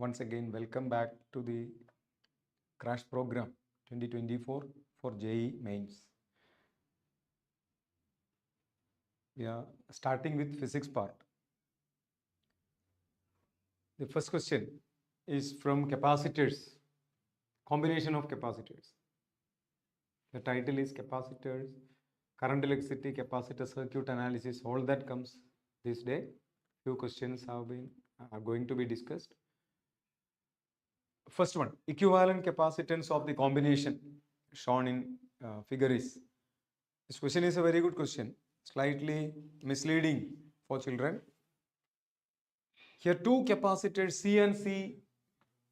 once again welcome back to the crash program 2024 for JEE Mains. We are starting with physics part. The first question is from capacitors, combination of capacitors. The title is capacitors, current electricity, capacitor circuit analysis, all that comes this day. Few questions are going to be discussed. First one, equivalent capacitance of the combination shown in figure is. This question is a very good question, slightly misleading for children. Here two capacitors C and C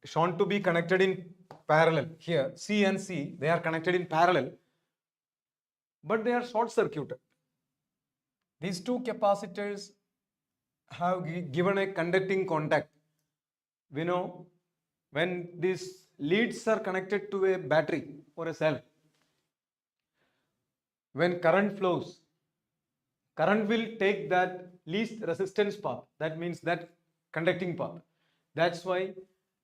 shown to be connected in parallel. Here C and C, they are connected in parallel, but they are short circuited. These two capacitors have given a conducting contact. We know when these leads are connected to a battery or a cell, when current flows, current will take that least resistance path, that means that conducting path. That's why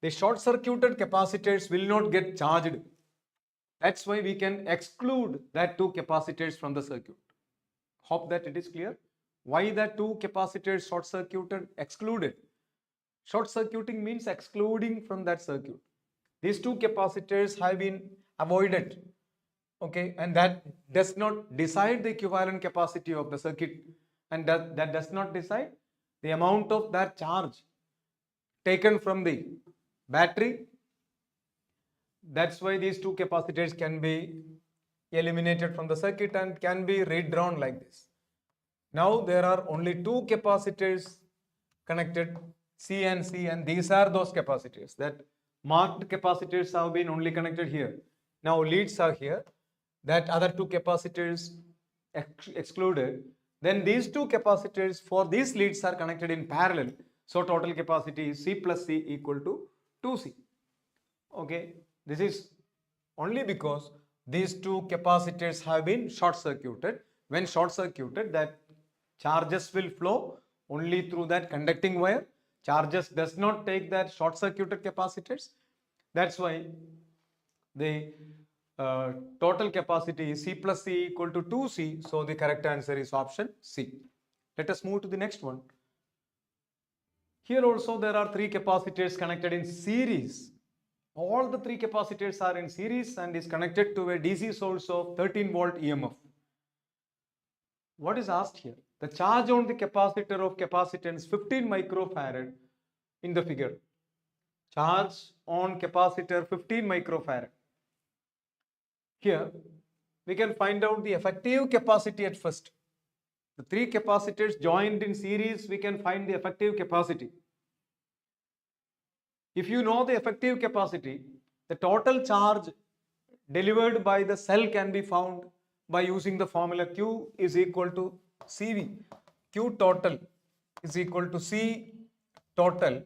the short circuited capacitors will not get charged. That's why we can exclude that two capacitors from the circuit. Hope that it is clear. Why that two capacitors short circuited excluded? Short circuiting means excluding from that circuit. These two capacitors have been avoided. Okay, and that does not decide the equivalent capacity of the circuit, and that does not decide the amount of that charge taken from the battery. That's why these two capacitors can be eliminated from the circuit and can be redrawn like this. Now there are only two capacitors connected, C and C, and these are those capacitors. That marked capacitors have been only connected here. Now leads are here. That other two capacitors excluded. Then these two capacitors for these leads are connected in parallel. So total capacity is C plus C equal to 2C. Okay, this is only because these two capacitors have been short circuited. When short circuited, that charges will flow only through that conducting wire. Charges does not take that short circuited capacitors. That's why the total capacity is C plus C equal to 2C. So the correct answer is option C. Let us move to the next one. Here also there are three capacitors connected in series. All the three capacitors are in series and is connected to a DC source of 13 volt EMF. What is asked here? The charge on the capacitor of capacitance 15 microfarad in the figure. Charge on capacitor 15 microfarad. Here we can find out the effective capacity at first. The three capacitors joined in series, we can find the effective capacity. If you know the effective capacity, the total charge delivered by the cell can be found by using the formula Q is equal to CV. Q total is equal to C total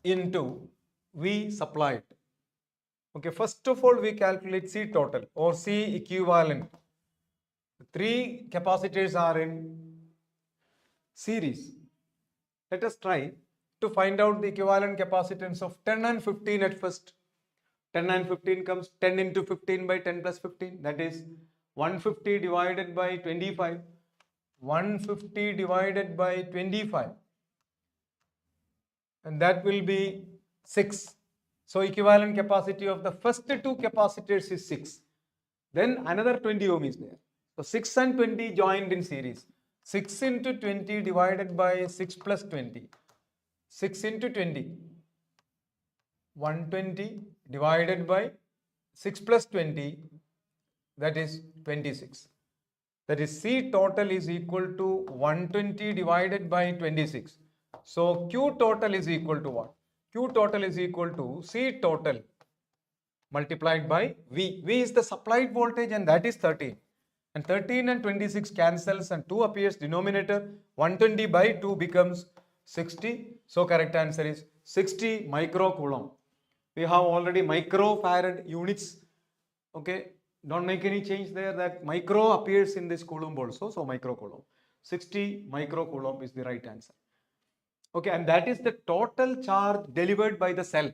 into V supplied. Okay, first of all we calculate C total or C equivalent. Three capacitors are in series. Let us try to find out the equivalent capacitance of 10 and 15 at first. 10 and 15 comes 10 into 15 by 10 plus 15, that is 150 divided by 25. 150 divided by 25, and that will be 6. So equivalent capacity of the first two capacitors is 6. Then another 20 ohm is there. So 6 and 20 joined in series. 6 into 20 divided by 6 plus 20. 6 into 20. 120 divided by 6 plus 20, that is 26. That is C total is equal to 120 divided by 26. So Q total is equal to what? Q total is equal to C total multiplied by V. V is the supplied voltage and that is 13. And 13 and 26 cancels and 2 appears denominator. 120 by 2 becomes 60. So correct answer is 60 microcoulomb. We have already microfarad units. Okay, don't make any change there. That micro appears in this coulomb also. So microcoulomb. 60 microcoulomb is the right answer. Okay, and that is the total charge delivered by the cell.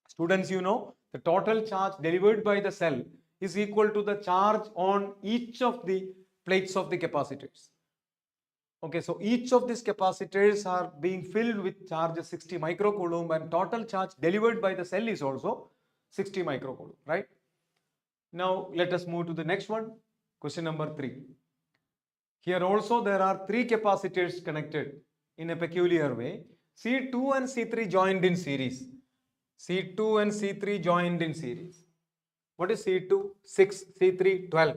Students, you know, the total charge delivered by the cell is equal to the charge on each of the plates of the capacitors. Okay, so each of these capacitors are being filled with charge 60 microcoulomb, and total charge delivered by the cell is also 60 microcoulomb, right? Now let us move to the next one, question number 3. Here also there are 3 capacitors connected in a peculiar way. C2 and C3 joined in series. C2 and C3 joined in series. What is C2? 6, C3 12.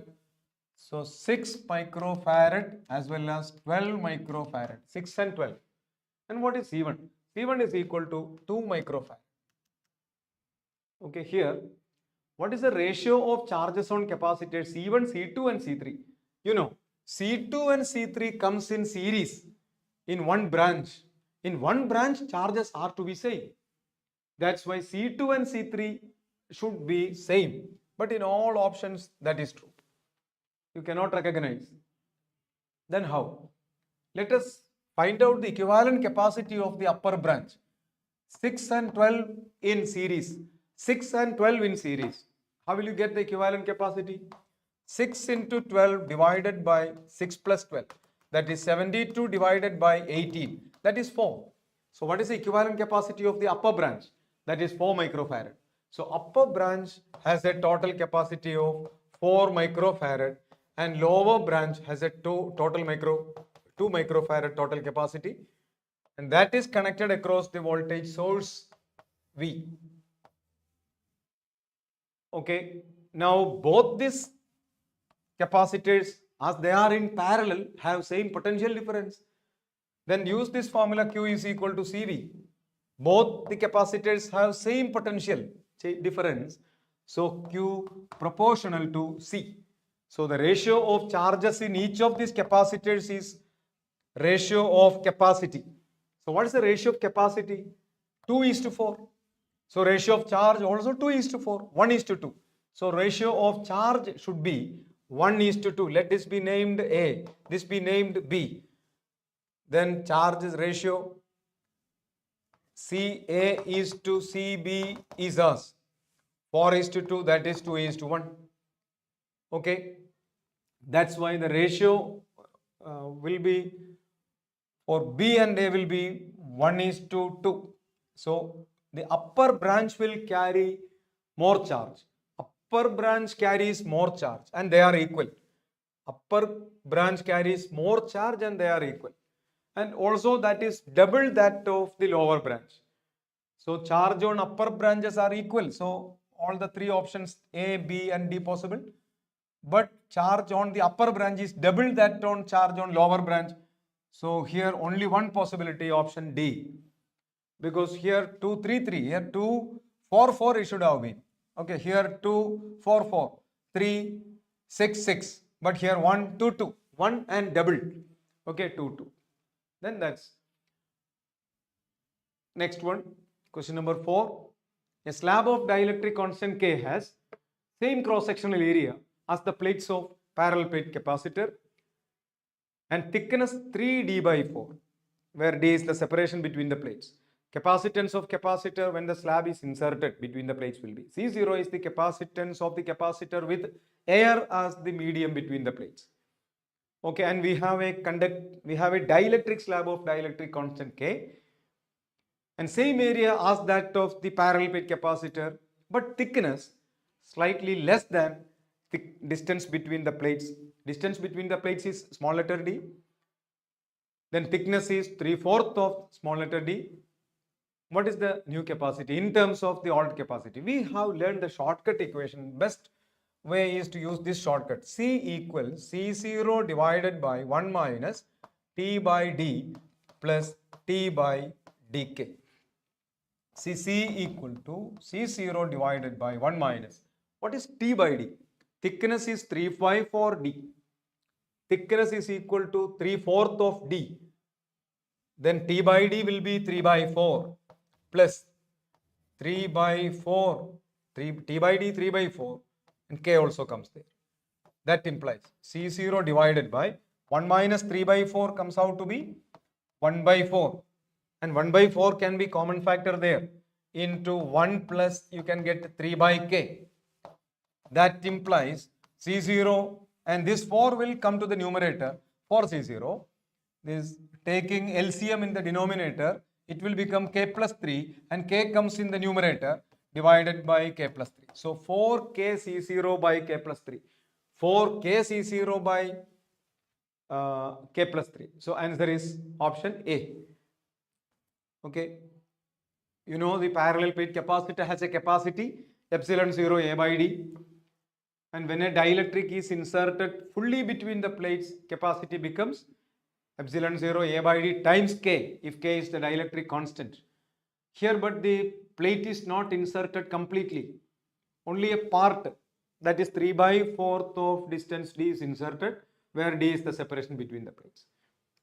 So 6 microfarad as well as 12 microfarad, 6 and 12. And what is C1? C1 is equal to 2 microfarad. Okay, here, what is the ratio of charges on capacitors C1, C2 and C3? You know, C2 and C3 comes in series in one branch. In one branch, charges are to be same. That's why C2 and C3 should be same. But in all options, that is true. You cannot recognize. Then how? Let us find out the equivalent capacity of the upper branch. 6 and 12 in series. 6 and 12 in series. How will you get the equivalent capacity? 6 into 12 divided by 6 plus 12. That is 72 divided by 18. That is 4. So what is the equivalent capacity of the upper branch? That is 4 microfarad. So upper branch has a total capacity of 4 microfarad and lower branch has a 2 microfarad total capacity, and that is connected across the voltage source V. Okay, now both these capacitors, as they are in parallel, have same potential difference. Then use this formula, Q is equal to CV. Both the capacitors have same potential difference, so Q proportional to C. So the ratio of charges in each of these capacitors is ratio of capacity. So what is the ratio of capacity? 2:4. So ratio of charge also 2:4, 1:2. So ratio of charge should be 1:2. Let this be named A, this be named B. Then charge ratio CA is to CB is as 4:2, that is 2:1. Okay, that's why the ratio will be for B and A will be 1:2. So the upper branch will carry more charge. Upper branch carries more charge and they are equal. Upper branch carries more charge and they are equal. And also that is double that of the lower branch. So charge on upper branches are equal. So all the 3 options A, B and D possible. But charge on the upper branch is double that on charge on lower branch. So here only one possibility, option D. Because here 2, 3, 3, here 2, 4, 4 it should have been. Okay, here 2, 4, 4, 3, 6, 6. But here 1, 2, 2, 1 and double. Okay, 2, 2. Then that's next one. Question number 4. A slab of dielectric constant K has same cross-sectional area as the plates of parallel plate capacitor and thickness 3D/4, where D is the separation between the plates. Capacitance of capacitor when the slab is inserted between the plates will be C0 is the capacitance of the capacitor with air as the medium between the plates. Okay, and we have a dielectric slab of dielectric constant K and same area as that of the parallel plate capacitor, but thickness slightly less than the distance between the plates. Distance between the plates is small letter d. Then thickness is 3/4 of small letter d. What is the new capacity in terms of the old capacity? We have learned the shortcut equation. Best way is to use this shortcut. C equals C0 divided by 1 minus T by D plus T by dk. C equal to C0 divided by 1 minus. What is T by D? Thickness is 3/4 D. Thickness is equal to 3/4 of D. Then T by D will be 3/4 plus 3/4. T by D 3/4 and K also comes there. That implies C0 divided by 1 minus 3/4 comes out to be 1/4 and 1 by 4 can be common factor there, into 1 plus you can get 3 by k. That implies C0, and this 4 will come to the numerator for C0. This taking LCM in the denominator, it will become k plus 3, and k comes in the numerator divided by k plus 3. So 4k C0 by k plus 3. 4k C0 by k plus 3. So answer is option A. Okay. You know the parallel plate capacitor has a capacity epsilon 0 A by D. And when a dielectric is inserted fully between the plates, capacity becomes epsilon 0 A by D times K, if K is the dielectric constant. Here, but the plate is not inserted completely. Only a part, that is 3 by 4th of distance D is inserted, where D is the separation between the plates.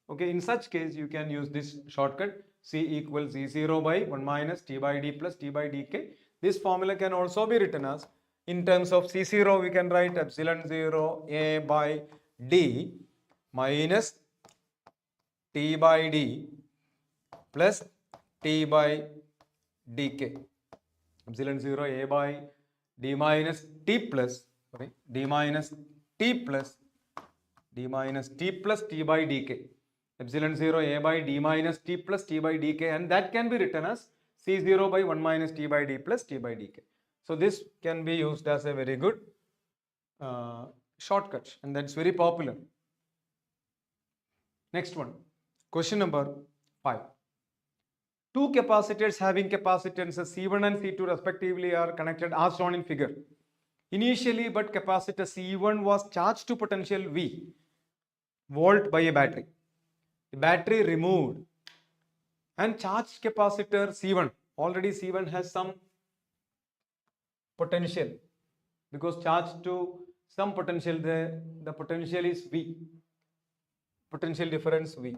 Okay, in such case, you can use this shortcut, C equals Z0 by 1 minus T by D plus T by dk. This formula can also be written as, in terms of C0, we can write epsilon 0 A by D minus T by D plus T by dk. Epsilon 0 A by D minus T plus, D minus T plus T plus T by dk. Epsilon 0 A by D minus T plus T by dk, and that can be written as C0 by 1 minus T by D plus T by dk. So this can be used as a very good shortcut, and that's very popular. Next one, question number 5. Two capacitors having capacitances C1 and C2 respectively are connected as shown in figure. Initially, but capacitor C1 was charged to potential V volt by a battery. The battery removed and charged capacitor C1. Already C1 has some potential, because charged to some potential, the potential is V, potential difference V.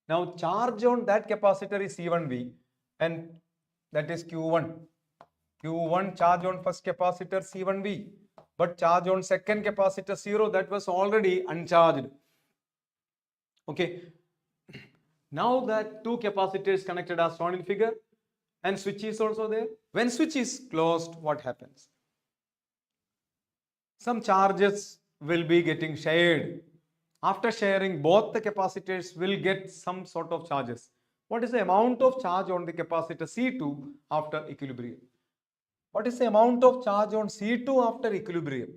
Now charge on that capacitor is C1V, and that is Q1. Q1 charge on first capacitor C1V, but charge on second capacitor 0, that was already uncharged. Okay. Now that two capacitors connected as shown in figure, and switch is also there. When switch is closed, what happens? Some charges will be getting shared. After sharing, both the capacitors will get some sort of charges. What is the amount of charge on the capacitor C2 after equilibrium? What is the amount of charge on C2 after equilibrium?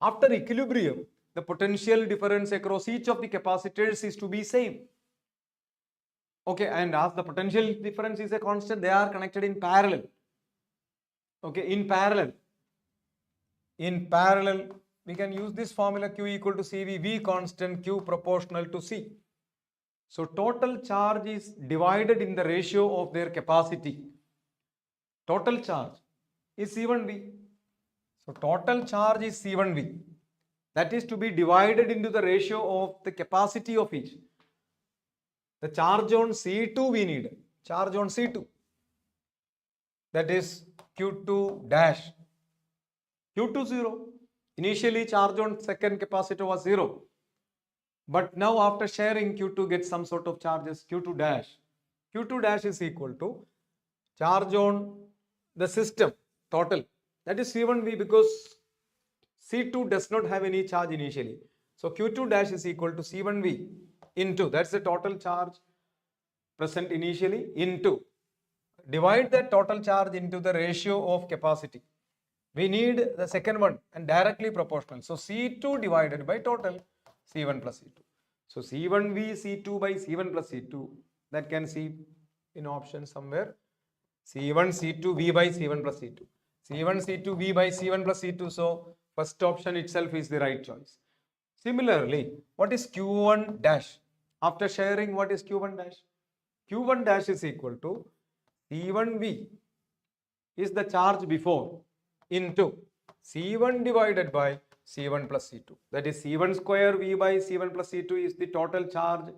After equilibrium, the potential difference across each of the capacitors is to be same. Okay, and as the potential difference is a constant, they are connected in parallel. Okay, in parallel, we can use this formula, Q equal to CV, V constant, Q proportional to C. So total charge is divided in the ratio of their capacity. Total charge is C1V. So total charge is C1V. That is to be divided into the ratio of the capacity of each. The charge on C2 we need, charge on C2, that is Q2 dash, Q2 0. Initially charge on second capacitor was 0, but now after sharing, Q2 gets some sort of charges, Q2 dash. Q2 dash is equal to charge on the system total, that is C1V, because C2 does not have any charge initially. So Q2 dash is equal to C1V into, that's the total charge present initially, into, divide that total charge into the ratio of capacity. We need the second one, and directly proportional. So C2 divided by total C1 plus C2. So C1V C2 by C1 plus C2, that can see in option somewhere. C1 C2 V by C1 plus C2. C1 C2 V by C1 plus C2. So first option itself is the right choice. Similarly, what is Q1 dash? After sharing, what is Q1 dash? Q1 dash is equal to C1V is the charge before into C1 divided by C1 plus C2. That is C1 square V by C1 plus C2 is the total charge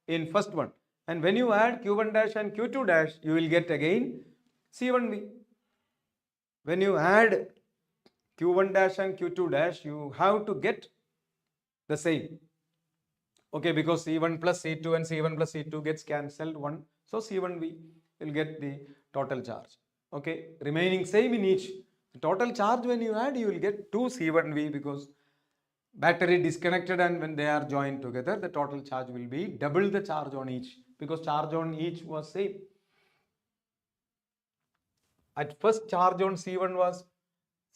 in first one. And when you add Q1 dash and Q2 dash, you will get again C1V. When you add Q1 dash and Q2 dash, you have to get the same. Okay, because C1 plus C2 and C1 plus C2 gets cancelled 1. So C1V will get the total charge. Okay, remaining same in each. The total charge when you add, you will get 2 C1V because battery disconnected, and when they are joined together, the total charge will be double the charge on each because charge on each was same. At first charge on C1 was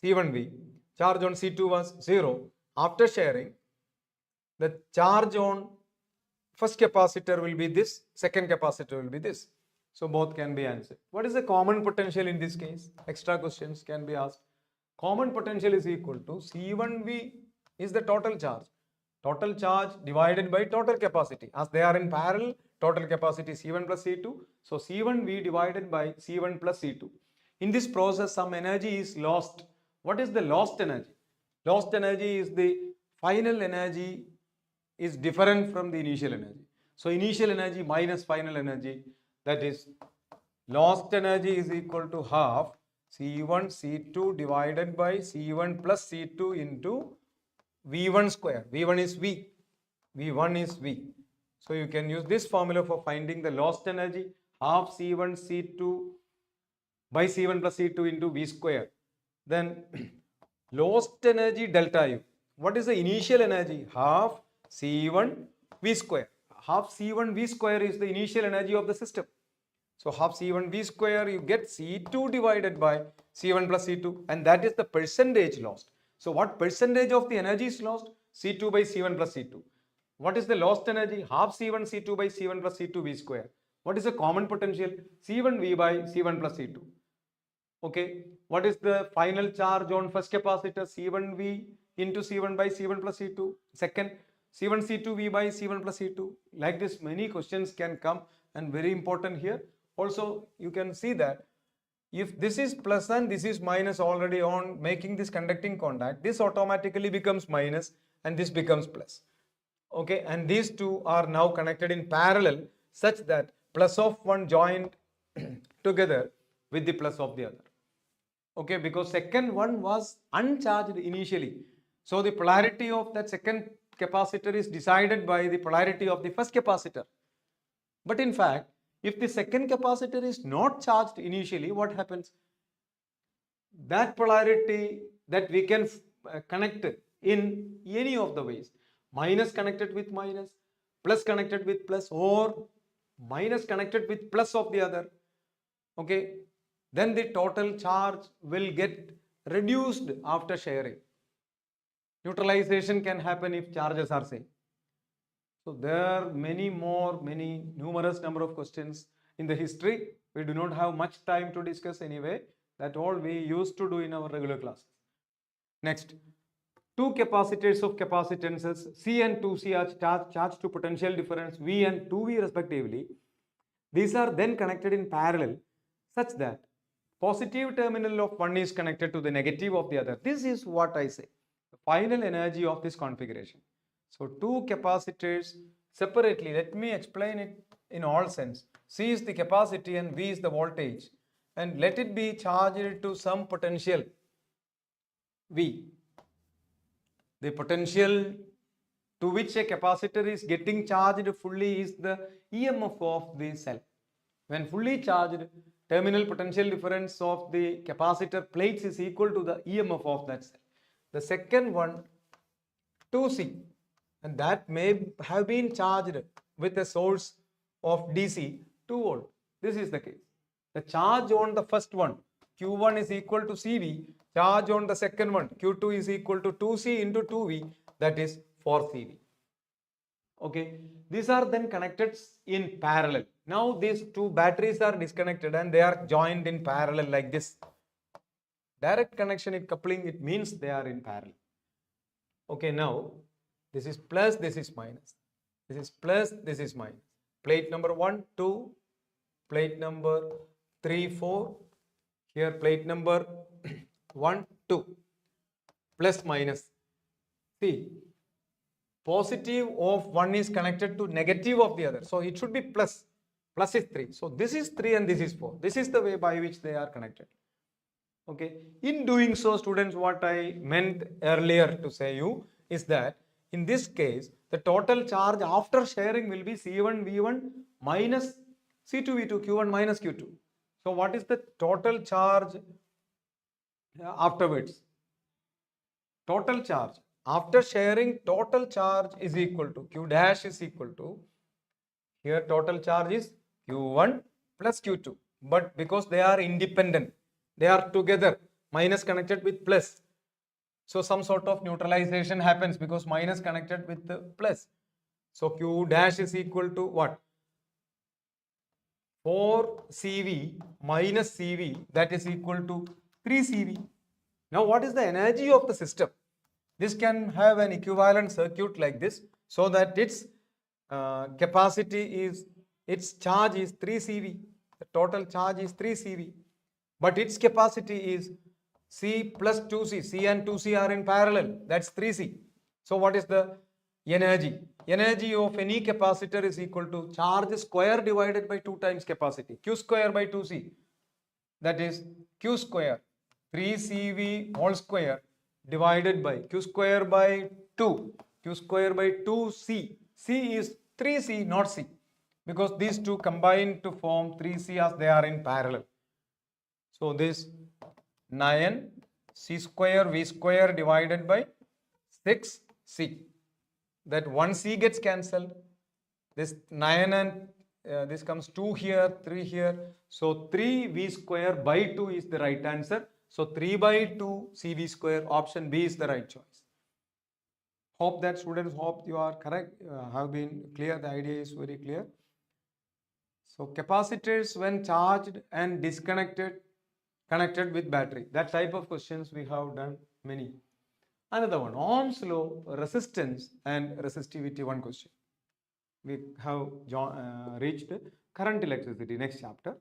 C1V, charge on C2 was 0. After sharing, the charge on first capacitor will be this, second capacitor will be this. So both can be answered. What is the common potential in this case? Extra questions can be asked. Common potential is equal to C1V is the total charge. Total charge divided by total capacity. As they are in parallel, total capacity C1 plus C2. So C1V divided by C1 plus C2. In this process, some energy is lost. What is the lost energy? Lost energy is the final energy is different from the initial energy. So initial energy minus final energy, that is lost energy is equal to half C1 C2 divided by C1 plus C2 into V1 square. V1 is V. V1 is V. So you can use this formula for finding the lost energy, half C1 C2 by C1 plus C2 into V square. Then lost energy delta U. What is the initial energy? Half C1 V square. Half C1 V square is the initial energy of the system. So half C1 V square, you get C2 divided by C1 plus C2, and that is the percentage lost. So what percentage of the energy is lost? C2 by C1 plus C2. What is the lost energy? Half C1 C2 by C1 plus C2 V square. What is the common potential? C1 V by C1 plus C2. Okay, what is the final charge on first capacitor? C1V into C1 by C1 plus C2. Second, C1 C2V by C1 plus C2. Like this, many questions can come, and very important here. Also, you can see that if this is plus and this is minus already on making this conducting contact, this automatically becomes minus and this becomes plus. Okay, and these two are now connected in parallel such that plus of one joined together with the plus of the other. Okay, because second one was uncharged initially. So the polarity of that second capacitor is decided by the polarity of the first capacitor. But in fact, if the second capacitor is not charged initially, what happens? That polarity that we can connect in any of the ways, minus connected with minus, plus connected with plus, or minus connected with plus of the other. Okay, then the total charge will get reduced after sharing. Neutralization can happen if charges are same. So there are many numerous number of questions in the history. We do not have much time to discuss anyway. That all we used to do in our regular classes. Next, two capacitors of capacitances C and 2C are charged to potential difference V and 2V respectively. These are then connected in parallel such that positive terminal of one is connected to the negative of the other. This is what I say, the final energy of this configuration. So two capacitors separately, let me explain it in all sense. C is the capacity and V is the voltage, and let it be charged to some potential V. The potential to which a capacitor is getting charged fully is the EMF of the cell. When fully charged, terminal potential difference of the capacitor plates is equal to the EMF of that cell. The second one, 2C, and that may have been charged with a source of DC 2 volt. This is the case. The charge on the first one, Q1 is equal to CV. Charge on the second one, Q2 is equal to 2C into 2V, that is 4CV. Okay, these are then connected in parallel. Now these two batteries are disconnected and they are joined in parallel like this. Direct connection in coupling, it means they are in parallel. Okay, now this is plus, this is minus. This is plus, this is minus. Plate number 1, 2, plate number 3, 4. Here plate number 1, 2. Plus, minus. See, positive of one is connected to negative of the other. So it should be plus. Plus is 3. So this is 3 and this is 4. This is the way by which they are connected. Okay. In doing so, students, what I meant earlier to say you is that In this case, the total charge after sharing will be C1 V1 minus C2 V2, Q1 minus Q2. So what is the total charge afterwards? Total charge after sharing, total charge is equal to Q dash is equal to, here total charge is Q1 plus Q2, but because they are independent, they are together, minus connected with plus, so some sort of neutralization happens because minus connected with the plus. So Q dash is equal to what? 4 CV minus CV, that is equal to 3 CV. Now what is the energy of the system? This can have an equivalent circuit like this, so that its capacity is, its charge is 3 CV. The total charge is 3 CV, but its capacity is C plus 2C. C and 2C are in parallel. That's 3C. So what is the energy? Energy of any capacitor is equal to charge square divided by 2 times capacity. Q square by 2C. That is Q square 3CV whole square divided by Q square by 2. Q square by 2C. C is 3C, not C, because these two combine to form 3C as they are in parallel. So this 9 C square V square divided by 6C. That 1C gets cancelled. This 9 and this comes 2 here, 3 here. So 3V square by 2 is the right answer. So 3 by 2 CV square, option B is the right choice. Hope that students, hope you are correct, have been clear. The idea is very clear. So capacitors when charged and disconnected, connected with battery. That type of questions we have done many. Another one, Ohm's law, resistance and resistivity, one question. We have reached current electricity, next chapter.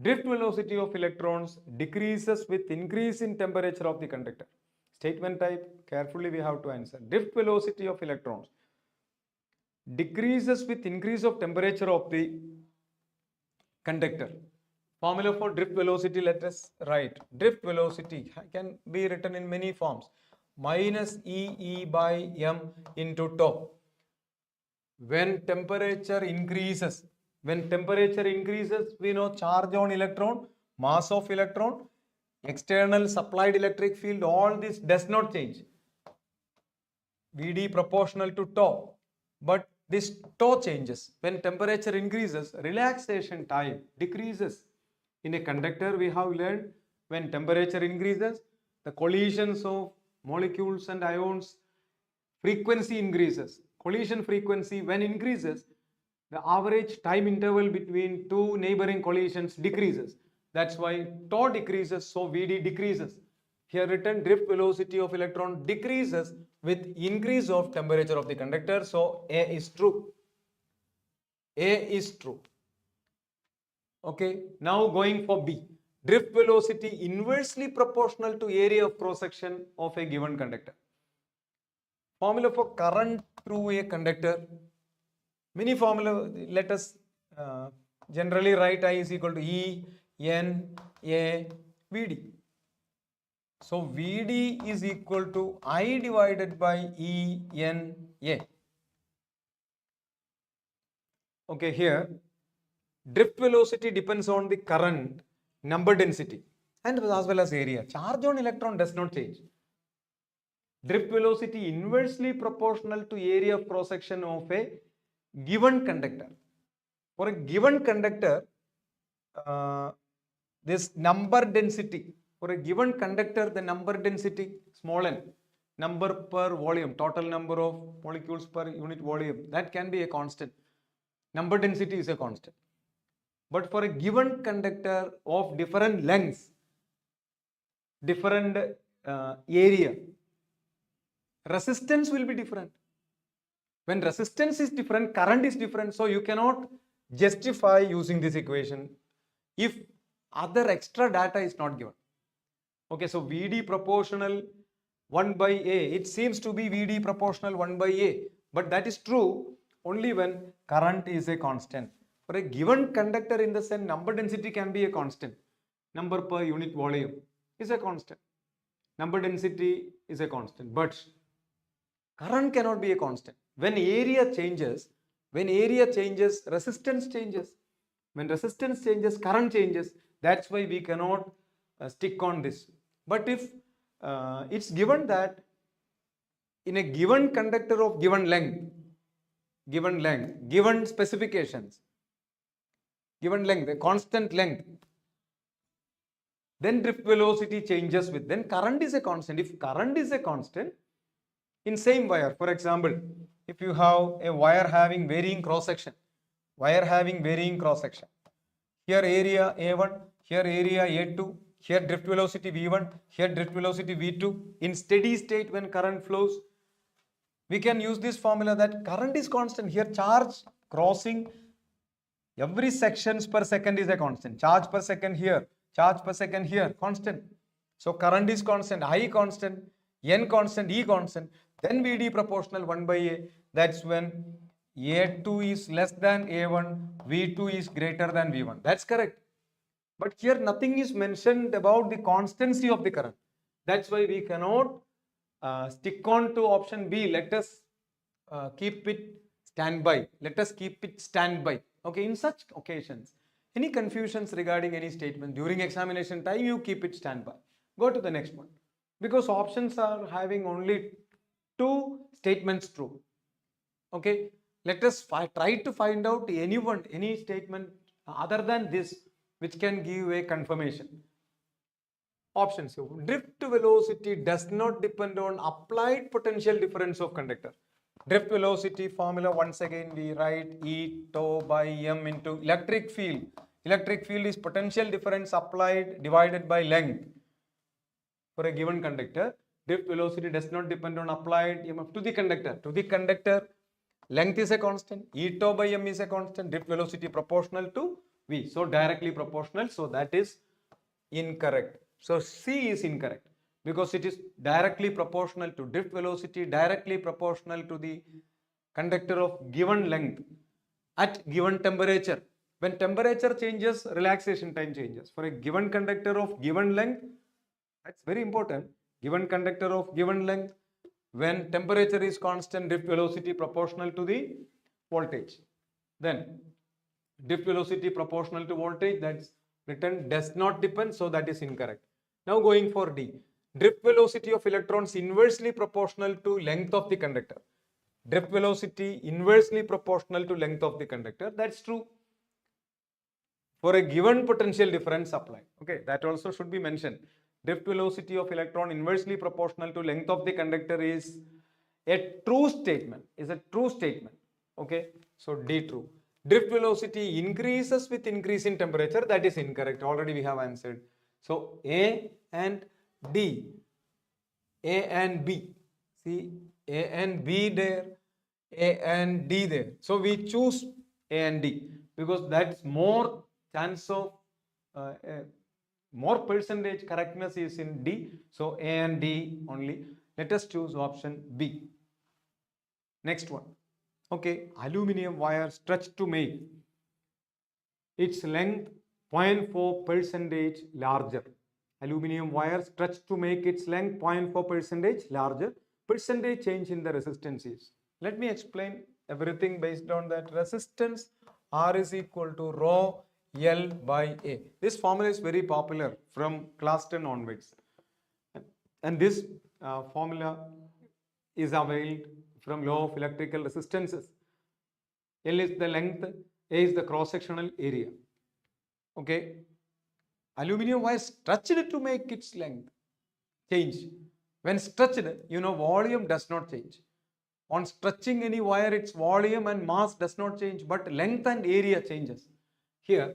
Drift velocity of electrons decreases with increase in temperature of the conductor. Statement type, carefully we have to answer. Drift velocity of electrons decreases with increase of temperature of the conductor. Formula for drift velocity, let us write. Drift velocity can be written in many forms. Minus E by M into tau. When temperature increases, we know charge on electron, mass of electron, external supplied electric field, all this does not change. Vd proportional to tau, but this tau changes. When temperature increases, relaxation time decreases. In a conductor, we have learned when temperature increases, the collisions of molecules and ions frequency increases. Collision frequency when increases, the average time interval between two neighboring collisions decreases. That's why tau decreases, so Vd decreases. Here written, drift velocity of electron decreases with increase of temperature of the conductor, so A is true. A is true. Okay, now going for B. Drift velocity inversely proportional to area of cross section of a given conductor. Formula for current through a conductor. Many formula, let us generally write I is equal to E, N, A, Vd. So Vd is equal to I divided by E, N, A. Okay, here drift velocity depends on the current, number density, and as well as area. Charge on electron does not change. Drift velocity inversely proportional to area of cross section of a given conductor. For a given conductor, this number density, for a given conductor, the number density, small n, number per volume, total number of molecules per unit volume, that can be a constant. Number density is a constant. But for a given conductor of different lengths, different area, resistance will be different. When resistance is different, current is different, so you cannot justify using this equation if other extra data is not given. Okay, so Vd proportional 1 by A, it seems to be Vd proportional 1 by A, but that is true only when current is a constant. For a given conductor, in the sense, number density can be a constant. Number per unit volume is a constant. Number density is a constant, but Current cannot be a constant. When area changes, resistance changes. When resistance changes, current changes. That's why we cannot stick on this. But if it's given that in a given conductor of given length, given specifications, given length, a constant length, then drift velocity changes with, then current is a constant. If current is a constant, in same wire, for example, if you have a wire having varying cross section, here area A1, here area A2, here drift velocity V1, here drift velocity V2, in steady state when current flows, we can use this formula that current is constant. Here charge crossing every sections per second is a constant. Charge per second here, charge per second here, constant. So current is constant, I constant, N constant, E constant. Then VD proportional 1 by A. That's when A2 is less than A1, V2 is greater than V1. That's correct. But here nothing is mentioned about the constancy of the current. That's why we cannot stick on to option B. Let us keep it standby. Okay, in such occasions, any confusions regarding any statement during examination time, you keep it standby. Go to the next one. Because options are having only 2 statements true. Okay, let us try to find out any statement other than this which can give a confirmation. Options. Drift velocity does not depend on applied potential difference of conductor. Drift velocity formula, once again we write E tau by m into electric field. Electric field is potential difference applied divided by length. For a given conductor, drift velocity does not depend on applied EMF to the conductor. To the conductor, length is a constant, E tau by m is a constant, drift velocity proportional to V. So directly proportional. So that is incorrect. So C is incorrect because it is directly proportional to drift velocity, directly proportional to the conductor of given length at given temperature. When temperature changes, relaxation time changes. For a given conductor of given length, that's very important. Given conductor of given length, when temperature is constant, drift velocity proportional to the voltage. Then drift velocity proportional to voltage, that's written does not depend, so that is incorrect. Now going for D. Drift velocity of electrons inversely proportional to length of the conductor. Drift velocity inversely proportional to length of the conductor. That's true. For a given potential difference applied. Okay, that also should be mentioned. Drift velocity of electron inversely proportional to length of the conductor is a true statement. Okay, so D true. Drift velocity increases with increase in temperature. That is incorrect. Already we have answered. So A and D, A and B. See, A and B there, A and D there. So we choose A and D because that's more chance of more percentage correctness is in D. So A and D only. Let us choose option B. Next one. Okay, aluminum wire stretched to make its length 0.4% larger. Aluminum wire stretched to make its length 0.4% larger. Percentage change in the resistance is. Let me explain everything based on that. Resistance R is equal to rho L by A. This formula is very popular from class 10 onwards. And this formula is availed from law of electrical resistances. L is the length, A is the cross-sectional area. Okay. Aluminum wire stretched to make its length change. When stretched, volume does not change. On stretching any wire, its volume and mass does not change, but length and area changes. Here,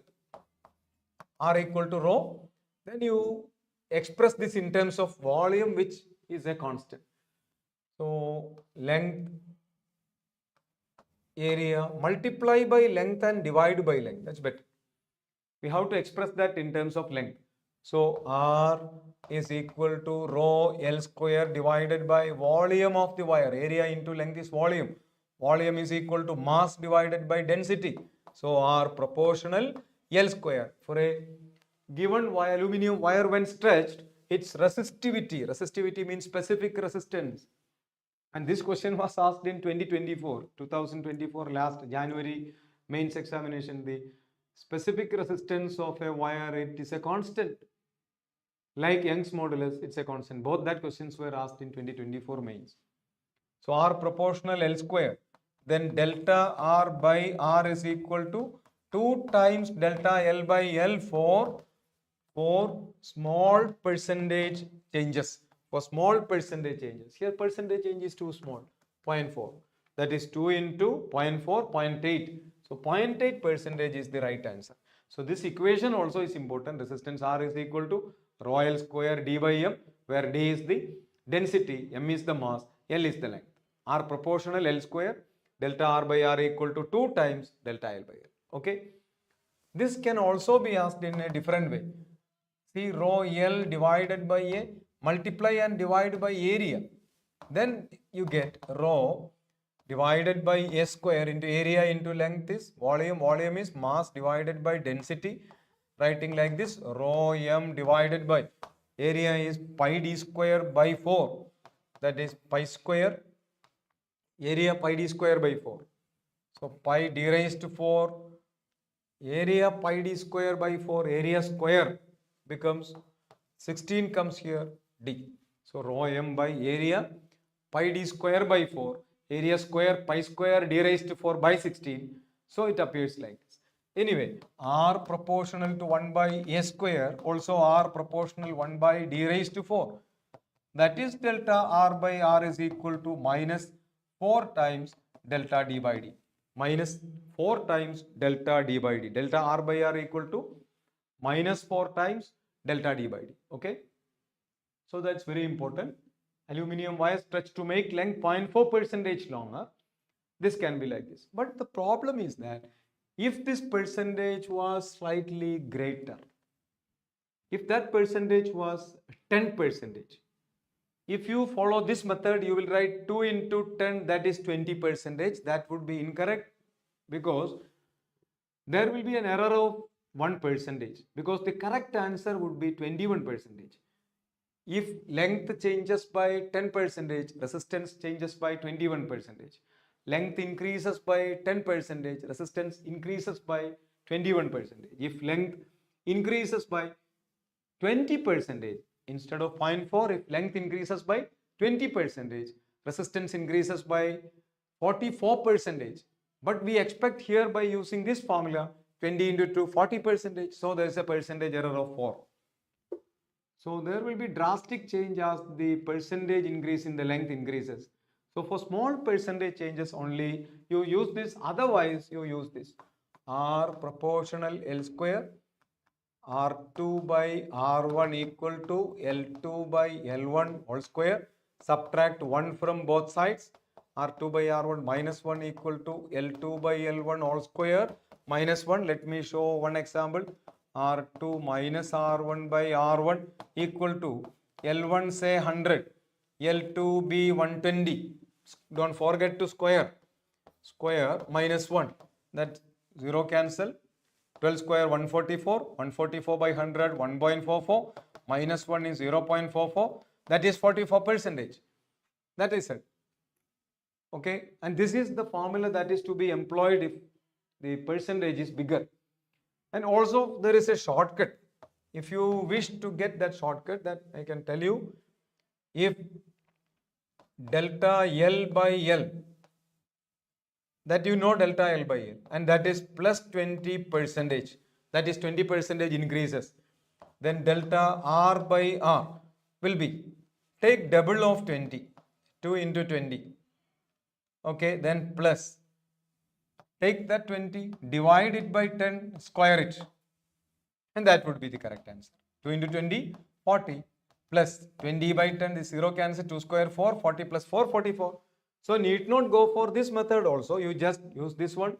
R equal to rho, then you express this in terms of volume, which is a constant. So, length, area, multiply by length and divide by length. That's better. We have to express that in terms of length. So, R is equal to rho L square divided by volume of the wire. Area into length is volume. Volume is equal to mass divided by density. So, R proportional L square. For a given wire, aluminum wire when stretched, its resistivity means specific resistance. And this question was asked in 2024 last January mains examination. The specific resistance of a wire, it is a constant. Like Young's modulus, it's a constant. Both that questions were asked in 2024 mains. So R proportional L square. Then delta R by R is equal to 2 times delta L by L for small percentage changes. For small percentage changes. Here percentage change is too small, 0.4. That is 2 into 0.4, 0.8. So 0.8 percentage is the right answer. So this equation also is important. Resistance R is equal to rho L square D by M, where D is the density, M is the mass, L is the length. R proportional L square, delta R by R equal to 2 times delta L by L. Okay. This can also be asked in a different way. See, rho L divided by A, multiply and divide by area. Then you get rho divided by A square into area into length is volume. Volume is mass divided by density. Writing like this, rho M divided by area is pi d square by 4. That is pi square. Area pi d square by 4. So pi d raised to 4. Area pi d square by 4. Area square becomes 16 comes here d. So rho M by area pi d square by 4. Area square pi square d raised to 4 by 16. So it appears like this. Anyway, R proportional to 1 by A square, also R proportional 1 by d raised to 4. That is delta R by R is equal to minus 4 times delta d by d. Minus 4 times delta d by d. Delta R by R equal to minus 4 times delta d by d. Okay. So that's very important. Aluminium wire stretched to make length 0.4 percentage longer. This can be like this. But the problem is that if this percentage was slightly greater, if that percentage was 10 percentage, if you follow this method, you will write 2 into 10, that is 20 percentage. That would be incorrect because there will be an error of 1 percentage because the correct answer would be 21 percentage. If length changes by 10 percentage, resistance changes by 21 percentage. Length increases by 10 percentage, resistance increases by 21 percentage. If length increases by 20 percentage, instead of 0.4, if length increases by 20 percentage, resistance increases by 44 percentage. But we expect here by using this formula, 20 into 2, 40 percentage. So there is a percentage error of 4. So there will be drastic change as the percentage increase in the length increases. So for small percentage changes only, you use this. Otherwise, you use this. R proportional L square, R2 by R1 equal to L2 by L1 whole square. Subtract 1 from both sides. R2 by R1 minus 1 equal to L2 by L1 whole square minus 1. Let me show one example. R2 minus R1 by R1 equal to L1 say 100, L2 be 120. Don't forget to square. Square minus 1. That 0 cancel. 12 square 144. 144 by 100 1.44. Minus 1 is 0.44. That is 44 percentage. That is it. Okay. And this is the formula that is to be employed if the percentage is bigger. And also there is a shortcut. If you wish to get that shortcut, that I can tell you, if delta L by L, that you know delta L by L, and that is plus 20 percentage, that is 20 percentage increases, then delta R by R will be, take double of 20, 2 into 20, okay, then plus, take that 20, divide it by 10, square it, and that would be the correct answer. 2 into 20, 40, plus 20 by 10, this 0 cancel, 2 square 4, 40 plus 4, 44. So need not go for this method also, you just use this one.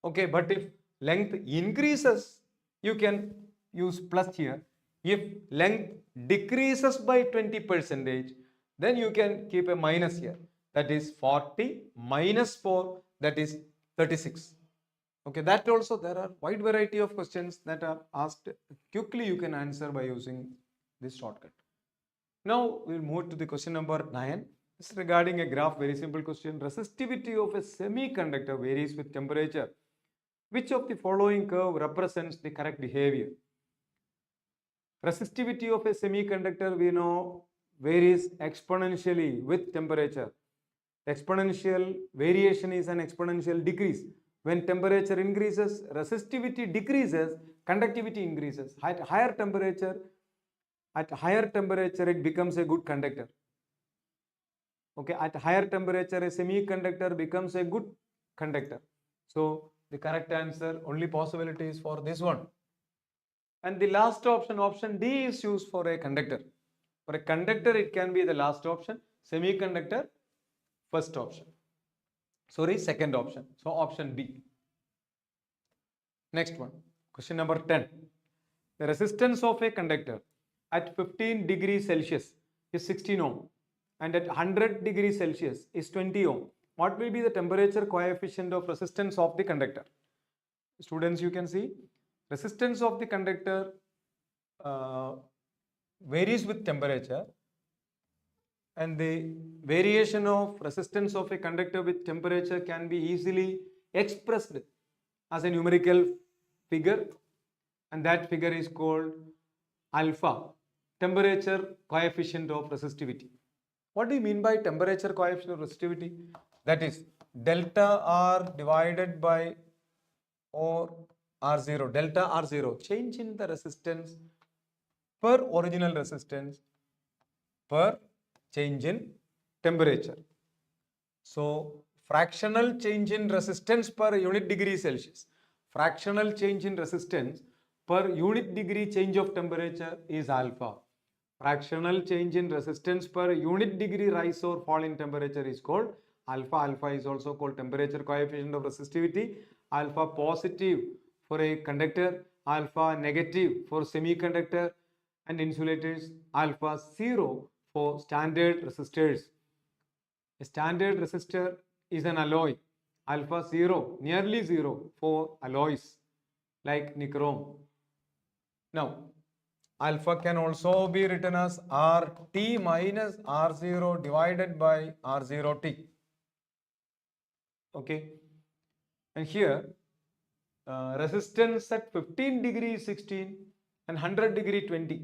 Okay, but if length increases, you can use plus here. If length decreases by 20 percentage, then you can keep a minus here. That is 40 minus 4, that is 36. Okay, that also there are wide variety of questions that are asked. Quickly you can answer by using this shortcut. Now we will move to the question number 9. It's regarding a graph, very simple question. Resistivity of a semiconductor varies with temperature. Which of the following curve represents the correct behavior? Resistivity of a semiconductor, we know, varies exponentially with temperature. Exponential variation is an exponential decrease. When temperature increases, resistivity decreases, conductivity increases. At higher temperature, it becomes a good conductor. Okay, at higher temperature, a semiconductor becomes a good conductor. So the correct answer, only possibility is for this one. And the last option, option D, is used for a conductor. For a conductor, it can be the last option. Semiconductor, first option. Sorry, second option. So option B. Next one, question number 10. The resistance of a conductor at 15 degrees Celsius is 16 ohm and at 100 degrees Celsius is 20 ohm. What will be the temperature coefficient of resistance of the conductor? Students, you can see resistance of the conductor varies with temperature, and the variation of resistance of a conductor with temperature can be easily expressed as a numerical figure, and that figure is called alpha, temperature coefficient of resistivity. What do you mean by temperature coefficient of resistivity? That is delta R divided by or R0, delta R0, change in the resistance per original resistance per change in temperature. So fractional change in resistance per unit degree Celsius, fractional change in resistance per unit degree change of temperature is alpha. Fractional change in resistance per unit degree rise or fall in temperature is called alpha. Alpha is also called temperature coefficient of resistivity. Alpha positive for a conductor, alpha negative for semiconductor and insulators, alpha 0 for standard resistors. A standard resistor is an alloy. Alpha 0, nearly 0 for alloys like nichrome. Now, alpha can also be written as RT minus R0 divided by R0T. Okay. And here, resistance at 15 degree 16 and 100 degree 20.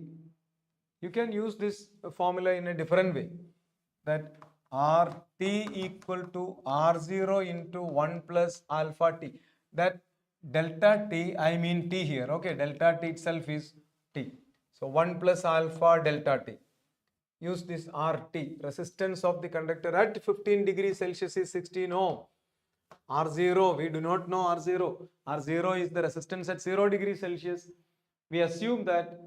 You can use this formula in a different way, that RT equal to R0 into 1 plus alpha T. That delta T, I mean T here, okay, delta T itself is T. So 1 plus alpha delta T. Use this RT, resistance of the conductor at 15 degrees Celsius is 16 ohm. R0, we do not know R0. R0 is the resistance at 0 degrees Celsius. We assume that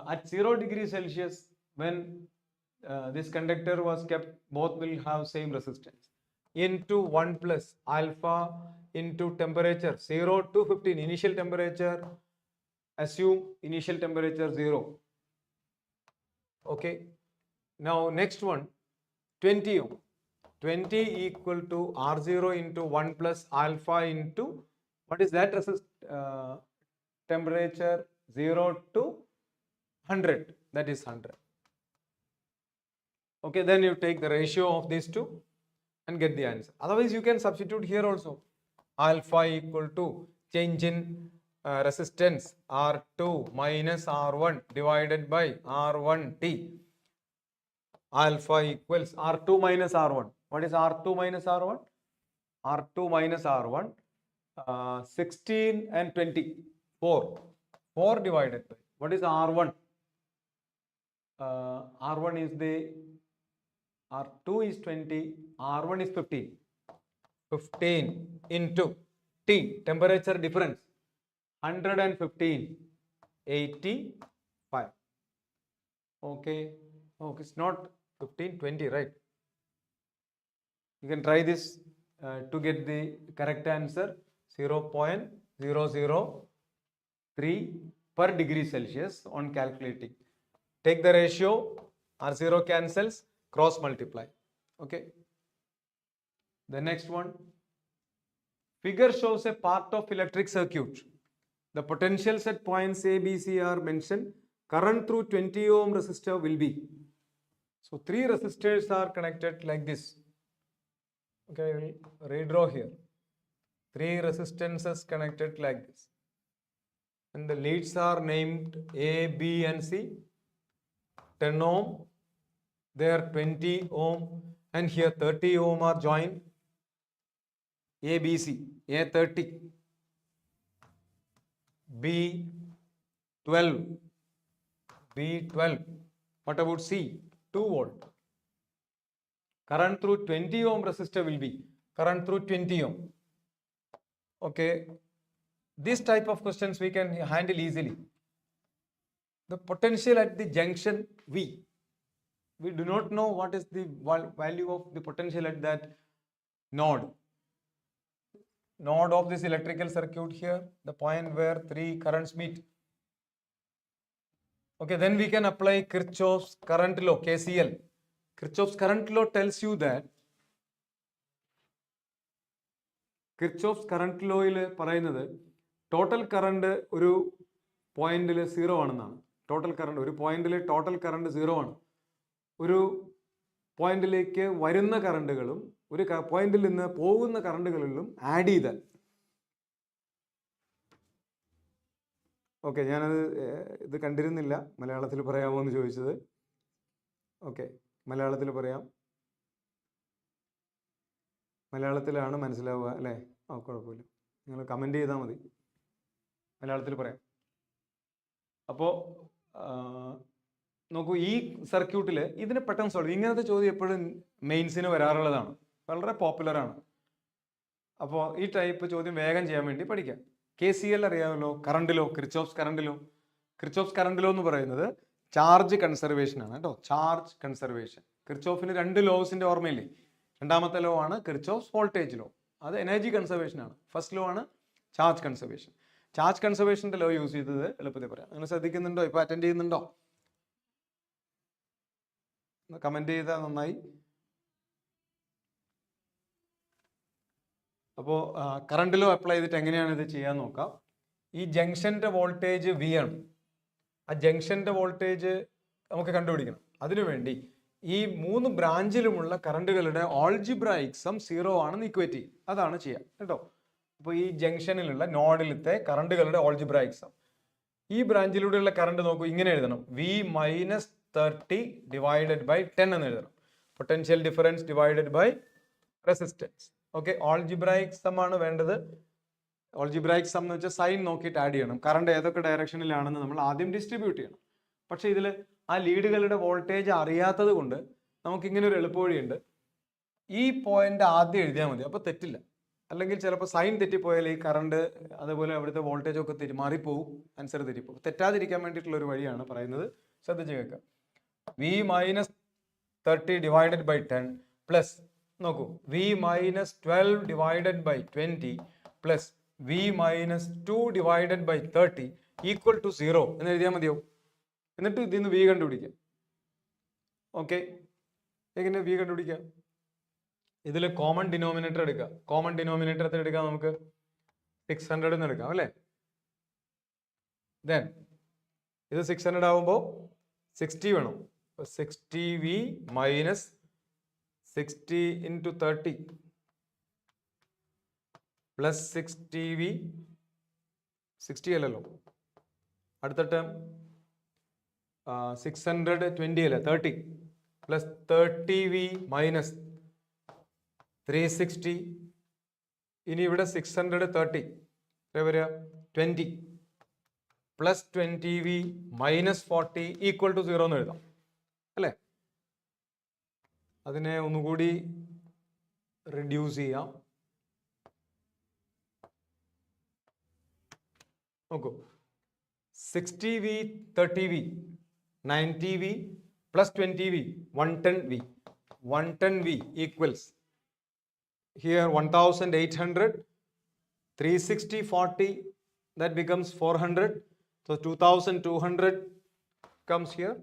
at 0 degrees Celsius, when this conductor was kept, both will have same resistance, into 1 plus alpha into temperature 0 to 15, initial temperature, assume initial temperature 0. Okay. Now next one, 20 ohm. 20 equal to R0 into 1 plus alpha into, what is that temperature? 0 to 100, that is 100. Okay, then you take the ratio of these two and get the answer. Otherwise, you can substitute here also. Alpha equal to change in resistance R2 minus R1 divided by R1T. Alpha equals R2 minus R1. What is R2 minus R1? R2 minus R1, 16 and 20, 4. 4 divided by, what is R1? R1 is the, R2 is 20, R1 is 15. 15 into T, temperature difference, 115, 85. Okay, okay, it's not 15, 20, right? You can try this to get the correct answer, 0.003 per degree Celsius on calculating. Take the ratio, R0 cancels, cross multiply. Okay. The next one, figure shows a part of electric circuit. The potentials at points A, B, C are mentioned. Current through 20 ohm resistor will be. So 3 resistors are connected like this. Okay, I will redraw here. 3 resistances connected like this. And the leads are named A, B and C. 10 ohm, there 20 ohm, and here 30 ohm are joined. A, B, C. A 30, B 12, B 12. What about C? 2 volt. Current through 20 ohm resistor will be current through 20 ohm. Okay, this type of questions we can handle easily. The potential at the junction V. We do not know what is the value of the potential at that node. Node of this electrical circuit here, the point where 3 currents meet. Okay, then we can apply Kirchhoff's current law, KCL. Kirchhoff's current law tells you that Kirchhoff's current law il പറയുന്നത് total current ഒരു പോയിന്റിൽ 0 ആണെന്നാണ്. Total current ഒരു പോയിന്റിൽ total current 0 ആണ്. ഒരു പോയിന്റിലേക്ക് വരുന്ന കറണ്ടുകളും ഒരു പോയിന്റിൽ നിന്ന് പോകുന്ന കറണ്ടുകളിലും ആഡ് ചെയ്താൽ, ഓക്കെ, ഞാനത് ഇത് കണ്ടിരുന്നില്ല, മലയാളത്തിൽ പറയാമോ എന്ന് ചോദിച്ചത്. ഓക്കെ, മലയാളത്തിൽ പറയാം. മലയാളത്തിലാണ് മനസ്സിലാവുക അല്ലേ? ആ, കുഴപ്പമില്ല, നിങ്ങൾ കമൻറ്റ് ചെയ്താൽ മതി, മലയാളത്തിൽ പറയാം. അപ്പോൾ നോക്കൂ, ഈ സർക്യൂട്ടിൽ ഇതിനെ പെട്ടെന്ന് സോൾവ്, ഇങ്ങനത്തെ ചോദ്യം എപ്പോഴും മെയിൻസിന് വരാറുള്ളതാണ്, വളരെ പോപ്പുലറാണ്. അപ്പോൾ ഈ ടൈപ്പ് ചോദ്യം വേഗം ചെയ്യാൻ വേണ്ടി പഠിക്കാം. KCL അറിയാമല്ലോ, current law, Kirchhoff's current law. Kirchhoff's current law എന്ന് പറയുന്നത് ചാർജ് കൺസർവേഷൻ ആണ് കേട്ടോ, ചാർജ് കൺസർവേഷൻ. കിർച്ചോഫിന് 2 ലോസിന്റെ ഓർമ്മയില്ലേ? രണ്ടാമത്തെ ലോ ആണ് കിർച്ചോഫ്സ് വോൾട്ടേജ് ലോ, അത് എനർജി കൺസർവേഷൻ ആണ്. ഫസ്റ്റ് ലോ ആണ് ചാർജ് കൺസർവേഷൻ. ചാർജ് കൺസർവേഷന്റെ ലോ യൂസ് ചെയ്തത് എളുപ്പത്തിൽ പറയാം. നിങ്ങൾ ശ്രദ്ധിക്കുന്നുണ്ടോ? ഇപ്പൊ അറ്റൻഡ് ചെയ്യുന്നുണ്ടോ? കമന്റ് ചെയ്താൽ നന്നായി. അപ്പോൾ കറണ്ട് ലോ അപ്ലൈ ചെയ്തിട്ട് എങ്ങനെയാണ് ഇത് ചെയ്യാൻ നോക്കാം. ഈ ജംഗ്ഷന്റെ വോൾട്ടേജ് V ആണ്. ആ ജംഗ്ഷന്റെ വോൾട്ടേജ് നമുക്ക് കണ്ടുപിടിക്കണം. അതിനുവേണ്ടി ഈ 3 ബ്രാഞ്ചിലുമുള്ള കറണ്ടുകളുടെ ഓൾജിബ്രായിക് സം 0 ആണെന്ന് ഇക്വേറ്റ് ചെയ്യും. അതാണ് ചെയ്യാം കേട്ടോ. അപ്പോൾ ഈ ജംഗ്ഷനിലുള്ള നോഡിലത്തെ കറണ്ടുകളുടെ ഓൾജിബ്രായിക് സം, ഈ ബ്രാഞ്ചിലൂടെയുള്ള കറണ്ട് നോക്കൂ, ഇങ്ങനെ എഴുതണം: V - 30 ഡിവൈഡഡ് ബൈ 10 എന്ന് എഴുതണം. Potential difference divided by resistance. Okay, algebraic sum ആണ് വേണ്ടത്. ഓൾജിബ്രായിക് സം എന്ന് വെച്ചാൽ സൈൻ നോക്കിയിട്ട് ആഡ് ചെയ്യണം. കറണ്ട് ഏതൊക്കെ ഡയറക്ഷനിലാണെന്ന് നമ്മൾ ആദ്യം ഡിസ്ട്രിബ്യൂട്ട് ചെയ്യണം. പക്ഷേ ഇതിൽ ആ ലീഡുകളുടെ വോൾട്ടേജ് അറിയാത്തത് കൊണ്ട് നമുക്കിങ്ങനെ ഒരു എളുപ്പവഴിയുണ്ട്. ഈ പോയിന്റ് ആദ്യം എഴുതിയാൽ മതി, അപ്പോൾ തെറ്റില്ല. അല്ലെങ്കിൽ ചിലപ്പോൾ സൈൻ തെറ്റിപ്പോയാൽ ഈ കറണ്ട് അതുപോലെ അവിടുത്തെ വോൾട്ടേജ് ഒക്കെ മാറിപ്പോവും, ആൻസർ തെറ്റിപ്പോവും. തെറ്റാതിരിക്കാൻ വേണ്ടിയിട്ടുള്ള ഒരു വഴിയാണ് പറയുന്നത്, ശ്രദ്ധിച്ച് കേൾക്കുക. V - 30 ഡിവൈഡഡ് ബൈ 10 പ്ലസ്, നോക്കൂ, V - 12 divided by 20 plus V - 2 divided by 30 equal to 0 എന്ന് എഴുതിയാൽ മതിയോ? എന്നിട്ട് ഇതിൽ നിന്ന് V കണ്ടുപിടിക്കാം. ഓക്കെ, എങ്ങനെ V കണ്ടുപിടിക്കാം? ഇതിൽ കോമൺ ഡിനോമിനേറ്റർ എടുക്കുക. കോമൺ ഡിനോമിനേറ്റർ എത്ര എടുക്കാം? നമുക്ക് 600 എന്ന് എടുക്കാം അല്ലേ? ദെൻ ഇത് 600 ആവുമ്പോൾ 60 വേണം. 60V minus 60 into 30 plus 60V, 60 അല്ലല്ലോ, അടുത്ത ടേം 620 അല്ലേ, 30 പ്ലസ് 30V മൈനസ് 360. ഇനി ഇവിടെ 630 വരിക 20 plus 20V minus 40 equal to 0 എന്ന് എഴുതാം അല്ലേ? അതിനെ ഒന്നുകൂടി റിഡ്യൂസ് ചെയ്യാം. നോക്കൂ, 60V 30V 90V plus 20V 110V. 110V equals here 1800, 360 40, that becomes 400, so 2200 comes here.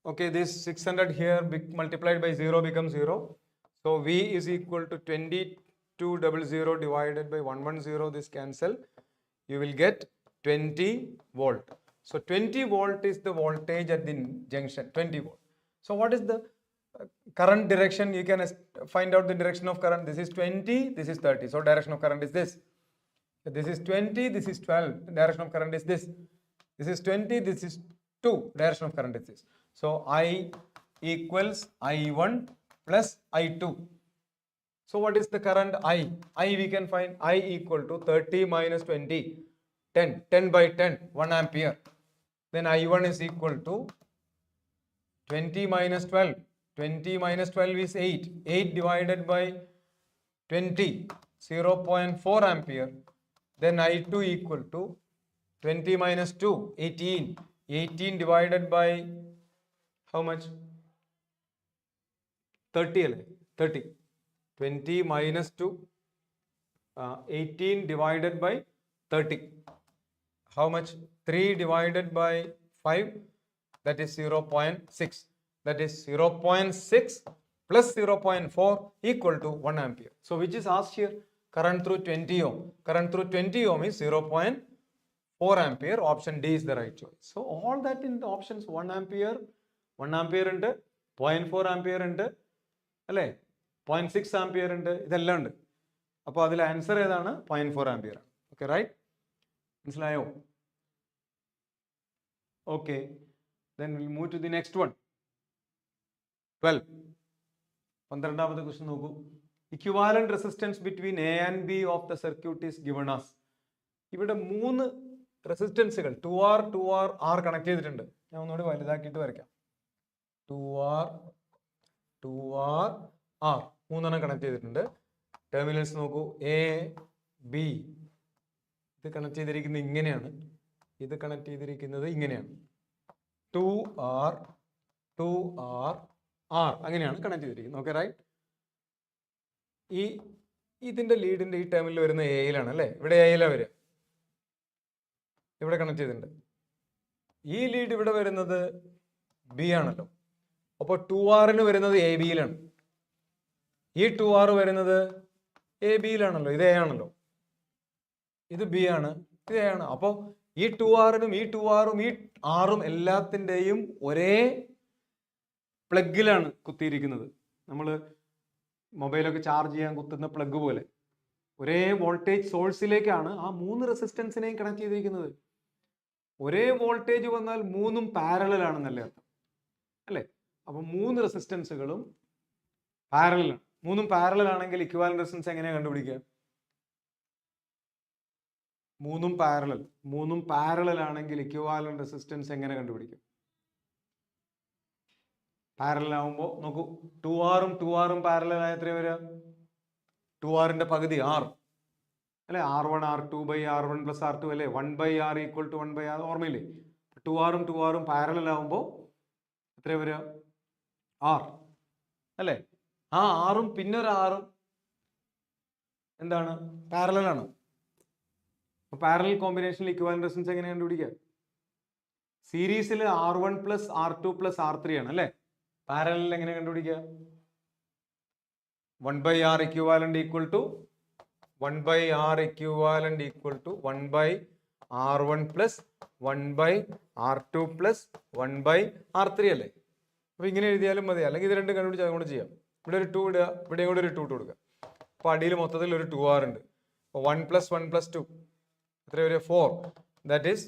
Okay, this 600 here multiplied by 0 becomes 0, so V is equal to 2200 divided by 110. This cancel, you will get 20 volt. So 20 volt is the voltage at the junction, 20 volt. So what is the current direction? You can find out the direction of current. This is 20, this is 30. So direction of current is this. This is 20, this is 12. Direction of current is this. This is 20, this is 2. Direction of current is this. So I equals I1 plus I2. So what is the current I? I we can find I equal to 30 minus 20, 10. 10 by 10, 1 ampere. Then I1 is equal to 20 minus 12. 20 minus 12 is 8. 8 divided by 20, 0.4 ampere. Then I2 equal to 20 minus 2, 18. 18 divided by how much? 30. 30. 20 minus 2, 18 divided by 30. How much? 3 divided by 5, that is 0.6. That is 0.6 plus 0.4 equal to 1 ampere. So which is asked here? Current through 20 ohm. Current through 20 ohm is 0.4 ampere. Option D is the right choice. So all that in the options 1 ampere, 1 ampere and 0.4 ampere and 0.6 ampere and ഇതെല്ലാം ഉണ്ട്. അപ്പോൾ അതിൽ answer ഏതാണ്? 0.4 ampere. Okay, right? മനസ്സിലായോ? Okay, then we'll move to the next one. 12. 12ാമത്തെ question നോക്കൂ. Equivalent resistance between A and B of the circuit is given as. ഇവിടെ 3 റെസിസ്റ്റൻസുകൾ 2R, 2R, R connect ചെയ്തിട്ടുണ്ട്. ഞാൻ ഒന്നുകൂടി വലുതാക്കിയിട്ട് വരയ്ക്കാം. 2R, 2R, R 3 കണക്ട് ചെയ്തിട്ടുണ്ട്. Terminals നോക്കൂ. A, B. ഇത് connect ചെയ്തിരിക്കുന്നത് ഇങ്ങനെയാണ്. ഇത് കണക്ട് ചെയ്തിരിക്കുന്നത് ഇങ്ങനെയാണ്. 2R, 2R, R അങ്ങനെയാണ് കണക്ട് ചെയ്തിരിക്കുന്നത്. Okay, right. ഇതിന്റെ ലീഡിന്റെ ഈ ടേമിൽ വരുന്ന എയിലാണ് അല്ലേ? ഇവിടെ എയിലാണ് വരിക. ഇവിടെ കണക്ട് ചെയ്തിട്ടുണ്ട്. ഈ ലീഡ് ഇവിടെ വരുന്നത് ബി ആണല്ലോ. അപ്പോൾ 2R വരുന്നത് എ ബിയിലാണ്. ഈ 2R വരുന്നത് എ ബിയിലാണല്ലോ. ഇത് എ ആണല്ലോ. ഇത് ബി ആണ്, ഇത് എ ആണ്. അപ്പോൾ ഈ 2R ഈ 2R ഈ ആറും എല്ലാത്തിൻ്റെയും ഒരേ പ്ലഗിലാണ് കുത്തിയിരിക്കുന്നത്. നമ്മൾ മൊബൈലൊക്കെ ചാർജ് ചെയ്യാൻ കുത്തുന്ന പ്ലഗ് പോലെ ഒരേ വോൾട്ടേജ് സോഴ്സിലേക്കാണ് ആ 3 റെസിസ്റ്റൻസിനെയും കണക്ട് ചെയ്തിരിക്കുന്നത്. ഒരേ വോൾട്ടേജ് വന്നാൽ 3ഉം പാരലലാണെന്നല്ലേ അർത്ഥം, അല്ലേ? അപ്പം 3 റെസിസ്റ്റൻസുകളും പാരലലാണ്. 3ഉം പാരലലാണെങ്കിൽ ഇക്വിവാലന്റ് റെസിസ്റ്റൻസ് എങ്ങനെയാണ് കണ്ടുപിടിക്കുക? 3ഉം പാരലലാണെങ്കിൽ ഇക്വിവാലന്റ് റെസിസ്റ്റൻസ് എങ്ങനെ കണ്ടുപിടിക്കും? പാരലലാവുമ്പോൾ നോക്കൂ, 2R പാരലലായ എത്ര വരിക? 2Rന്റെ പകുതി R അല്ലെ? R1 R2 by R1 plus R2 അല്ലേ? 1/R equal to 1/R. ഓർമ്മയില്ലേ? 2R പാരലലാവുമ്പോൾ എത്ര വരിക? R അല്ലേ? ആ ആറും പിന്നെ ഒരു ആറും എന്താണ്? പാരലലാണ്. പാരലൽ കോമ്പിനേഷനിൽ ഇക്വിവാലന്റ് റെസിസ്റ്റൻസ് എങ്ങനെ കണ്ടുപിടിക്കുക? സീരീസിൽ R1 plus R2 plus R3 ആണ് അല്ലേ? പാരലൽ എങ്ങനെ കണ്ടുപിടിക്കുക? 1/R equivalent equal to 1/R equivalent equal to 1/R1 plus 1/R2 plus 1/R3 അല്ലേ? അപ്പൊ ഇങ്ങനെ എഴുതിയാലും മതി. അല്ലെങ്കിൽ ഇത് രണ്ടും കണ്ടുപിടിച്ച് അതുകൊണ്ട് ചെയ്യാം. ഇവിടെ ഒരു 2 ഇടുക, ഇവിടെയും കൂടെ ഒരു 2 ഇട്ട് കൊടുക്കുക. അപ്പൊ അടിയിൽ മൊത്തത്തിൽ ഒരു 2R ഉണ്ട്. 1 plus 1 plus 2 എത്ര വരിക? 4. That is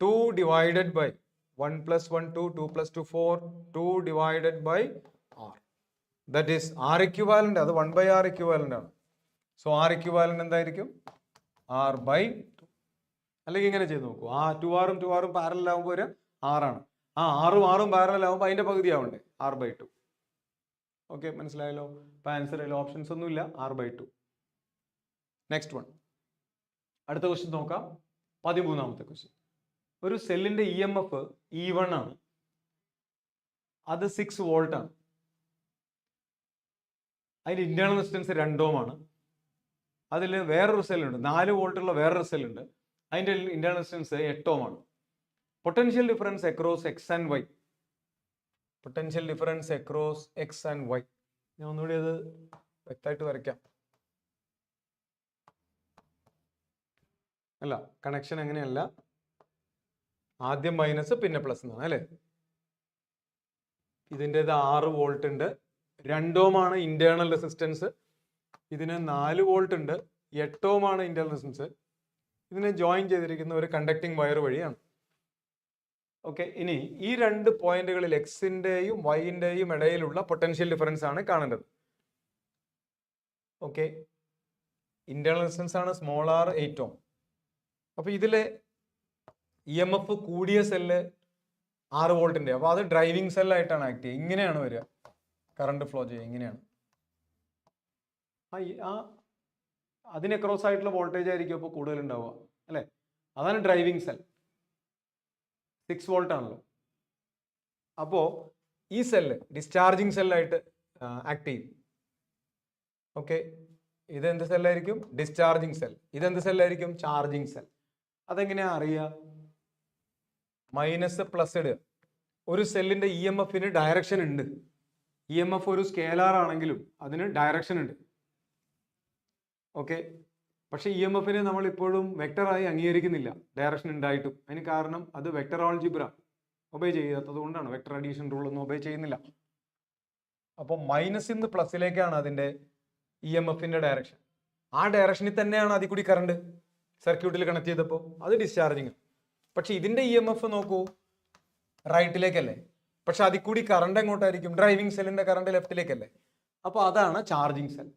2 divided by 1 plus 1 2, 2 plus 2 4, 2 divided by R. That is R equivalent. അത് 1/R equivalent ആണ്. സോ R equivalent എന്തായിരിക്കും? R/2. അല്ലെങ്കിൽ ഇങ്ങനെ ചെയ്ത് നോക്കൂ. ആ 2R പാരലൽ ആകുമ്പോൾ ഒരു R ആണ്. ആ ആറും പാരലൽ ആകുമ്പോൾ അതിന്റെ പകുതി ആവണ്ടേ? R/2. ഓക്കെ, മനസ്സിലായല്ലോ? ഇപ്പൊ ആൻസർ ഓപ്ഷൻസ് ഒന്നുമില്ല, R/2. നെക്സ്റ്റ് വൺ, അടുത്ത ക്വസ്റ്റ്യൻ നോക്കാം. 13ാമത്തെ ക്വസ്റ്റ്യൻ. ഒരു സെല്ലിന്റെ EMF E1 ആണ്. അത് 6 വോൾട്ട് ആണ്. അതിന്റെ ഇന്റേണൽ റെസിസ്റ്റൻസ് 2 ohm ആണ്. അതിൽ വേറൊരു സെല്ലുണ്ട്, 4 വോൾട്ടുള്ള വേറൊരു സെല്ലുണ്ട്. അതിന്റെ ഇന്റേണൽ റെസിസ്റ്റൻസ് 8 ohm ആണ്. Potential difference across X and Y. Potential difference across X and Y. ഞാൻ ഒന്നുകൂടി അത് വ്യക്തമായിട്ട് വരയ്ക്കാം. അല്ല, കണക്ഷൻ അങ്ങനെയല്ല. ആദ്യം മൈനസ് പിന്നെ പ്ലസ് എന്നാണ് അല്ലേ. ഇതിൻ്റെത് 6 വോൾട്ട് ഉണ്ട്, 2 ഓം ആണ് ഇന്റേണൽ റെസിസ്റ്റൻസ്. ഇതിന് 4 വോൾട്ട് ഉണ്ട്, 8 ഓം ആണ് ഇന്റേണൽ റെസിസ്റ്റൻസ്. ഇതിനെ ജോയിൻ ചെയ്തിരിക്കുന്ന ഒരു കണ്ടക്ടിങ് വയർ വഴിയാണ്. ഓക്കെ, ഇനി ഈ രണ്ട് പോയിന്റുകളിൽ എക്സിന്റെയും വൈന്റെയും ഇടയിലുള്ള പൊട്ടൻഷ്യൽ ഡിഫറൻസ് ആണ് കാണേണ്ടത്. ഓക്കെ, ഇന്റേണൽ റെസിസ്റ്റൻസ് ആണ് സ്മോൾ ആർ 8 ഓം. അപ്പൊ ഇതിലെ ഇ എം എഫ് കൂടിയ സെല്ല് 6 വോൾട്ടിന്റെ, അപ്പൊ അത് ഡ്രൈവിംഗ് സെല്ലായിട്ടാണ് ആക്ട് ചെയ്യുക. ഇങ്ങനെയാണ് വരിക, കറണ്ട് ഫ്ലോ ചെയ്യുക ഇങ്ങനെയാണ്. അതിന് ക്രോസ് ആയിട്ടുള്ള വോൾട്ടേജ് ആയിരിക്കും അപ്പോൾ കൂടുതൽ ഉണ്ടാവുക അല്ലേ. അതാണ് ഡ്രൈവിംഗ് സെൽ. 6 വോൾട്ട് ആണല്ലോ. അപ്പോൾ ഈ സെല്ല് ഡിസ്ചാർജിങ് സെല്ലായിട്ട് ആക്ട് ചെയ്യും. ഓക്കെ, ഇതെന്ത് സെല്ലായിരിക്കും? Discharging cell. ഇതെന്ത് സെല്ലായിരിക്കും? Charging cell. അതെങ്ങനെയാ അറിയുക? മൈനസ് പ്ലസ് ഇടുക. ഒരു സെല്ലിന്റെ ഇ എം എഫിന് ഡയറക്ഷൻ ഉണ്ട്. ഇ എം എഫ് ഒരു സ്കേലാർ ആണെങ്കിലും അതിന് ഡയറക്ഷൻ ഉണ്ട്. ഓക്കെ, പക്ഷെ ഇ എം എഫിനെ നമ്മൾ ഇപ്പോഴും വെക്ടറായി അംഗീകരിക്കുന്നില്ല ഡയറക്ഷൻ ഉണ്ടായിട്ടും. അതിന് കാരണം അത് വെക്ടർ ആൾജിബ്ര ഒബേ ചെയ്യാത്തത് കൊണ്ടാണ്. വെക്ടർ അഡീഷൻ റൂൾ ഒന്നും ഒബേ ചെയ്യുന്നില്ല. അപ്പോൾ മൈനസിൽ നിന്ന് പ്ലസിലേക്കാണ് അതിന്റെ ഇ എം എഫിന്റെ ഡയറക്ഷൻ. ആ ഡയറക്ഷനിൽ തന്നെയാണ് അതിൽ കൂടി കറണ്ട് സർക്യൂട്ടിൽ കണക്ട് ചെയ്തപ്പോൾ അത് ഡിസ്ചാർജിങ്. പക്ഷെ ഇതിന്റെ ഇ എം എഫ് നോക്കൂ, റൈറ്റിലേക്കല്ലേ. പക്ഷെ അതിൽ കൂടി കറണ്ട് എങ്ങോട്ടായിരിക്കും? ഡ്രൈവിംഗ് സെല്ലിന്റെ കറണ്ട് ലെഫ്റ്റിലേക്കല്ലേ. അപ്പോൾ അതാണ് ചാർജിങ് സെൽ.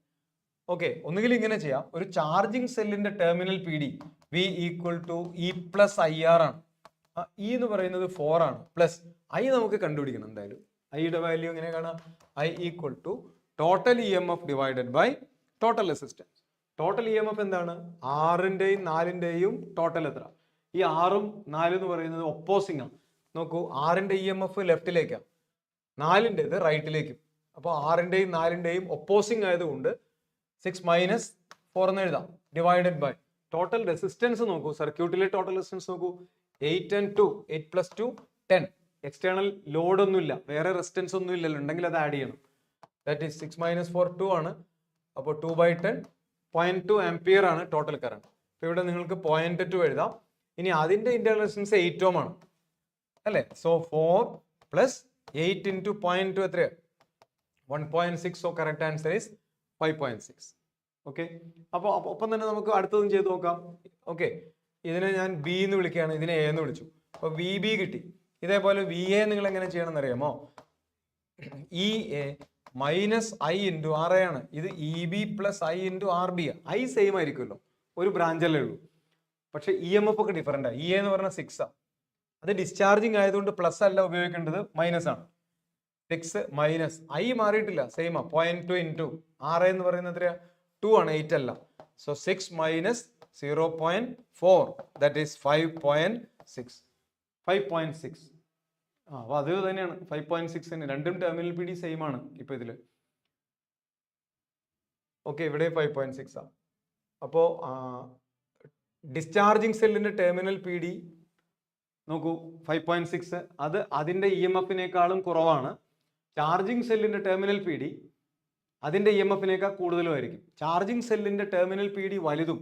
ഓക്കെ, ഒന്നുകിൽ ഇങ്ങനെ ചെയ്യാം. ഒരു ചാർജിങ് സെല്ലിന്റെ terminal P D V equal to E plus I R ആണ്. ഇ എന്ന് പറയുന്നത് 4 ആണ്, പ്ലസ് ഐ നമുക്ക് കണ്ടുപിടിക്കണം എന്തായാലും. ഐയുടെ വാല്യൂ എങ്ങനെ കാണാം? I equal to total E M F divided by total resistance. Total E M F എന്താണ്? 6ന്റെയും 4ന്റെയും ടോട്ടൽ എത്ര? ഈ 6ഉം 4 എന്ന് പറയുന്നത് ഒപ്പോസിംഗ് ആണ്. നോക്കൂ, 6ന്റെ ഇ എം എഫ് ലെഫ്റ്റിലേക്കാണ്, 4ന്റേത് റൈറ്റിലേക്കും. അപ്പോൾ 6ന്റെയും 4ന്റെയും ഒപ്പോസിംഗ് ആയതുകൊണ്ട് 6 മൈനസ് 4 എന്ന് എഴുതാം, ഡിവൈഡഡ് ബൈ ടോട്ടൽ റെസിസ്റ്റൻസ്. നോക്കൂ, സർക്യൂട്ടിലെ ടോട്ടൽ റെസിസ്റ്റൻസ് നോക്കൂ, 8 and 2, 8 plus 2 10. എക്സ്റ്റേണൽ ലോഡ് ഒന്നുമില്ല, വേറെ റെസിസ്റ്റൻസ് ഒന്നും ഇല്ലല്ലോ, ഉണ്ടെങ്കിൽ അത് ആഡ് ചെയ്യണം. ദാറ്റ് ഈസ് 6 minus 4 2 ആണ്. അപ്പോൾ 2/10 0.2 ആംപിയർ ആണ് ടോട്ടൽ കറണ്ട്. അപ്പോൾ ഇവിടെ നിങ്ങൾക്ക് 0.2 എഴുതാം. ഇനി അതിന്റെ ഇന്റേണൽ റെസിസ്റ്റൻസ് 8 ഓം ആണ് അല്ലേ. സോ 4 പ്ലസ് 8 into 0.2 എത്രയാണ്? 1.6. So correct answer is 5.6. Okay, അപ്പോൾ ഒപ്പം തന്നെ നമുക്ക് അടുത്തതും ചെയ്ത് നോക്കാം. ഓക്കെ, ഇതിനെ ഞാൻ ബി എന്ന് വിളിക്കുകയാണ്, ഇതിനെ എ എന്ന് വിളിച്ചു. അപ്പോൾ വി ബി കിട്ടി. ഇതേപോലെ വി എ നിങ്ങൾ എങ്ങനെ ചെയ്യണം എന്നറിയാമോ? E A minus I into R A ആണ്. ഇത് E B plus I into R B. I same ആയിരിക്കുമല്ലോ, ഒരു ബ്രാഞ്ചല്ലേ ഉള്ളൂ. പക്ഷെ ഇ എം എഫ് ഒക്കെ ഡിഫറൻ്റ് ആണ്. ഇ എന്ന് പറഞ്ഞാൽ 6 ആണ്. അത് ഡിസ്ചാർജിങ് ആയതുകൊണ്ട് പ്ലസ് അല്ല ഉപയോഗിക്കേണ്ടത്, മൈനസ് ആണ്. 6 മൈനസ് ഐ മാറിയിട്ടില്ല, സെയിം ആ. 0.2 ഇൻറ്റു ആർ എന്ന് പറയുന്നത് എത്രയാ? 2 ആണ്, 8 അല്ല. So 6 minus 0.4 that is 5.6. 5.6. അപ്പോൾ അത് തന്നെയാണ് 5.6. രണ്ടും ടെർമിനൽ പി ഡി സെയിം ആണ് ഇപ്പൊ ഇതില്. ഓക്കെ, ഇവിടെ 5.6 ആണ്. അപ്പോ ഡിസ്ചാർജിങ് സെല്ലിന്റെ ടെർമിനൽ പി ഡി നോക്കൂ 5.6. അത് അതിന്റെ ഇ എം എഫിനേക്കാളും കുറവാണ്. ചാർജിങ് സെല്ലിന്റെ ടെർമിനൽ പി ഡി അതിന്റെ ഇ എം എഫിനേക്കാൾ കൂടുതലുമായിരിക്കും. ചാർജിങ് സെല്ലിന്റെ ടെർമിനൽ പി ഡി വലുതും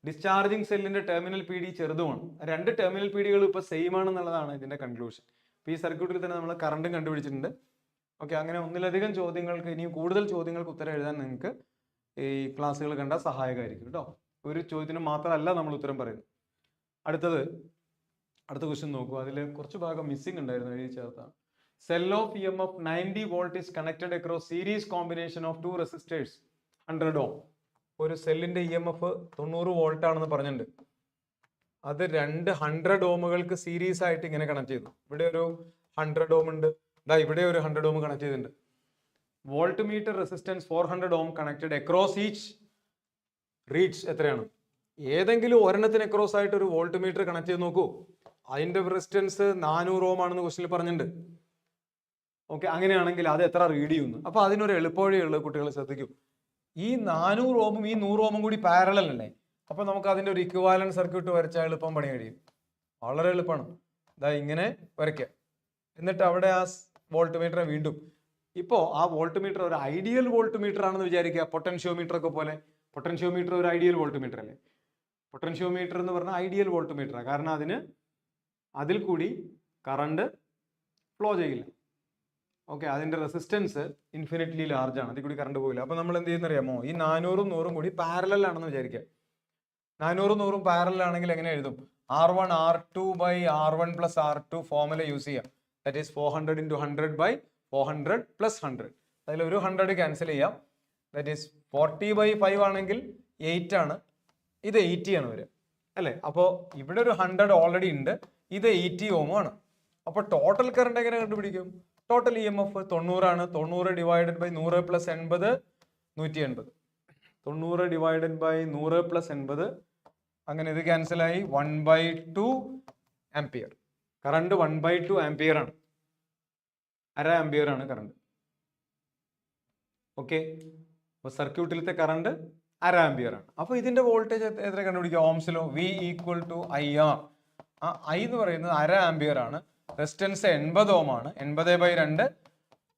ഡിസ്ചാർജിങ് സെല്ലിന്റെ ടെർമിനൽ പി ഡി ചെറുതുമാണ്. രണ്ട് ടെർമിനൽ പി ഡികളും ഇപ്പൊ സെയിം ആണെന്നുള്ളതാണ് ഇതിന്റെ കൺക്ലൂഷൻ. ഈ സർക്യൂട്ടിൽ തന്നെ നമ്മൾ കറണ്ടും കണ്ടുപിടിച്ചിട്ടുണ്ട്. ഓക്കെ, അങ്ങനെ ഒന്നിലധികം ചോദ്യങ്ങൾക്ക്, ഇനിയും കൂടുതൽ ചോദ്യങ്ങൾക്ക് ഉത്തരം എഴുതാൻ നിങ്ങൾക്ക് ഈ ക്ലാസ്സുകൾ കണ്ടാൽ സഹായകമായിരിക്കും കേട്ടോ. ഒരു ചോദ്യത്തിന് മാത്രമല്ല നമ്മൾ ഉത്തരം പറയുന്നത്. അടുത്ത ക്വസ്റ്റ്യൻ നോക്കൂ. അതിൽ കുറച്ച് ഭാഗം മിസ്സിംഗ് ഉണ്ടായിരുന്നു, എഴുതി ചേർത്താണ്. Cell of EMF 90 volt is connected across series combination of two resistors 100 ohm. ഒരു സെല്ലിന്റെ ഇ എം എഫ് 90 വോൾട്ട് ആണെന്ന് പറഞ്ഞിട്ടുണ്ട്. അത് 2 100 ഓമുകൾക്ക് സീരീസ് ആയിട്ട് ഇങ്ങനെ കണക്ട് ചെയ്തു. ഇവിടെ ഒരു 100 ഓം ഉണ്ട്, ഇവിടെ ഒരു 100 ഓം കണക്ട് ചെയ്തിട്ടുണ്ട്. വോൾട്ട് മീറ്റർ റെസിസ്റ്റൻസ് 400 ഓം കണക്റ്റഡ് അക്രോസ് ഈച്ച് റീഡ്സ് എത്രയാണ്? ഏതെങ്കിലും ഒരെണ്ണത്തിന് അക്രോസ് ആയിട്ട് ഒരു വോൾട്ട് മീറ്റർ കണക്ട് ചെയ്ത് നോക്കൂ. അതിന്റെ റെസിസ്റ്റൻസ് 400 ഓം ആണെന്ന് ക്വസ്റ്റ്യനിൽ പറഞ്ഞിട്ടുണ്ട്. ഓക്കെ, അങ്ങനെയാണെങ്കിൽ അത് എത്ര റീഡ് ചെയ്യുന്നു? അപ്പൊ അതിനൊരു എളുപ്പവഴിയുള്ള കുട്ടികൾ ശ്രദ്ധിക്കും. ഈ 400 ഓമും ഈ 100 ഓമും കൂടി പാരലൽ അല്ലേ. അപ്പൊ നമുക്ക് അതിന്റെ ഒരു ഇക്വിവാലന്റ് സർക്യൂട്ട് വരച്ചാൽ എളുപ്പം പണി കഴിയും. വളരെ എളുപ്പമാണ്. ഇങ്ങനെ വരയ്ക്കുക. എന്നിട്ട് അവിടെ ആ വോൾട്ട് മീറ്ററെ വീണ്ടും, ഇപ്പോ ആ വോൾട്ട് മീറ്റർ ഒരു ഐഡിയൽ വോൾട്ട് മീറ്റർ ആണെന്ന് വിചാരിക്കുക. പൊട്ടൻഷ്യോമീറ്റർ ഒക്കെ പോലെ. പൊട്ടൻഷ്യോമീറ്റർ ഒരു ഐഡിയൽ വോൾട്ട് മീറ്റർ അല്ലേ. പൊട്ടൻഷ്യോമീറ്റർ എന്ന് പറഞ്ഞാൽ ഐഡിയൽ വോൾട്ട് മീറ്ററാണ്. കാരണം അതിന് അതിൽ കൂടി കറണ്ട് ഫ്ലോ ചെയ്യില്ല. ഓക്കെ, അതിൻ്റെ റെസിസ്റ്റൻസ് ഇൻഫിനിറ്റ്ലി ലാർജ് ആണ്, അതിൽ കൂടി കറണ്ട് പോകില്ല. അപ്പോൾ നമ്മൾ എന്ത് ചെയ്യുന്നറിയാമോ, ഈ 400 100 കൂടി പാരലൽ ആണെന്ന് വിചാരിക്കുക. 400 100 പാരലൽ ആണെങ്കിൽ എങ്ങനെ എഴുതും? R1 R2 by R1 plus R2 formula use ചെയ്യാം. That is 400 into 100 by 400 plus 100. അതിൽ ഒരു 100 ക്യാൻസൽ ചെയ്യാം. ദാറ്റ് ഈസ് 40 by 5 ആണെങ്കിൽ 8 ആണ്, ഇത് 80 ആണ് വരിക അല്ലേ. അപ്പോൾ ഇവിടെ ഒരു 100 ഓൾറെഡി ഉണ്ട്, ഇത് 80 ഓം ആണ്. അപ്പോൾ ടോട്ടൽ കറണ്ട് എങ്ങനെ കണ്ടുപിടിക്കും? ടോട്ടൽ EMF 90 ആണ്. 90 divided by 100 plus 80 180. 90 divided by 100 plus 80, അങ്ങനെ ഇത് ക്യാൻസലായി 1/2 ആംപിയർ. കറണ്ട് 1/2 ആംപിയർ ആണ്, അര ആംപിയർ ആണ് കറണ്ട്. ഓക്കെ, അപ്പോൾ സർക്യൂട്ടിലത്തെ കറണ്ട് അര ആംപിയർ ആണ്. അപ്പോൾ ഇതിന്റെ വോൾട്ടേജ് എത്ര കണ്ടുപിടിക്കുക? ഓംസിലോ V ഈക്വൽ ടു IR. ആ I എന്ന് പറയുന്നത് അര ആംപിയർ ആണ്. റെസിസ്റ്റൻസ് 80 ഓം ആണ്. 80/2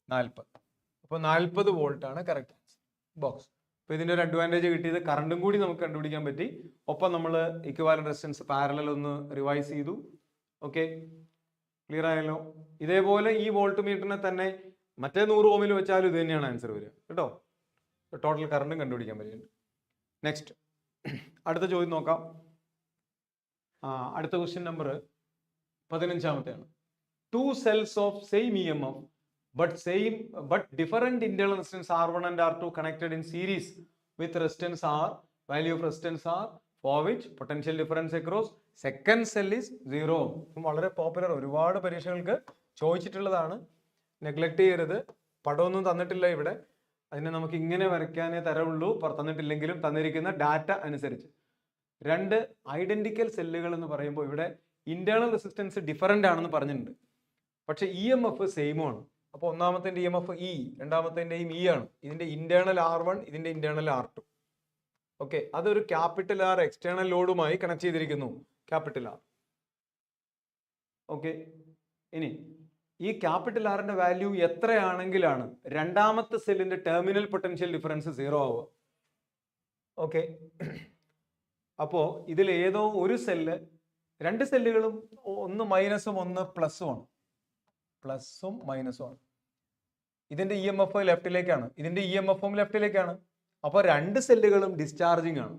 40. അപ്പോൾ 40 വോൾട്ട് ആണ് കറക്റ്റ് ആൻസർ. ബോക്സ്. അപ്പോൾ ഇതിന്റെ ഒരു അഡ്വാൻറ്റേജ് കിട്ടിയത് കറണ്ടും കൂടി നമുക്ക് കണ്ടുപിടിക്കാൻ പറ്റി. ഒപ്പം നമ്മൾ ഇക്വിവാലന്റ് റെസിസ്റ്റൻസ് പാരലൽ ഒന്ന് റിവൈസ് ചെയ്തു. ഓക്കെ, ക്ലിയർ ആയല്ലോ. ഇതേപോലെ ഈ വോൾട്ട് മീറ്ററിനെ തന്നെ മറ്റേ 100 ഓമിൽ വെച്ചാലും ഇത് തന്നെയാണ് ആൻസർ വരിക കേട്ടോ. ടോട്ടൽ കറണ്ടും കണ്ടുപിടിക്കാൻ പറ്റുന്നുണ്ട്. നെക്സ്റ്റ് അടുത്ത ചോദ്യം നോക്കാം. അടുത്ത question number 15-ാമത്തെയാണ്. 2 cells of same EMF but different internal resistance R1 and R2 connected in series with resistance R. Value of resistance R for which potential difference across second cell is 0. വളരെ popular, ഒരുപാട് പരീക്ഷകൾക്ക് ചോദിച്ചിട്ടുള്ളതാണ്. Neglect ചെയ്യരുത്. പടമൊന്നും തന്നിട്ടില്ല ഇവിടെ, അതിനെ നമുക്ക് ഇങ്ങനെ വരയ്ക്കാനേ തരവുള്ളൂ. തന്നിട്ടില്ലെങ്കിലും തന്നിരിക്കുന്ന ഡാറ്റ അനുസരിച്ച് 2 ഐഡന്റിക്കൽ സെല്ലുകൾ എന്ന് പറയുമ്പോൾ ഇവിടെ ഇന്റേണൽ റെസിസ്റ്റൻസ് ഡിഫറൻ്റ് ആണെന്ന് പറഞ്ഞിട്ടുണ്ട്, പക്ഷെ EMF സെയിമും ആണ്. അപ്പോൾ ഒന്നാമത്തെ EMF E, രണ്ടാമത്തേൻ്റെയും E ആണ്. ഇതിന്റെ ഇന്റേണൽ R1, ഇതിന്റെ ഇന്റേണൽ R2. ഓക്കെ, അതൊരു ക്യാപിറ്റൽ R എക്സ്റ്റേണൽ ലോഡുമായി കണക്ട് ചെയ്തിരിക്കുന്നു, ക്യാപിറ്റൽ R. ഓക്കെ, ഇനി ഈ ക്യാപിറ്റൽ ആറിന്റെ വാല്യൂ എത്രയാണെങ്കിലാണ് രണ്ടാമത്തെ സെല്ലിന്റെ ടെർമിനൽ പൊട്ടൻഷ്യൽ ഡിഫറൻസ് 0 ആവുക? ഓക്കെ, അപ്പോൾ ഇതിൽ ഏതോ ഒരു സെല്ല്, 2 സെല്ലുകളും ഒന്ന് മൈനസും ഒന്ന് പ്ലസും ആണ്, പ്ലസും മൈനസും ആണ്. ഇതിന്റെ EMF ലെഫ്റ്റിലേക്കാണ്, ഇതിന്റെ EMFും ലെഫ്റ്റിലേക്കാണ്. അപ്പോൾ 2 സെല്ലുകളും ഡിസ്ചാർജിങ് ആണ്.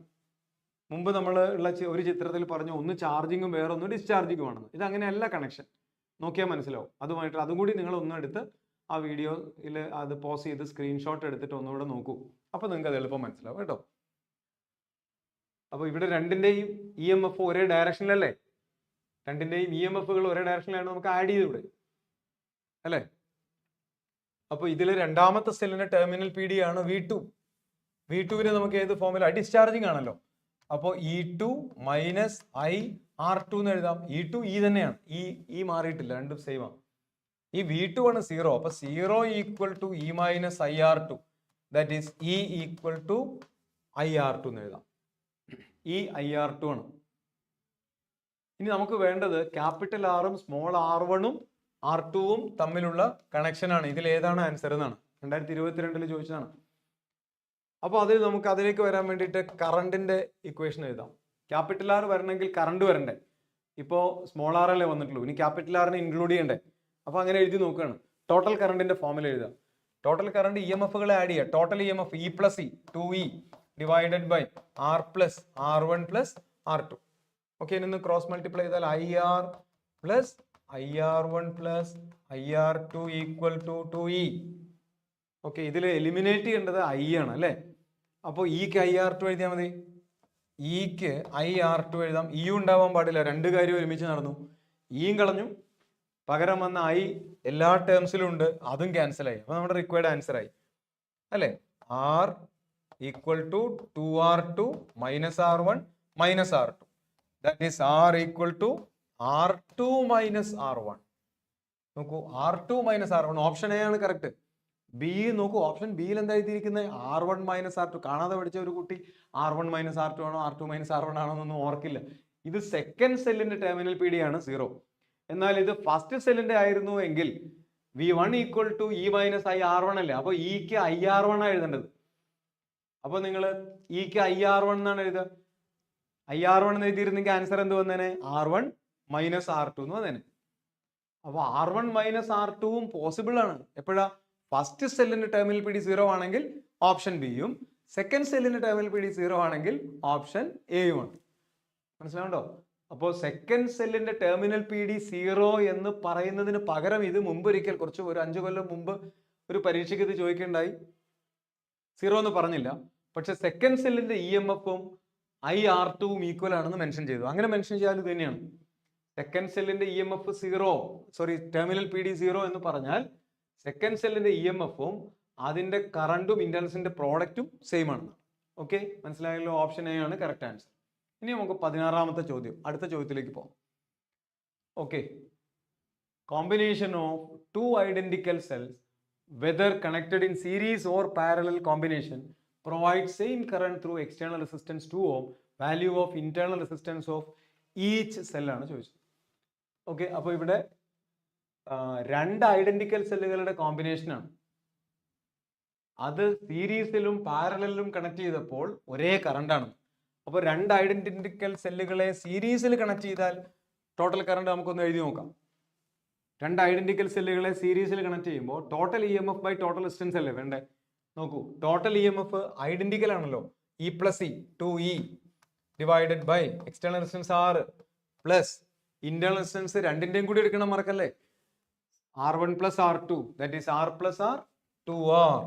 മുമ്പ് നമ്മൾ ഉള്ള ഒരു ചിത്രത്തിൽ പറഞ്ഞു, ഒന്ന് ചാർജിങ്ങും വേറൊന്ന് ഡിസ്ചാർജിങ്ങും ആണെന്ന്. ഇത് അങ്ങനെയല്ല കണക്ഷൻ, നോക്കിയാൽ മനസ്സിലാവും. അതുമായിട്ട് അതും കൂടി നിങ്ങൾ ഒന്നെടുത്ത് ആ വീഡിയോയിൽ അത് പോസ് ചെയ്ത് സ്ക്രീൻഷോട്ട് എടുത്തിട്ട് ഒന്നുകൂടെ നോക്കൂ, അപ്പോൾ നിങ്ങൾക്ക് അത് എളുപ്പം മനസ്സിലാവും കേട്ടോ. അപ്പോൾ ഇവിടെ 2ന്റെയും EMF ഒരേ ഡയറക്ഷനിലല്ലേ, 2ന്റെയും EMFകൾ ഒരേ ഡയറക്ഷനിലാണ്, നമുക്ക് ആഡ് ചെയ്തൂടെ അല്ലേ? അപ്പോൾ ഇതിൽ രണ്ടാമത്തെ സെല്ലിന്റെ ടെർമിനൽ PD ആണ് V2. V2വിനെ നമുക്ക് ഏത് ഫോമില? ഡിസ്ചാർജിങ് ആണല്ലോ. അപ്പോൾ E2 മൈനസ് IR2 എന്ന് എഴുതാം. E2 E തന്നെയാണ്, ഈ മാറിയിട്ടില്ല, രണ്ടും സെയിം ആണ്. ഈ V2 ആണ് 0, അപ്പൊ 0 equal to E minus IR2, that is E equal to IR2 എന്ന് എഴുതാം. ഈ IR2 ആണ്. ഇനി നമുക്ക് വേണ്ടത് ക്യാപിറ്റൽ ആറും സ്മോൾ R1ഉം R2ഉം തമ്മിലുള്ള കണക്ഷൻ ആണ്. ഇതിൽ ഏതാണ് ആൻസർ എന്നാണ് 2022 ചോദിച്ചതാണ്. അപ്പോൾ അതിൽ നമുക്ക് അതിലേക്ക് വരാൻ വേണ്ടിയിട്ട് കറണ്ടിന്റെ ഇക്വേഷൻ എഴുതാം. ക്യാപിറ്റൽ ആർ വരണമെങ്കിൽ കറണ്ട് വരണ്ടേ? ഇപ്പോൾ സ്മോൾ ആർ അല്ലേ വന്നിട്ടുള്ളൂ, ഇനി ക്യാപിറ്റൽ ആറിനെ ഇൻക്ലൂഡ് ചെയ്യണ്ടേ? അപ്പോൾ അങ്ങനെ എഴുതി നോക്കുകയാണ്. ടോട്ടൽ കറണ്ടിന്റെ ഫോമിൽ എഴുതാം. ടോട്ടൽ കറണ്ട് EMFകളെ ആഡ് ചെയ്യുക. Total EMF E plus E 2E divided by R plus R1 plus R2. Okay, ഇനി ക്രോസ് മൾട്ടിപ്ലൈ ചെയ്താൽ IR plus IR1 plus IR2 equal to 2E. Okay, ഇതിൽ എലിമിനേറ്റ് ചെയ്യേണ്ടത് I ആണ് അല്ലേ? അപ്പോൾ Eക്ക് IR2 എഴുതിയാൽ മതി. Eക്ക് IR2 എഴുതാം. E ഉണ്ടാവാൻ പാടില്ല, 2 കാര്യം ഒരുമിച്ച് നടന്നു. Eയും കളഞ്ഞു, പകരം വന്ന I എല്ലാ ടേംസിലും ഉണ്ട്, അതും ക്യാൻസൽ ആയി. അപ്പോൾ നമ്മുടെ റിക്വയർഡ് ആൻസർ ആയി അല്ലേ? R equal to 2R2 minus R1 minus R2, that is R equal to R2 minus R1. നോക്കൂ, R2 minus R1, option A ആണ് കറക്റ്റ്. ബി നോക്കൂ, ഓപ്ഷൻ ബിയിൽ എന്താ എഴുതിയിരിക്കുന്നത്? R1 minus R2. കാണാതെ പഠിച്ച ഒരു കുട്ടി R1 മൈനസ് R2 ആണോ R2 മൈനസ് R1 ആണോ എന്നൊന്നും ഓർക്കില്ല. ഇത് സെക്കൻഡ് സെല്ലിന്റെ ടെർമിനൽ PD ആണ് 0. എന്നാൽ ഇത് ഫസ്റ്റ് സെല്ലിന്റെ ആയിരുന്നു എങ്കിൽ V1 equal to E minus IR1 അല്ലേ? അപ്പോൾ Eക്ക് IR1 ആണ് എഴുതേണ്ടത്. അപ്പോൾ നിങ്ങൾ Eക്ക് IR1 എന്നാണ് എഴുതുക. IR1 എന്ന് എഴുതിയിരുന്നെങ്കിൽ ആൻസർ എന്ത് വന്നേനെ? R1 മൈനസ് ആർ ടു എന്ന് വന്നേനെ. അപ്പൊ R1 മൈനസ് R2 പോസിബിൾ ആണ്. എപ്പോഴാ? ഫസ്റ്റ് സെല്ലിന്റെ ടെർമിനൽ പി ഡി 0 ആണെങ്കിൽ ഓപ്ഷൻ ബിയും, സെക്കൻഡ് സെല്ലിന്റെ ടെർമിനൽ പി ഡി 0 ആണെങ്കിൽ ഓപ്ഷൻ എയുമാണ്. മനസ്സിലാവുണ്ടോ? അപ്പോൾ സെക്കൻഡ് സെല്ലിന്റെ ടെർമിനൽ പി ഡി 0 എന്ന് പറയുന്നതിന് പകരം ഇത് മുമ്പ് ഒരിക്കൽ ഒരു 5 കൊല്ലം മുമ്പ് ഒരു പരീക്ഷയ്ക്ക് ഇത് ചോദിക്കേണ്ടായി. 0 എന്ന് പറഞ്ഞില്ല, പക്ഷെ സെക്കൻഡ് സെല്ലിന്റെ EMF-ഉം IR2-ഉം ഈക്വൽ ആണെന്ന് മെൻഷൻ ചെയ്തു. അങ്ങനെ മെൻഷൻ ചെയ്യാൻ ഇത് തന്നെയാണ്. സെക്കൻഡ് സെല്ലിന്റെ EMF 0, ടെർമിനൽ പി ഡി 0 എന്ന് പറഞ്ഞാൽ സെക്കൻഡ് സെല്ലിന്റെ EMF-ഉം അതിന്റെ കറണ്ടും ഇൻഡക്ടൻസിന്റെ പ്രോഡക്റ്റും സെയിം ആണ്. ഓക്കെ, മനസ്സിലായല്ലോ? ഓപ്ഷൻ എ ആണ് കറക്റ്റ് ആൻസർ. ഇനി നമുക്ക് 16ാമത്തെ ചോദ്യം, അടുത്ത ചോദ്യത്തിലേക്ക് പോകാം. Okay, combination of 2 identical cells whether connected in series or parallel combination provide same current through external resistance 2 ohm. Value of internal resistance of each cell ആണ് ചോദിച്ചത്. ഓക്കെ, അപ്പൊ ഇവിടെ 2 ഐഡന്റിക്കൽ സെല്ലുകളുടെ കോമ്പിനേഷൻ ആണ്. അത് സീരീസിലും പാരലലിലും കണക്ട് ചെയ്തപ്പോൾ ഒരേ കറണ്ട് ആണ്. അപ്പോൾ 2 ഐഡന്റിക്കൽ സെല്ലുകളെ സീരീസിൽ കണക്ട് ചെയ്താൽ ടോട്ടൽ കറണ്ട് നമുക്കൊന്ന് എഴുതി നോക്കാം. 2 ഐഡന്റിക്കൽ സെല്ലുകളെ സീരീസിൽ കണക്ട് ചെയ്യുമ്പോൾ total EMF by total resistance അല്ലേ വേണ്ടേ? നോക്കൂ, ടോട്ടൽ EMF ഐഡന്റിക്കൽ ആണല്ലോ. E plus E 2E divided by external resistance R plus internal resistance രണ്ടിന്റെയും കൂടി എടുക്കണം, മറക്കല്ലേ. R1 plus R2 that is R plus R 2R.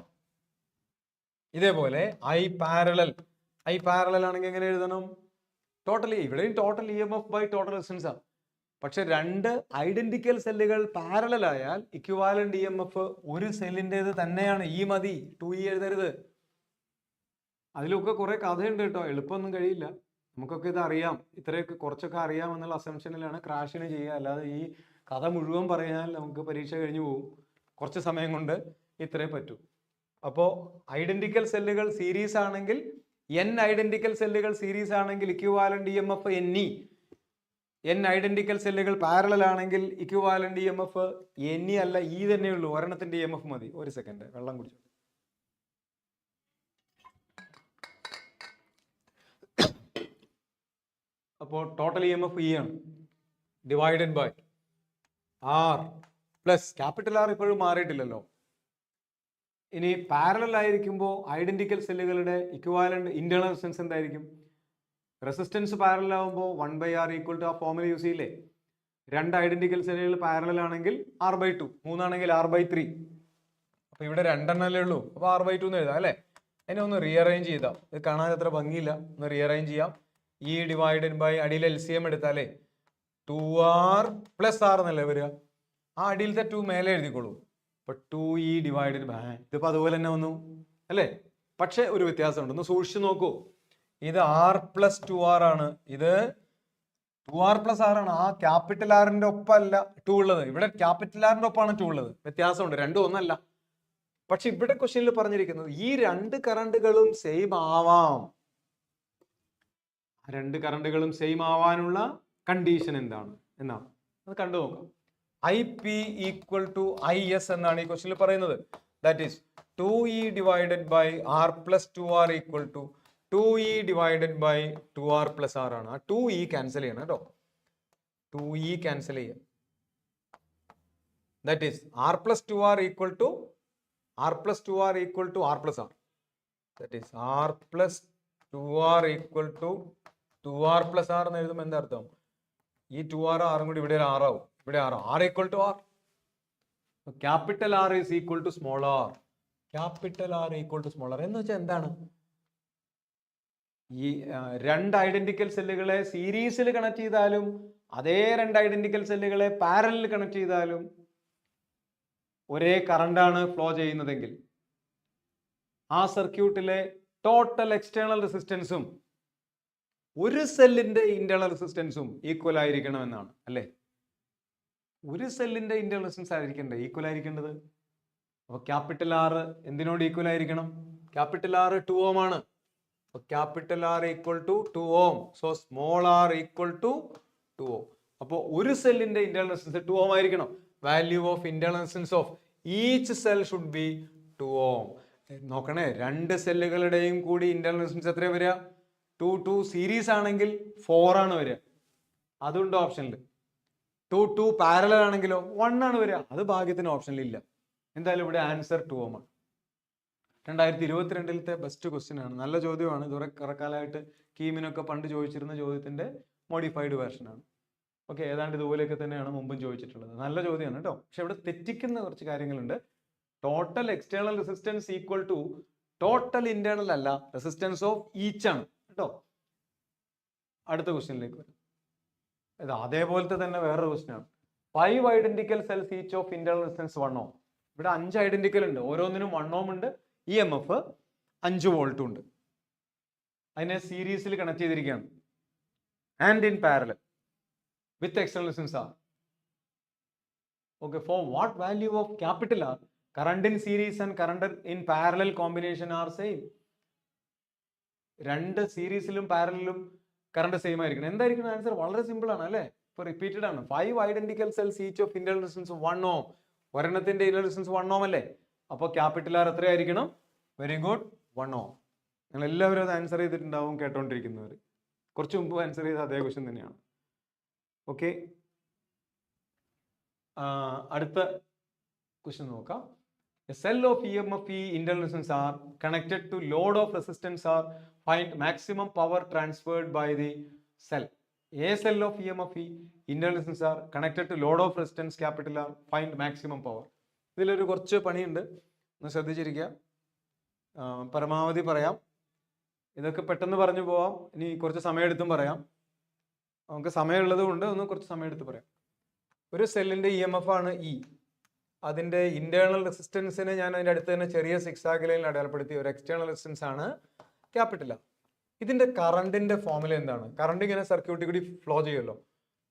ഇതേപോലെ I പാരലൽ ആണെങ്കിൽ എങ്ങനെ എഴുതണം? ടോട്ടലി ഇവിടെയും total EMF by total resistance ആണ്. പക്ഷെ 2 ഐഡന്റിക്കൽ സെല്ലുകൾ പാരലൽ ആയാൽ ഇക്വിവാലന്റ് EMF ഒരു സെല്ലിൻ്റെത് തന്നെയാണ്. ഈ മതി, 2E എഴുതരുത്. അതിലൊക്കെ കുറെ കഥയുണ്ട് കേട്ടോ, എളുപ്പമൊന്നും കഴിയില്ല. നമുക്കൊക്കെ ഇത് അറിയാം, ഇത്രയൊക്കെ കുറച്ചൊക്കെ അറിയാം എന്നുള്ള അസംഷനിലാണ് ക്രാഷിന് ചെയ്യുക. അല്ലാതെ ഈ കഥ മുഴുവൻ പറഞ്ഞാൽ നമുക്ക് പരീക്ഷ കഴിഞ്ഞു പോകും. കുറച്ച് സമയം കൊണ്ട് ഇത്രേ പറ്റൂ. അപ്പോൾ ഐഡന്റിക്കൽ സെല്ലുകൾ സീരീസ് ആണെങ്കിൽ, N ഐഡന്റിക്കൽ സെല്ലുകൾ സീരീസ് ആണെങ്കിൽ equivalent EMF NE. N identical സെല്ലുകൾ പാരലൽ ആണെങ്കിൽ ഇക്വിവാലന്റ് EMF NE അല്ല, E തന്നെയുള്ളൂ. ഒരെണ്ണത്തിന്റെ EMF മതി. ഒരു സെക്കൻഡ് വെള്ളം കുടിച്ചു. അപ്പോൾ ടോട്ടൽ EMF E ആണ്, divided by R plus capital R ഇപ്പോഴും മാറിയിട്ടില്ലല്ലോ. ഇനി പാരലൽ ആയിരിക്കുമ്പോൾ ഐഡന്റിക്കൽ സെല്ലുകളുടെ ഇക്വിവാലന്റ് ഇന്റേണൽ റെസിസ്റ്റൻസ് എന്തായിരിക്കും? റെസിസ്റ്റൻസ് പാരലൽ ആകുമ്പോൾ 1/R ഈക്വൽ ടു ആ ഫോർമുല യൂസ് ചെയ്യില്ലേ? 2 ഐഡന്റിക്കൽ സെല്ലുകൾ പാരലൽ ആണെങ്കിൽ R/2, 3 ആണെങ്കിൽ R/3. അപ്പൊ ഇവിടെ 2 എണ്ണല്ലേ ഉള്ളൂ, അപ്പൊ R/2 എന്ന് എഴുതാം അല്ലെ? അതിനെ ഒന്ന് റീഅറേഞ്ച് ചെയ്താൽ ഇത് കാണാൻ അത്ര ഭംഗിയില്ല, ഒന്ന് റീഅറേഞ്ച് ചെയ്യാം. E ഡിവൈഡഡ് ബൈ അടിയിൽ LCM എടുത്താലേ 2R പ്ലസ് R എന്നല്ലേ വരിക. ആ അടിയിലത്തെ 2 മേലെ എഴുതിക്കോളൂ. അപ്പൊ 2E ഡിവൈഡഡ് ബൈ, ഇതിപ്പോ അതുപോലെ തന്നെ വന്നു അല്ലേ? പക്ഷെ ഒരു വ്യത്യാസമുണ്ട്, ഒന്ന് സൂക്ഷിച്ചു നോക്കൂ. ഇത് R പ്ലസ് 2R ആണ്, ഇത് 2R പ്ലസ് R ആണ്. ആ ക്യാപിറ്റൽ ആറിന്റെ ഒപ്പമല്ല 2 ഉള്ളത്, ഇവിടെ ക്യാപിറ്റൽ ആറിന്റെ ഒപ്പമാണ് 2 ഉള്ളത്. വ്യത്യാസമുണ്ട്, രണ്ടും ഒന്നല്ല. പക്ഷെ ഇവിടെ ക്വസ്റ്റ്യനിൽ പറഞ്ഞിരിക്കുന്നത് ഈ 2 കറണ്ടുകളും സെയിം ആവാം. 2 കറണ്ടുകളും സെയിം ആവാനുള്ള കണ്ടീഷൻ എന്താണ് എന്നാണ് അത് കണ്ടു നോക്കാം. IP ഈക്വൽ ടു IS എന്നാണ് ഈ ക്വസ്റ്റ്യനിൽ പറയുന്നത്. That is 2E divided by R plus 2R equal to 2E divided by 2R plus R ആണ്. ആ 2E ക്യാൻസൽ ചെയ്യണം കേട്ടോ, 2E ക്യാൻസൽ ചെയ്യാം. That is R plus 2R equal to R plus 2R equal to R plus R. That is R plus 2R equal to 2R plus R എന്ന് എഴുതുമ്പോൾ എന്താ അർത്ഥം? ഈ 2R ആറും കൂടി ഇവിടെ ഒരു R ആവും, ഇവിടെ R equal to R. Capital R is equal to small r. Capital R equal to small r എന്ന് വെച്ചാൽ എന്താണ്? ഈ 2 ഐഡന്റിക്കൽ സെല്ലുകളെ സീരീസിൽ കണക്ട് ചെയ്താലും അതേ 2 ഐഡന്റിക്കൽ സെല്ലുകളെ പാരലൽ കണക്ട് ചെയ്താലും ഒരേ കറണ്ടാണ് ഫ്ലോ ചെയ്യുന്നതെങ്കിൽ ആ സർക്യൂട്ടിലെ ടോട്ടൽ എക്സ്റ്റേണൽ റെസിസ്റ്റൻസും ഒരു സെല്ലിന്റെ ഇന്റേണൽ റെസിസ്റ്റൻസും ഈക്വൽ ആയിരിക്കണം എന്നാണ് അല്ലേ? ഒരു സെല്ലിന്റെ ഇന്റേണൽ റെസിസ്റ്റൻസ് ആയിരിക്കണ്ടേ ഈക്വൽ ആയിരിക്കേണ്ടത്. അപ്പൊ ക്യാപിറ്റൽ R എന്തിനോട് ഈക്വൽ ആയിരിക്കണം? ക്യാപിറ്റൽ R 2 ohm ആണ്. അപ്പൊ capital R equal to 2 ohm. So small r equal to 2 ohm. അപ്പോൾ ഒരു സെല്ലിന്റെ ഇന്റേണൽ റെസിസ്റ്റൻസ് 2 ohm ആയിരിക്കണം. Value of internal resistance of each cell should be 2 ohm. നോക്കണേ, 2 സെല്ലുകളുടെയും കൂടി ഇന്റേണൽ റെസിസ്റ്റൻസ് എത്രയാ വരിക? 2 സീരീസ് ആണെങ്കിൽ 4 ആണ് വരിക. അതുണ്ട് ഓപ്ഷനിൽ. ടു പാരലൽ ആണെങ്കിലോ 1 ആണ് വരിക. അത് ഭാഗ്യത്തിന് ഓപ്ഷനിലില്ല. എന്തായാലും ഇവിടെ ആൻസർ 2 ആണ്. 2022 ബെസ്റ്റ് ക്വസ്റ്റ്യൻ ആണ്. നല്ല ചോദ്യമാണ്. ഇതുവരെ കുറക്കാലമായിട്ട് കീമിനൊക്കെ പണ്ട് ചോദിച്ചിരുന്ന ചോദ്യത്തിന്റെ മോഡിഫൈഡ് വേർഷൻ ആണ്. ഓക്കെ, ഏതാണ്ട് ഇതുപോലെയൊക്കെ തന്നെയാണ് മുമ്പും ചോദിച്ചിട്ടുള്ളത്. നല്ല ചോദ്യമാണ് കേട്ടോ. പക്ഷെ ഇവിടെ തെറ്റിക്കുന്ന കുറച്ച് കാര്യങ്ങളുണ്ട്. Total external resistance equal to total internal അല്ല, റെസിസ്റ്റൻസ് ഓഫ് ഈച്ച് ആണ് കേട്ടോ. അടുത്ത ക്വസ്റ്റ്യനിലേക്ക് വരാം. ഇത് അതേപോലത്തെ തന്നെ വേറൊരു ക്വസ്റ്റ്യൻ ആണ്. 5 identical cells each of internal resistance 1 ohm. ഇവിടെ 5 ഐഡന്റിക്കൽ ഉണ്ട്. ഓരോന്നിനും 1 ohm ഉണ്ട്. EMF 5 വോൾട്ടും ഉണ്ട്. അതിനെ സീരീസിൽ കണക്ട് ചെയ്തിരിക്കുകയാണ്. And in parallel with external resistance R. Okay, for what value of capital R, current in series and current in parallel combination are same. രണ്ട് സീരീസിലും പാരലലും കറണ്ട് സെയിം ആയിരിക്കണം. എന്തായിരിക്കണം ആൻസർ? വളരെ സിമ്പിൾ ആണ് അല്ലേ? ഇപ്പൊ റിപ്പീറ്റഡ് ആണ്. 5 identical cells each of internal resistance 1 ohm. ഒരെണ്ണത്തിന്റെ internal resistance 1 ohm അല്ലേ? അപ്പോൾ ക്യാപിറ്റൽ ആർ എത്രയായിരിക്കണം? Very good, 1 ohm. നിങ്ങൾ എല്ലാവരും അത് ആൻസർ ചെയ്തിട്ടുണ്ടാവും കേട്ടോണ്ടിരിക്കുന്നവർ. കുറച്ച് മുമ്പ് ആൻസർ ചെയ്ത അതേ ക്വസ്റ്റ്യൻ തന്നെയാണ്. ഓക്കെ, അടുത്ത ക്വസ്റ്റ്യൻ നോക്കാം. A cell of EMF E internal resistance R connected to load of resistance R, find maximum power transferred by the cell. A cell of EMF E internal resistance R connected to load of resistance capital R, find maximum power. ഇതിലൊരു കുറച്ച് പണിയുണ്ട്, ഒന്ന് ശ്രദ്ധിച്ചിരിക്കുക. പരമാവധി പറയാം. ഇതൊക്കെ പെട്ടെന്ന് പറഞ്ഞു പോവാം. ഇനി കുറച്ച് സമയമെടുത്തും പറയാം. നമുക്ക് സമയമുള്ളത് കൊണ്ട് ഒന്ന് കുറച്ച് സമയം എടുത്ത് പറയാം. ഒരു സെല്ലിന്റെ EMF ആണ് E. അതിന്റെ ഇന്റേണൽ റെസിസ്റ്റൻസിനെ ഞാൻ അതിന്റെ അടുത്ത് തന്നെ ചെറിയ സിക്സാഗ് ലൈനിൽ അടയാളപ്പെടുത്തി. ഒരു എക്സ്റ്റേണൽ റെസിസ്റ്റൻസ് ആണ് ക്യാപിറ്റൽ ആർ. ഇതിന്റെ കറണ്ടിന്റെ ഫോർമുല എന്താണ്? കറണ്ട് ഇങ്ങനെ സർക്യൂട്ടിൽ കൂടി ഫ്ലോ ചെയ്യുമല്ലോ.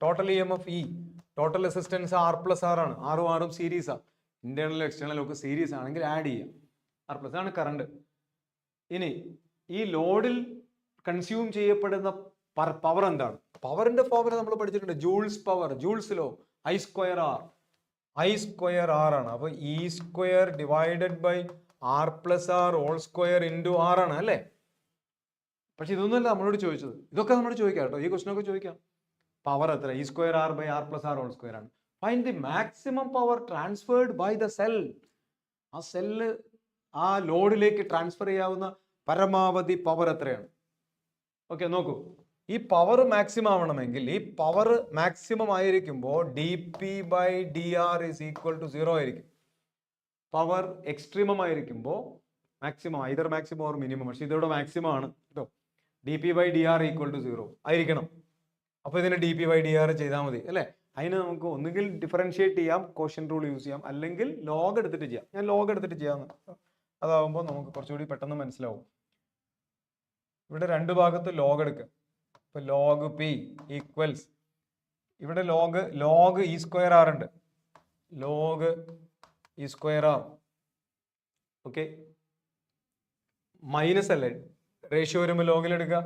Total EMF E, total resistance R+R ആണ്. ആറും സീരീസാണ്. ഇന്റേണലും എക്സ്റ്റേണലും ഒക്കെ സീരീസ് ആണെങ്കിൽ ആഡ് ചെയ്യാം. R+ ആണ് കറണ്ട്. ഇനി ഈ ലോഡിൽ കൺസ്യൂം ചെയ്യപ്പെടുന്ന പവർ എന്താണ്? പവറിന്റെ ഫോർമുല നമ്മൾ പഠിച്ചിട്ടുണ്ട്. Joules power, Joule's law, I²R ആണ്. അപ്പൊ E² divided by R+R whole square into R ആണ് അല്ലേ? പക്ഷെ ഇതൊന്നുമല്ല നമ്മളോട് ചോദിച്ചത്. ഇതൊക്കെ നമ്മളോട് ചോദിക്കാം കേട്ടോ. ഈ ക്വസ്റ്റൻ ഒക്കെ ചോദിക്കാം. പവർ എത്ര? E²R by R+R whole square ആണ്. Find the maximum power transferred by the cell. ആ സെല്ല് ആ ലോഡിലേക്ക് ട്രാൻസ്ഫർ ചെയ്യാവുന്ന പരമാവധി പവർ എത്രയാണ്? ഓക്കെ, നോക്കൂ. ഈ പവർ മാക്സിമം ആവണമെങ്കിൽ ഈ പവർ മാക്സിമം ആയിരിക്കുമ്പോൾ dP/dR is equal to 0 ആയിരിക്കും. പവർ എക്സ്ട്രീമം ആയിരിക്കുമ്പോൾ maximum, either maximum or minimum. പക്ഷെ ഇതിവിടെ മാക്സിമം ആണ് കേട്ടോ. dP/dR equal to 0 ആയിരിക്കണം. അപ്പൊ ഇതിന് dP/dR ചെയ്താൽ മതി അല്ലേ? അതിന് നമുക്ക് ഒന്നുകിൽ ഡിഫറൻഷിയേറ്റ് ചെയ്യാം, കോഷ്യന്റ് റൂൾ യൂസ് ചെയ്യാം, അല്ലെങ്കിൽ ലോഗ് എടുത്തിട്ട് ചെയ്യാം. ഞാൻ ലോഗ് എടുത്തിട്ട് ചെയ്യാമെന്ന്. അതാവുമ്പോൾ നമുക്ക് കുറച്ചുകൂടി പെട്ടെന്ന് മനസ്സിലാവും. ഇവിടെ രണ്ട് ഭാഗത്ത് ലോഗ് എടുക്കുക. ഇപ്പൊ ലോഗ് P ഈക്വൽസ്, ഇവിടെ ലോഗ് E²R ഉണ്ട്. Log E²R. ഓക്കെ, മൈനസ് അല്ലേ? റേഷ്യോ വരുമ്പോൾ ലോഗിൽ എടുക്കുക.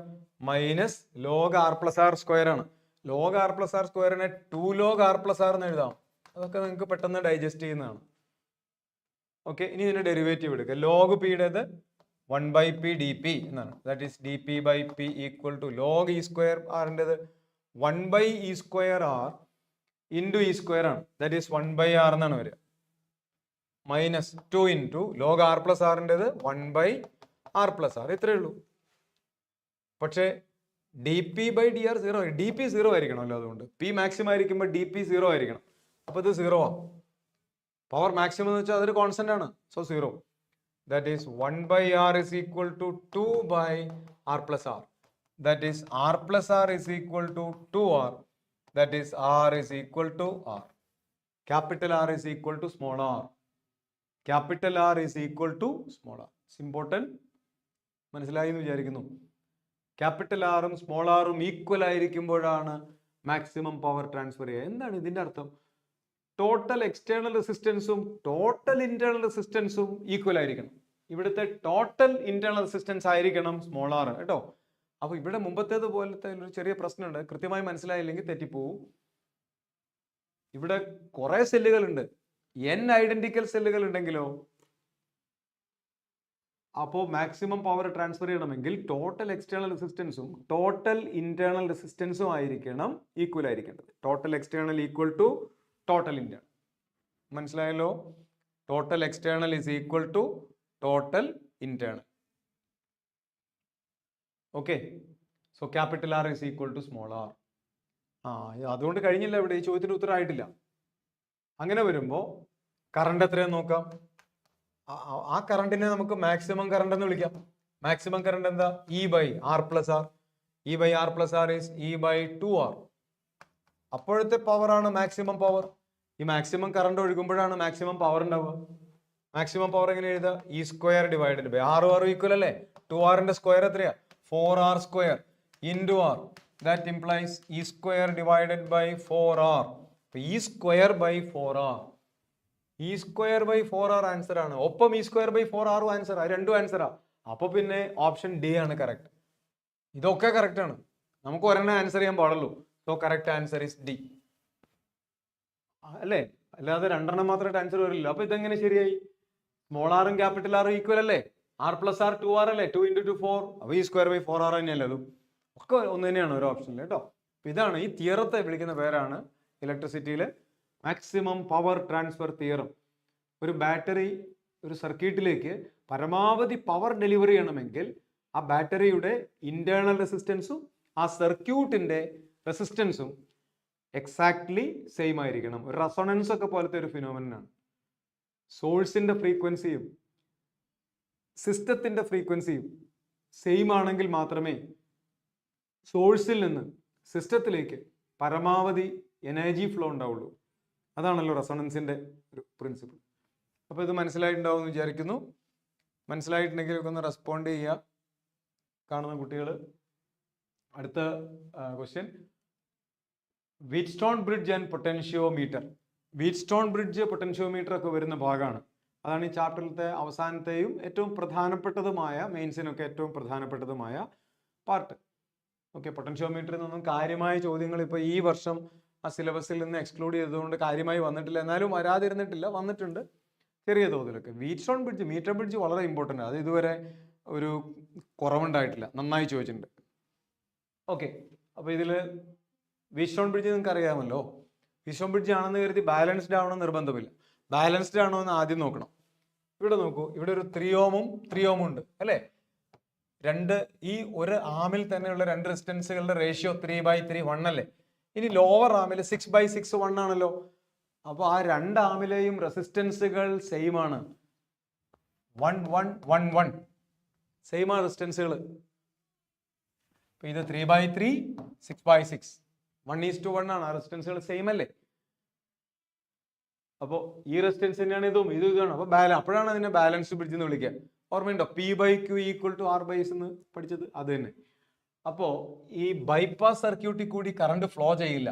മൈനസ് ലോഗ് R+R² ആണ്. ലോഗ് R+R²നെ 2 log R+R എന്ന് എഴുതാം. അതൊക്കെ നിങ്ങൾക്ക് പെട്ടെന്ന് ഡൈജസ്റ്റ് ചെയ്യുന്നതാണ്. ഓക്കെ, ഇനി ഇതിന്റെ ഡെറിവേറ്റീവ് എടുക്കുക. ലോഗ് Pയുടേത് 1/P dP എന്നാണ്. That is dP/P equal to log E²R-ൻ്റെത് 1/E²R ഇൻറ്റു E² ആണ്. ദാറ്റ് ഈസ് 1/R എന്നാണ് വരിക. മൈനസ് 2 ഇൻറ്റു ലോഗ് R+R-ൻ്റെത് 1/R+R. ഇത്രയേ ഉള്ളൂ. പക്ഷേ dP/dR 0, dP 0 ആയിരിക്കണമല്ലോ. അതുകൊണ്ട് P മാക്സിമം ആയിരിക്കുമ്പോൾ dP 0 ആയിരിക്കണം. അപ്പോൾ ഇത് 0 ആണ്. പവർ മാക്സിമം എന്ന് വെച്ചാൽ അതൊരു കോൺസ്റ്റന്റ് ആണ്. So 0. That is 1/R is equal to 2/R+R. That is R+R is equal to 2R. That is R is equal to R. Capital R is equal to small r. Capital R is equal to small r. It's important. മനസ്സിലായി എന്ന് വിചാരിക്കുന്നു. Capital ആറും small ആറും equal ആയിരിക്കുമ്പോഴാണ് maximum power transfer ചെയ്യുക. എന്താണ് ഇതിന്റെ അർത്ഥം? Total external റെസിസ്റ്റൻസും ടോട്ടൽ ഇന്റേണൽ റെസിസ്റ്റൻസും ഈക്വൽ ആയിരിക്കണം. ഇവിടുത്തെ ടോട്ടൽ ഇന്റേണൽ റെസിസ്റ്റൻസ് ആയിരിക്കണം സ്മോൾ ആർ കേട്ടോ. അപ്പൊ ഇവിടെ മുമ്പത്തേത് പോലത്തെ ഒരു ചെറിയ പ്രശ്നമുണ്ട്. കൃത്യമായി മനസ്സിലായില്ലെങ്കിൽ തെറ്റിപ്പോവും. ഇവിടെ കുറെ സെല്ലുകൾ ഉണ്ട്. n ഐഡന്റിക്കൽ സെല്ലുകൾ ഉണ്ടെങ്കിലോ അപ്പോൾ മാക്സിമം പവർ ട്രാൻസ്ഫർ ചെയ്യണമെങ്കിൽ ടോട്ടൽ എക്സ്റ്റേണൽ റെസിസ്റ്റൻസും ടോട്ടൽ ഇന്റേണൽ റെസിസ്റ്റൻസും ആയിരിക്കണം ഈക്വൽ ആയിരിക്കേണ്ടത്. Total external equal to total internal. മനസ്സിലായല്ലോ? Total external is equal to total internal. Okay, so capital R is equal to small R. അതുകൊണ്ട് കഴിഞ്ഞില്ല, ഇവിടെ ഈ ചോദ്യത്തിന് ഉത്തരമായിട്ടില്ല. അങ്ങനെ വരുമ്പോൾ കറണ്ട് എത്രയാന്ന് നോക്കാം. ആ കറണ്ടിനെ നമുക്ക് മാക്സിമം കറണ്ട് എന്ന് വിളിക്കാം. മാക്സിമം കറണ്ട് എന്താ? E by R plus R. E by R plus R is E by 2R. അപ്പോഴത്തെ പവർ ആണ് മാക്സിമം പവർ. ഈ മാക്സിമം കറണ്ട് ഒഴുകുമ്പോഴാണ് മാക്സിമം പവർ ഉണ്ടാവുക. മാക്സിമം പവർ എങ്ങനെ എഴുതുക? E square divided by R. Equal അല്ലേ? 2R square എത്രയാ? 4R square into R. That implies E square divided by 4R. E square by 4R. E square by 4R answer ആണ്. ഒപ്പം E square by 4R answer. അത് രണ്ടും ആൻസറാ. അപ്പൊ പിന്നെ option D ആണ് correct. ഇതൊക്കെ കറക്റ്റ് ആണ്. നമുക്ക് ഒരെണ്ണം ആൻസർ ചെയ്യാൻ പാടുള്ളൂ. So correct answer is D. അല്ലേ? അല്ലാതെ രണ്ടെണ്ണം മാത്രമായിട്ട് ആൻസർ വരില്ല. അപ്പൊ ഇതെങ്ങനെ ശരിയായി? സ്മോൾ ആറും ക്യാപിറ്റൽ ആറും ഈക്വൽ അല്ലേ? ആർ പ്ലസ് ആർ 2R അല്ലേ? 2 × 2 4. അപ്പൊ ഈ സ്ക്വയർ ബൈ 4R തന്നെയല്ലേ? അതും ഒക്കെ ഒന്ന് തന്നെയാണ് ഒരു ഓപ്ഷനിൽ കേട്ടോ. ഇതാണ് ഈ തിയറത്തെ വിളിക്കുന്ന പേരാണ് ഇലക്ട്രിസിറ്റിയിലെ മാക്സിമം പവർ ട്രാൻസ്ഫർ തിയറം. ഒരു ബാറ്ററി ഒരു സർക്യൂട്ടിലേക്ക് പരമാവധി പവർ ഡെലിവറി ചെയ്യണമെങ്കിൽ ആ ബാറ്ററിയുടെ ഇന്റേണൽ റെസിസ്റ്റൻസും ആ സർക്യൂട്ടിന്റെ റെസിസ്റ്റൻസും എക്സാക്ട്ലി സെയിം ആയിരിക്കണം. ഒരു റെസൊണൻസ് ഒക്കെ പോലത്തെ ഒരു ഫിനോമിനനാണ്. സോഴ്സിന്റെ ഫ്രീക്വൻസിയും സിസ്റ്റത്തിന്റെ ഫ്രീക്വൻസിയും സെയിം ആണെങ്കിൽ മാത്രമേ സോഴ്സിൽ നിന്ന് സിസ്റ്റത്തിലേക്ക് പരമാവധി എനർജി ഫ്ലോ ഉണ്ടാവുള്ളൂ. അതാണല്ലോ റെസൊണൻസിന്റെ ഒരു പ്രിൻസിപ്പിൾ. അപ്പോൾ ഇത് മനസ്സിലായിട്ടുണ്ടാവും എന്ന് വിചാരിക്കുന്നു. മനസ്സിലായിട്ടുണ്ടെങ്കിൽ ഒന്ന് റെസ്പോണ്ട് ചെയ്യുക കാണുന്ന കുട്ടികൾ. അടുത്ത question, whetstone bridge and potentiometer. Whetstone bridge potentiometer ഒക്കെ വരുന്ന ഭാഗമാണ്. അതാണ് ഈ ചാപ്റ്ററിലത്തെ അവസാനത്തെയും ഏറ്റവും പ്രധാനപ്പെട്ടതുമായ, മെയിൻസിനൊക്കെ ഏറ്റവും പ്രധാനപ്പെട്ടതുമായ പാർട്ട്. ഓക്കെ, പൊട്ടൻഷ്യോമീറ്ററിൽ നിന്നും കാര്യമായ ചോദ്യങ്ങൾ ഇപ്പോൾ ഈ വർഷം ആ സിലബസിൽ നിന്ന് എക്സ്ക്ലൂഡ് ചെയ്തതുകൊണ്ട് കാര്യമായി വന്നിട്ടില്ല. എന്നാലും വരാതിരുന്നിട്ടില്ല, വന്നിട്ടുണ്ട് ചെറിയ തോതിലൊക്കെ. വീറ്റ്സ്റ്റോൺ ബ്രിഡ്ജ്, മീറ്റർ ബ്രിഡ്ജ് വളരെ ഇമ്പോർട്ടൻ്റ്. അത് ഇതുവരെ ഒരു കുറവുണ്ടായിട്ടില്ല, നന്നായി ചോദിച്ചിട്ടുണ്ട്. ഓക്കെ, അപ്പോൾ ഇതിൽ വീറ്റ്സ്റ്റോൺ ബ്രിഡ്ജ് നിങ്ങൾക്ക് അറിയാമല്ലോ. വീറ്റ്സ്റ്റോൺ ബ്രിഡ്ജ് ആണെന്ന് കരുതി ബാലൻസ്ഡ് ആവണമെന്ന് നിർബന്ധമില്ല. ബാലൻസ്ഡ് ആണോ എന്ന് ആദ്യം നോക്കണം. ഇവിടെ നോക്കൂ, ഇവിടെ ഒരു 3 ഓമും 3 ഓമും ഉണ്ട് അല്ലേ? ഈ ഒരു ആമിൽ തന്നെയുള്ള രണ്ട് റെസിസ്റ്റൻസുകളുടെ റേഷ്യോ 3/3 1 അല്ലേ? ഇനി ലോവർ ആമിൽ 6/6 1 ആണല്ലോ. അപ്പൊ ആ രണ്ട് ആമിലെയും റെസിസ്റ്റൻസുകൾ സെയിം ആണ്. 1 1 1 1 സെയിം ആണ് റെസിസ്റ്റൻസുകൾ. ഇത് 3/3 6/6 1:1 ആണ്. ആ റെസിസ്റ്റൻസുകൾ സെയിം അല്ലേ? അപ്പോൾ ഈ റെസിസ്റ്റൻസ് തന്നെയാണ് ഇതും ഇതാണ്. അപ്പൊ അപ്പോഴാണ് അതിനെ ബാലൻസ്ഡ് ബ്രിഡ്ജ് എന്ന് വിളിക്കുക. ഓർമ്മയുണ്ടോ? P/Q = R/S എന്ന് പഠിച്ചത് അത് തന്നെ. അപ്പോ ഈ ബൈപ്പാസ് സർക്യൂട്ടിൽ കൂടി കറണ്ട് ഫ്ലോ ചെയ്യില്ല.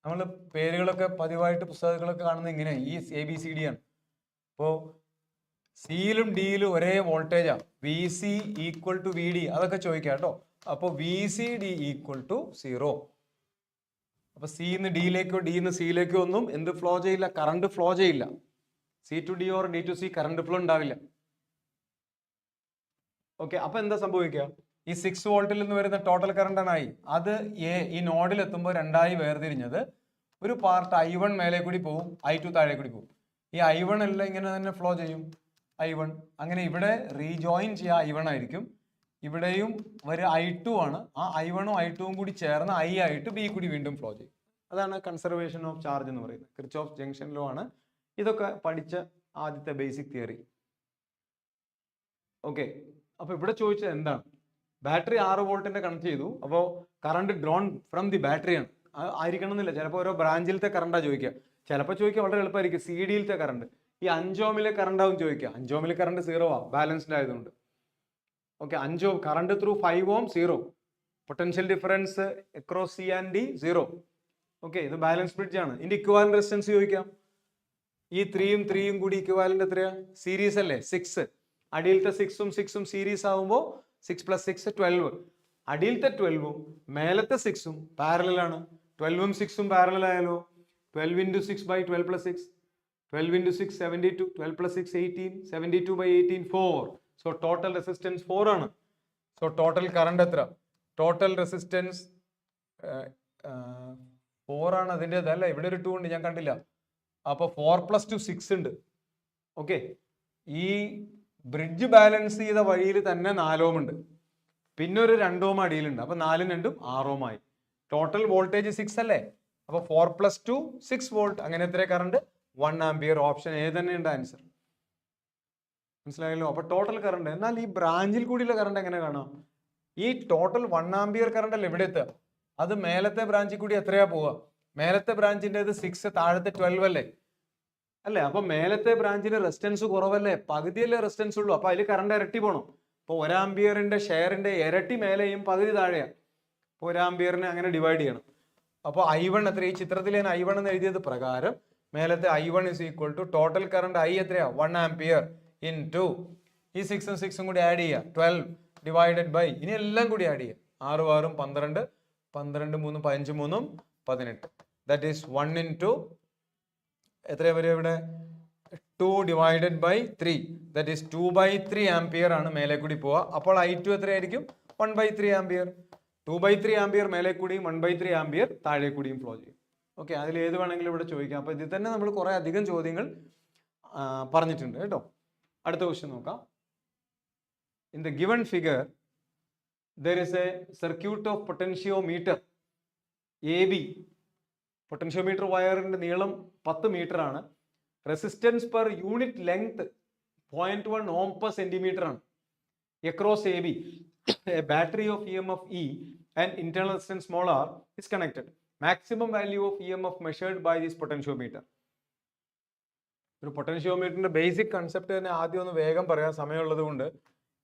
നമ്മൾ പേരുകളൊക്കെ പതിവായിട്ട് പുസ്തകങ്ങളൊക്കെ കാണുന്നത് ഇങ്ങനെ, ഈ ABCD ആണ്. അപ്പോൾ സിയിലും ഡിയിലും ഒരേ വോൾട്ടേജാ. VC = VD അതൊക്കെ ചോദിക്കാം കേട്ടോ. അപ്പോൾ VCD = 0. അപ്പൊ സിന്ന് ഡിയിലേക്കോ ഡിന്ന് സിയിലേക്കോ ഒന്നും എന്ത് ഫ്ലോ ചെയ്യില്ല? കറണ്ട് ഫ്ലോ ചെയ്യില്ല. C to D or D to C current flow ഉണ്ടാവില്ല. ഓക്കെ, അപ്പൊ എന്താ സംഭവിക്കുക? ഈ 6 വോൾട്ടിൽ നിന്ന് വരുന്ന ടോട്ടൽ കറണ്ട് ആണ് I. അത് ഈ നോഡിൽ എത്തുമ്പോൾ രണ്ടായി വേർതിരിഞ്ഞത്. ഒരു പാർട്ട് I1 മേലെ കൂടി പോകും, I2 താഴെ കൂടി പോകും. ഈ I1 എല്ലാം ഇങ്ങനെ തന്നെ ഫ്ലോ ചെയ്യും. I1 അങ്ങനെ ഇവിടെ റീജോയിൻ ചെയ്യുക I1 ആയിരിക്കും. ഇവിടെയും ഒരു I2 ആണ്. ആ I1ഉം I2ഉം കൂടി ചേർന്ന് I ആയിട്ട് B കൂടി വീണ്ടും ഫ്ലോ ചെയ്യും. അതാണ് കൺസർവേഷൻ ഓഫ് ചാർജ് എന്ന് പറയുന്നത്. കിർച്ചോഫ് ജംഗ്ഷൻ ലോ ആണ്. ഇതൊക്കെ പഠിച്ച ആദ്യത്തെ ബേസിക് തിയറി. ഓക്കെ, അപ്പൊ ഇവിടെ ചോദിച്ചത് എന്താണ്? ബാറ്ററി 6 വോൾട്ടിന്റെ കണക്ട് ചെയ്തു. അപ്പോൾ current drawn from the battery ആണ്. ആയിരിക്കണം എന്നില്ല. ചിലപ്പോൾ ഓരോ ബ്രാഞ്ചിലത്തെ കറണ്ടാ ചോദിക്കുക. ചിലപ്പോൾ ചോദിക്കുക വളരെ എളുപ്പമായിരിക്കും, CD-യിലത്തെ കറണ്ട്. ഈ 5 ഓമിലെ കറണ്ട് ആവും ചോദിക്കുക. 5 ഓമിലെ കറണ്ട് 0 ആ, ബാലൻസ്ഡ് ആയതുകൊണ്ട്. Okay, 5 ohm current through 5 ohm 0. Potential difference across C and D 0. Okay, ഇത് ബാലൻസ് ബ്രിഡ്ജ് ആണ്. ഇതിന്റെ ഇക്വാലന്റ് റെസിസ്റ്റൻസ് ചോദിക്കാം. ഈ 3ഉം 3ഉം കൂടി ഇക്വാലന്റ് എത്രയാ? സീരീസ് അല്ലേ? 6. അടിയിലത്തെ 6ഉം 6ഉം സീരീസ് ആവുമ്പോൾ 6 + 6 12. അടിയിലത്തെ 12ഉം മേലത്തെ 6ഉം പാരലൽ ആണ്. 12ഉം 6ഉം പാരലൽ ആയാലോ? 12 × 6/12 + 6. 12 × 6 72. 12 + 6 18. 72/18 4. സോ ടോട്ടൽ റെസിസ്റ്റൻസ് 4 ആണ്. സോ ടോട്ടൽ കറണ്ട് എത്ര? ടോട്ടൽ റെസിസ്റ്റൻസ് 4 ആണ് അതിൻ്റെത് അല്ല. ഇവിടെ ഒരു 2 ഉണ്ട്, ഞാൻ കണ്ടില്ല. അപ്പോൾ 4 + 2 6 ഉണ്ട്. ഓക്കെ, ഈ ബ്രിഡ്ജ് ബാലൻസ് ചെയ്ത വഴിയിൽ തന്നെ 4 ഓം ഉണ്ട്, പിന്നെ ഒരു 2 ഓം അടിയിലുണ്ട്. അപ്പൊ 4 × 2 6 ഓം ആയി. ടോട്ടൽ വോൾട്ടേജ് 6 അല്ലേ? അപ്പൊ 4 + 2 6 വോൾട്ട്. അങ്ങനെ എത്ര കറണ്ട്? 1 ആംപിയർ. ഓപ്ഷൻ എ തന്നെ ഉണ്ട് ആൻസർ. മനസ്സിലായല്ലോ? അപ്പൊ ടോട്ടൽ കറണ്ട്. എന്നാൽ ഈ ബ്രാഞ്ചിൽ കൂടിയുള്ള കറണ്ട് എങ്ങനെ കാണാം? ഈ ടോട്ടൽ 1 ആംപിയർ കറണ്ട് അല്ലേ ഇവിടെ എത്തുക? അത് മേലത്തെ ബ്രാഞ്ചിൽ കൂടി എത്രയാ പോവുക? മേലത്തെ ബ്രാഞ്ചിന്റെ 6, താഴത്തെ 12 അല്ലേ? അല്ലേ? അപ്പൊ മേലത്തെ ബ്രാഞ്ചിന് റെസിസ്റ്റൻസ് കുറവല്ലേ? പകുതിയല്ലേ റെസിസ്റ്റൻസ് ഉള്ളൂ. അപ്പൊ അതിൽ കറണ്ട് ഇരട്ടി പോകണം. അപ്പൊ 1 ആംപിയറിന്റെ ഷെയറിന്റെ ഇരട്ടി മേലെയും പകുതി താഴെയാണ്. അപ്പൊ 1 ആംപിയറിനെ അങ്ങനെ ഡിവൈഡ് ചെയ്യണം. അപ്പോൾ I1 എത്ര? ഈ ചിത്രത്തിൽ ഞാൻ I1 എന്ന് എഴുതിയത് പ്രകാരം മേലത്തെ I1 = ടോട്ടൽ കറണ്ട് I എത്രയാ? 1 ആംപിയർ ഇൻടു ഈ 6 ഉം 6 ഉം കൂടി ആഡ് ചെയ്യുക, 12 ഡിവൈഡഡ് ബൈ, ഇനി എല്ലാം കൂടി ആഡ് ചെയ്യുക, 6 × 6 12, 12 × 3 15, 3 18. ദാറ്റ് ഈസ് 1 × എത്രയാ വരിക ഇവിടെ? 2 divided by 3, that is 2/3 ampere ആണ് മേലെ കൂടി പോവുക. അപ്പോൾ I2 എത്രയായിരിക്കും? 1/3 ആംപിയർ. 2/3 ആംപിയർ മേലെ കൂടിയും 1/3 ആംപിയർ താഴെ കൂടിയും ഫ്ലോ ചെയ്യും. ഓക്കെ, അതിൽ ഏത് വേണമെങ്കിലും ഇവിടെ ചോദിക്കാം. അപ്പൊ ഇതിൽ തന്നെ നമ്മൾ കുറെ അധികം ചോദ്യങ്ങൾ പറഞ്ഞിട്ടുണ്ട് കേട്ടോ. അടുത്ത ക്വസ്റ്റ്യൻ നോക്കാം. In the given figure there is a circuit of potentiometer AB. Potentiometer വയറിന്റെ നീളം 10 മീറ്റർ ആണ്. റെസിസ്റ്റൻസ് പെർ യൂണിറ്റ് ലെങ്ത് 0.1 ഓം പെർ സെന്റിമീറ്റർ ആണ്. across AB a battery of EMF E and internal resistance small r is connected. Maximum value of EMF measured by this potentiometer. ഒരു പൊട്ടൻഷ്യോമീറ്ററിന്റെ basic concept തന്നെ ആദ്യം ഒന്ന് വേഗം പറയാൻ സമയമുള്ളത് കൊണ്ട്,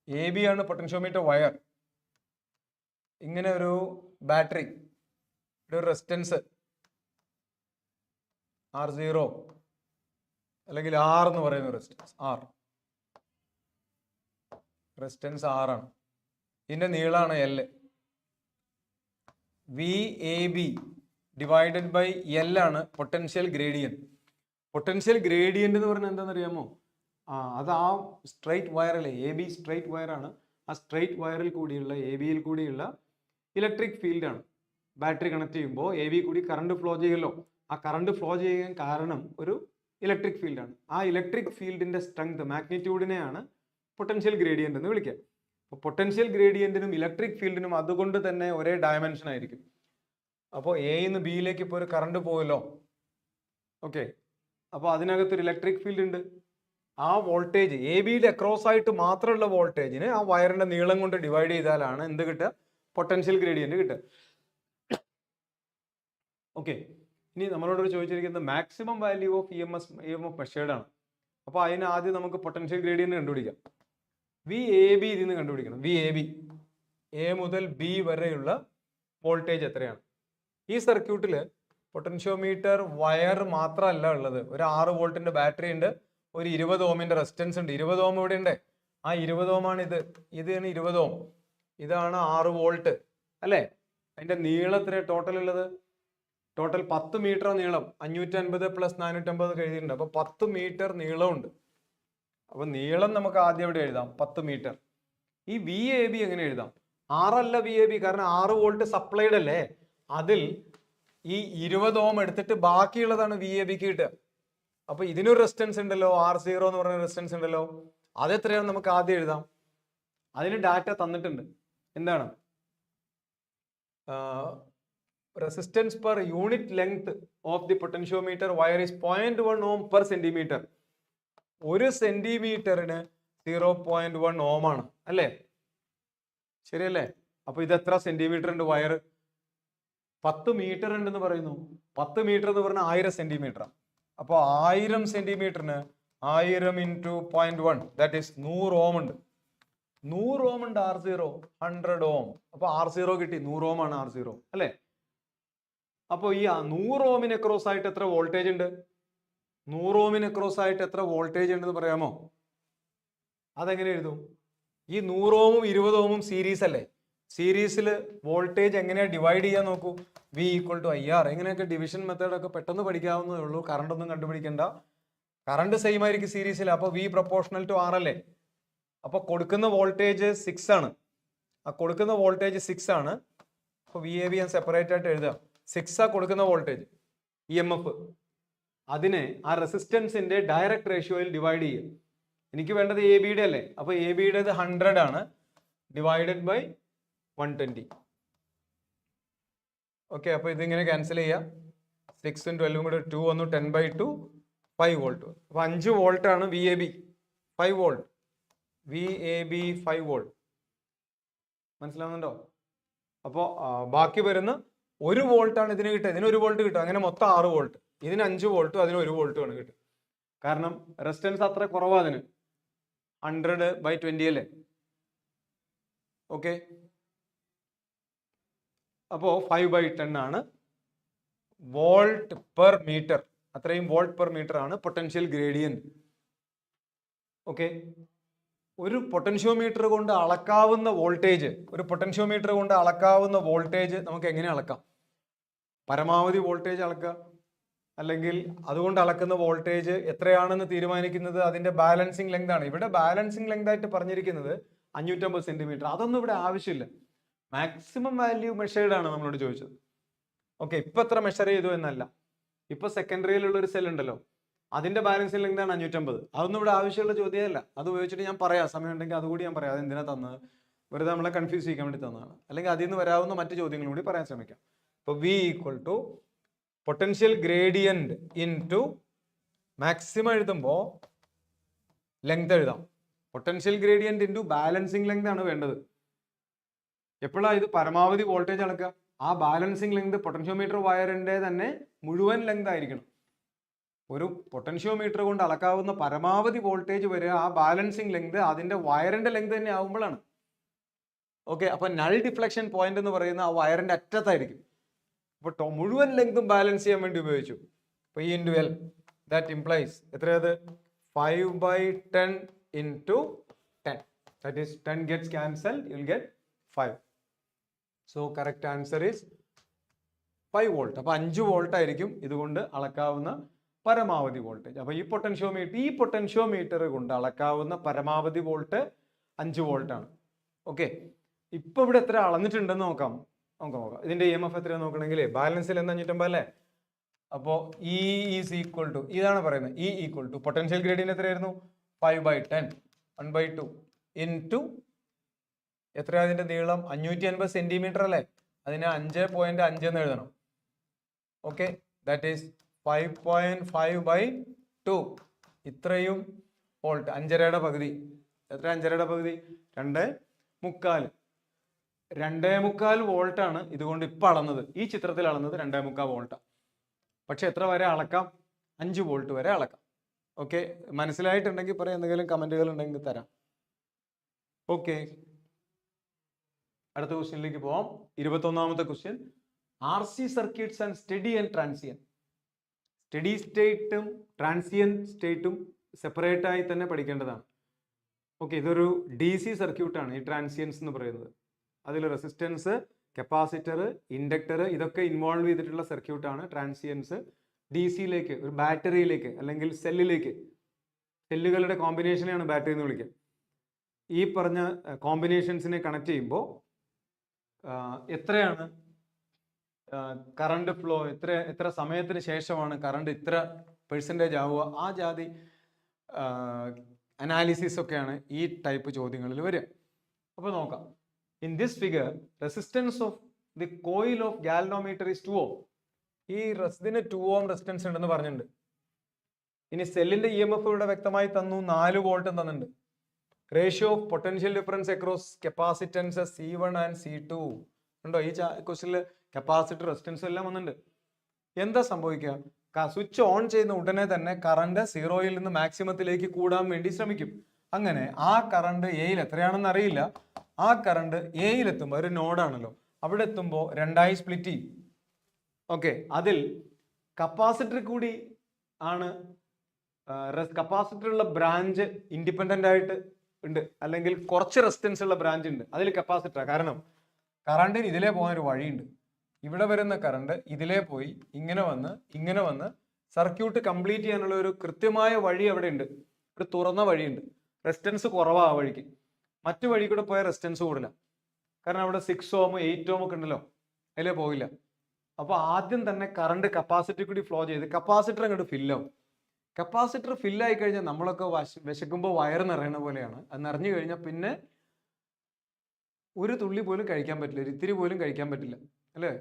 AB ആണ് potentiometer wire. ഇങ്ങനെ ഒരു ബാറ്ററി, ഒരു റെസിസ്റ്റൻസ് R0 അല്ലെങ്കിൽ R എന്ന് പറയുന്ന റെസിസ്റ്റൻസ് R, റെസിസ്റ്റൻസ് R ആണ്. ഇതിന്റെ നീളാണ് L. VAB divided by L ആണ് പൊട്ടൻഷ്യൽ ഗ്രേഡിയന്റ്. പൊട്ടൻഷ്യൽ ഗ്രേഡിയന്റ് എന്ന് പറഞ്ഞാൽ എന്താണെന്ന് അറിയാമോ? അത് ആ സ്ട്രൈറ്റ് വയറല്ലേ, AB സ്ട്രൈറ്റ് വയറാണ്. ആ സ്ട്രൈറ്റ് വയറിൽ കൂടിയുള്ള ABയിൽ കൂടിയുള്ള ഇലക്ട്രിക് ഫീൽഡാണ്. ബാറ്ററി കണക്ട് ചെയ്യുമ്പോൾ AB കൂടി കറണ്ട് ഫ്ലോ ചെയ്യുമല്ലോ. ആ കറണ്ട് ഫ്ലോ ചെയ്യാൻ കാരണം ഒരു ഇലക്ട്രിക് ഫീൽഡാണ്. ആ ഇലക്ട്രിക് ഫീൽഡിന്റെ സ്ട്രെങ്ത്, മാഗ്നിറ്റ്യൂഡിനെയാണ് പൊട്ടൻഷ്യൽ ഗ്രേഡിയന്റ് എന്ന് വിളിക്കുക. അപ്പോൾ പൊട്ടൻഷ്യൽ ഗ്രേഡിയന്റിനും ഇലക്ട്രിക് ഫീൽഡിനും അതുകൊണ്ട് തന്നെ ഒരേ ഡയമെൻഷൻ ആയിരിക്കും. അപ്പോൾ Aയിൽ നിന്ന് Bയിലേക്ക് ഇപ്പോൾ ഒരു കറണ്ട് പോയല്ലോ. ഓക്കെ, അപ്പോൾ അതിനകത്തൊരു ഇലക്ട്രിക് ഫീൽഡ് ഉണ്ട്. ആ വോൾട്ടേജ് ABയുടെ അക്രോസ് ആയിട്ട് മാത്രമുള്ള വോൾട്ടേജിന് ആ വയറിന്റെ നീളം കൊണ്ട് ഡിവൈഡ് ചെയ്താലാണ് എന്ത് കിട്ടുക? പൊട്ടൻഷ്യൽ ഗ്രേഡിയന്റ് കിട്ടുക. ഓക്കെ, ഇനി നമ്മളോട് ചോദിച്ചിരിക്കുന്നത് maximum value of EMF measured ആണ്. അപ്പോൾ അതിന് ആദ്യം നമുക്ക് പൊട്ടൻഷ്യൽ ഗ്രേഡിയന്റ് കണ്ടുപിടിക്കാം. VAB ഇതിൽ നിന്ന് കണ്ടുപിടിക്കണം. VAB, A മുതൽ B വരെയുള്ള വോൾട്ടേജ് എത്രയാണ്? ഈ സർക്യൂട്ടിൽ പൊട്ടൻഷ്യോമീറ്റർ വയർ മാത്രമല്ല ഉള്ളത്. ഒരു 6 വോൾട്ടിന്റെ ബാറ്ററി ഉണ്ട്, ഒരു 20 ഓമിന്റെ റെസിസ്റ്റൻസ് ഉണ്ട്. 20 ഓം ഇവിടെ ഉണ്ട്. ആ 20 ഓമാണ് ഇത്. ഇതാണ് 20 ഓം. ഇതാണ് 6 വോൾട്ട് അല്ലേ? അതിന്റെ നീളം എത്ര ടോട്ടൽ ഉള്ളത്? ടോട്ടൽ 10 മീറ്റർ നീളം. 550 + 450 എഴുതിയിട്ടുണ്ട്. അപ്പൊ 10 മീറ്റർ നീളമുണ്ട്. അപ്പൊ നീളം നമുക്ക് ആദ്യം ഇവിടെ എഴുതാം, 10 മീറ്റർ. ഈ VAB എങ്ങനെ എഴുതാം? 6 അല്ല VAB, കാരണം 6 വോൾട്ട് സപ്ലൈഡ് അല്ലേ. അതിൽ ഈ 20 ഓം എടുത്തിട്ട് ബാക്കിയുള്ളതാണ് VABക്ക് കിട്ടുക. അപ്പൊ ഇതിനൊരു റെസിസ്റ്റൻസ് ഉണ്ടല്ലോ, R0 എന്ന് പറയുന്ന റെസിസ്റ്റൻസ് ഉണ്ടല്ലോ. അതെത്രയാണ് നമുക്ക് ആദ്യം എഴുതാം. അതിന് ഡാറ്റ തന്നിട്ടുണ്ട്. എന്താണ്? Resistance per unit length of the potentiometer wire is 0.1 Om per centimetre. ഒരു സെന്റിമീറ്ററിന് 0.1 ഓം ആണ് അല്ലേ? ശരിയല്ലേ? അപ്പൊ ഇത് എത്ര സെന്റിമീറ്റർ ഉണ്ട് വയർ? 10 മീറ്റർ ഉണ്ടെന്ന് പറയുന്നു. 10 മീറ്റർ എന്ന് പറഞ്ഞാൽ 1000 സെന്റിമീറ്റർ. അപ്പോൾ 1000 സെന്റിമീറ്ററിന് 1000 × 0.1 ദാറ്റ് ഈസ് 100 ഓം ഉണ്ട്. 100 ഓം ഉണ്ട് R0, 100 ഓം. അപ്പൊ R0 കിട്ടി. 100 ഓം ആണ് R0 അല്ലേ? അപ്പോൾ ഈ 100 ഓമിന് അക്രോസ് ആയിട്ട് എത്ര വോൾട്ടേജ് ഉണ്ട്? 100 ഓമിന് അക്രോസ് ആയിട്ട് എത്ര വോൾട്ടേജ് ഉണ്ടെന്ന് പറയാമോ? അതെങ്ങനെ എഴുതും? ഈ 100 ഓമും 20 ഓമും സീരീസ് അല്ലേ? സീരീസിൽ വോൾട്ടേജ് എങ്ങനെയാ ഡിവൈഡ് ചെയ്യാൻ നോക്കൂ. V = IR. എങ്ങനെയൊക്കെ ഡിവിഷൻ മെത്തേഡൊക്കെ പെട്ടെന്ന് പഠിക്കാവുന്നതേ ഉള്ളൂ. കറണ്ട് ഒന്നും കണ്ടുപിടിക്കണ്ട. കറണ്ട് സെയിം ആയിരിക്കും സീരീസിൽ. അപ്പോൾ V ∝ R അല്ലേ? അപ്പോൾ കൊടുക്കുന്ന വോൾട്ടേജ് 6 ആണ്. ആ കൊടുക്കുന്ന വോൾട്ടേജ് 6 ആണ്. അപ്പോൾ വി എ ബി ഞാൻ സെപ്പറേറ്റ് ആയിട്ട് എഴുതാം. 6 ആ കൊടുക്കുന്ന വോൾട്ടേജ് EMF. അതിനെ ആ റെസിസ്റ്റൻസിന്റെ ഡയറക്റ്റ് റേഷ്യോയിൽ ഡിവൈഡ് ചെയ്യും. എനിക്ക് വേണ്ടത് എ ബിയുടെ അല്ലേ, അപ്പോൾ എ ബിയുടേത് 100 ആണ്, ഡിവൈഡഡ് ബൈ 120. ഓക്കെ, അപ്പോൾ ഇതിങ്ങനെ ക്യാൻസൽ ചെയ്യാം. 6 ഉം 12 കൂടെ 2 വന്നു, 10/2 5 വോൾട്ട്. അപ്പോൾ 5 വോൾട്ട് ആണ് V A B. 5 volt V A B 5 volt. മനസ്സിലാവുന്നുണ്ടോ? അപ്പോൾ ബാക്കി വരുന്ന 1 വോൾട്ടാണ് ഇതിന് കിട്ടുക. ഇതിന് 1 വോൾട്ട് കിട്ടും. അങ്ങനെ മൊത്തം 6 വോൾട്ട്. ഇതിന് 5 വോൾട്ടും അതിന് 1 വോൾട്ടും ആണ് കിട്ടുക. കാരണം റെസിസ്റ്റൻസ് അത്ര കുറവാണ് അതിന്, 100/20 അല്ലേ. ഓക്കെ, അപ്പോൾ 5/10 ആണ് വോൾട്ട് പെർ മീറ്റർ. അത്രയും വോൾട്ട് പെർ മീറ്റർ ആണ് പൊട്ടൻഷ്യൽ ഗ്രേഡിയന്റ്. ഓക്കെ, ഒരു പൊട്ടൻഷ്യോമീറ്റർ കൊണ്ട് അളക്കാവുന്ന വോൾട്ടേജ്, നമുക്ക് എങ്ങനെ അളക്കാം? പരമാവധി വോൾട്ടേജ് അളക്കാം, അല്ലെങ്കിൽ അതുകൊണ്ട് അളക്കുന്ന വോൾട്ടേജ് എത്രയാണെന്ന് തീരുമാനിക്കുന്നത് അതിന്റെ ബാലൻസിങ് ലെങ്ത് ആണ്. ഇവിടെ ബാലൻസിങ് ലെങ്ത് ആയിട്ട് പറഞ്ഞിരിക്കുന്നത് 550 സെന്റിമീറ്റർ. അതൊന്നും ഇവിടെ ആവശ്യമില്ല. മാക്സിമം വാല്യൂ മെഷേർഡ് ആണ് നമ്മളോട് ചോദിച്ചത്. ഓക്കെ, ഇപ്പൊ എത്ര മെഷർ ചെയ്തു എന്നല്ല, ഇപ്പൊ സെക്കൻഡറിയിലുള്ള ഒരു സെൽ ഉണ്ടല്ലോ, അതിന്റെ ബാലൻസിങ് ലെങ്ത് ആണ് 550. അതൊന്നും ഇവിടെ ആവശ്യമുള്ള ചോദ്യമല്ല. അത് ഉപയോഗിച്ചിട്ട് ഞാൻ പറയാം, സമയം ഉണ്ടെങ്കിൽ അതുകൂടി ഞാൻ പറയാം. അതെന്തിനാ തന്നത്? വെറുതെ നമ്മളെ കൺഫ്യൂസ് ചെയ്യാൻ വേണ്ടി തന്നതാണ്. അല്ലെങ്കിൽ അതിൽ നിന്ന് വരാവുന്ന മറ്റു ചോദ്യങ്ങളും കൂടി പറയാൻ ശ്രമിക്കാം. അപ്പോൾ V equal to potential gradient into maximum എഴുതുമ്പോൾ ലെങ്ത് എഴുതാം. Potential gradient into balancing length ആണ് വേണ്ടത്. എപ്പോഴാണ് ഇത് പരമാവധി വോൾട്ടേജ് അളക്കുക? ആ ബാലൻസിങ് ലെങ്ത് പൊട്ടൻഷ്യോമീറ്റർ വയറിന്റെ തന്നെ മുഴുവൻ ലെങ്ത് ആയിരിക്കണം. ഒരു പൊട്ടൻഷ്യോമീറ്റർ കൊണ്ട് അളക്കാവുന്ന പരമാവധി വോൾട്ടേജ് വരെ ആ ബാലൻസിങ് ലെങ്ത് അതിന്റെ വയറിന്റെ ലെങ്ത് തന്നെ ആവുമ്പോഴാണ്. ഓക്കെ, അപ്പൊ നൾ ഡിഫ്ലക്ഷൻ പോയിന്റ് എന്ന് പറയുന്ന ആ വയറിന്റെ അറ്റത്തായിരിക്കും. അപ്പൊ മുഴുവൻ ലെങ്തും ബാലൻസ് ചെയ്യാൻ വേണ്ടി ഉപയോഗിച്ചു. അപ്പൊ ഈ ഇൻറ്റു എൽ, ദാറ്റ് ഇംപ്ലൈസ് എത്രയത്? 5/10 into 10. That is 10 gets cancelled, you will get 5. So correct answer is 5 volt. അപ്പോൾ 5 വോൾട്ട് ആയിരിക്കും ഇതുകൊണ്ട് അളക്കാവുന്ന പരമാവധി വോൾട്ടേജ്. അപ്പോൾ ഈ പൊട്ടൻഷ്യോമീറ്റർ കൊണ്ട് അളക്കാവുന്ന പരമാവധി വോൾട്ട് 5 വോൾട്ട് ആണ്. ഓക്കെ, ഇപ്പൊ ഇവിടെ എത്ര അളന്നിട്ടുണ്ടെന്ന് നോക്കാം. ഇതിന്റെ EMF എത്രയാണ് നോക്കണമെങ്കിൽ ബാലൻസിൽ 550 അല്ലേ. അപ്പോൾ E ഈസ് ഈക്വൽ ടു, ഇതാണ് പറയുന്നത്, E equal to potential gradient എത്രയായിരുന്നു? 5/10 1/2 ഇൻറ്റു എത്രയാ അതിന്റെ നീളം? 550 സെന്റിമീറ്റർ അല്ലേ. അതിന് 5.5 എന്ന് എഴുതണം. Okay, that is 5.5/2. ഇത്രയും വോൾട്ട്. 5.5യുടെ പകുതി എത്ര? 5.5യുടെ പകുതി 2.25. 2.25 വോൾട്ടാണ് ഇതുകൊണ്ട് ഇപ്പൊ അളന്നത്. ഈ ചിത്രത്തിൽ അളന്നത് 2.25 വോൾട്ടാണ്. പക്ഷെ എത്ര വരെ അളക്കാം? 5 വോൾട്ട് വരെ അളക്കാം. ഓക്കെ, മനസ്സിലായിട്ടുണ്ടെങ്കിൽ പറയാം. എന്തെങ്കിലും കമന്റുകൾ ഉണ്ടെങ്കിൽ തരാം. ഓക്കെ, അടുത്ത ക്വസ്റ്റ്യനിലേക്ക് പോവാം. 21ാമത്തെ question, RC circuits and steady and transient. Steady സ്റ്റേറ്റും ട്രാൻസിയൻ സ്റ്റേറ്റും സെപ്പറേറ്റ് ആയി തന്നെ പഠിക്കേണ്ടതാണ്. ഓക്കെ, ഇതൊരു DC സർക്യൂട്ടാണ് ഈ ട്രാൻസിയൻസ് എന്ന് പറയുന്നത്. അതിൽ റെസിസ്റ്റൻസ്, കപ്പാസിറ്റർ, ഇൻഡക്ടർ ഇതൊക്കെ ഇൻവോൾവ് ചെയ്തിട്ടുള്ള സർക്യൂട്ടാണ് ട്രാൻസിയൻസ്. DC-യിലേക്ക്, ഒരു ബാറ്ററിയിലേക്ക് അല്ലെങ്കിൽ സെല്ലുകളുടെ കോമ്പിനേഷനെയാണ് ബാറ്ററി എന്ന് വിളിക്കുക. ഈ പറഞ്ഞ കോമ്പിനേഷൻസിനെ കണക്ട് ചെയ്യുമ്പോൾ എത്രയാണ് കറണ്ട് ഫ്ലോ, എത്ര സമയത്തിന് ശേഷമാണ് കറണ്ട് ഇത്ര പെർസെൻറ്റേജ് ആവുക, ആ ജാതി അനാലിസിസ് ഒക്കെയാണ് ഈ ടൈപ്പ് ചോദ്യങ്ങളിൽ വരിക. അപ്പോൾ നോക്കാം. In this figure resistance of the coil of galvanometer is 2 ohm. ഇതിന് 2 ohm റെസിസ്റ്റൻസ് ഉണ്ടെന്ന് പറഞ്ഞിട്ടുണ്ട്. ഇനി സെല്ലിന്റെ EMF ഇവിടെ വ്യക്തമായി തന്നു, 4 വോൾട്ട് തന്നിട്ടുണ്ട്. Ratio of potential difference across capacitance C1 and C2 ഉണ്ടോ? ഈ ക്വസ്റ്റ്യനിൽ കപ്പാസിറ്റർ, റെസിസ്റ്റൻസ് എല്ലാം വന്നിട്ടുണ്ട്. എന്താ സംഭവിക്കുക? സ്വിച്ച് ഓൺ ചെയ്യുന്ന ഉടനെ തന്നെ കറണ്ട് 0-യിൽ നിന്ന് മാക്സിമത്തിലേക്ക് കൂടാൻ വേണ്ടി ശ്രമിക്കും. അങ്ങനെ ആ കറണ്ട് എയിൽ എത്രയാണെന്ന് അറിയില്ല. ആ കറണ്ട് എയിൽ എത്തുമ്പോൾ, ഒരു നോഡാണല്ലോ, അവിടെ എത്തുമ്പോൾ 2ആയി സ്പ്ലിറ്റ് ചെയ്യും. ഓക്കെ, അതിൽ കപ്പാസിറ്റർ കൂടി ആണ്. കപ്പാസിറ്ററുള്ള ബ്രാഞ്ച് ഇൻഡിപെൻഡന്റ് ആയിട്ട് ഉണ്ട്, അല്ലെങ്കിൽ കുറച്ച് റെസിസ്റ്റൻസ് ഉള്ള ബ്രാഞ്ച് ഉണ്ട്. അതിൽ കപ്പാസിറ്റർ, കാരണം കറണ്ടിന് ഇതിലേ പോകാൻ ഒരു വഴിയുണ്ട്. ഇവിടെ വരുന്ന കറണ്ട് ഇതിലേ പോയി ഇങ്ങനെ വന്ന് സർക്യൂട്ട് കംപ്ലീറ്റ് ചെയ്യാനുള്ള ഒരു കൃത്യമായ വഴി അവിടെ ഉണ്ട്, ഒരു തുറന്ന വഴിയുണ്ട്. റെസിസ്റ്റൻസ് കുറവാണ് ആ വഴിക്ക്. മറ്റു വഴി കൂടെ പോയാൽ റെസിസ്റ്റൻസ് കൂടില്ല, കാരണം അവിടെ 6 ohm 8 ohm ഒക്കെ ഉണ്ടല്ലോ, അതിലേ പോകില്ല. അപ്പോൾ ആദ്യം തന്നെ കറണ്ട് കപ്പാസിറ്റി കൂടി ഫ്ലോ ചെയ്ത് കപ്പാസിറ്റർ അങ്ങോട്ട് ഫില്ലാവും. കപ്പാസിറ്റർ ഫില്ലായി കഴിഞ്ഞാൽ നമ്മളൊക്കെ വിശക്കുമ്പോൾ വയറ് നിറയണ പോലെയാണ്. അത് നിറഞ്ഞു കഴിഞ്ഞാൽ പിന്നെ ഒരു തുള്ളി പോലും കഴിക്കാൻ പറ്റില്ല, ഒരു ഇത്തിരി പോലും കഴിക്കാൻ പറ്റില്ല, അല്ലേ?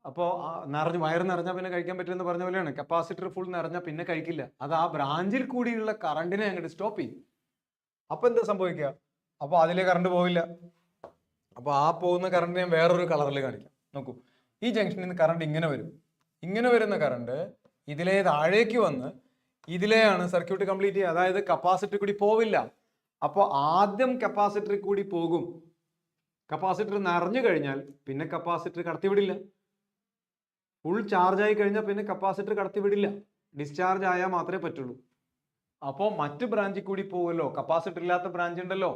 അപ്പോൾ വയറ് നിറഞ്ഞാൽ പിന്നെ കഴിക്കാൻ പറ്റില്ലെന്ന് പറഞ്ഞ പോലെയാണ്. കപ്പാസിറ്റർ ഫുൾ നിറഞ്ഞാൽ പിന്നെ കഴിക്കില്ല, അത് ആ ബ്രാഞ്ചിൽ കൂടിയുള്ള കറണ്ടിനെ അങ്ങോട്ട് സ്റ്റോപ്പ് ചെയ്യും. അപ്പോൾ എന്താ സംഭവിക്കുക? അപ്പോൾ അതിലെ കറണ്ട് പോവില്ല. അപ്പോൾ ആ പോകുന്ന കറണ്ട് ഞാൻ വേറൊരു കളറിൽ കാണിക്കാം. നോക്കൂ, ഈ ജംഗ്ഷനിൽ നിന്ന് കറണ്ട് ഇങ്ങനെ വരും. ഇങ്ങനെ വരുന്ന കറണ്ട് ഇതിലേ താഴേക്ക് വന്ന് ഇതിലെയാണ് സർക്യൂട്ട് കംപ്ലീറ്റ് ചെയ്യുക. അതായത് കപ്പാസിറ്റർ കൂടി പോവില്ല. അപ്പോൾ ആദ്യം കപ്പാസിറ്റർ കൂടി പോകും. കപ്പാസിറ്റർ നിറഞ്ഞു കഴിഞ്ഞാൽ പിന്നെ കപ്പാസിറ്റർ കടത്തിവിടില്ല. ഫുൾ ചാർജ് ആയി കഴിഞ്ഞാൽ പിന്നെ കപ്പാസിറ്റർ കടത്തിവിടില്ല, ഡിസ്ചാർജ് ആയാൽ മാത്രമേ പറ്റുള്ളൂ. അപ്പോൾ മറ്റ് ബ്രാഞ്ചിൽ കൂടി പോകുമല്ലോ, കപ്പാസിറ്റർ ഇല്ലാത്ത ബ്രാഞ്ച് ഉണ്ടല്ലോ,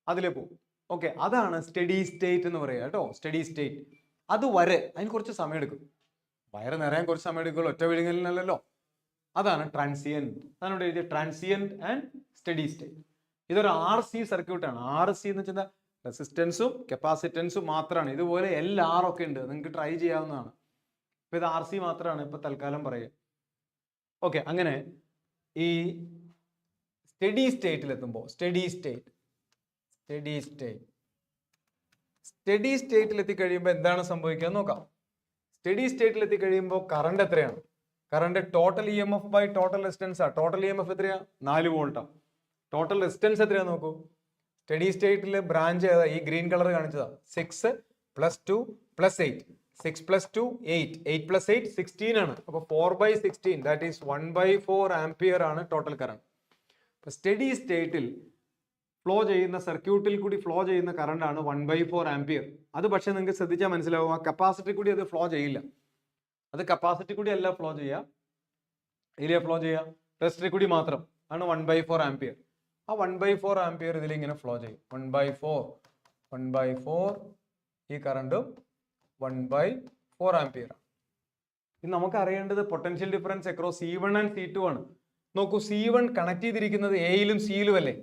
അതിലേ പോകും. ഓക്കെ, അതാണ് സ്റ്റഡി സ്റ്റേറ്റ് എന്ന് പറയുക കേട്ടോ. സ്റ്റഡി സ്റ്റേറ്റ് അതുവരെ അതിന് കുറച്ച് സമയം എടുക്കും. വയറ് നിറയാൻ കുറച്ച് സമയം എടുക്കുമല്ലോ, ഒറ്റ വിഴുങ്ങലിനല്ലല്ലോ. അതാണ് ട്രാൻസിയന്റ്. അതാണ് ഇവിടെ എഴുതിയ ട്രാൻസിയന്റ് ആൻഡ് സ്റ്റഡി സ്റ്റേറ്റ്. ഇതൊരു RC സർക്യൂട്ടാണ്. RC എന്ന് വെച്ചാൽ റെസിസ്റ്റൻസും കപ്പാസിറ്റൻസും മാത്രമാണ്. ഇതുപോലെ LR ഒക്കെ ഉണ്ട്, നിങ്ങൾക്ക് ട്രൈ ചെയ്യാവുന്നതാണ്. ഇപ്പൊ ഇത് RC മാത്രമാണ് ഇപ്പൊ തൽക്കാലം പറയുക. ഓക്കെ, അങ്ങനെ ഈ സ്റ്റഡി സ്റ്റേറ്റിൽ എത്തുമ്പോൾ സ്റ്റഡി സ്റ്റേറ്റിൽ എത്തിക്കഴിയുമ്പോൾ എന്താണ് സംഭവിക്കുക നോക്കാം. സ്റ്റഡി സ്റ്റേറ്റിൽ എത്തിക്കഴിയുമ്പോൾ കറണ്ട് എത്രയാണ്? Current total EMF by total resistance ആണ്. ടോട്ടൽ EMF എത്രയാ? 4 വോൾട്ടാണ്. ടോട്ടൽ റെസിസ്റ്റൻസ് എത്രയാ നോക്കൂ. സ്റ്റഡി സ്റ്റേറ്റിൽ ബ്രാഞ്ച് ഏതാ? ഈ ഗ്രീൻ കളർ കാണിച്ചതാ. 6 + 2 + 8. 6 + 2 8. 8 + 8 16 ആണ്. അപ്പോൾ 4/16 ദാറ്റ് ഈസ് 1/4 ആംപിയർ ആണ് ടോട്ടൽ കറണ്ട്. അപ്പോൾ സ്റ്റഡി സ്റ്റേറ്റിൽ ഫ്ലോ ചെയ്യുന്ന സർക്യൂട്ടിൽ കൂടി ഫ്ലോ ചെയ്യുന്ന കറണ്ടാണ് 1/4 ആംപിയർ. അത് പക്ഷെ നിങ്ങൾക്ക് ശ്രദ്ധിച്ചാൽ മനസ്സിലാവും, ആ കപ്പാസിറ്റി കൂടി അത് ഫ്ലോ ചെയ്യില്ല. അത് കപ്പാസിറ്റി കൂടി അല്ല ഫ്ലോ ചെയ്യുക, ഇതിലെ ഫ്ലോ ചെയ്യുക റെസിസ്റ്ററിൽ കൂടി മാത്രം ആണ് 1/4 ആംപിയർ. ആ 1/4 ആംപിയർ ഇതിലിങ്ങനെ ഫ്ലോ ചെയ്യും. 1/4 ഈ കറണ്ടും 1/4 ആംപിയർ ആണ്. ഇനി നമുക്ക് അറിയേണ്ടത് potential difference across C1 and C2 ആണ്. നോക്കൂ, C1 കണക്ട് ചെയ്തിരിക്കുന്നത് എയിലും സിയിലും അല്ലേ?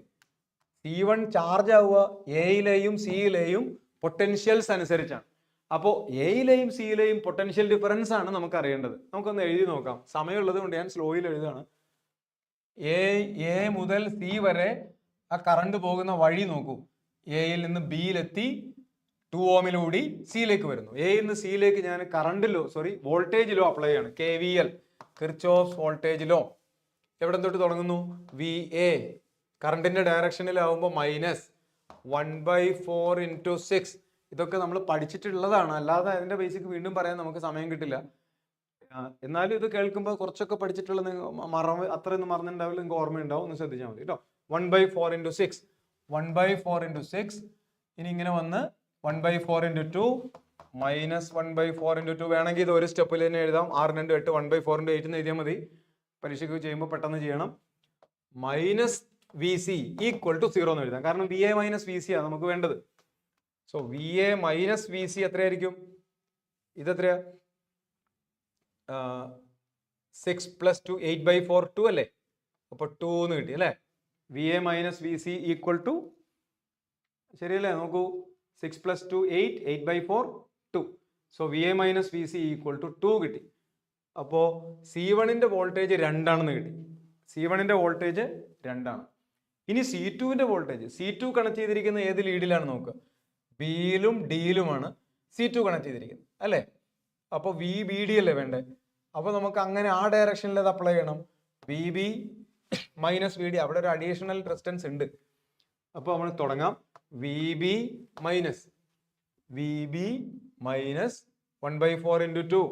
C1 ചാർജ് ആവുക എയിലെയും സിയിലെയും പൊട്ടൻഷ്യൽസ് അനുസരിച്ചാണ്. അപ്പോൾ എയിലെയും സിയിലെയും പൊട്ടൻഷ്യൽ ഡിഫറൻസ് ആണ് നമുക്ക് അറിയേണ്ടത്. നമുക്കൊന്ന് എഴുതി നോക്കാം. സമയമുള്ളത് കൊണ്ട് ഞാൻ സ്ലോയിൽ എഴുതാണ്. എ മുതൽ സി വരെ ആ കറണ്ട് പോകുന്ന വഴി നോക്കൂ. എയിൽ നിന്ന് ബിയിലെത്തി 2 ohമിലൂടി സിയിലേക്ക് വരുന്നു. എയിൽ നിന്ന് സിയിലേക്ക് ഞാൻ വോൾട്ടേജ് ലോ അപ്ലൈ ചെയ്യാണ്. KVL, Kirchhoff's voltage law. എവിടെ തൊട്ട് തുടങ്ങുന്നു? VA. കറണ്ടിന്റെ ഡയറക്ഷനിലാവുമ്പോൾ -1/4 × 6. ഇതൊക്കെ നമ്മൾ പഠിച്ചിട്ടുള്ളതാണ്, അല്ലാതെ അതിന്റെ ബേസിക് വീണ്ടും പറയാൻ നമുക്ക് സമയം കിട്ടില്ല. എന്നാലും ഇത് കേൾക്കുമ്പോൾ കുറച്ചൊക്കെ പഠിച്ചിട്ടുള്ളത് അത്രയൊന്നും മറന്നിട്ടുണ്ടാവില്ല, നിങ്ങൾക്ക് ഓർമ്മയുണ്ടാവും. ഒന്ന് ശ്രദ്ധിച്ചാൽ മതി കേട്ടോ. 1/4 × 6. 1/4 × 6. ഇനി ഇങ്ങനെ വന്ന് 1/4 × 2 -1/4 × 2. വേണമെങ്കിൽ ഇത് ഒരു സ്റ്റെപ്പിൽ തന്നെ എഴുതാം. 6 × 2 8. 1/4 × 8 എന്ന് എഴുതിയാൽ മതി. പരീക്ഷയ്ക്ക് ചെയ്യുമ്പോൾ പെട്ടെന്ന് ചെയ്യണം. -VC = 0 എന്ന് എഴുതാം. കാരണം VA - VC ആണ് നമുക്ക് വേണ്ടത്. സോ VA - VC എത്രയായിരിക്കും? ഇതെത്രയാ? 6 + 2 8/4 2 അല്ലേ? അപ്പോൾ 2 എന്ന് കിട്ടി അല്ലേ? VA - VC = ശരിയല്ലേ? നോക്കൂ, 6 + 2 8. 8/4 2. സോ VA - VC = 2 കിട്ടി. അപ്പോൾ C1ന്റെ വോൾട്ടേജ് 2 ആണെന്ന് കിട്ടി. C1ന്റെ വോൾട്ടേജ് 2 ആണ്. ഇനി C2ന്റെ വോൾട്ടേജ്, C2 കണക്ട് ചെയ്തിരിക്കുന്ന ഏത് ലീഡിലാണ് നോക്കുക? ബിയിലും ഡിയിലുമാണ് C2 കണക്ട് ചെയ്തിരിക്കുന്നത് അല്ലേ? അപ്പോൾ VBD അല്ലേ വേണ്ടേ? അപ്പോൾ നമുക്ക് അങ്ങനെ ആ ഡയറക്ഷനിൽ അത് അപ്ലൈ ചെയ്യണം. VB - VD. അവിടെ ഒരു അഡീഷണൽ റെസിസ്റ്റൻസ് ഉണ്ട്. അപ്പോൾ നമ്മൾ തുടങ്ങാം. VB - 1/4 × 2.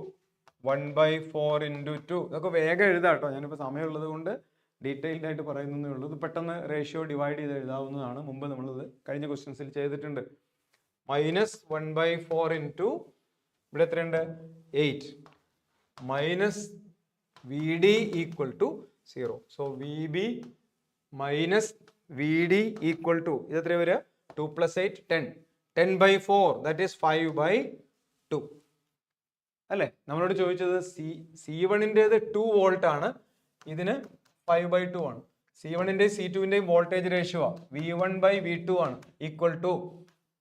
1/4 × 2. ഇതൊക്കെ വേഗം എഴുതാം കേട്ടോ. ഞാനിപ്പോൾ സമയമുള്ളത് കൊണ്ട് ഡീറ്റെയിൽഡ് ആയിട്ട് പറയുന്നേ ഉള്ളൂ. ഇത് പെട്ടെന്ന് റേഷ്യോ ഡിവൈഡ് ചെയ്ത് എഴുതാവുന്നതാണ്. മുമ്പ് നമ്മളിത് കഴിഞ്ഞ ക്വസ്റ്റ്യൻസിൽ ചെയ്തിട്ടുണ്ട്. -1/4 × ഇവിടെ എത്രയുണ്ട്? 8. -VD = 0. സോ VB - VD = ഇതെത്ര വരിക? 2 + 8 10. 10/4 ദാറ്റ് ഈസ് 5/2 അല്ലേ? നമ്മളോട് ചോദിച്ചത് C1ൻ്റെത് 2 വോൾട്ട് ആണ്, ഇതിന് 5/2 ആണ്. C1ന്റെയും C2ന്റെയും വോൾട്ടേജ് റേഷ്യോ V1/V2 ആണ് equal to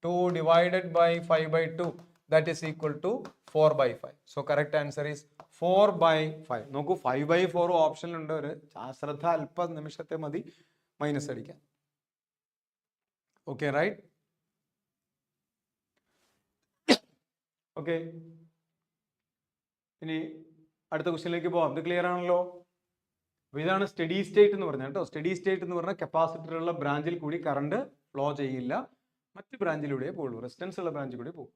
2 divided by 5/2 that is equal to 4/5. So correct answer is 4/5. നോക്കൂ 5/4 ഓപ്ഷനിൽ ഉണ്ട്. ഒരു അശ്രദ്ധ അല്പ നിമിഷത്തെ മതി മൈനസ് അടിക്കാൻ. Okay right. ഓക്കെ, ഇനി അടുത്ത ക്വസ്റ്റ്യനിലേക്ക് പോവാം. ഇത് ക്ലിയർ ആണല്ലോ. അപ്പോൾ ഇതാണ് സ്റ്റഡി സ്റ്റേറ്റ് എന്ന് പറഞ്ഞാൽ കേട്ടോ. സ്റ്റഡി സ്റ്റേറ്റ് എന്ന് പറഞ്ഞാൽ കപ്പാസിറ്ററുള്ള ബ്രാഞ്ചിൽ കൂടി കറണ്ട് ഫ്ലോ ചെയ്യില്ല, മറ്റ് ബ്രാഞ്ചിലൂടെ പോകുള്ളൂ, റെസിസ്റ്റൻസ് ഉള്ള ബ്രാഞ്ചിൽ കൂടി പോകും.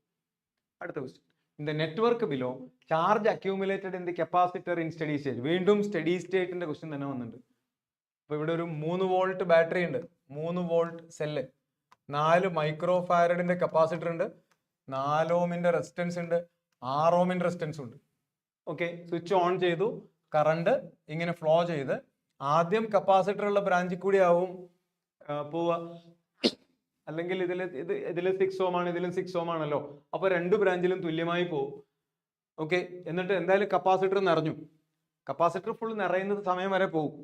അടുത്ത question, in the network below charge accumulated in the capacitor in steady state. വീണ്ടും സ്റ്റഡി സ്റ്റേറ്റിന്റെ ക്വസ്റ്റ്യൻ തന്നെ വന്നിട്ടുണ്ട്. അപ്പോൾ ഇവിടെ ഒരു 3 വോൾട്ട് ബാറ്ററി ഉണ്ട്, 3 വോൾട്ട് സെല്ല്, 4 മൈക്രോ ഫാരഡിന്റെ കപ്പാസിറ്റർ ഉണ്ട്, 4 ഓമിന്റെ റെസിസ്റ്റൻസ് ഉണ്ട്, 6 ഓമിന്റെ റെസിസ്റ്റൻസ് ഉണ്ട്. ഓക്കെ, സ്വിച്ച് ഓൺ ചെയ്തു, കറണ്ട് ഇങ്ങനെ ഫ്ലോ ചെയ്ത് ആദ്യം കപ്പാസിറ്റർ ഉള്ള ബ്രാഞ്ചിൽ കൂടി ആവും പോവുക, അല്ലെങ്കിൽ ഇതിൽ 6 ഓം ആണ്, ഇതിലും 6 ഓം ആണല്ലോ, അപ്പൊ 2 ബ്രാഞ്ചിലും തുല്യമായി പോകും. ഓക്കെ, എന്നിട്ട് എന്തായാലും കപ്പാസിറ്റർ നിറഞ്ഞു, കപ്പാസിറ്റർ ഫുൾ നിറയുന്ന സമയം വരെ പോകും.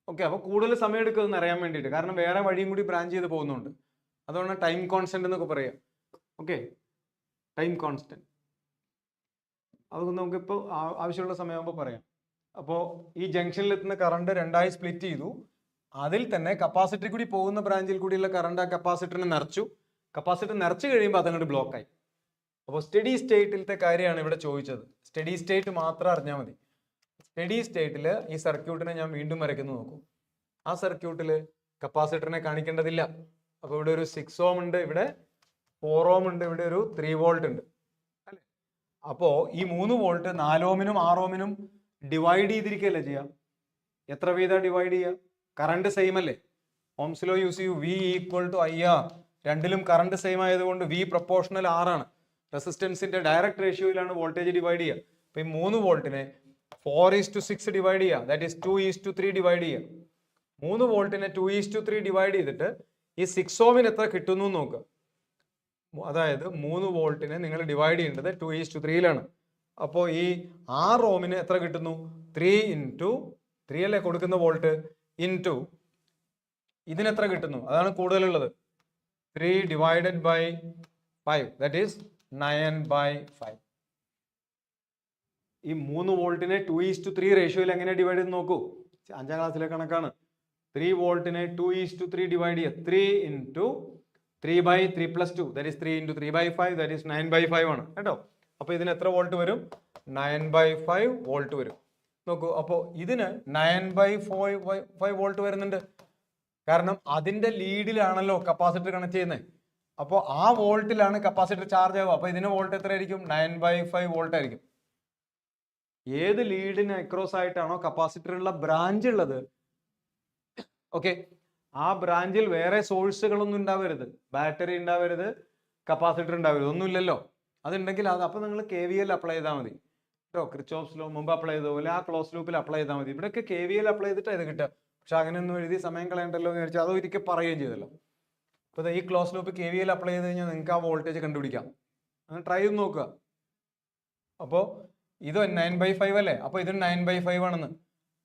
ഓക്കെ, അപ്പൊ കൂടുതൽ സമയം എടുക്കുന്നത് നിറയാൻ വേണ്ടിയിട്ട്, കാരണം വേറെ വഴിയും കൂടി ബ്രാഞ്ച് ചെയ്ത് പോകുന്നുണ്ട്. അതുകൊണ്ട് ടൈം കോൺസ്റ്റന്റ് എന്നൊക്കെ പറയാം. ഓക്കെ, ടൈം കോൺസ്റ്റന്റ് അതൊക്കെ നമുക്കിപ്പോൾ ആവശ്യമുള്ള സമയമാകുമ്പോൾ പറയാം. അപ്പോൾ ഈ ജംഗ്ഷനിൽ എത്തുന്ന കറണ്ട് 2ആയി സ്പ്ലിറ്റ് ചെയ്തു. അതിൽ തന്നെ കപ്പാസിറ്ററിൽ കൂടി പോകുന്ന ബ്രാഞ്ചിൽ കൂടിയുള്ള കറണ്ട് ആ കപ്പാസിറ്ററിനെ നിറച്ചു. കപ്പാസിറ്റർ നിറച്ചു കഴിയുമ്പോൾ അതങ്ങോട്ട് ബ്ലോക്കായി. അപ്പോൾ സ്റ്റഡി സ്റ്റേറ്റിലത്തെ കാര്യമാണ് ഇവിടെ ചോദിച്ചത്. സ്റ്റഡി സ്റ്റേറ്റ് മാത്രം അറിഞ്ഞാൽ മതി. സ്റ്റഡി സ്റ്റേറ്റിൽ ഈ സർക്യൂട്ടിനെ ഞാൻ വീണ്ടും വരയ്ക്കുന്നു നോക്കൂ. ആ സർക്യൂട്ടിൽ കപ്പാസിറ്ററിനെ കാണിക്കേണ്ടതില്ല. അപ്പോൾ ഇവിടെ ഒരു 6 ഓം ഉണ്ട്, ഇവിടെ 4 ഓം ഉണ്ട്, ഇവിടെ ഒരു 3 വോൾട്ട് ഉണ്ട് അല്ലേ. അപ്പോൾ ഈ 3 വോൾട്ട് 4 ഓമിനും 6 ഓമിനും ഡിവൈഡ് ചെയ്തിരിക്കുകയല്ലേ ചെയ്യാം. എത്ര വീതം ഡിവൈഡ് ചെയ്യുക? കറണ്ട് സെയിം അല്ലേ. ഓംസ് ലോ യൂസ് ചെയ്യൂ. V equal to IR. രണ്ടിലും കറണ്ട് സെയിം ആയതുകൊണ്ട് V പ്രൊപ്പോർഷണൽ R ആണ്. റെസിസ്റ്റൻസിന്റെ ഡയറക്റ്റ് റേഷ്യോയിലാണ് വോൾട്ടേജ് ഡിവൈഡ് ചെയ്യുക. അപ്പൊ ഈ 3 വോൾട്ടിനെ 4:6 ഡിവൈഡ് ചെയ്യുക, ദാറ്റ് ഈസ് 2:3 ഡിവൈഡ് ചെയ്യുക. 3 വോൾട്ടിനെ 2:3 ഡിവൈഡ് ചെയ്തിട്ട് ഈ 6 ഓമിന് എത്ര കിട്ടുന്നു നോക്കുക. അതായത് 3 വോൾട്ടിനെ നിങ്ങൾ ഡിവൈഡ് ചെയ്യേണ്ടത് 2:3 അപ്പോൾ ഈ 6 ഓമിന് എത്ര കിട്ടുന്നു? 3 × 3 അല്ലേ കൊടുക്കുന്ന വോൾട്ട്, ഇൻറ്റു ഇതിനെത്ര കിട്ടുന്നു? അതാണ് കൂടുതലുള്ളത്. 3 ഡിവൈഡഡ് ബൈ 5 ദാറ്റ് ഈസ് 9/5. ഈ 3 വോൾട്ടിനെ 2:3 റേഷ്യോയിൽ എങ്ങനെ ഡിവൈഡ് ചെയ്ത് നോക്കൂ. 5ാം ക്ലാസ്സിലെ കണക്കാണ്. 3 വോൾട്ടിനെ 2:3 ഡിവൈഡ് ചെയ്യുക. 3 × 3/3 + 2 ദാറ്റ് ഈസ് 3 × 3/5 ദാറ്റ് ഈസ് 9/5 ആണ് കേട്ടോ. അപ്പൊ ഇതിന് എത്ര വോൾട്ട് വരും? 9/5 വോൾട്ട് വരും. നോക്കൂ, അപ്പോൾ ഇതിന് 9/5 വോൾട്ട് വരുന്നുണ്ട്. കാരണം അതിന്റെ ലീഡിലാണല്ലോ കപ്പാസിറ്റർ കണക്ട് ചെയ്യുന്നത്. അപ്പോൾ ആ വോൾട്ടിലാണ് കപ്പാസിറ്റർ ചാർജ് ആവുക. അപ്പൊ ഇതിന് വോൾട്ട് എത്ര ആയിരിക്കും? 9/5 വോൾട്ട് ആയിരിക്കും. ഏത് ലീഡിന് അക്രോസ് ആയിട്ടാണോ കപ്പാസിറ്ററുള്ള ബ്രാഞ്ച് ഉള്ളത്, ഓക്കെ, ആ ബ്രാഞ്ചിൽ വേറെ സോഴ്സുകളൊന്നും ഉണ്ടാവരുത്. ബാറ്ററി ഉണ്ടാവരുത്, കപ്പാസിറ്റർ ഉണ്ടാവരുത്, ഒന്നുമില്ലല്ലോ. അതുണ്ടെങ്കിൽ അപ്പൊ നിങ്ങൾ KVL അപ്ലൈ ചെയ്താൽ മതി കേട്ടോ. ക്രിച്ചോഫ്സ് ലോ മുമ്പ് അപ്ലൈ ചെയ്ത പോലെ ആ ക്ലോസ് ലൂപ്പിൽ അപ്ലൈ ചെയ്താൽ മതി. ഇവിടെയൊക്കെ KVL അപ്ലൈ ചെയ്തിട്ട് ഇത് കിട്ടുക. പക്ഷെ അങ്ങനെയൊന്നും എഴുതി സമയം കളയണ്ടല്ലോ എന്ന് വിചാരിച്ചാൽ അത് ഒരിക്കൽ പറയുകയും ചെയ്തല്ലോ. അപ്പോൾ ഈ ക്ലോസ് ലൂപ്പ് KVL അപ്ലൈ ചെയ്ത് കഴിഞ്ഞാൽ നിങ്ങൾക്ക് ആ വോൾട്ടേജ് കണ്ടുപിടിക്കാം. അങ്ങനെ ട്രൈ ചെയ്ത് നോക്കുക. അപ്പോൾ ഇത് 9/5 അല്ലേ, അപ്പോൾ ഇത് 9/5 ആണെന്ന്.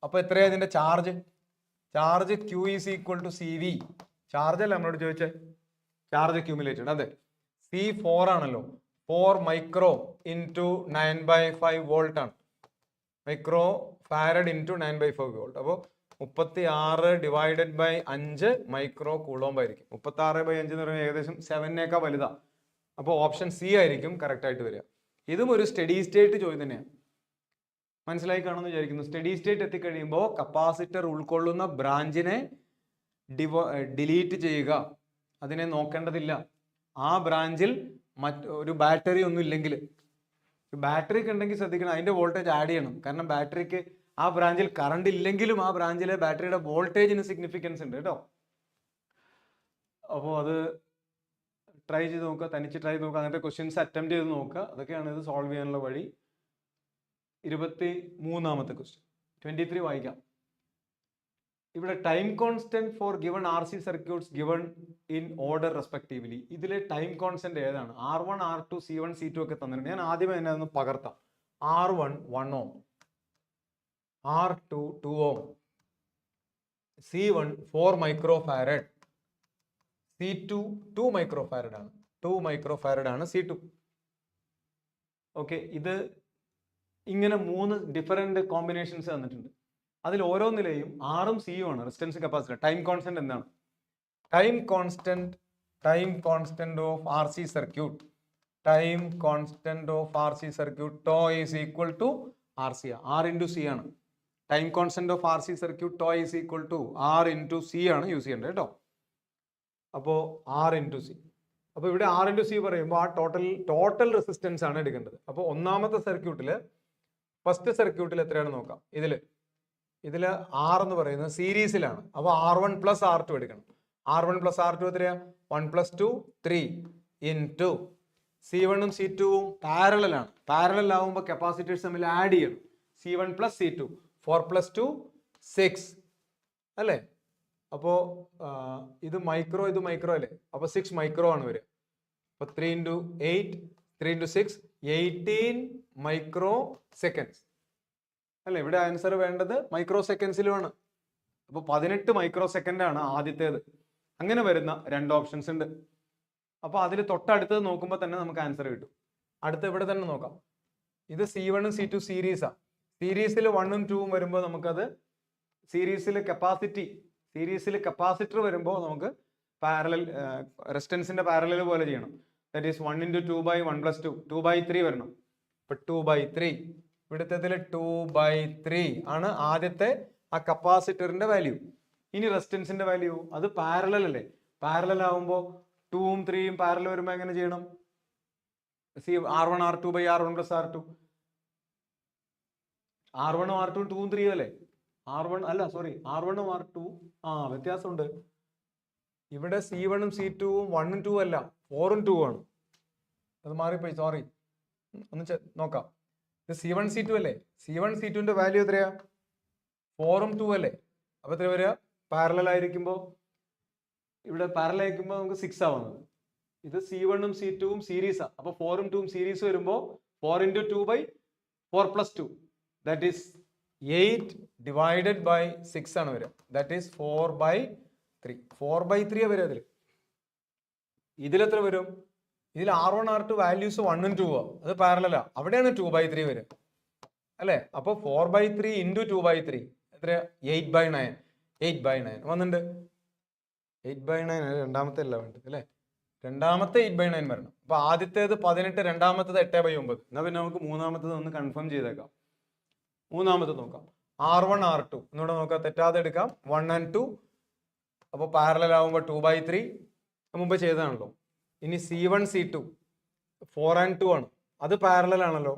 അപ്പോൾ എത്രയാണ് ഇതിന്റെ charge? Charge Q is equal to CV. Charge അല്ല നമ്മളോട് ചോദിച്ചത്, ചാർജ് അക്യൂമുലേറ്റഡ്. അതെ, C4 ആണല്ലോ. 4 മൈക്രോ ഇൻറ്റു 9/5 വോൾട്ട് ആണ്. Micro farad into 9/5 volt. അപ്പോൾ 36 ഡിവൈഡഡ് ബൈ 5 മൈക്രോ കൂളോംബ് ആയിരിക്കും. 36/5 എന്ന് പറയുമ്പോൾ ഏകദേശം 7നേക്കാൾ വലുതാണ്. അപ്പോൾ ഓപ്ഷൻ C ആയിരിക്കും കറക്റ്റ് ആയിട്ട് വരിക. ഇതും ഒരു സ്റ്റഡി സ്റ്റേറ്റ് ചോദ്യം തന്നെയാണ്. മനസ്സിലായി കാണുമെന്ന് വിചാരിക്കുന്നു. സ്റ്റഡി സ്റ്റേറ്റ് എത്തിക്കഴിയുമ്പോൾ കപ്പാസിറ്റർ ഉൾക്കൊള്ളുന്ന ബ്രാഞ്ചിനെ ഡിലീറ്റ് ചെയ്യുക, അതിനെ നോക്കേണ്ടതില്ല. ആ ബ്രാഞ്ചിൽ ഒരു ബാറ്ററി ഒന്നും ഇല്ലെങ്കിൽ, ബാറ്ററി ഒക്കെ ഉണ്ടെങ്കിൽ ശ്രദ്ധിക്കണം, അതിന്റെ വോൾട്ടേജ് ആഡ് ചെയ്യണം. കാരണം ബാറ്ററിക്ക് ആ ബ്രാഞ്ചിൽ കറണ്ട് ഇല്ലെങ്കിലും ആ ബ്രാഞ്ചിലെ ബാറ്ററിയുടെ വോൾട്ടേജിന് സിഗ്നിഫിക്കൻസ് ഉണ്ട് കേട്ടോ. അപ്പോൾ അത് ട്രൈ ചെയ്ത് നോക്കുക, തനിച്ച് ട്രൈ ചെയ്ത് നോക്കുക, അങ്ങനത്തെ ക്വസ്റ്റ്യൻസ് അറ്റംപ്റ്റ് ചെയ്ത് നോക്കുക. അതൊക്കെയാണ് ഇത് സോൾവ് ചെയ്യാനുള്ള വഴി. 23ാമത്തെ ക്വസ്റ്റ്യൻ 23 വായിക്കാം. ഇവിടെ time constant for given RC circuits given in order respectively. ഇതിലെ ടൈം കോൺസ്റ്റന്റ് ഏതാണ്? R1, R2, C1, C2 ഒക്കെ തന്നിട്ടുണ്ട്. ഞാൻ ആദ്യമേ തന്നെ ഒന്ന് പകർത്താം. R1 1 ഓം, R2 2 ഓം, C1 4 മൈക്രോഫാരഡ്, C2 2 മൈക്രോഫാരഡ് ആണ്. 2 മൈക്രോഫാരഡ് ആണ് C2. ഓക്കെ, ഇത് ഇങ്ങനെ 3 ഡിഫറെന്റ് കോമ്പിനേഷൻസ് തന്നിട്ടുണ്ട്. അതിൽ ഓരോന്നിലെയും ആറും സിയും ആണ് റെസിസ്റ്റൻസ് കപ്പാസിറ്റർ. ടൈം കോൺസ്റ്റന്റ് എന്താണ്? Time constant of R C circuit, time constant of R C circuit tau is equal to R C, R into C ആണ്. Time constant of R C circuit tau is equal to R into C ആണ് use ചെയ്യേണ്ടത് കേട്ടോ. അപ്പോൾ R into C. അപ്പോൾ ഇവിടെ R into C പറയുമ്പോൾ ആ total resistance ആണ് എടുക്കേണ്ടത്. അപ്പോൾ ഒന്നാമത്തെ സർക്യൂട്ടിൽ, ഫസ്റ്റ് സർക്യൂട്ടിൽ എത്രയാണ് നോക്കാം. ഇതിൽ ആർ എന്ന് പറയുന്നത് സീരീസിലാണ്. അപ്പോൾ R1 പ്ലസ് R2 എടുക്കണം. R1 പ്ലസ് R2 എത്രയാ? 1 പ്ലസ് 2 3 ഇൻറ്റു C1ഉം C2ഉം പാരലലാണ്. പാരലൽ ആവുമ്പോൾ കപ്പാസിറ്റേഴ്സ് തമ്മിൽ ആഡ് ചെയ്യണം. C1 പ്ലസ് C2 4 പ്ലസ് 2 6 അല്ലേ? അപ്പോൾ ഇത് മൈക്രോ, ഇത് മൈക്രോ അല്ലേ? അപ്പോൾ 6 മൈക്രോ ആണ് വരിക. അപ്പോൾ 3 ഇൻറ്റു 8 3 ഇൻറ്റു 6 18 മൈക്രോ സെക്കൻഡ്സ് അല്ലേ? ഇവിടെ ആൻസർ വേണ്ടത് മൈക്രോ സെക്കൻഡ്സിലുമാണ്. അപ്പോൾ 18 മൈക്രോ സെക്കൻഡ് ആണ് ആദ്യത്തേത്. അങ്ങനെ വരുന്ന 2 ഓപ്ഷൻസ് ഉണ്ട്. അപ്പോൾ അതിൽ തൊട്ടടുത്തത് നോക്കുമ്പോൾ തന്നെ നമുക്ക് ആൻസർ കിട്ടും. അടുത്ത ഇവിടെ തന്നെ നോക്കാം. ഇത് C1ഉം C2 സീരീസാണ്. സീരീസിൽ 1ഉം 2ഉം വരുമ്പോൾ നമുക്കത് സീരീസിൽ കപ്പാസിറ്റർ വരുമ്പോൾ നമുക്ക് പാരലൽ റെസിസ്റ്റൻസിന്റെ പാരലൽ പോലെ ചെയ്യണം. That is 1 into 2 by 1 plus 2 2/3 വരണം. ഇപ്പൊ 2/3 ഇവിടുത്തെ 2/3 ആണ് ആദ്യത്തെ ആ കപ്പാസിറ്ററിന്റെ വാല്യൂ. ഇനി റെസിസ്റ്റൻസിന്റെ വാല്യൂ അത് പാരലൽ അല്ലേ? പാരലൽ ആവുമ്പോൾ 2ഉം 3ഉം പാരലൽ വരുമ്പോൾ എങ്ങനെ ചെയ്യണം? R1 R2 by R1 plus R2. R1ഉം R2ഉം 2ഉം 3ഉം അല്ലേ? R1 അല്ല, സോറി, R1ഉം R2 വ്യത്യാസമുണ്ട്. ഇവിടെ C1ഉം C2ഉം 1ഉം 2 അല്ല, 4ഉം 2 ആണ്. അത് മാറിപ്പോയി, സോറി. ഒന്ന് നോക്കാം. ഇത് C1 C2 അല്ലേ? C1 C2ന്റെ വാല്യൂ എത്രയാ? 4ഉം 2 അല്ലേ? അപ്പൊ എത്ര വരിക? പാരലൽ ആയിരിക്കുമ്പോൾ ഇവിടെ പാരലൽ ആയിരിക്കുമ്പോൾ നമുക്ക് 6 ആവുന്നത്. ഇത് C1ഉം C2ഉം സീരീസാ. അപ്പൊ 4ഉം 2ഉം സീരീസ് വരുമ്പോൾ 4 into 2 by 4 plus 2 that is 8 divided by 6 ആണ് വരിക. That is 4/3. 4/3 വരിക അതിൽ. ഇതിലെത്ര വരും? ഇതിൽ R1 R2 വാല്യൂസ് 1ഉം 2ഉം അത് പാരലലാ. അവിടെയാണ് 2/3 വരിക അല്ലേ? അപ്പൊ 4/3 ഇൻറ്റു 2/3 എത്ര? 8/9. 8/9 വന്നിട്ടുണ്ട്. 8/9 രണ്ടാമത്തെ അല്ല വേണ്ടത് അല്ലേ? രണ്ടാമത്തെ 8/9 വരണം. അപ്പൊ ആദ്യത്തേത് 18, രണ്ടാമത്തേത് 8/9. എന്നാ പിന്നെ നമുക്ക് മൂന്നാമത്തേത് ഒന്ന് കൺഫേം ചെയ്തേക്കാം. മൂന്നാമത്തെ നോക്കാം. R1 R2 എന്നൂടെ നോക്കാം, തെറ്റാതെ എടുക്കാം. 1 and 2. അപ്പോൾ പാരലൽ ആവുമ്പോൾ 2/3 മുമ്പ് ചെയ്തതാണല്ലോ. ഇനി C1 C2 4 and 2 ആണ്. അത് പാരലൽ ആണല്ലോ.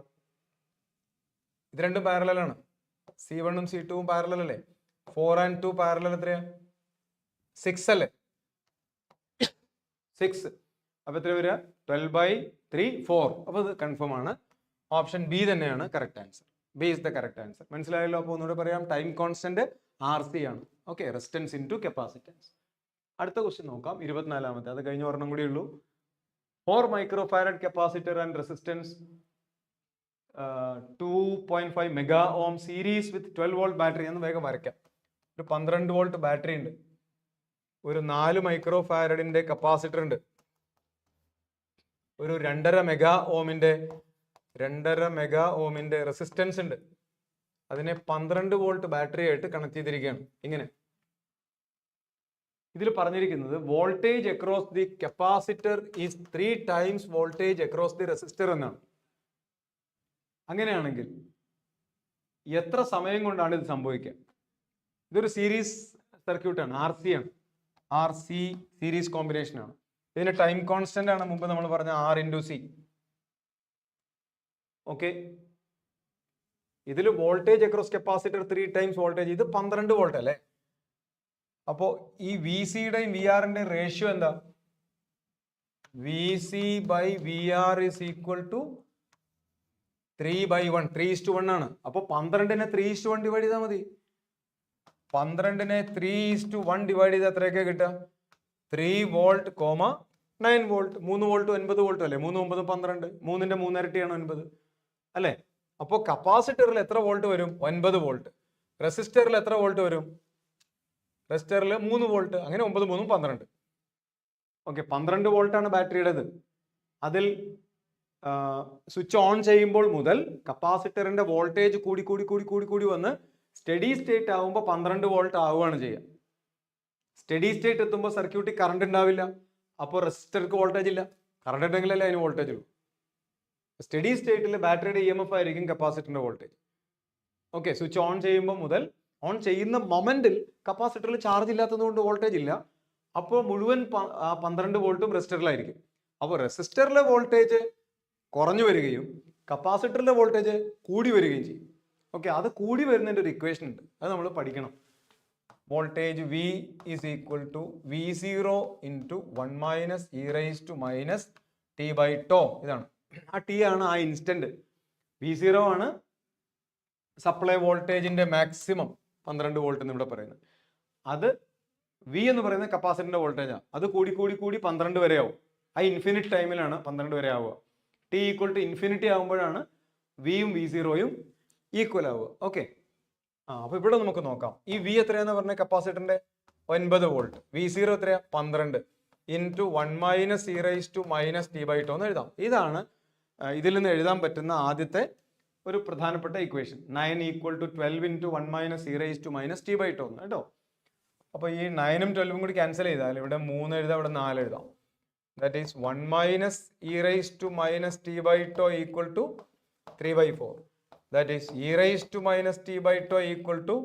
ഇത് രണ്ടും പാരലലാണ്. C1ഉം C2ഉം പാരലൽ അല്ലേ? 4 and 2 പാരലൽ എത്രയാ? 6 അല്ലേ? 6. അപ്പൊ എത്ര വരിക? 12/3 4. അപ്പൊ ഇത് കൺഫേം ആണ്. ഓപ്ഷൻ ബി തന്നെയാണ് correct answer. B is the correct answer. മനസ്സിലായല്ലോ? അപ്പോൾ ഒന്നുകൂടെ പറയാം. ടൈം കോൺസ്റ്റന്റ് RC ആണ്. Okay, resistance into capacitance. അടുത്ത ക്വസ്റ്റ്യൻ നോക്കാം. 24ാമത്തെ. അത് കഴിഞ്ഞ ഒരെണ്ണം കൂടി ഉള്ളൂ. 4 microfarad capacitor and resistance 2.5 mega ohm series with 12 volt battery എന്ന് വേഗം വരയ്ക്കാം. ഒരു 12 വോൾട്ട് ബാറ്ററി ഉണ്ട്. ഒരു 4 മൈക്രോഫാരഡിന്റെ കപ്പാസിറ്റർ ഉണ്ട്. ഒരു 2.5 മെഗാ ഓമിന്റെ റെസിസ്റ്റൻസ് ഉണ്ട്. അതിനെ 12 വോൾട്ട് ബാറ്ററി ആയിട്ട് കണക്ട് ചെയ്തിരിക്കുകയാണ്. ഇങ്ങനെ ഇതിൽ പറഞ്ഞിരിക്കുന്നത് voltage across the capacitor is 3 times voltage across the resistor എന്നാണ്. അങ്ങനെയാണെങ്കിൽ എത്ര സമയം കൊണ്ടാണ് ഇത് സംഭവിക്കുക? ഇതൊരു സീരീസ് സർക്യൂട്ടാണ്, RC ആണ്. RC സീരീസ് കോമ്പിനേഷൻ ആണ്. ഇതിന്റെ ടൈം കോൺസ്റ്റന്റ് ആണ് മുമ്പ് നമ്മൾ പറഞ്ഞ R ഇൻറ്റു സി. ഓക്കെ, ഇതിൽ voltage across capacitor 3 times voltage. ഇത് 12 വോൾട്ട് അല്ലേ? അപ്പോ ഈ VC-യുടെയും VR-ന്റെയും റേഷ്യോ എന്താ? VC by VR is equal to 3/1. 3:1 ആണ്. അപ്പൊ 12നെ 3:1 ഡിവൈഡ് ചെയ്താൽ മതി. 12നെ 3:1 ഡിവൈഡ് ചെയ്താൽ എത്രയൊക്കെ കിട്ടുക? 3 വോൾട്ട്, 9 വോൾട്ട്. 3 വോൾട്ട് 9 വോൾട്ട് അല്ലേ? 3 9 12. 3ന്റെ 3 ഇരട്ടിയാണ് 9 അല്ലേ? അപ്പോൾ കപ്പാസിറ്ററിൽ എത്ര വോൾട്ട് വരും? 9 വോൾട്ട്. റെസിസ്റ്ററിൽ എത്ര വോൾട്ട് വരും? റെസിസ്റ്ററിൽ 3 വോൾട്ട്, അങ്ങനെ 9 3 12. ഓക്കെ, 12 വോൾട്ടാണ് ബാറ്ററിയുടേത്. അതിൽ സ്വിച്ച് ഓൺ ചെയ്യുമ്പോൾ മുതൽ കപ്പാസിറ്ററിന്റെ വോൾട്ടേജ് കൂടി കൂടി കൂടി കൂടി കൂടി വന്ന് സ്റ്റഡി സ്റ്റേറ്റ് ആകുമ്പോൾ 12 വോൾട്ട് ആവുകയാണ് ചെയ്യുക. സ്റ്റഡി സ്റ്റേറ്റ് എത്തുമ്പോൾ സർക്യൂട്ടിൽ കറണ്ട് ഉണ്ടാവില്ല, അപ്പോൾ റെസിസ്റ്റർക്ക് വോൾട്ടേജ് ഇല്ല. കറണ്ട് ഉണ്ടെങ്കിലല്ലേ അതിന് വോൾട്ടേജ് ഉള്ളൂ. സ്റ്റഡി സ്റ്റേറ്റിൽ ബാറ്ററിയുടെ EMF ആയിരിക്കും കപ്പാസിറ്ററിന്റെ വോൾട്ടേജ്. ഓക്കെ, സ്വിച്ച് ഓൺ ചെയ്യുമ്പോൾ മുതൽ ഓൺ ചെയ്യുന്ന മൊമെന്റിൽ കപ്പാസിറ്ററിൽ ചാർജ് ഇല്ലാത്തത് കൊണ്ട് വോൾട്ടേജ് ഇല്ല. അപ്പോൾ മുഴുവൻ 12 വോൾട്ടും റെസിസ്റ്ററിലായിരിക്കും. അപ്പോൾ റെസിസ്റ്ററിലെ വോൾട്ടേജ് കുറഞ്ഞു വരികയും കപ്പാസിറ്ററിലെ വോൾട്ടേജ് കൂടി വരികയും ചെയ്യും. ഓക്കെ, അത് കൂടി വരുന്നതിൻ്റെ ഒരു ഇക്വേഷൻ ഉണ്ട്, അത് നമ്മൾ പഠിക്കണം. Voltage V is equal to V0 into 1 minus e raise to minus t/τ. ഇതാണ് ആ ടി ആണ് ആ ഇൻസ്റ്റന്റ്. V0 ആണ് സപ്ലൈ വോൾട്ടേജിന്റെ മാക്സിമം 12 വോൾട്ട് എന്ന് ഇവിടെ പറയുന്നത്. അത് V എന്ന് പറയുന്നത് കപ്പാസിറ്ററിന്റെ വോൾട്ടേജാണ്. അത് കൂടി കൂടി കൂടി 12 വരെ ആവും. ആ ഇൻഫിനിറ്റ് ടൈമിലാണ് 12 വരെ ആവുക. ടി ഈക്വൽ ടു ഇൻഫിനിറ്റി ആകുമ്പോഴാണ് വിയും V0യും ഈക്വൽ ആവുക. ഓക്കെ, അപ്പൊ ഇവിടെ നമുക്ക് നോക്കാം. ഈ V എത്രയാന്ന് പറഞ്ഞ കപ്പാസിറ്ററിന്റെ 9 വോൾട്ട്, V0 എത്രയാ 12 into 1 minus e raise to minus t/τ എന്ന് എഴുതാം. ഇതാണ് ഇതിൽ നിന്ന് എഴുതാൻ പറ്റുന്ന ആദ്യത്തെ ഒരു പ്രധാനപ്പെട്ട equation. 9 equal to 12 into 1 minus e raise to minus t/τ എന്ന് കേട്ടോ. അപ്പോൾ ഈ 9ഉം 12ഉം കൂടി ക്യാൻസൽ ചെയ്താൽ ഇവിടെ 3 എഴുതാം, ഇവിടെ 4 എഴുതാം. That is 1 minus e raise to minus t/τ equal to 3/4. That is e raised to minus t/τ equal to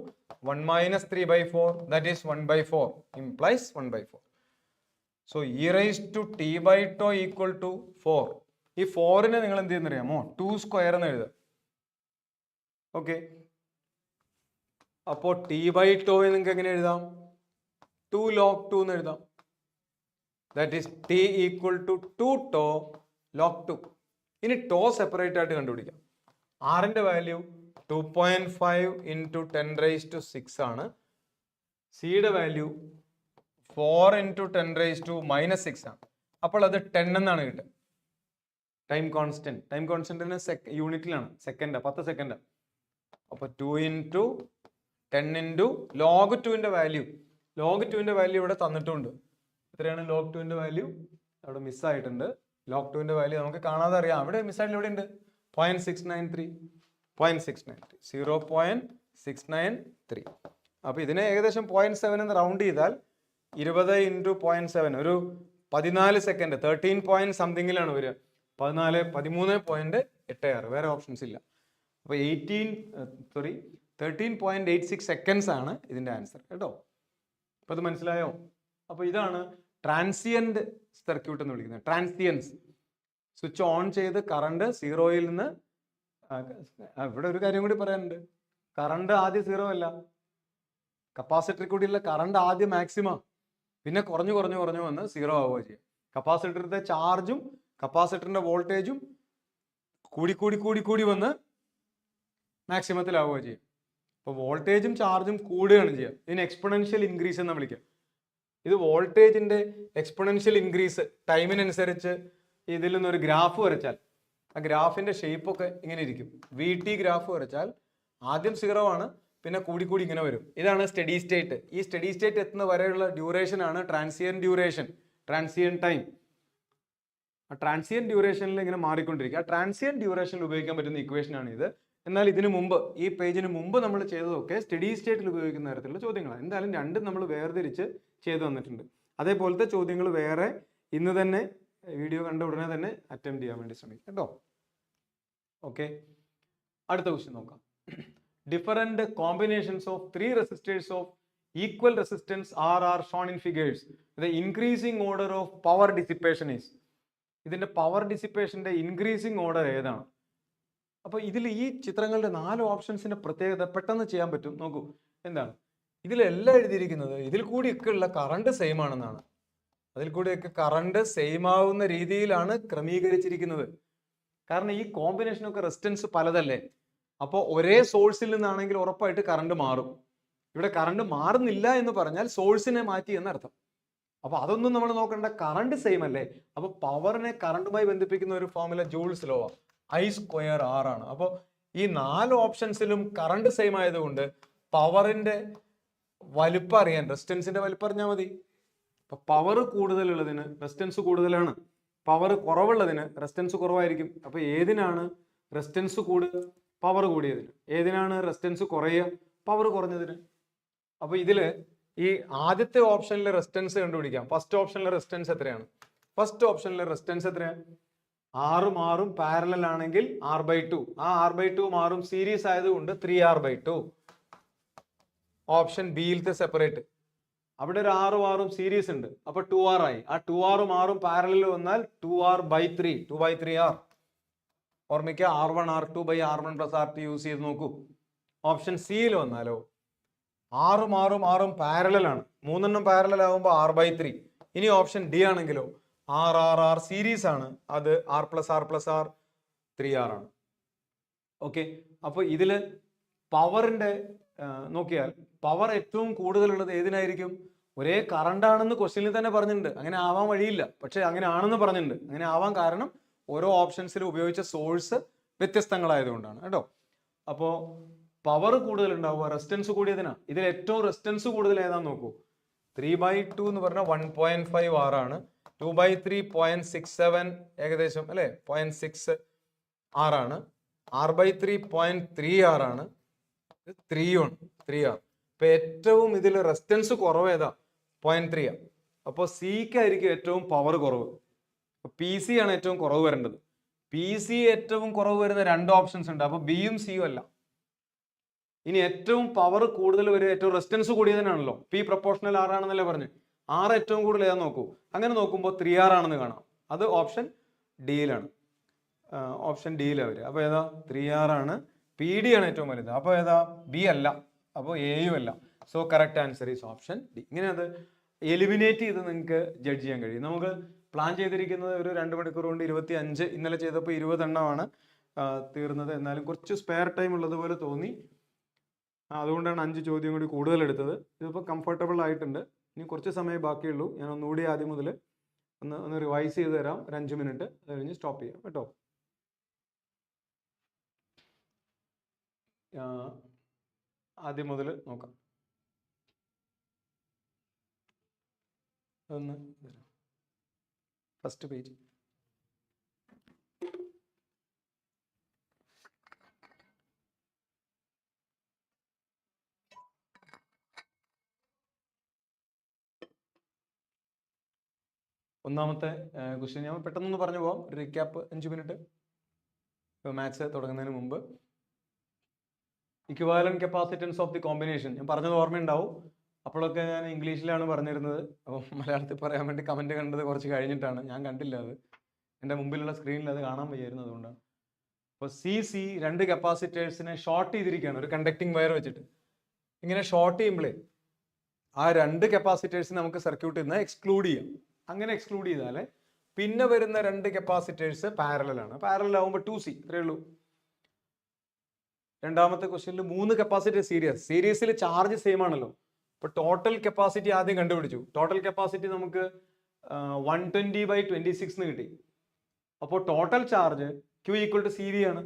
1 minus 3/4. That is 1/4 implies 1/4. So e raised to t/τ equal to 4. ഈ 4നെ നിങ്ങൾ എന്ത് ചെയ്യുന്നറിയാമോ, 2 square എന്ന് എഴുതുക. Okay, അപ്പോൾ t/τ നിങ്ങൾക്ക് എങ്ങനെ എഴുതാം, 2 log 2 എന്ന് എഴുതാം. That is t equal to 2 log 2. ഇനി τ സെപ്പറേറ്റ് ആയിട്ട് കണ്ടുപിടിക്കാം. ആറിന്റെ വാല്യൂ 2.5 ഇൻറ്റു 10 റൈസ് ടു 6 ആണ്. സിയുടെ value 4 into 10 raise to minus 6 ആണ്. അപ്പോൾ അത് 10 എന്നാണ് കിട്ടുക. ടൈം കോൺസ്റ്റന്റിന് യൂണിറ്റിലാണ്, സെക്കൻഡ് 10 സെക്കൻഡ്. അപ്പോൾ 2 ഇൻറ്റു 10 ഇൻറ്റു ലോഗ് 2ന്റെ വാല്യൂ, ലോഗ് 2ന്റെ വാല്യൂ ഇവിടെ തന്നിട്ടുണ്ട്. എത്രയാണ് ലോഗ് 2ന്റെ വാല്യൂ, അവിടെ മിസ്സായിട്ടുണ്ട്. ലോഗ് 2ന്റെ വാല്യൂ നമുക്ക് കാണാതെ അറിയാം, അവിടെ മിസ്സായിട്ട് ഇവിടെ ഉണ്ട് 0.693. 0.693. അപ്പോൾ ഇതിനെ ഏകദേശം 0.7 എന്ന് റൗണ്ട് ചെയ്താൽ 20 ഇൻറ്റു 0.7 ഒരു 14 സെക്കൻഡ്, 13 പോയിന്റ് സംതിങ്ങിലാണ് വരിക. 13.86, വേറെ ഓപ്ഷൻസ് ഇല്ല. അപ്പോൾ 13.86 സെക്കൻഡ്സ് ആണ് ഇതിൻ്റെ ആൻസർ കേട്ടോ. അപ്പോൾ അത് മനസ്സിലായോ? അപ്പോൾ ഇതാണ് ട്രാൻസിയന്റ് സർക്യൂട്ട് എന്ന് വിളിക്കുന്നത്. ട്രാൻസിയൻസ്, സ്വിച്ച് ഓൺ ചെയ്ത് കറണ്ട് 0യിൽ നിന്ന്, ഇവിടെ ഒരു കാര്യം കൂടി പറയാനുണ്ട്, കറണ്ട് ആദ്യം 0 അല്ല, കപ്പാസിറ്ററിൽ കൂടിയുള്ള കറണ്ട് ആദ്യം മാക്സിമം, പിന്നെ കുറഞ്ഞു കുറഞ്ഞു കുറഞ്ഞു വന്ന് 0 ആവുക ചെയ്യും. കപ്പാസിറ്ററിന്റെ ചാർജും കപ്പാസിറ്ററിന്റെ വോൾട്ടേജും കൂടി കൂടി കൂടി കൂടി വന്ന് മാക്സിമത്തിലാവുക ചെയ്യും. അപ്പോൾ വോൾട്ടേജും ചാർജും കൂടുകയാണ് ചെയ്യുക. ഇതിന് എക്സ്പൊണൻഷ്യൽ ഇൻക്രീസ് എന്ന് വിളിക്കാം. ഇത് വോൾട്ടേജിന്റെ എക്സ്പൊണൻഷ്യൽ ഇൻക്രീസ് ടൈമിനനുസരിച്ച് ഇതിൽ നിന്നൊരു ഗ്രാഫ് വരച്ചാൽ ആ ഗ്രാഫിന്റെ ഷേപ്പൊക്കെ ഇങ്ങനെ ഇരിക്കും. VT ഗ്രാഫ് വരച്ചാൽ ആദ്യം 0 ആണ്, പിന്നെ കൂടി കൂടി ഇങ്ങനെ വരും. ഇതാണ് സ്റ്റഡി സ്റ്റേറ്റ്. ഈ സ്റ്റഡി സ്റ്റേറ്റ് എത്തുന്ന വരെയുള്ള ഡ്യൂറേഷൻ ആണ് ട്രാൻസിയന്റ് ഡ്യൂറേഷൻ, ട്രാൻസിയന്റ് ടൈം. ആ ട്രാൻസിയന്റ് ഡ്യൂറേഷനിൽ ഇങ്ങനെ മാറിക്കൊണ്ടിരിക്കുക. ആ ട്രാൻസിയന്റ് ഡ്യൂറേഷനിൽ ഉപയോഗിക്കാൻ പറ്റുന്ന ഇക്വേഷൻ ആണ് ഇത്. എന്നാൽ ഇതിനു മുമ്പ്, ഈ പേജിന് മുമ്പ് നമ്മൾ ചെയ്തതൊക്കെ സ്റ്റഡി സ്റ്റേറ്റിൽ ഉപയോഗിക്കുന്ന തരത്തിലുള്ള ചോദ്യങ്ങളാണ്. എന്തായാലും രണ്ടും നമ്മൾ വേർതിരിച്ച് ചെയ്തു തന്നിട്ടുണ്ട്. അതേപോലത്തെ ചോദ്യങ്ങൾ വേറെ ഇന്ന് തന്നെ വീഡിയോ കണ്ട ഉടനെ തന്നെ അറ്റംപ്റ്റ് ചെയ്യാൻ വേണ്ടി ശ്രമിക്കും കേട്ടോ. ഓക്കെ, അടുത്ത ക്വസ്റ്റ്യൻ നോക്കാം. Different combinations of 3 resistors of equal resistance are shown in figures. The increasing order of power dissipation is. ഇതിന്റെ പവർ ഡിസിപ്പേഷന്റെ ഇൻക്രീസിംഗ് ഓർഡർ ഏതാണ്? അപ്പൊ ഇതിൽ ഈ ചിത്രങ്ങളുടെ 4 ഓപ്ഷൻസിന്റെ പ്രത്യേകത പെട്ടെന്ന് ചെയ്യാൻ പറ്റും. നോക്കൂ, എന്താണ് ഇതിലെല്ലാം എഴുതിയിരിക്കുന്നത്, ഇതിൽ കൂടിയൊക്കെ ഉള്ള കറണ്ട് സെയിം ആണെന്നാണ്. അതിൽ കൂടിയൊക്കെ കറണ്ട് സെയിം ആവുന്ന രീതിയിലാണ് ക്രമീകരിച്ചിരിക്കുന്നത്. കാരണം ഈ കോമ്പിനേഷനൊക്കെ റെസിസ്റ്റൻസ് പലതല്ലേ. അപ്പോൾ ഒരേ സോഴ്സിൽ നിന്നാണെങ്കിൽ ഉറപ്പായിട്ട് കറണ്ട് മാറും. ഇവിടെ കറണ്ട് മാറുന്നില്ല എന്ന് പറഞ്ഞാൽ സോഴ്സിനെ മാറ്റി എന്നർത്ഥം. അപ്പൊ അതൊന്നും നമ്മൾ നോക്കണ്ട, കറണ്ട് സെയിം അല്ലേ. അപ്പൊ പവറിനെ കറണ്ടുമായി ബന്ധിപ്പിക്കുന്ന ഒരു ഫോർമുല ജൂൾസ് ലോ, I²R ആണ്. അപ്പോൾ ഈ 4 ഓപ്ഷൻസിലും കറണ്ട് സെയിം ആയതുകൊണ്ട് പവറിന്റെ വലിപ്പം അറിയാൻ റെസിസ്റ്റൻസിന്റെ വലിപ്പം അറിഞ്ഞാൽ മതി. അപ്പൊ പവർ കൂടുതലുള്ളതിന് റെസിസ്റ്റൻസ് കൂടുതലാണ്, പവർ കുറവുള്ളതിന് റെസിസ്റ്റൻസ് കുറവായിരിക്കും. അപ്പൊ ഏതിനാണ് റെസിസ്റ്റൻസ് കൂടുക? പവർ കൂടിയതിന്. ഏതിനാണ് റെസിസ്റ്റൻസ് കുറയുക? പവർ കുറഞ്ഞതിന്. അപ്പൊ ഇതില് ഈ ആദ്യത്തെ ഓപ്ഷനിലെ റെസിസ്റ്റൻസ് കണ്ടുപിടിക്കാം. ഫസ്റ്റ് ഓപ്ഷനിലെ റെസിസ്റ്റൻസ് എത്രയാണ്? ഫസ്റ്റ് ഓപ്ഷനിലെ റെസിസ്റ്റൻസ് എത്രയാണ്? 6 മാറും പാരലൽ ആണെങ്കിൽ R/2. ആ R/2 മാറും സീരീസ് ആയതുകൊണ്ട് 3R/2. ഓപ്ഷൻ ബിയിലത്തെ സെപ്പറേറ്റ്. അവിടെ ഒരു 6 മാറും സീരീസ് ഉണ്ട്, അപ്പൊ 2R ആയി. ആ 2R മാറും പാരലൽ വന്നാൽ 2R/3, 2/3R. ഓർമ്മിക്കുക, R1R2/R1+R2 യൂസ് ചെയ്ത് നോക്കൂ. ഓപ്ഷൻ സിയിൽ വന്നാലോ 6 മാറും 6 പാരലൽ ആണ്, 3 പാരലൽ ആകുമ്പോൾ R/3. ഇനി ഓപ്ഷൻ ഡി ആണെങ്കിലോ R സീരീസ് ആണ്, അത് R+R+R 3R ആണ്. ഓക്കെ, അപ്പൊ ഇതില് പവറിന്റെ നോക്കിയാൽ പവർ ഏറ്റവും കൂടുതലുള്ളത് ഏതിനായിരിക്കും? ഒരേ കറണ്ട് ആണെന്ന് ക്വസ്റ്റ്യനിൽ തന്നെ പറഞ്ഞിട്ടുണ്ട്. അങ്ങനെ ആവാൻ വഴിയില്ല, പക്ഷെ അങ്ങനെ ആണെന്ന് പറഞ്ഞിട്ടുണ്ട്. അങ്ങനെ ആവാൻ കാരണം ഓരോ ഓപ്ഷൻസിൽ ഉപയോഗിച്ച സോഴ്സ് വ്യത്യസ്തങ്ങളായതുകൊണ്ടാണ് കേട്ടോ. അപ്പോ പവർ കൂടുതൽ ഉണ്ടാവുക റെസിസ്റ്റൻസ് കൂടിയതിനാ. ഇതിൽ ഏറ്റവും റെസിസ്റ്റൻസ് കൂടുതൽ ഏതാന്ന് നോക്കൂ. 3/2 എന്ന് പറഞ്ഞാൽ 1.5 R ആണ്. 2/3 0.67 ഏകദേശം അല്ലെ, 0.6 R ആണ്. R/3 0.3 R ആണ്. 3R. ഇപ്പൊ ഏറ്റവും ഇതിൽ റെസിസ്റ്റൻസ് കുറവ് ഏതാ? 0.3. അപ്പോൾ സിക്ക് ആയിരിക്കും ഏറ്റവും പവർ കുറവ്. PC ആണ് ഏറ്റവും കുറവ് വരേണ്ടത്. PC ഏറ്റവും കുറവ് വരുന്ന 2 ഓപ്ഷൻസ് ഉണ്ട്, അപ്പൊ ബിയും സിയും അല്ല. ഇനി ഏറ്റവും പവർ കൂടുതൽ വരും ഏറ്റവും റെസിസ്റ്റൻസ് കൂടിയതിനാണല്ലോ. P പ്രൊപ്പോർഷണൽ R ആണെന്നല്ലേ പറഞ്ഞു. R ഏറ്റവും കൂടുതൽ ഏതാ നോക്കൂ. അങ്ങനെ നോക്കുമ്പോൾ 3R ആണെന്ന് കാണാം. അത് ഓപ്ഷൻ ഡിയിലാണ്. ഓപ്ഷൻ ഡിയിലാണ് വരിക. അപ്പൊ ഏതാ? 3R ആണ്. PD ആണ് ഏറ്റവും വലുത്. അപ്പൊ ഏതാ? ബി അല്ല, അപ്പോൾ എയും അല്ല. So correct answer is option D. ഇങ്ങനെ അത് എലിമിനേറ്റ് ചെയ്ത് നിങ്ങൾക്ക് ജഡ്ജ് ചെയ്യാൻ കഴിയും. നമുക്ക് പ്ലാൻ ചെയ്തിരിക്കുന്നത് ഒരു 2 മണിക്കൂർ കൊണ്ട് 25, ഇന്നലെ ചെയ്തപ്പോൾ 20 എണ്ണമാണ് തീർന്നത്. എന്നാലും കുറച്ച് സ്പെയർ ടൈം ഉള്ളതുപോലെ തോന്നി, അതുകൊണ്ടാണ് 5 ചോദ്യം കൂടി കൂടുതൽ എടുത്തത്. ഇതിപ്പോൾ കംഫർട്ടബിൾ ആയിട്ടുണ്ട്. ഇനി കുറച്ച് സമയം ബാക്കിയുള്ളൂ. ഞാൻ ഒന്നുകൂടി ആദ്യം മുതൽ ഒന്ന് റിവൈസ് ചെയ്ത് തരാം. ഒരു 5 മിനിറ്റ്, അത് കഴിഞ്ഞ് സ്റ്റോപ്പ് ചെയ്യാം കേട്ടോ. ആദ്യം മുതൽ നോക്കാം. ഒന്ന് ഫസ്റ്റ് പേജ്. ഒന്നാമത്തെ ക്വസ്റ്റ്യൻ ഞാൻ പെട്ടെന്നൊന്ന് പറഞ്ഞു പോവാം. ഒരു റീക്യാപ്പ് 5 മിനിറ്റ്. മാത്സ് തുടങ്ങുന്നതിന് മുമ്പ് equivalent capacitance of the combination ഞാൻ പറഞ്ഞത് ഓർമ്മയുണ്ടാവും. അപ്പോഴൊക്കെ ഞാൻ ഇംഗ്ലീഷിലാണ് പറഞ്ഞിരുന്നത്. അപ്പോൾ മലയാളത്തിൽ പറയാൻ വേണ്ടി കമന്റ് കണ്ടത് കുറച്ച് കഴിഞ്ഞിട്ടാണ്. ഞാൻ കണ്ടില്ല, അത് എൻ്റെ മുമ്പിലുള്ള സ്ക്രീനിൽ അത് കാണാൻ വയ്യായിരുന്നു, അതുകൊണ്ടാണ്. അപ്പോൾ സി 2 കപ്പാസിറ്റേഴ്സിനെ ഷോർട്ട് ചെയ്തിരിക്കുകയാണ് ഒരു കണ്ടക്ടിങ് വയർ വെച്ചിട്ട്. ഇങ്ങനെ ഷോർട്ട് ചെയ്യുമ്പോഴേ ആ 2 കപ്പാസിറ്റേഴ്സിനെ നമുക്ക് സർക്യൂട്ടിൽ നിന്ന് എക്സ്ക്ലൂഡ് ചെയ്യാം. അങ്ങനെ എക്സ്ക്ലൂഡ് ചെയ്താലേ പിന്നെ വരുന്ന 2 കപ്പാസിറ്റേഴ്സ് പാരലലാണ്. പാരലൽ ആകുമ്പോൾ 2C, ഇത്രയേ ഉള്ളൂ. രണ്ടാമത്തെ ക്വസ്റ്റ്യനിൽ 3 കപ്പാസിറ്റി സീരീസിൽ ചാർജ് സെയിം ആണല്ലോ. അപ്പൊ ടോട്ടൽ കപ്പാസിറ്റി ആദ്യം കണ്ടുപിടിച്ചു. ടോട്ടൽ കപ്പാസിറ്റി നമുക്ക് 120/26 കിട്ടി. അപ്പോൾ ടോട്ടൽ ചാർജ് Q = CV ആണ്.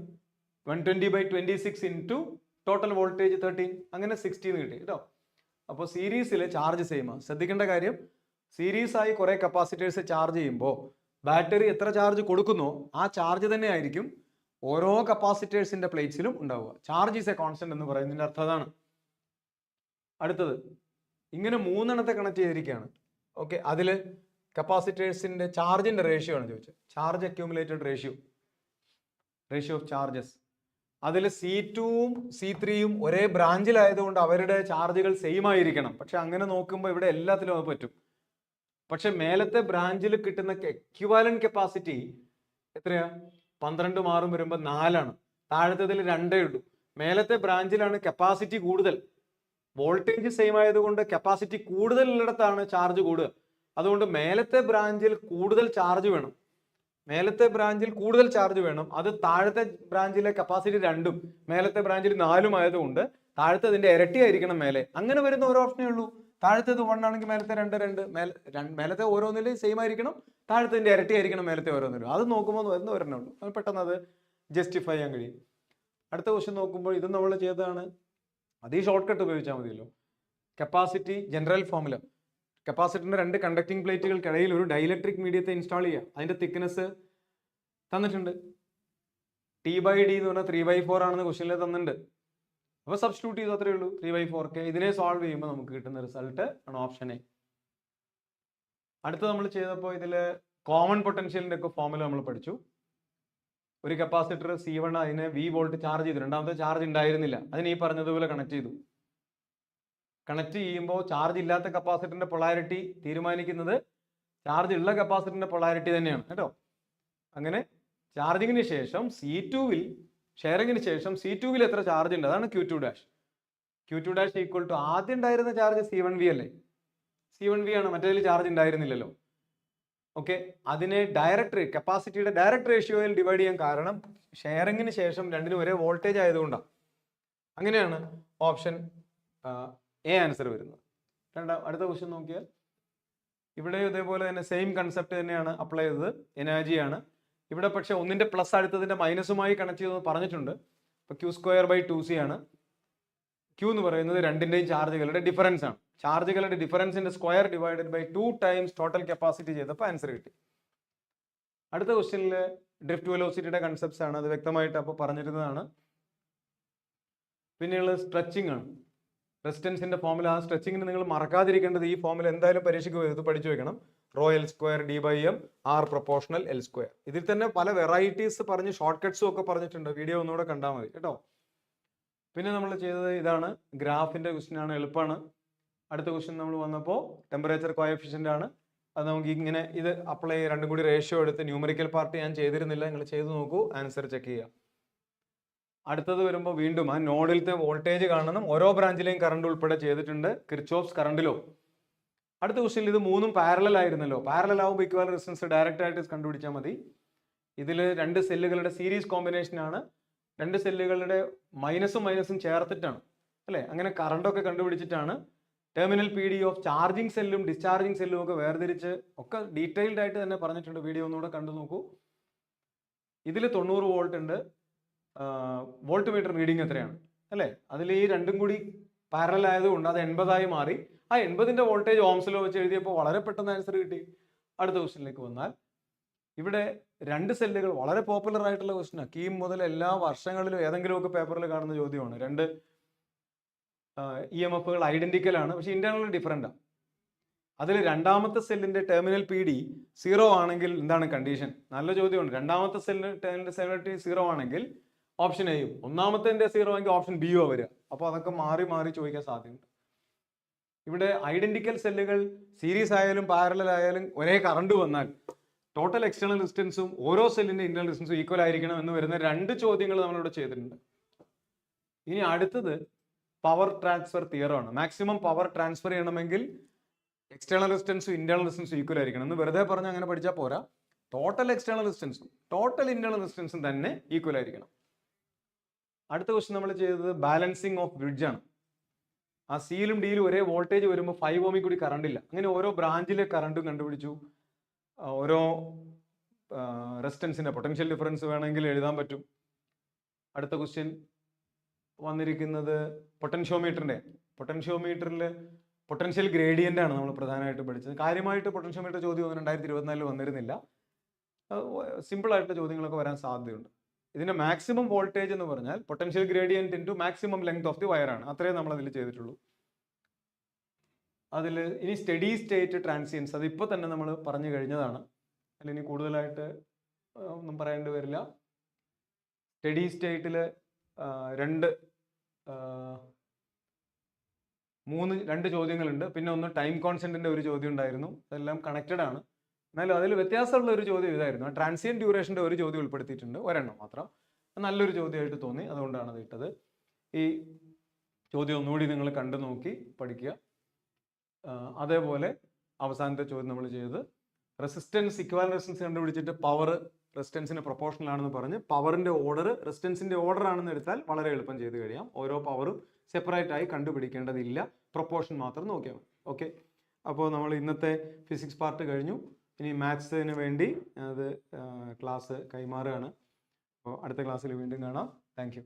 120/26 ഇൻറ്റു ടോട്ടൽ വോൾട്ടേജ് 13, അങ്ങനെ 16 കിട്ടി കേട്ടോ. അപ്പോൾ സീരീസിൽ ചാർജ് സെയിം ആണ്. ശ്രദ്ധിക്കേണ്ട കാര്യം, സീരീസ് ആയി കുറെ കപ്പാസിറ്റേഴ്സ് ചാർജ് ചെയ്യുമ്പോൾ ബാറ്ററി എത്ര ചാർജ് കൊടുക്കുന്നോ ആ ചാർജ് തന്നെ ആയിരിക്കും ഓരോ കപ്പാസിറ്റേഴ്സിന്റെ പ്ലേറ്റ്സിലും ഉണ്ടാവുക. ചാർജ് ഈസ് എ കോൺസ്റ്റന്റ് എന്ന് പറയുന്നതിന്റെ അർത്ഥം അതാണ്. അടുത്തത് ഇങ്ങനെ 3 എണ്ണത്തെ കണക്ട് ചെയ്തിരിക്കുകയാണ്. ഓക്കെ, അതിൽ കപ്പാസിറ്റേഴ്സിന്റെ ചാർജിന്റെ റേഷ്യോ ആണ് ചോദിച്ചത്. Charge accumulated ratio of charges. അതിൽ C2ഉം C3യും ഒരേ ബ്രാഞ്ചിലായതുകൊണ്ട് അവരുടെ ചാർജുകൾ സെയിം ആയിരിക്കണം. പക്ഷെ അങ്ങനെ നോക്കുമ്പോൾ ഇവിടെ എല്ലാത്തിലും അത് പറ്റും. പക്ഷെ മേലത്തെ ബ്രാഞ്ചിൽ കിട്ടുന്ന എക്വിവാലന്റ് കപ്പാസിറ്റി എത്രയാ? 12 മാറും വരുമ്പോൾ 4 ആണ്. താഴത്തേതിൽ 2 ഉള്ളൂ. മേലത്തെ ബ്രാഞ്ചിലാണ് കപ്പാസിറ്റി കൂടുതൽ. വോൾട്ടേജ് സെയിം ആയതുകൊണ്ട് കപ്പാസിറ്റി കൂടുതൽ ഉള്ളിടത്താണ് ചാർജ് കൂടുക. അതുകൊണ്ട് മേലത്തെ ബ്രാഞ്ചിൽ കൂടുതൽ ചാർജ് വേണം. അത് താഴത്തെ ബ്രാഞ്ചിലെ കപ്പാസിറ്റി 2ഉം മേലത്തെ ബ്രാഞ്ചിൽ 4ഉം ആയതുകൊണ്ട് താഴത്തേതിന്റെ ഇരട്ടി ആയിരിക്കണം മേലെ. അങ്ങനെ വരുന്ന ഒരു ഓപ്ഷനേ ഉള്ളൂ. താഴത്തേത് 1 ആണെങ്കിൽ മേലത്തെ 2, മേലത്തെ ഓരോന്നിലും സെയിം ആയിരിക്കണം. താഴത്തിന്റെ ഇരട്ടി ആയിരിക്കണം മേലത്തെ ഓരോന്നിലും. അത് നോക്കുമ്പോൾ വരുന്ന ഒരെണ്ണേ ഉള്ളൂ. അത് പെട്ടെന്ന് അത് ജസ്റ്റിഫൈ ചെയ്യാൻ കഴിയും. അടുത്ത ക്വസ്റ്റ്യൻ നോക്കുമ്പോൾ ഇത് നമ്മൾ ചെയ്തതാണ്. അത് ഈ ഷോർട്ട് കട്ട് ഉപയോഗിച്ചാൽ മതിയല്ലോ. Capacity general formula. കപ്പാസിറ്ററിന്റെ രണ്ട് കണ്ടക്ടിങ് പ്ലേറ്റുകൾക്കിടയിൽ ഒരു ഡൈലക്ട്രിക് മീഡിയത്തെ ഇൻസ്റ്റാൾ ചെയ്യുക. അതിന്റെ തിക്നെസ് തന്നിട്ടുണ്ട്. T/D എന്ന് പറഞ്ഞാൽ 3/4 ആണെന്ന് ക്വസ്റ്റ്യനിൽ തന്നിട്ടുണ്ട്. അപ്പോൾ സബ്സ്റ്റിറ്റ്യൂട്ട് ചെയ്തു, അത്രേ ഉള്ളൂ. 3/4K. ഇതിനെ സോൾവ് ചെയ്യുമ്പോൾ നമുക്ക് കിട്ടുന്ന റിസൾട്ട് ആണ് ഓപ്ഷൻ എ. അടുത്ത നമ്മൾ ചെയ്തപ്പോൾ ഇതിൽ കോമൺ പൊട്ടൻഷ്യലിന്റെ ഒക്കെ ഫോമുല നമ്മൾ പഠിച്ചു. ഒരു കപ്പാസിറ്റർ C1 അതിനെ V വോൾട്ട് ചാർജ് ചെയ്തു, രണ്ടാമത്തെ ചാർജ് ഉണ്ടായിരുന്നില്ല, അതിന് ഈ പറഞ്ഞതുപോലെ കണക്ട് ചെയ്തു. കണക്ട് ചെയ്യുമ്പോൾ ചാർജ് ഇല്ലാത്ത കപ്പാസിറ്ററിന്റെ പൊളാരിറ്റി തീരുമാനിക്കുന്നത് ചാർജ് ഉള്ള കപ്പാസിറ്ററിന്റെ പൊളാരിറ്റി തന്നെയാണ് കേട്ടോ. അങ്ങനെ ചാർജിങ്ങിന് ശേഷം C2വിൽ ഷെയറിങ്ങിന് ശേഷം C2വിൽ എത്ര ചാർജ് ഉണ്ട്, അതാണ് Q2 dash. Q2 dash equal to ആദ്യം ഉണ്ടായിരുന്ന ചാർജ് C1V അല്ലേ, C1V ആണ്, മറ്റേതിൽ ചാർജ് ഉണ്ടായിരുന്നില്ലല്ലോ. ഓക്കെ, അതിനെ കപ്പാസിറ്റിയുടെ ഡയറക്റ്റ് റേഷ്യോയിൽ ഡിവൈഡ് ചെയ്യാൻ കാരണം ഷെയറിങ്ങിന് ശേഷം രണ്ടിനും ഒരേ വോൾട്ടേജ് ആയതുകൊണ്ടാണ്. അങ്ങനെയാണ് ഓപ്ഷൻ എ ആൻസർ വരുന്നത്. അടുത്ത ക്വസ്റ്റ്യൻ നോക്കിയാൽ ഇവിടെ ഇതേപോലെ തന്നെ സെയിം കൺസെപ്റ്റ് തന്നെയാണ് അപ്ലൈ ചെയ്തത്. എനർജിയാണ് ഇവിടെ, പക്ഷെ ഒന്നിന്റെ പ്ലസ് അടുത്തതിന്റെ മൈനസുമായി കണക്ട് ചെയ്തെന്ന് പറഞ്ഞിട്ടുണ്ട്. ഇപ്പൊ Q²/2C ആണ്. Q എന്ന് പറയുന്നത് രണ്ടിന്റെയും ചാർജുകളുടെ ഡിഫറൻസ് ആണ്. ചാർജുകളുടെ ഡിഫറൻസിന്റെ square divided by 2 times total capacity ചെയ്തപ്പോൾ ആൻസർ കിട്ടി. അടുത്ത ക്വസ്റ്റ്യനിൽ ഡ്രിഫ്റ്റ് വെലോസിറ്റിയുടെ കൺസെപ്റ്റ്സ് ആണ്, അത് വ്യക്തമായിട്ട് അപ്പോൾ പറഞ്ഞിരുന്നതാണ്. പിന്നെയുള്ള സ്ട്രെച്ചിങ് ആണ്, റെസിസ്റ്റൻസിന്റെ ഫോമുല. ആ സ്ട്രെച്ചിങ്ങിന് നിങ്ങൾ മറക്കാതിരിക്കേണ്ടത് ഈ ഫോമുല എന്തായാലും പരീക്ഷയ്ക്ക് ഇത് പഠിച്ചു വെക്കണം. ρL² D/m R proportional L². ഇതിൽ തന്നെ പല വെറൈറ്റീസ് പറഞ്ഞ് ഷോർട്ട് കട്ട്സും ഒക്കെ പറഞ്ഞിട്ടുണ്ട്, വീഡിയോ ഒന്നുകൂടെ കണ്ടാൽ മതി കേട്ടോ. പിന്നെ നമ്മൾ ചെയ്തത് ഇതാണ്, ഗ്രാഫിന്റെ ക്വസ്റ്റ്യൻ ആണ്, എളുപ്പമാണ്. അടുത്ത ക്വസ്റ്റ്യൻ നമ്മൾ വന്നപ്പോൾ ടെമ്പറേച്ചർ കോഎഫിഷ്യന്റ് ആണ്. അത് നമുക്ക് ഇങ്ങനെ ഇത് അപ്ലൈ ചെയ്ത് രണ്ടും കൂടി റേഷ്യോ എടുത്ത് ന്യൂമറിക്കൽ പാർട്ട് ഞാൻ ചെയ്തിരുന്നില്ല, നിങ്ങൾ ചെയ്ത് നോക്കൂ, ആൻസർ ചെക്ക് ചെയ്യുക. അടുത്തത് വരുമ്പോൾ വീണ്ടും ആ നോഡിലത്തെ വോൾട്ടേജ് കാണണം, ഓരോ ബ്രാഞ്ചിലെയും കറണ്ട് ഉൾപ്പെടെ ചെയ്തിട്ടുണ്ട്, കിർച്ചോഫ്സ് കറണ്ട് ലോ. അടുത്ത ക്വസ്റ്റ്യനിൽ ഇത് മൂന്നും പാരലൽ ആയിരുന്നല്ലോ. പാരലൽ ആവുമ്പോൾ ഇക്വൽ റെസിസ്റ്റൻസ് ഡയറക്റ്റ് ആയിട്ട് കണ്ടുപിടിച്ചാൽ മതി. ഇതിൽ രണ്ട് സെല്ലുകളുടെ സീരീസ് കോമ്പിനേഷൻ ആണ്, രണ്ട് സെല്ലുകളുടെ മൈനസും ചേർത്തിട്ടാണ് അല്ലേ. അങ്ങനെ കറണ്ടൊക്കെ കണ്ടുപിടിച്ചിട്ടാണ് ടെർമിനൽ PD ഓഫ് ചാർജിങ് സെല്ലും ഡിസ്ചാർജിങ് സെല്ലും ഒക്കെ വേർതിരിച്ച് ഒക്കെ ഡീറ്റെയിൽഡ് ആയിട്ട് തന്നെ പറഞ്ഞിട്ടുണ്ട്. വീഡിയോ ഒന്നുകൂടെ കണ്ടു നോക്കൂ. ഇതിൽ 90 വോൾട്ട് ഉണ്ട്, വോൾട്ട് മീറ്റർ റീഡിങ് എത്രയാണ് അല്ലേ. അതിൽ ഈ രണ്ടും കൂടി പാരലൽ ആയതുകൊണ്ട് അത് 80 മാറി. ആ 80ന്റെ വോൾട്ടേജ് ഓംസിലോ വെച്ച് എഴുതിയപ്പോൾ വളരെ പെട്ടെന്ന് ആൻസർ കിട്ടി. അടുത്ത ക്വസ്റ്റ്യനിലേക്ക് വന്നാൽ ഇവിടെ രണ്ട് സെല്ലുകൾ വളരെ പോപ്പുലർ ആയിട്ടുള്ള ക്വസ്റ്റ്യനാണ്. കീം മുതൽ എല്ലാ വർഷങ്ങളിലും ഏതെങ്കിലുമൊക്കെ പേപ്പറിൽ കാണുന്ന ചോദ്യമാണ്. രണ്ട് EMFകൾ ഐഡന്റിക്കൽ ആണ്, പക്ഷെ ഇന്റേണൽ ഡിഫറൻ്റ് ആണ്. അതിൽ രണ്ടാമത്തെ സെല്ലിന്റെ ടെർമിനൽ PD 0 ആണെങ്കിൽ എന്താണ് കണ്ടീഷൻ? നല്ല ചോദ്യമാണ്. രണ്ടാമത്തെ സെല്ലിന്റെ 0 ആണെങ്കിൽ ഓപ്ഷൻ എയും, ഒന്നാമത്തെ 0 ആണെങ്കിൽ ഓപ്ഷൻ ബിയോ വരിക. അപ്പോൾ അതൊക്കെ മാറി ചോദിക്കാൻ സാധ്യതയുണ്ട്. ഇവിടെ ഐഡന്റിക്കൽ സെല്ലുകൾ സീരീസ് ആയാലും പാരലൽ ആയാലും ഒരേ കറണ്ട് വന്നാൽ ടോട്ടൽ എക്സ്റ്റേണൽ ഡിസ്റ്റൻസും ഓരോ സെല്ലിന്റെ ഇന്റേണൽ ഡിസ്റ്റൻസും ഈക്വൽ ആയിരിക്കണം എന്ന് വരുന്ന രണ്ട് ചോദ്യങ്ങൾ നമ്മളിവിടെ ചെയ്തിട്ടുണ്ട്. ഇനി അടുത്തത് പവർ ട്രാൻസ്ഫർ തിയറം ആണ്. മാക്സിമം പവർ ട്രാൻസ്ഫർ ചെയ്യണമെങ്കിൽ എക്സ്റ്റേണൽ ഡിസ്റ്റൻസും ഇന്റേണൽ ഡിസ്റ്റൻസും ഈക്വൽ ആയിരിക്കണം എന്ന് വെറുതെ പറഞ്ഞ് അങ്ങനെ പഠിച്ചാൽ പോരാ. ടോട്ടൽ എക്സ്റ്റേണൽ ഡിസ്റ്റൻസും ടോട്ടൽ ഇന്റേണൽ ഡിസ്റ്റൻസും തന്നെ ഈക്വൽ ആയിരിക്കണം. അടുത്ത ക്വസ്റ്റ്യൻ നമ്മൾ ചെയ്തത് ബാലൻസിങ് ഓഫ് ബ്രിഡ്ജ് ആണ്. ആ സിയിലും ഡിയിലും ഒരേ വോൾട്ടേജ് വരുമ്പോൾ 5 ഓമിൽ കൂടി കറണ്ട് ഇല്ല. അങ്ങനെ ഓരോ ബ്രാഞ്ചിലെ കറണ്ടും കണ്ടുപിടിച്ചു. ഓരോ റെസിസ്റ്റൻസിന്റെ പൊട്ടൻഷ്യൽ ഡിഫറൻസ് വേണമെങ്കിൽ എഴുതാൻ പറ്റും. അടുത്ത ക്വസ്റ്റ്യൻ വന്നിരിക്കുന്നത് പൊട്ടൻഷ്യോമീറ്ററിൽ പൊട്ടൻഷ്യൽ ഗ്രേഡിയന്റ് ആണ് നമ്മൾ പ്രധാനമായിട്ട് പഠിച്ചത്. കാര്യമായിട്ട് പൊട്ടൻഷ്യോമീറ്റർ ചോദ്യം 2024 വന്നിരുന്നില്ല. സിമ്പിൾ ആയിട്ടുള്ള ചോദ്യങ്ങളൊക്കെ വരാൻ സാധ്യതയുണ്ട്. ഇതിന്റെ മാക്സിമം വോൾട്ടേജ് എന്ന് പറഞ്ഞാൽ potential gradient into maximum length of the wire ആണ്. അത്രയും നമ്മൾ അതിൽ ചെയ്തിട്ടുള്ളൂ. അതിൽ ഇനി സ്റ്റഡി സ്റ്റേറ്റ് ട്രാൻസിയൻസ്, അത് ഇപ്പോൾ തന്നെ നമ്മൾ പറഞ്ഞു കഴിഞ്ഞതാണ്, അതിൽ ഇനി കൂടുതലായിട്ട് ഒന്നും പറയേണ്ടി വരില്ല. സ്റ്റഡി സ്റ്റേറ്റിൽ രണ്ട് ചോദ്യങ്ങളുണ്ട്, പിന്നെ ഒന്ന് ടൈം കോൺസ്റ്റന്റിന്റെ ഒരു ചോദ്യം ഉണ്ടായിരുന്നു. അതെല്ലാം കണക്റ്റഡ് ആണ്. എന്നാലും അതിൽ വ്യത്യാസമുള്ള ഒരു ചോദ്യം ഇതായിരുന്നു. ട്രാൻസിയന്റ് ഡ്യൂറേഷന്റെ ഒരു ചോദ്യം ഉൾപ്പെടുത്തിയിട്ടുണ്ട്, ഒരെണ്ണം മാത്രം. നല്ലൊരു ചോദ്യമായിട്ട് തോന്നി, അതുകൊണ്ടാണ് അത് ഇട്ടത്. ഈ ചോദ്യം ഒന്നുകൂടി നിങ്ങൾ കണ്ടു നോക്കി പഠിക്കുക. അതേപോലെ അവസാനത്തെ ചോദ്യം നമ്മൾ ചെയ്തത് റെസിസ്റ്റൻസ്, ഇക്വൽ റെസിസ്റ്റൻസ് കണ്ടുപിടിച്ചിട്ട് പവർ റെസിസ്റ്റൻസിന് പ്രൊപ്പോർഷണൽ ആണെന്ന് പറഞ്ഞ് പവറിന്റെ ഓർഡർ റെസിസ്റ്റൻസിന്റെ ഓർഡർ ആണെന്ന് എടുത്താൽ വളരെ എളുപ്പം ചെയ്ത് കഴിയാം. ഓരോ പവറും സെപ്പറേറ്റ് ആയി കണ്ടുപിടിക്കേണ്ടതില്ല, പ്രൊപ്പോർഷൻ മാത്രം നോക്കിയാൽ മതി. ഓക്കെ, അപ്പോൾ നമ്മൾ ഇന്നത്തെ ഫിസിക്സ് പാർട്ട് കഴിഞ്ഞു. ഇനി മാത്സിന് വേണ്ടി അത് ക്ലാസ് കൈമാറുകയാണ്. അപ്പോൾ അടുത്ത ക്ലാസ്സിൽ വീണ്ടും കാണാം. Thank U.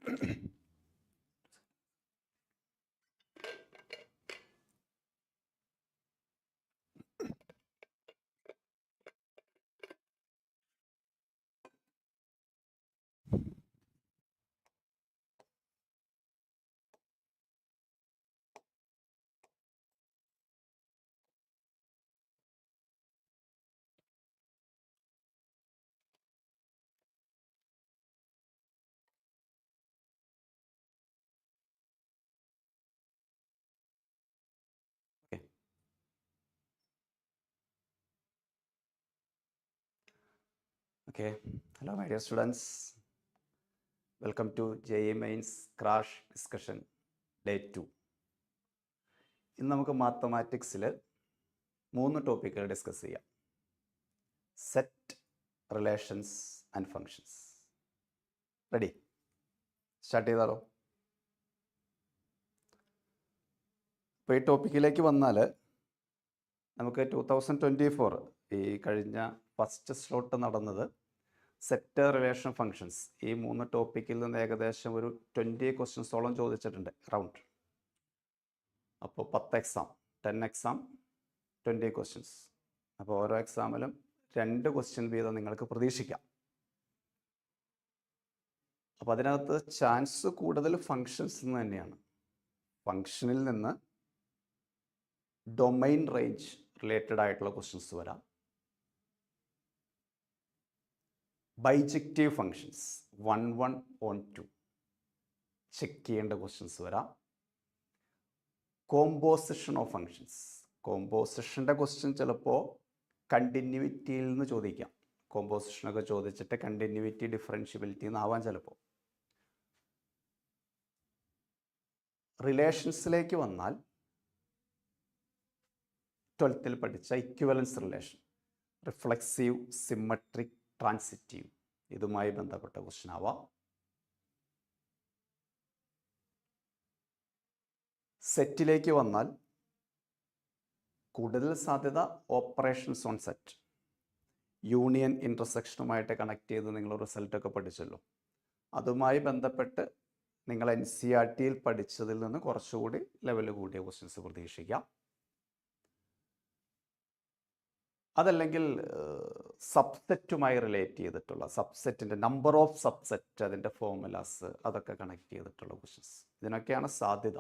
Okay, hello my dear students. Welcome to JEE Main's Crash Discussion Day 2. ഇന്ന് നമുക്ക് മാത്തമാറ്റിക്സിൽ 3 ടോപ്പിക്കുകൾ ഡിസ്കസ് ചെയ്യാം. Set, relations and functions. Ready? Start ചെയ്താലോ? അപ്പോൾ ഈ ടോപ്പിക്കിലേക്ക് വന്നാൽ നമുക്ക് 2024 ഈ കഴിഞ്ഞ ഫസ്റ്റ് സ്ലോട്ട് നടന്നത് സെറ്റ്, റിലേഷൻ, ഫങ്ഷൻസ് ഈ 3 ടോപ്പിക്കിൽ നിന്ന് ഏകദേശം ഒരു 20 ക്വസ്റ്റ്യൻസോളം ചോദിച്ചിട്ടുണ്ട് റൗണ്ട്. അപ്പോൾ 10 എക്സാം, 10 എക്സാം, 20 ക്വസ്റ്റ്യൻസ്. അപ്പോൾ ഓരോ എക്സാമിലും 2 ക്വസ്റ്റ്യൻ വീതം നിങ്ങൾക്ക് പ്രതീക്ഷിക്കാം. അപ്പോൾ അതിനകത്ത് ചാൻസ് കൂടുതൽ ഫങ്ഷൻസ് എന്ന് തന്നെയാണ്. ഫങ്ഷനിൽ നിന്ന് ഡൊമൈൻ റേഞ്ച് റിലേറ്റഡ് ആയിട്ടുള്ള ക്വസ്റ്റ്യൻസ് വരാം. ബൈജക്റ്റീവ് ഫങ്ഷൻസ് 1, 1 on 2 ചെക്ക് ചെയ്യേണ്ട ക്വസ്റ്റ്യൻസ് വരാം. കോമ്പോസിഷൻ ഓഫ് ഫങ്ഷൻസ്, കോമ്പോസിഷൻ്റെ ക്വസ്റ്റ്യൻ ചിലപ്പോൾ കണ്ടിന്യൂവിറ്റിയിൽ നിന്ന് ചോദിക്കാം. കോമ്പോസിഷനൊക്കെ ചോദിച്ചിട്ട് കണ്ടിന്യൂവിറ്റി, ഡിഫറൻഷ്യബിലിറ്റി എന്നാവാൻ ചിലപ്പോൾ. റിലേഷൻസിലേക്ക് വന്നാൽ 12th പഠിച്ച equivalence relation, reflexive, symmetric, transitive, ഇതുമായി ബന്ധപ്പെട്ട ക്വസ്റ്റ്യൻ ആവാം. സെറ്റിലേക്ക് വന്നാൽ കൂടുതൽ സാധ്യത ഓപ്പറേഷൻസ് ഓൺ സെറ്റ്, യൂണിയൻ ഇൻ്റർസെക്ഷനുമായിട്ട് കണക്ട് ചെയ്ത് നിങ്ങൾ റിസൾട്ടൊക്കെ പഠിച്ചല്ലോ. അതുമായി ബന്ധപ്പെട്ട് നിങ്ങൾ NCERT-യിൽ പഠിച്ചതിൽ നിന്ന് കുറച്ചുകൂടി ലെവൽ കൂടിയ ക്വസ്റ്റ്യൻസ് പ്രതീക്ഷിക്കാം. അതല്ലെങ്കിൽ സബ്സെറ്റുമായി റിലേറ്റ് ചെയ്തിട്ടുള്ള സബ്സെറ്റിൻ്റെ നമ്പർ ഓഫ് സബ്സെറ്റ്, അതിൻ്റെ ഫോർമുലാസ്, അതൊക്കെ കണക്ട് ചെയ്തിട്ടുള്ള ക്വസ്റ്റ്യൻസ്, ഇതിനൊക്കെയാണ് സാധ്യത.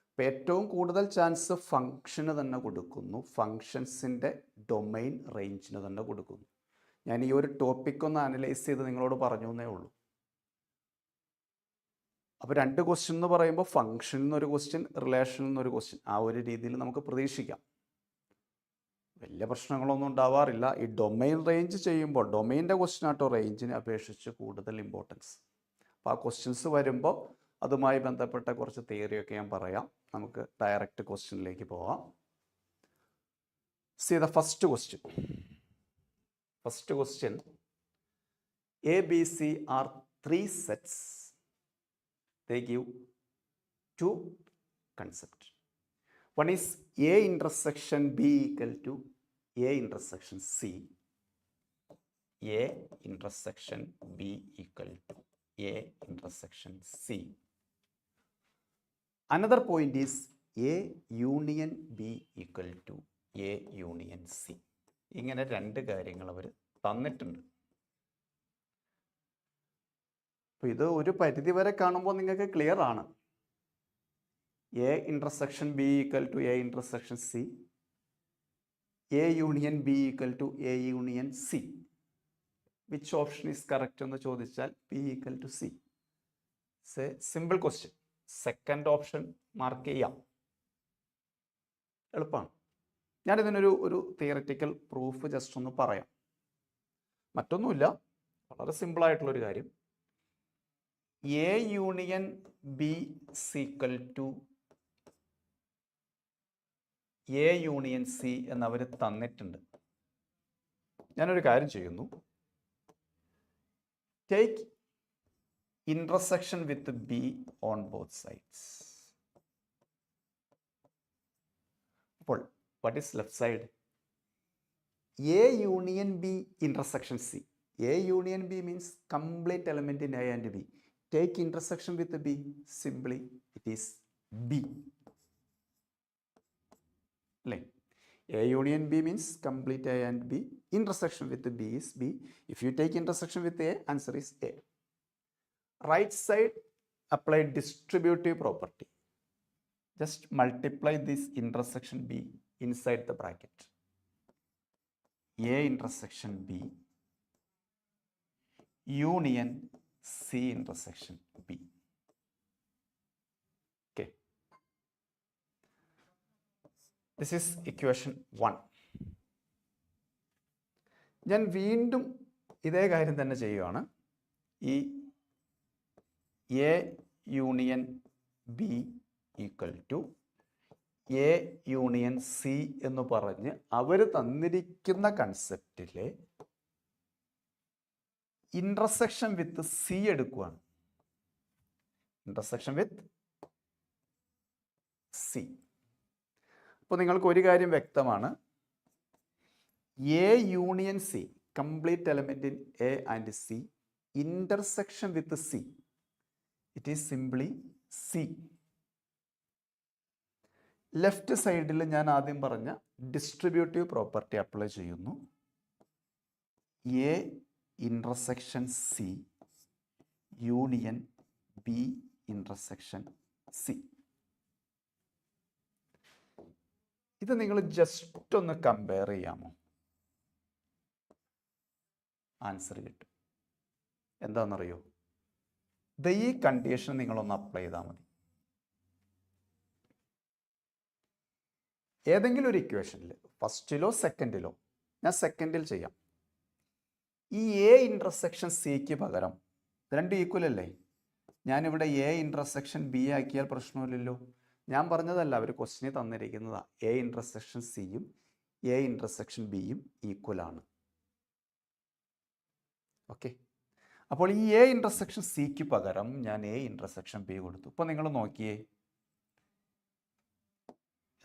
അപ്പോൾ ഏറ്റവും കൂടുതൽ ചാൻസ് ഫങ്ഷന് തന്നെ കൊടുക്കുന്നു, ഫങ്ഷൻസിൻ്റെ ഡൊമൈൻ റേഞ്ചിന് തന്നെ കൊടുക്കുന്നു. ഞാൻ ഈ ഒരു ടോപ്പിക് ഒന്ന് അനലൈസ് ചെയ്ത് നിങ്ങളോട് പറഞ്ഞു എന്നേ ഉള്ളൂ. അപ്പോൾ 2 ക്വസ്റ്റ്യൻ എന്ന് പറയുമ്പോൾ ഫങ്ഷനിൽ നിന്നൊരു ക്വസ്റ്റ്യൻ, റിലേഷനിൽ നിന്നൊരു ക്വസ്റ്റ്യൻ, ആ ഒരു രീതിയിൽ നമുക്ക് പ്രതീക്ഷിക്കാം. വലിയ പ്രശ്നങ്ങളൊന്നും ഉണ്ടാവാറില്ല. ഈ ഡൊമൈൻ റേഞ്ച് ചെയ്യുമ്പോൾ ഡൊമൈൻ്റെ ക്വസ്റ്റ്യൻ ആട്ടോ റേഞ്ചിനെ അപേക്ഷിച്ച് കൂടുതൽ ഇമ്പോർട്ടൻസ്. അപ്പോൾ ആ ക്വസ്റ്റ്യൻസ് വരുമ്പോൾ അതുമായി ബന്ധപ്പെട്ട കുറച്ച് തിയറിയൊക്കെ ഞാൻ പറയാം. നമുക്ക് ഡയറക്റ്റ് ക്വസ്റ്റ്യനിലേക്ക് പോവാം. See the first question. First question, ABC are 3 sets. They give 2 concepts. One is A intersection B equal to A intersection C. A intersection B equal to A intersection C. Another point is A union B equal to A union C. ഇങ്ങനെ 2 കാര്യങ്ങൾ അവർ തന്നിട്ടുണ്ട്. അപ്പോൾ ഇത് ഒരു പരിധി വരെ കാണുമ്പോൾ നിങ്ങൾക്ക് ക്ലിയർ ആണ്. A intersection B equal to A intersection C. A union B equal to A union C. Which option is correct എന്ന് ചോദിച്ചാൽ B equal to C. It's a simple question. Second option mark ചെയ്യാം, എളുപ്പമാണ്. ഞാനിതിനൊരു theoretical proof just ഒന്ന് പറയാം. മറ്റൊന്നുമില്ല, വളരെ സിമ്പിളായിട്ടുള്ളൊരു കാര്യം. A union B equal to A union C എന്നവർ തന്നിട്ടുണ്ട്. ഞാനൊരു കാര്യം ചെയ്യുന്നു, take intersection with B on both sides. അപ്പോൾ what is left side? A union B intersection C. A union B means complete element in A and B. take intersection with B, simply it is B. Like A union B means complete A and B. Intersection with B is B. If you take intersection with A, answer is A. Right side, apply distributive property. Just multiply this intersection B inside the bracket. A intersection B union C intersection B. Okay. This is equation 1. ഞാൻ വീണ്ടും ഇതേ കാര്യം തന്നെ ചെയ്യുകയാണ്. ഈ A union B equal to A union C എന്ന് പറഞ്ഞ് അവർ തന്നിരിക്കുന്ന കൺസെപ്റ്റിലെ ഇന്റർസെക്ഷൻ വിത്ത് സി എടുക്കുകയാണ്. Intersection with C. അപ്പോൾ നിങ്ങൾക്ക് ഒരു കാര്യം വ്യക്തമാണ്, A union C, complete element in A and C, intersection with C, it is simply C. Left സൈഡിൽ ഞാൻ ആദ്യം പറഞ്ഞ ഡിസ്ട്രിബ്യൂട്ടീവ് പ്രോപ്പർട്ടി അപ്ലൈ ചെയ്യുന്നു. A intersection C union B intersection C. ഇത് നിങ്ങൾ ജസ്റ്റ് ഒന്ന് കമ്പയർ ചെയ്യാമോ? ആൻസർ കിട്ടും. എന്താണെന്നറിയോ? ഈ കണ്ടീഷൻ നിങ്ങളൊന്ന് അപ്ലൈ ചെയ്താൽ മതി. ഏതെങ്കിലും ഒരു ഇക്വേഷനിൽ, ഫസ്റ്റിലോ സെക്കൻഡിലോ, ഞാൻ സെക്കൻഡിൽ ചെയ്യാം. ഈ എ ഇന്റർസെക്ഷൻ സിക്ക് പകരം രണ്ട് ഈക്വൽ അല്ലേ, ഞാനിവിടെ എ ഇന്റർസെക്ഷൻ ബി ആക്കിയാൽ പ്രശ്നമില്ലല്ലോ. ഞാൻ പറഞ്ഞതല്ല, അവർ ക്വസ്റ്റിനെ തന്നിരിക്കുന്നതാ. എ ഇന്റർസെക്ഷൻ സിയും എ ഇന്റർസെക്ഷൻ ബിയും ഈക്വൽ ആണ്. ഓക്കെ, അപ്പോൾ ഈ എ ഇന്റർസെക്ഷൻ സിക്ക് പകരം ഞാൻ എ ഇന്റർസെക്ഷൻ ബി കൊടുത്തു. ഇപ്പോൾ നിങ്ങൾ നോക്കിയേ,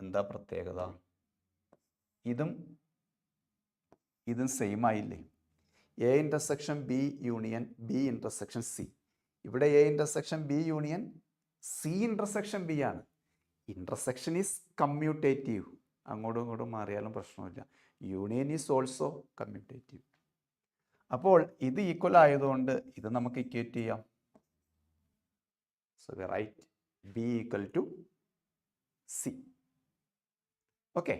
എന്താ പ്രത്യേകത? ഇതും സെയിം ആയില്ലേ? A intersection B union B intersection C. ഇവിടെ A intersection B union C intersection B ആണ്. ഇന്റർസെക്ഷൻ ഈസ് കമ്മ്യൂട്ടേറ്റീവ്, അങ്ങോട്ടും ഇങ്ങോട്ടും മാറിയാലും പ്രശ്നമില്ല. Union is also commutative. അപ്പോൾ ഇത് ഈക്വൽ ആയതുകൊണ്ട് ഇത് നമുക്ക് ഇക്വേറ്റ് ചെയ്യാം. So we write B equal to C. Okay,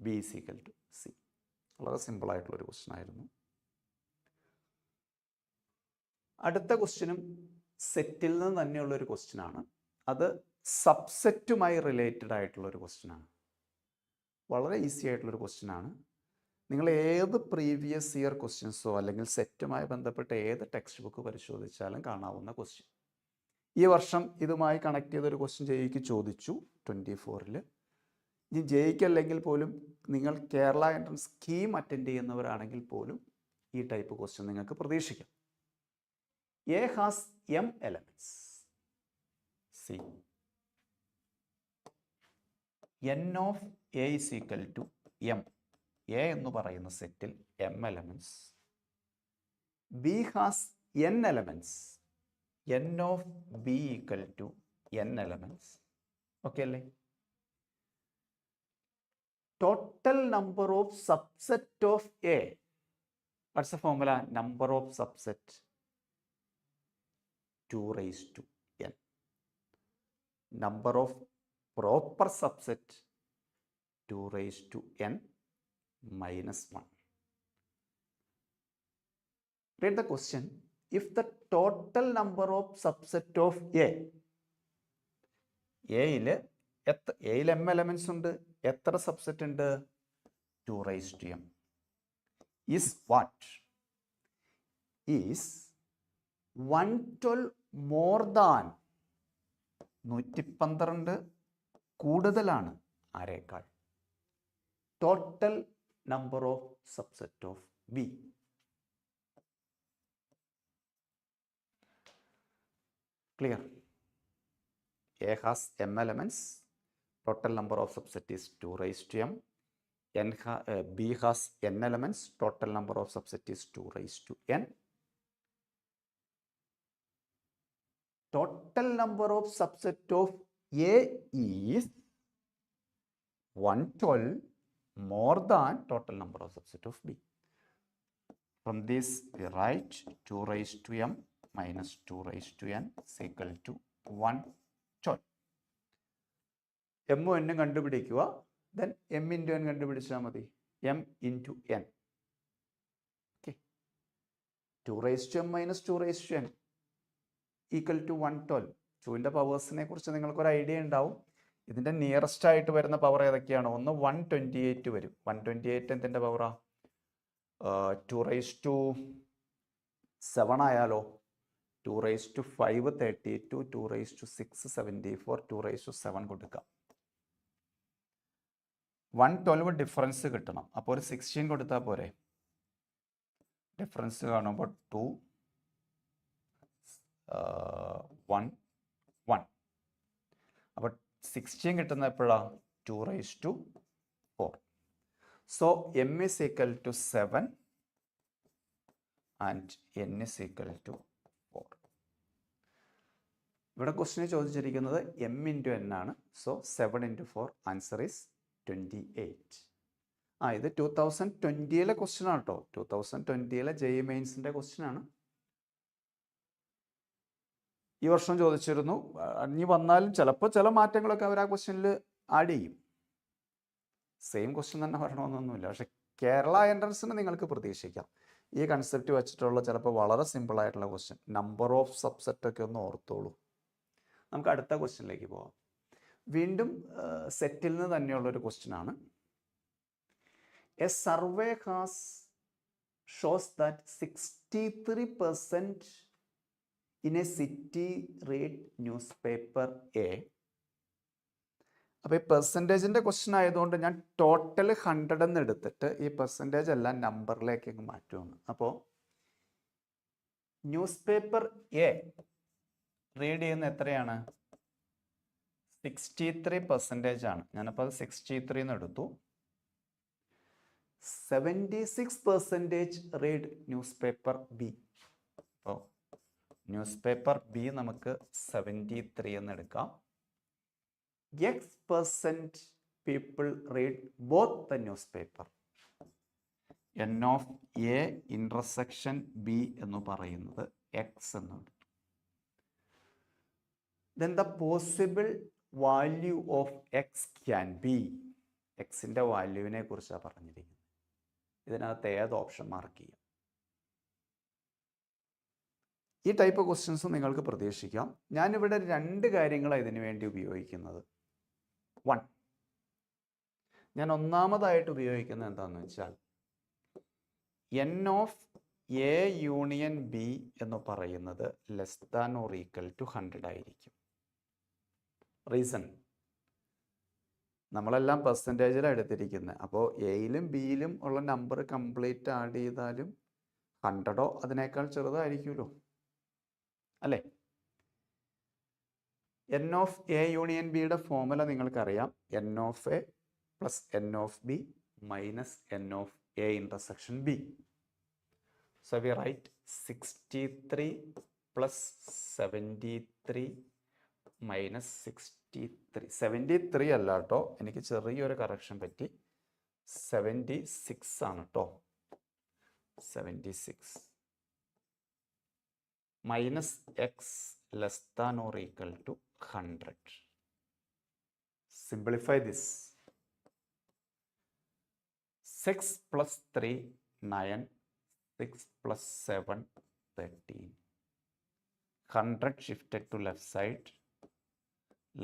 B is equal to C. വളരെ സിമ്പിളായിട്ടുള്ളൊരു ക്വസ്റ്റ്യൻ ആയിരുന്നു. അടുത്ത ക്വസ്റ്റ്യനും സെറ്റിൽ നിന്ന് തന്നെയുള്ളൊരു ക്വസ്റ്റ്യനാണ്. അത് സബ്സെറ്റുമായി റിലേറ്റഡ് ആയിട്ടുള്ളൊരു ക്വസ്റ്റ്യനാണ്. വളരെ ഈസി ആയിട്ടുള്ളൊരു ക്വസ്റ്റ്യനാണ്. നിങ്ങൾ ഏത് പ്രീവിയസ് ഇയർ ക്വസ്റ്റ്യൻസോ അല്ലെങ്കിൽ സെറ്റുമായി ബന്ധപ്പെട്ട ഏത് ടെക്സ്റ്റ് ബുക്ക് പരിശോധിച്ചാലും കാണാവുന്ന ക്വസ്റ്റ്യൻ. ഈ വർഷം ഇതുമായി കണക്ട് ചെയ്തൊരു ക്വസ്റ്റ്യൻ ജെഇക്ക് ചോദിച്ചു 24-ൽ. ഇനി ജെഇക്ക് അല്ലെങ്കിൽ പോലും നിങ്ങൾ കേരള എൻട്രൻസ് സ്കീം അറ്റൻഡ് ചെയ്യുന്നവരാണെങ്കിൽ പോലും ഈ ടൈപ്പ് ക്വസ്റ്റ്യൻ നിങ്ങൾക്ക് പ്രതീക്ഷിക്കാം. A has M elements. C N of A is equal to M. A എന്ന് പറയുന്ന സെറ്റിൽ M elements. B has N elements. N of B equal to N elements. Okay അല്ലേ? Total number of subset of A. What's the formula? Number of subset 2 raised to n. Number of proper subset 2 raised to n minus 1. Read the question. If the total number of subset of A, Aയിൽ m elements ഉണ്ട്, എത്ര subset ഉണ്ട്? 2 raised to m. Is what? Is 112 more than 112 കൂടുതലാണ് ആരേക്കാൾ? Total number of subset of B. Clear? A has m elements. Total number of subset is 2 raised to m. B has n elements. Total number of subset is 2 raised to n. total number of subset of A is 112 more than total number of subset of B. From this we write 2 raised to m minus 2 raised to n is equal to 112. m n കണ്ടുപിടിക്കുക, then m into n കണ്ടുപിടിച്ചാൽ മതി, m into n. Okay, 2 raised to m minus 2 raised to n equal to 112. 2ൻ്റെ പവേഴ്സിനെ കുറിച്ച് നിങ്ങൾക്കൊരു idea ഉണ്ടാവും. ഇതിൻ്റെ nearest ആയിട്ട് വരുന്ന power ഏതൊക്കെയാണ്? ഒന്ന് 128 വരും. 128 എന്തിൻ്റെ പവറാ? 2 raised to 7 ആയാലോ? 2 raised to 5 32, 2 raised to 6 74, 2 raised to 7 കൊടുക്കാം. 112 ഡിഫറൻസ് കിട്ടണം. അപ്പോൾ ഒരു 16 കൊടുത്താൽ പോരെ? ഡിഫറൻസ് കാണുമ്പോൾ 2 1 1. അപ്പോൾ 16 കിട്ടുന്ന എപ്പോഴാണ്? 2 raised to 4. So m is equal to 7 and n is equal to 4. ഇവിടെ ക്വസ്റ്റിനെ ചോദിച്ചിരിക്കുന്നത് m into n ആണ്. So 7 into 4 answer is 28. ഇത് 2020 ക്വസ്റ്റ്യൻ ആണ് കേട്ടോ. 2020 JEE മെയിൻസിൻ്റെ ക്വസ്റ്റ്യൻ ആണ്. ഈ വർഷം ചോദിച്ചിരുന്നു. ഇനി വന്നാലും ചിലപ്പോൾ ചില മാറ്റങ്ങളൊക്കെ അവർ ആ ക്വസ്റ്റ്യനിൽ ആഡ് ചെയ്യും. സെയിം ക്വസ്റ്റ്യൻ തന്നെ വരണമെന്നൊന്നുമില്ല. പക്ഷെ കേരള എൻട്രൻസിന് നിങ്ങൾക്ക് പ്രതീക്ഷിക്കാം. ഈ കൺസെപ്റ്റ് വെച്ചിട്ടുള്ള ചിലപ്പോൾ വളരെ സിമ്പിളായിട്ടുള്ള ക്വസ്റ്റ്യൻ. നമ്പർ ഓഫ് സബ്സെറ്റ് ഒക്കെ ഒന്ന് ഓർത്തോളൂ. നമുക്ക് അടുത്ത ക്വസ്റ്റ്യനിലേക്ക് പോകാം. വീണ്ടും സെറ്റിൽ നിന്ന് തന്നെയുള്ളൊരു ക്വസ്റ്റ്യൻ ആണ്. A survey shows that 63% in a city read newspaper A. അപ്പോൾ ഈ പെർസെൻറ്റേജിൻ്റെ ക്വസ്റ്റ്യൻ ആയതുകൊണ്ട് ഞാൻ ടോട്ടൽ 100 എന്ന് എടുത്തിട്ട് ഈ പെർസെൻറ്റേജ് എല്ലാം നമ്പറിലേക്ക് മാറ്റുകയാണ്. അപ്പോൾ ന്യൂസ് പേപ്പർ എ റീഡ് ചെയ്യുന്ന എത്രയാണ്? 63% ആണ്. ഞാനപ്പോൾ അത് 63 എന്ന് എടുത്തു. 76% റീഡ് ന്യൂസ് പേപ്പർ ബി. അപ്പോൾ ന്യൂസ് പേപ്പർ ബി നമുക്ക് 73 എന്ന് എടുക്കാം. X% people read both the newspaper. N of A intersection B എന്ന് പറയുന്നത് X എന്നാണ്. Then the possible value of X can be. Xൻ്റെ വാല്യൂവിനെ കുറിച്ചാണ് പറഞ്ഞിരിക്കുന്നത്. ഇതിനകത്ത് ഏത് ഓപ്ഷൻ മാർക്ക് ചെയ്യാം? ഈ ടൈപ്പ് ക്വസ്റ്റ്യൻസ് നിങ്ങൾക്ക് പ്രതീക്ഷിക്കാം. ഞാനിവിടെ 2 കാര്യങ്ങളാണ് ഇതിനു വേണ്ടി ഉപയോഗിക്കുന്നത്. 1, ഞാൻ ഒന്നാമതായിട്ട് ഉപയോഗിക്കുന്നത് എന്താണെന്ന് വെച്ചാൽ N of A union B എന്ന് പറയുന്നത് less than or equal to 100 ആയിരിക്കും. റീസൺ, നമ്മളെല്ലാം പെർസെൻറ്റേജിലാണ് എടുത്തിരിക്കുന്നത്. അപ്പോൾ എയിലും ബിയിലും ഉള്ള നമ്പർ കംപ്ലീറ്റ് ആഡ് ചെയ്താലും 100 അതിനേക്കാൾ ചെറുതായിരിക്കുമല്ലോ, അല്ലേ? N ഓഫ് എ യൂണിയൻ ബിയുടെ ഫോർമുല നിങ്ങൾക്കറിയാം. N of A plus N of B minus N of A intersection B. So we write 63 പ്ലസ് 73 മൈനസ് 63. 73 അല്ല കേട്ടോ, എനിക്ക് ചെറിയൊരു കറക്ഷൻ പറ്റി. 76 ആണ് കേട്ടോ. 76 minus X less than or equal to 100. Simplify this. 6 plus 3 9, 6 plus 7 13. 100 shifted to left side,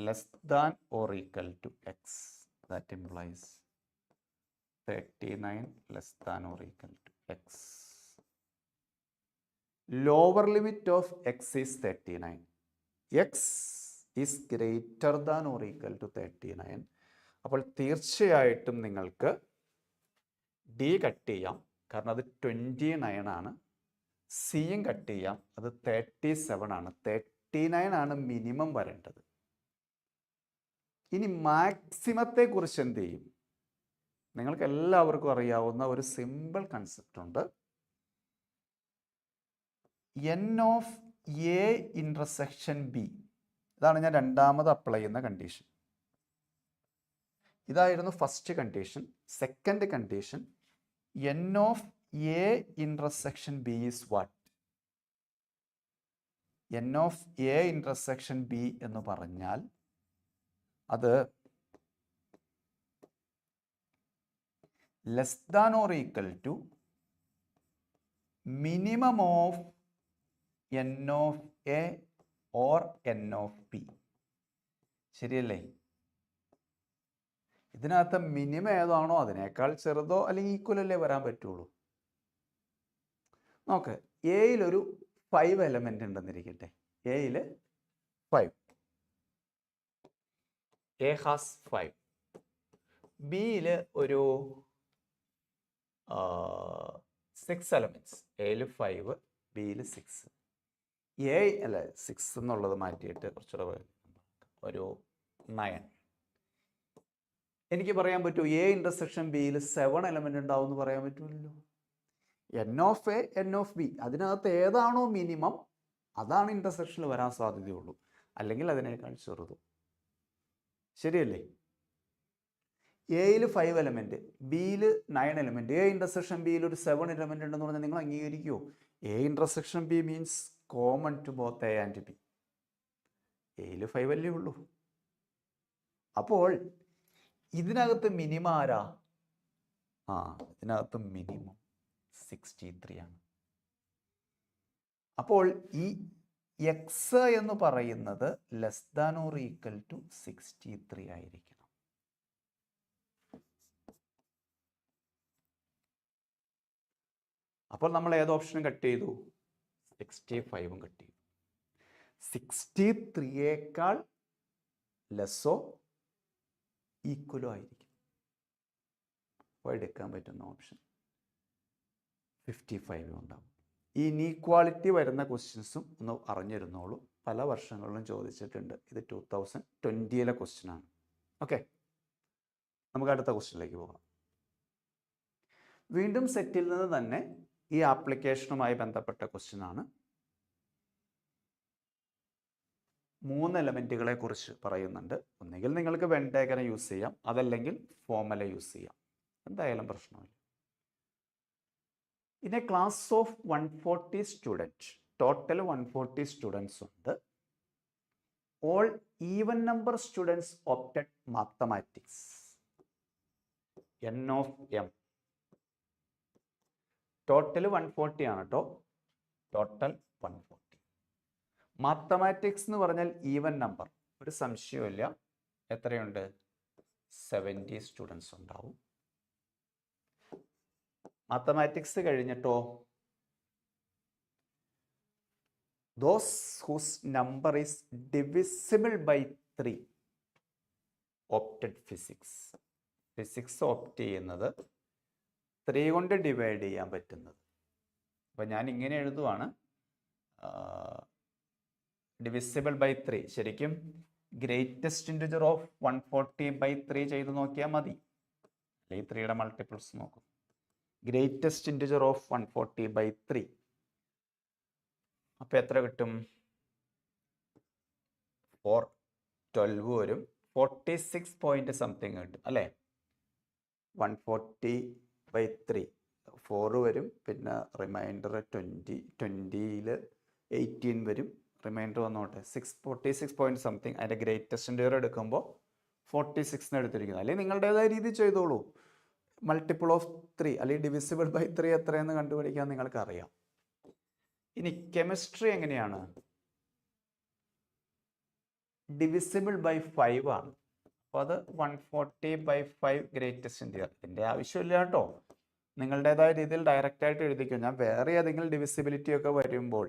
less than or equal to x. That implies 39 less than or equal to x. Lower limit of x is 39. X is greater than or equal to 39. അപ്പോൾ തീർച്ചയായിട്ടും നിങ്ങൾക്ക് D cut ചെയ്യാം, കാരണം അത് 29 ആണ്. സിയും cut ചെയ്യാം, അത് 37 ആണ്. 39 ആണ് മിനിമം വരേണ്ടത്. ഇനി മാക്സിമത്തെ കുറിച്ച് എന്ത് ചെയ്യും? നിങ്ങൾക്ക് എല്ലാവർക്കും അറിയാവുന്ന ഒരു സിമ്പിൾ കൺസെപ്റ്റ് ഉണ്ട്. N of A intersection B, ഇതാണ് ഞാൻ രണ്ടാമത് അപ്ലൈ ചെയ്യുന്ന കണ്ടീഷൻ. ഇതായിരുന്നു first condition. Second condition, N of A intersection B is what? N of A intersection B എന്ന് പറഞ്ഞാൽ അത് less than or equal to minimum of N of A or N of B. ശരിയല്ലേ? ഇതിനകത്ത് minimum ഏതാണോ അതിനേക്കാൾ ചെറുതോ അല്ലെങ്കിൽ equal അല്ലേ വരാൻ പറ്റുള്ളൂ. നോക്ക്, എയിലൊരു 5 എലമെന്റ് ഉണ്ടെന്നിരിക്കട്ടെ. എയിൽ 5, എ ഹാസ് 5. ബിയിൽ ഒരു 6 എലമെന്റ്സ്. എയിൽ 5, ബിയിൽ 6. എ അല്ല 6 എന്നുള്ളത് മാറ്റിയിട്ട് കുറച്ചുകൂടെ ഒരു 9. എനിക്ക് പറയാൻ പറ്റുമോ എ ഇൻ്റർസെക്ഷൻ ബിയിൽ 7 എലമെന്റ് ഉണ്ടാവും എന്ന് പറയാൻ പറ്റുമല്ലോ. N of A, N of B, അതിനകത്ത് ഏതാണോ മിനിമം അതാണ് ഇൻ്റർസെക്ഷനിൽ വരാൻ സാധ്യതയുള്ളൂ, അല്ലെങ്കിൽ അതിനേക്കാൾ ചെറുതും. ശരിയല്ലേ? എയിൽ 5 എലമെന്റ്, ബിയിൽ 9 എലമെന്റ്. എ ഇൻ്റർസെക്ഷൻ ബിയിൽ ഒരു 7 എലമെന്റ് ഉണ്ടെന്ന് പറഞ്ഞാൽ നിങ്ങൾ അംഗീകരിക്കുമോ? A intersection B means common to both A and B. എയിൽ 5 അല്ലേ ഉള്ളൂ. അപ്പോൾ ഇതിനകത്ത് മിനിമം ആരാ? ഇതിനകത്ത് മിനിമം 63 ആണ്. അപ്പോൾ ഈ എക്സ് എന്ന് പറയുന്നത് less than or equal to 63 ആയിരിക്കണം. അപ്പോൾ നമ്മൾ ഏത് ഓപ്ഷനും കട്ട് ചെയ്തു? 65ഉം കട്ട് ചെയ്തു. 63യേക്കാൾ ലെസ്സോ ഈക്വലോ ആയിരിക്കും. അപ്പോൾ എടുക്കാൻ പറ്റുന്ന ഓപ്ഷൻ 55 ഉണ്ടാവും. ഈ ഇനീക്വാളിറ്റി വരുന്ന ക്വസ്റ്റ്യൻസും ഒന്ന് അറിഞ്ഞിരുന്നോളൂ. പല വർഷങ്ങളിലും ചോദിച്ചിട്ടുണ്ട്. ഇത് 2020 ക്വസ്റ്റ്യൻ ആണ്. ഓക്കെ, നമുക്ക് അടുത്ത ക്വസ്റ്റ്യനിലേക്ക് പോകാം. വീണ്ടും സെറ്റിൽ നിന്ന് തന്നെ ഈ ആപ്ലിക്കേഷനുമായി ബന്ധപ്പെട്ട ക്വസ്റ്റ്യൻ ആണ്. 3 എലമെൻറ്റുകളെ കുറിച്ച് പറയുന്നുണ്ട്. ഒന്നുകിൽ നിങ്ങൾക്ക് വെൻ ഡയഗ്രം യൂസ് ചെയ്യാം, അതല്ലെങ്കിൽ ഫോർമുല യൂസ് ചെയ്യാം, എന്തായാലും പ്രശ്നമില്ല. In a class of 140 student, total 140 students ഉണ്ട്. All even number students opted mathematics. N of M. Total 140 ആണ് കേട്ടോ. ടോട്ടൽ 140. മാത്തമാറ്റിക്സ് എന്ന് പറഞ്ഞാൽ ഈവൻ നമ്പർ, ഒരു സംശയമില്ല. എത്രയുണ്ട്? 70 സ്റ്റുഡൻസ് ഉണ്ടാവും. മാത്തമാറ്റിക്സ് കഴിഞ്ഞിട്ടോ those whose number is divisible by 3 opted physics. Physics opt ചെയ്യുന്നത് 3 കൊണ്ട് ഡിവൈഡ് ചെയ്യാൻ പറ്റുന്നത്. അപ്പം ഞാൻ ഇങ്ങനെ എഴുതുവാണ്, ഡിവിസിബിൾ ബൈ 3. ശരിക്കും ഗ്രേറ്റസ്റ്റ് ഇൻറ്റിജർ ഓഫ് 140/3 ചെയ്ത് നോക്കിയാൽ മതി, അല്ലെങ്കിൽ 3യുടെ മൾട്ടിപ്പിൾസ് നോക്കും. Greatest integer of 140/3. അപ്പോൾ എത്ര കിട്ടും? 412 വരും. 46 പോയിന്റ് സംതിങ് കിട്ടും അല്ലേ? 140/3 4 വരും. പിന്നെ റിമൈൻഡർ 20യിൽ 18 വരും. റിമൈൻഡർ വന്നോട്ടെ 46 പോയിന്റ് സംതിങ്. അതിൻ്റെ ഗ്രേറ്റസ്റ്റ് ഇൻറ്റിജർ എടുക്കുമ്പോൾ 46 എടുത്തിരിക്കുന്നത്. അല്ലെങ്കിൽ നിങ്ങളുടേതായ രീതി ചെയ്തോളൂ. മൾട്ടിപ്പിൾ ഓഫ് 3 അല്ലെങ്കിൽ ഡിവിസിബിൾ ബൈ 3 എത്രയെന്ന് കണ്ടുപിടിക്കാൻ നിങ്ങൾക്ക് അറിയാം. ഇനി കെമിസ്ട്രി എങ്ങനെയാണ്? ഡിവിസിബിൾ ബൈ 5 ആണ്. അപ്പോൾ അത് 140/5 ഗ്രേറ്റസ്റ്റ് ഇൻറ്റിജർ. ഇതിൻ്റെ ആവശ്യമില്ല കേട്ടോ, നിങ്ങളുടേതായ രീതിയിൽ ഡയറക്റ്റ് ആയിട്ട് എഴുതിക്കും. ഞാൻ വേറെ ഏതെങ്കിലും ഡിവിസിബിലിറ്റി ഒക്കെ വരുമ്പോൾ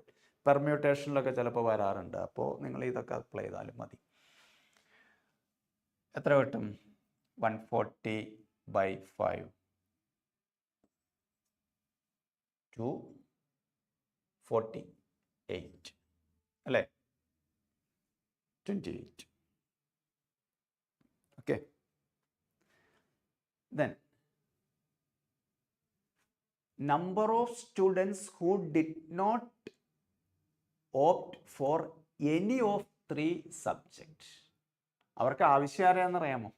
പെർമ്യൂട്ടേഷനിലൊക്കെ ചിലപ്പോൾ വരാറുണ്ട്. അപ്പോൾ നിങ്ങൾ ഇതൊക്കെ അപ്ലൈ ചെയ്താലും മതി. എത്ര കിട്ടും? 140/5 248 അല്ലേ? 28. Okay, then number of students who did not opt for any of 3 subject. അവർക്ക് ആവശ്യം ആരെയാണെന്നറിയാമോ?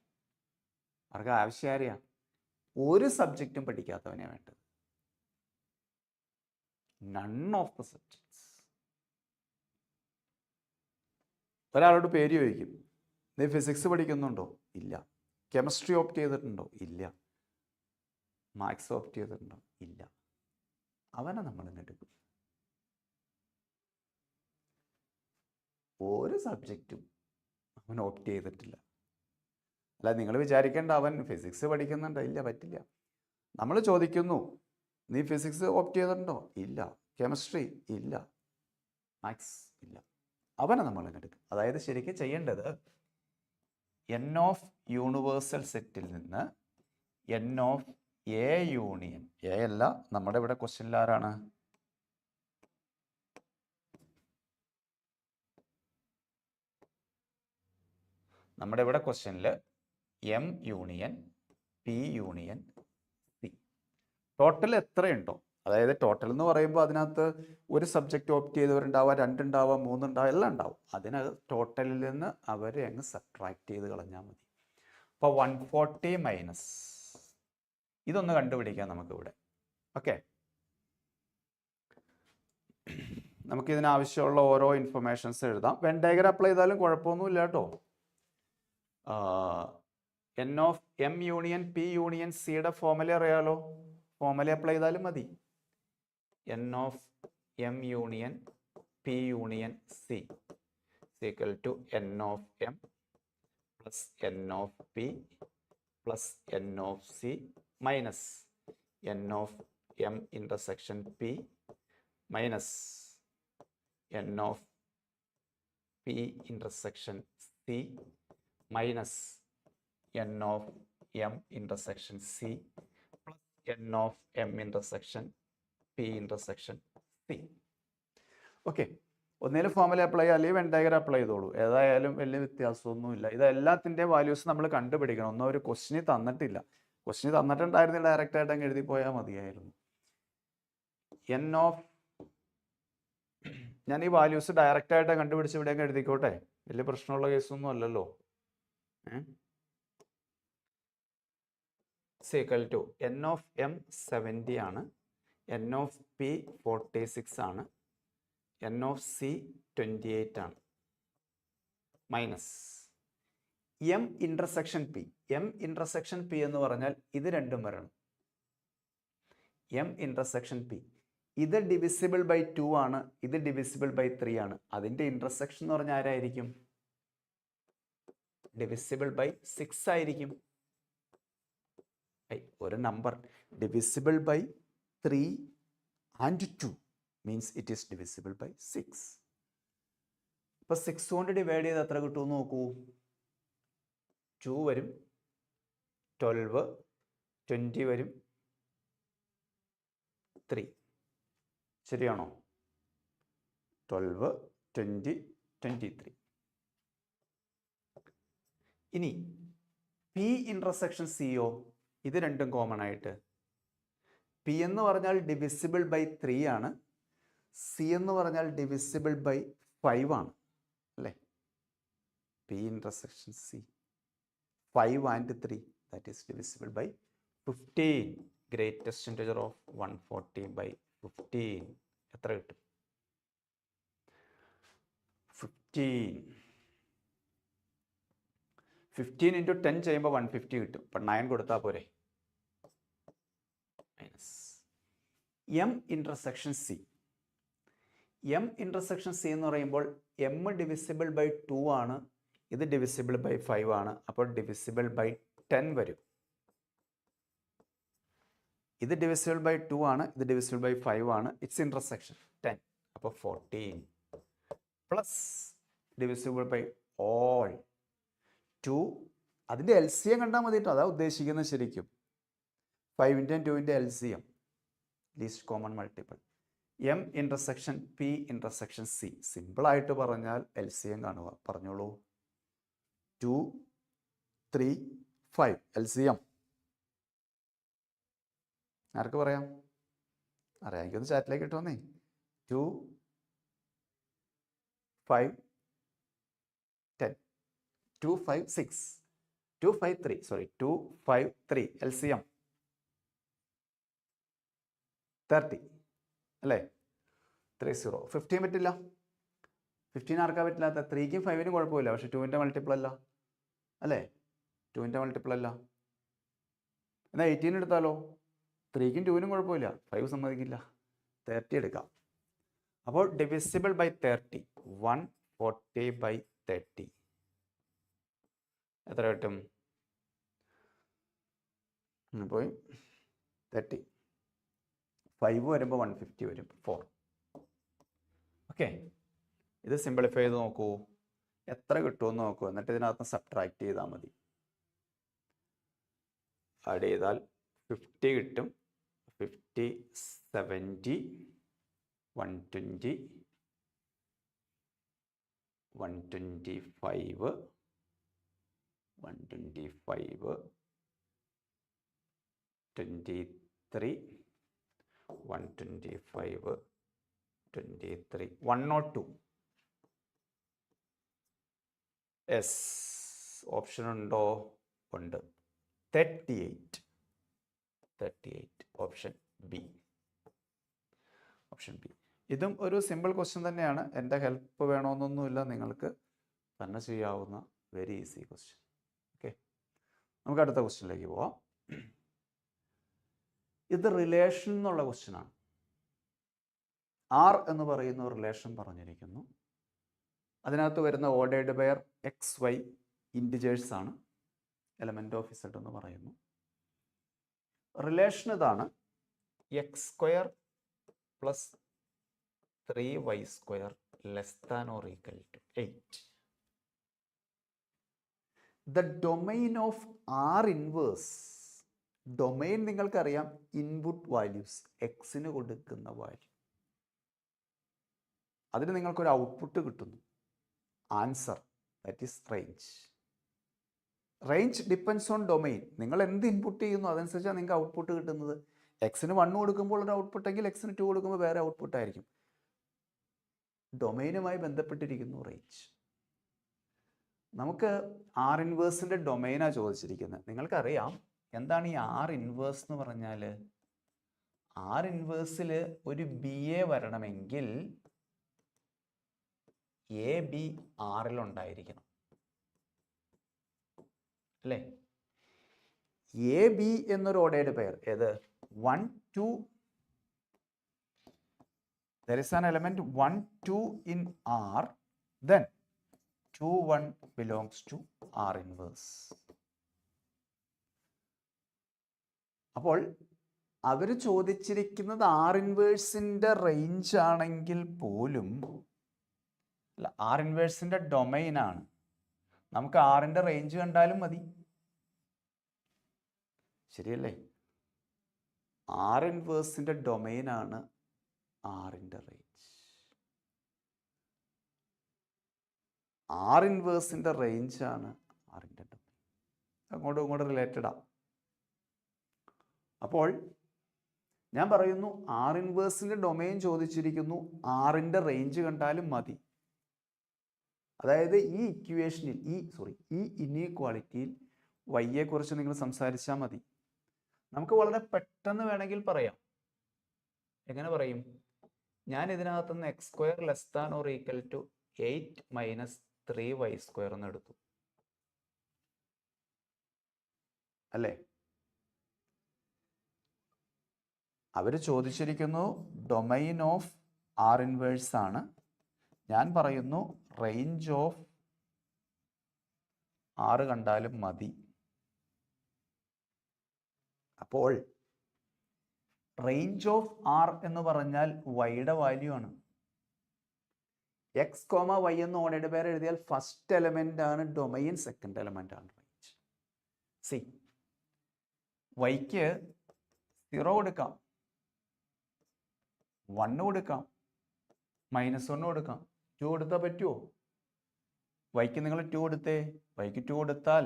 അവർക്ക് ആവശ്യം ആരെയാ? ഒരു സബ്ജക്റ്റും പഠിക്കാത്തവനെ വേണ്ടത്. None of the subjects. ഒരാളോട് പേര് ചോദിക്കും, നീ ഫിസിക്സ് പഠിക്കുന്നുണ്ടോ? ഇല്ല. കെമിസ്ട്രി ഓപ്റ്റ് ചെയ്തിട്ടുണ്ടോ? ഇല്ല. മാത്സ് ഓപ്റ്റ് ചെയ്തിട്ടുണ്ടോ? ഇല്ല. അവനെ നമ്മൾ എടുക്കും. ഒരു സബ്ജക്റ്റും അവൻ ഓപ്റ്റ് ചെയ്തിട്ടില്ല. അല്ല, നിങ്ങൾ വിചാരിക്കേണ്ട അവൻ ഫിസിക്സ് പഠിക്കുന്നുണ്ടോ? ഇല്ല, പറ്റില്ല. നമ്മൾ ചോദിക്കുന്നു, നീ ഫിസിക്സ് ഓപ്റ്റ് ചെയ്തിട്ടുണ്ടോ? ഇല്ല. കെമിസ്ട്രി? ഇല്ല. മാത്സ്? ഇല്ല. അവനെ നമ്മൾ എടുക്കും. അതായത് ശരിക്കും ചെയ്യേണ്ടത് എൻ ഓഫ് യൂണിവേഴ്സൽ സെറ്റിൽ നിന്ന് N of A union, A അല്ല, നമ്മുടെ ഇവിടെ ക്വസ്റ്റ്യനിൽ ആരാണ്? നമ്മുടെ ഇവിടെ ക്വസ്റ്റ്യനിൽ M union P union C. Total എത്രയുണ്ടോ, അതായത് ടോട്ടൽ എന്ന് പറയുമ്പോൾ അതിനകത്ത് ഒരു സബ്ജക്റ്റ് ഓപ്റ്റ് ചെയ്തവരുണ്ടാവാം, 2 ഉണ്ടാവാം, 3 ഉണ്ടാവാം, എല്ലാം ഉണ്ടാവും. അതിനകത്ത് ടോട്ടലിൽ നിന്ന് അവരെ അങ്ങ് സബ്ട്രാക്ട് ചെയ്ത് കളഞ്ഞാൽ മതി. അപ്പോൾ 140 മൈനസ് ഇതൊന്ന് കണ്ടുപിടിക്കാം നമുക്കിവിടെ. ഓക്കെ, നമുക്കിതിനാവശ്യമുള്ള ഓരോ ഇൻഫർമേഷൻസ് എഴുതാം. വെൻ ഡയഗ്രം അപ്ലൈ ചെയ്താലും കുഴപ്പമൊന്നുമില്ല കേട്ടോ. N of M union P union സിയുടെ ഫോർമുല അറിയാലോ, ഫോർമുല അപ്ലൈ ചെയ്താലും മതി. N of M union P union C equal to N of M plus N of P plus N of C minus N of M intersection P minus N of P intersection C minus N of M intersection C plus N of M intersection P intersection C. Okay, ഒന്നേലും formula apply ചെയ്യുക, അല്ലെങ്കിൽ Venn diagram apply ചെയ്തോളൂ. ഏതായാലും വലിയ വ്യത്യാസമൊന്നുമില്ല. ഇതെല്ലാത്തിൻ്റെ values നമ്മൾ കണ്ടുപിടിക്കണം. ഒന്നും ഒരു ക്വസ്റ്റിന് തന്നിട്ടില്ല. ക്വസ്റ്റിന് തന്നിട്ടുണ്ടായിരുന്നില്ല, ഡയറക്റ്റായിട്ട് അങ്ങ് എഴുതി പോയാൽ മതിയായിരുന്നു. എൻ ഓഫ്, ഞാൻ ഈ വാല്യൂസ് ഡയറക്റ്റായിട്ട് കണ്ടുപിടിച്ച് ഇവിടെ അങ്ങ് എഴുതിക്കോട്ടെ, വലിയ പ്രശ്നമുള്ള കേസൊന്നും അല്ലല്ലോ. Equal to N of M 70 ആണ്, എൻ ഓഫ് പി 46 ആണ്, എൻ ഓഫ് സി 28 ആണ്, minus M intersection P. M intersection P എന്ന് പറഞ്ഞാൽ ഇത് രണ്ടും വരണം. എം ഇൻ്റർസെക്ഷൻ പി, ഇത് ഡിവിസിബിൾ ബൈ 2 ആണ്, ഇത് ഡിവിസിബിൾ ബൈ 3 ആണ്. അതിൻ്റെ ഇൻ്റർസെക്ഷൻ എന്ന് പറഞ്ഞാൽ ആരായിരിക്കും? ഡിവിസിബിൾ ബൈ 6 ആയിരിക്കും. ഒരു number divisible by 3 and 2 means it is divisible by 6. ഇപ്പൊ 6 കൊണ്ട് ഡിവൈഡ് ചെയ്ത് എത്ര കിട്ടുമെന്ന് നോക്കൂ. 2 വരും, 12, 20 വരും, 3. ശരിയാണോ? 12, 20, 23. ഇനി പി ഇൻ്റർസെക്ഷൻ സിയോ, ഇത് രണ്ടും കോമൺ ആയിട്ട് പി എന്ന് പറഞ്ഞാൽ ഡിവിസിബിൾ ബൈ 3 ആണ്, സി എന്ന് പറഞ്ഞാൽ ഡിവിസിബിൾ ബൈ 5 ആണ് അല്ലേ? P intersection C 5 and 3 that is divisible by 15. Greatest integer of 140 by 15 എത്ര കിട്ടും? 15 ഇൻറ്റു 10 ചെയ്യുമ്പോൾ 150 കിട്ടും. അപ്പം 9 കൊടുത്താൽ പോരെ. Minus M intersection C. M intersection C എന്ന് പറയുമ്പോൾ എം ഡിവിസിബിൾ ബൈ 2 ആണ്, ഇത് ഡിവിസിബിൾ ബൈ 5 ആണ്. അപ്പോൾ ഡിവിസിബിൾ ബൈ 10 വരും. ഇത് ഡിവിസിബിൾ ബൈ 2 ആണ്, ഇത് ഡിവിസിബിൾ ബൈ 5 ആണ്. It's intersection 10. അപ്പോൾ 14 പ്ലസ് ഡിവിസിബിൾ ബൈ ഓൾ 2. അതിൻ്റെ LCM കണ്ടാൽ മതി കേട്ടോ, അതാ ഉദ്ദേശിക്കുന്നത് ശരിക്കും. 5-ൻ്റെയും 2-ൻ്റെ LCM, least common multiple. M intersection P intersection C, സിമ്പിളായിട്ട് പറഞ്ഞാൽ LCM കാണുക. പറഞ്ഞോളൂ. 2, 3, 5 LCM. ആർക്ക് പറയാം? അറിയാമെങ്കിൽ ഒന്ന് ചാറ്റിലേക്ക് ഇട്ട് വന്നേ. 2, 5, 10. 2, 5, 6. 2, 5, 3. Sorry, 2, 5, 3. LCM 30. അല്ലേ? 30. 15 പറ്റില്ല. 15 ആർക്കാ പറ്റില്ലാത്ത? 3ക്കും 5നും കുഴപ്പമില്ല, പക്ഷെ 2ൻ്റെ മൾട്ടിപ്പിൾ അല്ല. അല്ലേ? 2ൻ്റെ മൾട്ടിപ്പിൾ അല്ല. എന്നാൽ 18 എടുത്താലോ? 3ക്കും 2നും കുഴപ്പമില്ല, 5 സമ്മതിക്കില്ല. 30 എടുക്കാം. അപ്പോൾ ഡിവിസിബിൾ ബൈ 30. 140 ബൈ 30 എത്ര കിട്ടും? പോയി 30. 5 വരുമ്പോൾ 150 വരും. 4. ഓക്കെ, ഇത് സിംപ്ലിഫൈ ചെയ്ത് നോക്കൂ, എത്ര കിട്ടുമെന്ന് നോക്കൂ. എന്നിട്ട് ഇതിനകത്ത് സബ്ട്രാക്ട് ചെയ്താൽ മതി. ആഡ് ചെയ്താൽ 50 കിട്ടും. 50, 70, 120, 125, 125, 23, 125, 23, 102. യെസ്, ഓപ്ഷൻ ഉണ്ടോ? ഉണ്ട്. 38. Option B. ഇതും ഒരു സിമ്പിൾ ക്വസ്റ്റ്യൻ തന്നെയാണ്. എൻ്റെ ഹെൽപ്പ് വേണമെന്നൊന്നുമില്ല, നിങ്ങൾക്ക് തന്നെ ചെയ്യാവുന്ന വെരി ഈസി ക്വസ്റ്റ്യൻ. ഓക്കെ, നമുക്ക് അടുത്ത ക്വസ്റ്റ്യനിലേക്ക് പോവാം. ഇത് റിലേഷൻ എന്നുള്ള ക്വസ്റ്റ്യനാണ്. ആർ എന്ന് പറയുന്ന റിലേഷൻ പറഞ്ഞിരിക്കുന്നു. അതിനകത്ത് വരുന്ന ordered pair x y integers ആണ്. എലമെന്റ് ഓഫ് ഇസഡ് എന്ന് പറയുന്നു. റിലേഷൻ ഇതാണ്: x square plus 3y square less than or equal to 8. The domain of R inverse. Domain നിങ്ങൾക്കറിയാം, ഇൻപുട്ട് വാല്യൂസ്, എക്സിന് കൊടുക്കുന്ന വാല്യൂ. അതിന് നിങ്ങൾക്കൊരു ഔട്ട്പുട്ട് കിട്ടുന്നു, answer, that is range. Range depends on domain. നിങ്ങൾ എന്ത് ഇൻപുട്ട് ചെയ്യുന്നു അതനുസരിച്ചാണ് നിങ്ങൾക്ക് ഔട്ട്പുട്ട് കിട്ടുന്നത്. എക്സിന് 1 കൊടുക്കുമ്പോൾ ഒരു ഔട്ട്പുട്ട് എങ്കിൽ എക്സിന് 2 കൊടുക്കുമ്പോൾ വേറെ ഔട്ട്പുട്ട് ആയിരിക്കും. ഡൊമൈനുമായി ബന്ധപ്പെട്ടിരിക്കുന്നു റേഞ്ച്. നമുക്ക് ആർ ഇൻവേഴ്സിൻ്റെ ഡൊമൈനാണ് ചോദിച്ചിരിക്കുന്നത്. നിങ്ങൾക്കറിയാം എന്താണ് ഈ ആർ ഇൻവേഴ്സ് എന്ന് പറഞ്ഞാൽ? ആർ ഇൻവേഴ്സിൽ ഒരു ബി എ വരണമെങ്കിൽ എ ബി ആറിലുണ്ടായിരിക്കണം, അല്ലേ? എ ബി എന്നൊരു ഓർഡേർഡ് പെയർ, ഏത്? 1, 2. There is an element 1, 2 in R, then 2, 1 belongs to R inverse. അപ്പോൾ അവർ ചോദിച്ചിരിക്കുന്നത് ആർ ഇൻവേഴ്സിൻ്റെ റേഞ്ച് ആണെങ്കിൽ പോലും, അല്ല, ആർ ഇൻവേഴ്സിൻ്റെ ഡൊമൈൻ ആണ്. നമുക്ക് ആറിൻ്റെ റേഞ്ച് കണ്ടാലും മതി, ശരിയല്ലേ? ആർ ഇൻവേഴ്സിൻ്റെ ഡൊമൈൻ ആണ് ആറിൻ്റെ റേഞ്ച്. ആർ ഇൻവേഴ്സിൻ്റെ റേഞ്ച് ആണ് ആറിൻ്റെ ഡൊമൈൻ. അങ്ങോട്ടും ഇങ്ങോട്ടും റിലേറ്റഡാ. അപ്പോൾ ഞാൻ പറയുന്നു, ആർ ഇൻവേഴ്സിൻ്റെ ഡൊമൈൻ ചോദിച്ചിരിക്കുന്നു, ആറിൻ്റെ റേഞ്ച് കണ്ടാലും മതി. അതായത് ഈ ഇക്വേഷനിൽ, ഈ ഇനീക്വാളിറ്റിയിൽ വൈയെ കുറിച്ച് നിങ്ങൾ സംസാരിച്ചാൽ മതി. നമുക്ക് വളരെ പെട്ടെന്ന് വേണമെങ്കിൽ പറയാം. എങ്ങനെ പറയും? ഞാൻ ഇതിനകത്തുനിന്ന് x square less than or equal to 8 minus 3y square എന്ന് എടുത്തു, അല്ലേ? അവർ ചോദിച്ചിരിക്കുന്നു ഡൊമൈൻ ഓഫ് ആർ ഇൻവേഴ്സ് ആണ്. ഞാൻ പറയുന്നു റേഞ്ച് ഓഫ് ആറ് കണ്ടാലും മതി. അപ്പോൾ റേഞ്ച് ഓഫ് ആർ എന്ന് പറഞ്ഞാൽ വൈയുടെ വാല്യൂ ആണ്. എക്സ് കോമ വൈ എന്ന് ഓർഡേർഡ് പെയർ എഴുതിയാൽ ഫസ്റ്റ് എലമെന്റ് ആണ് ഡൊമൈൻ, സെക്കൻഡ് എലമെന്റ് ആണ് റേഞ്ച്. സി, വൈക്ക് 0 കൊടുക്കാം, 1 കൊടുക്കാം, -1 കൊടുക്കാം. 2 കൊടുത്താൽ പറ്റുമോ? വൈക്ക് നിങ്ങൾ 2 കൊടുത്തേ. വൈക്ക് 2 കൊടുത്താൽ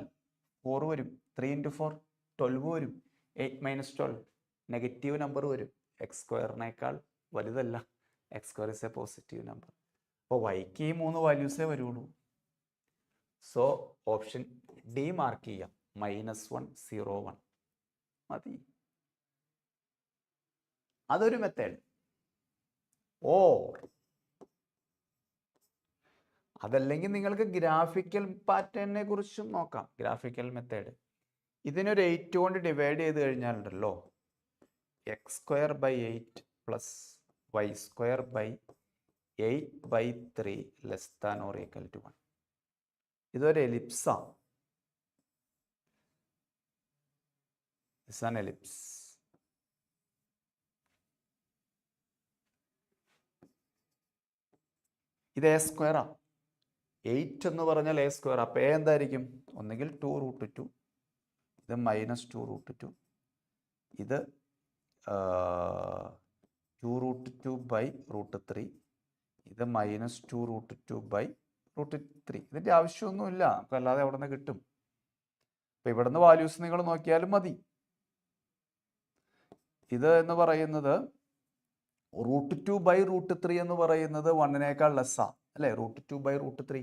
4 വരും. 3 × 4 12 വരും. 8 - 12 നെഗറ്റീവ് നമ്പർ വരും. എക്സ് സ്ക്വയറിനേക്കാൾ വലുതല്ല. X square is A positive number. അപ്പോൾ വൈക്ക് ഈ 3 വാല്യൂസേ വരുള്ളൂ. സോ ഓപ്ഷൻ ഡി മാർക്ക് ചെയ്യാം. -1 0 1 മതി. അതൊരു മെത്തേഡ്. ഓർ അതല്ലെങ്കിൽ നിങ്ങൾക്ക് ഗ്രാഫിക്കൽ പാറ്റേണിനെ കുറിച്ചും നോക്കാം. ഗ്രാഫിക്കൽ മെത്തേഡ് ഇതിനൊരു 8 കൊണ്ട് ഡിവൈഡ് ചെയ്ത് കഴിഞ്ഞാലുണ്ടല്ലോ x² / 8 + y² / 8/3 < 1. ഇതൊരു എലിപ്സാണ്. It's an ellipse. ഇത് a² 8 എന്ന് പറഞ്ഞാൽ a². അപ്പോൾ a എന്തായിരിക്കും? ഒന്നുകിൽ 2√2, ഇത് -2√2, ഇത് 2√2/√3, ഇത് -2√2/√3. ഇതിൻ്റെ ആവശ്യമൊന്നുമില്ല, നമുക്ക് അല്ലാതെ അവിടെ നിന്ന് കിട്ടും. അപ്പോൾ ഇവിടെ നിന്ന് വാല്യൂസ് നിങ്ങൾ നോക്കിയാലും മതി. ഇത് എന്ന് പറയുന്നത് √2/√3 എന്ന് പറയുന്നത് 1നേക്കാൾ ലെസ്സാ അല്ലേ? √2/√3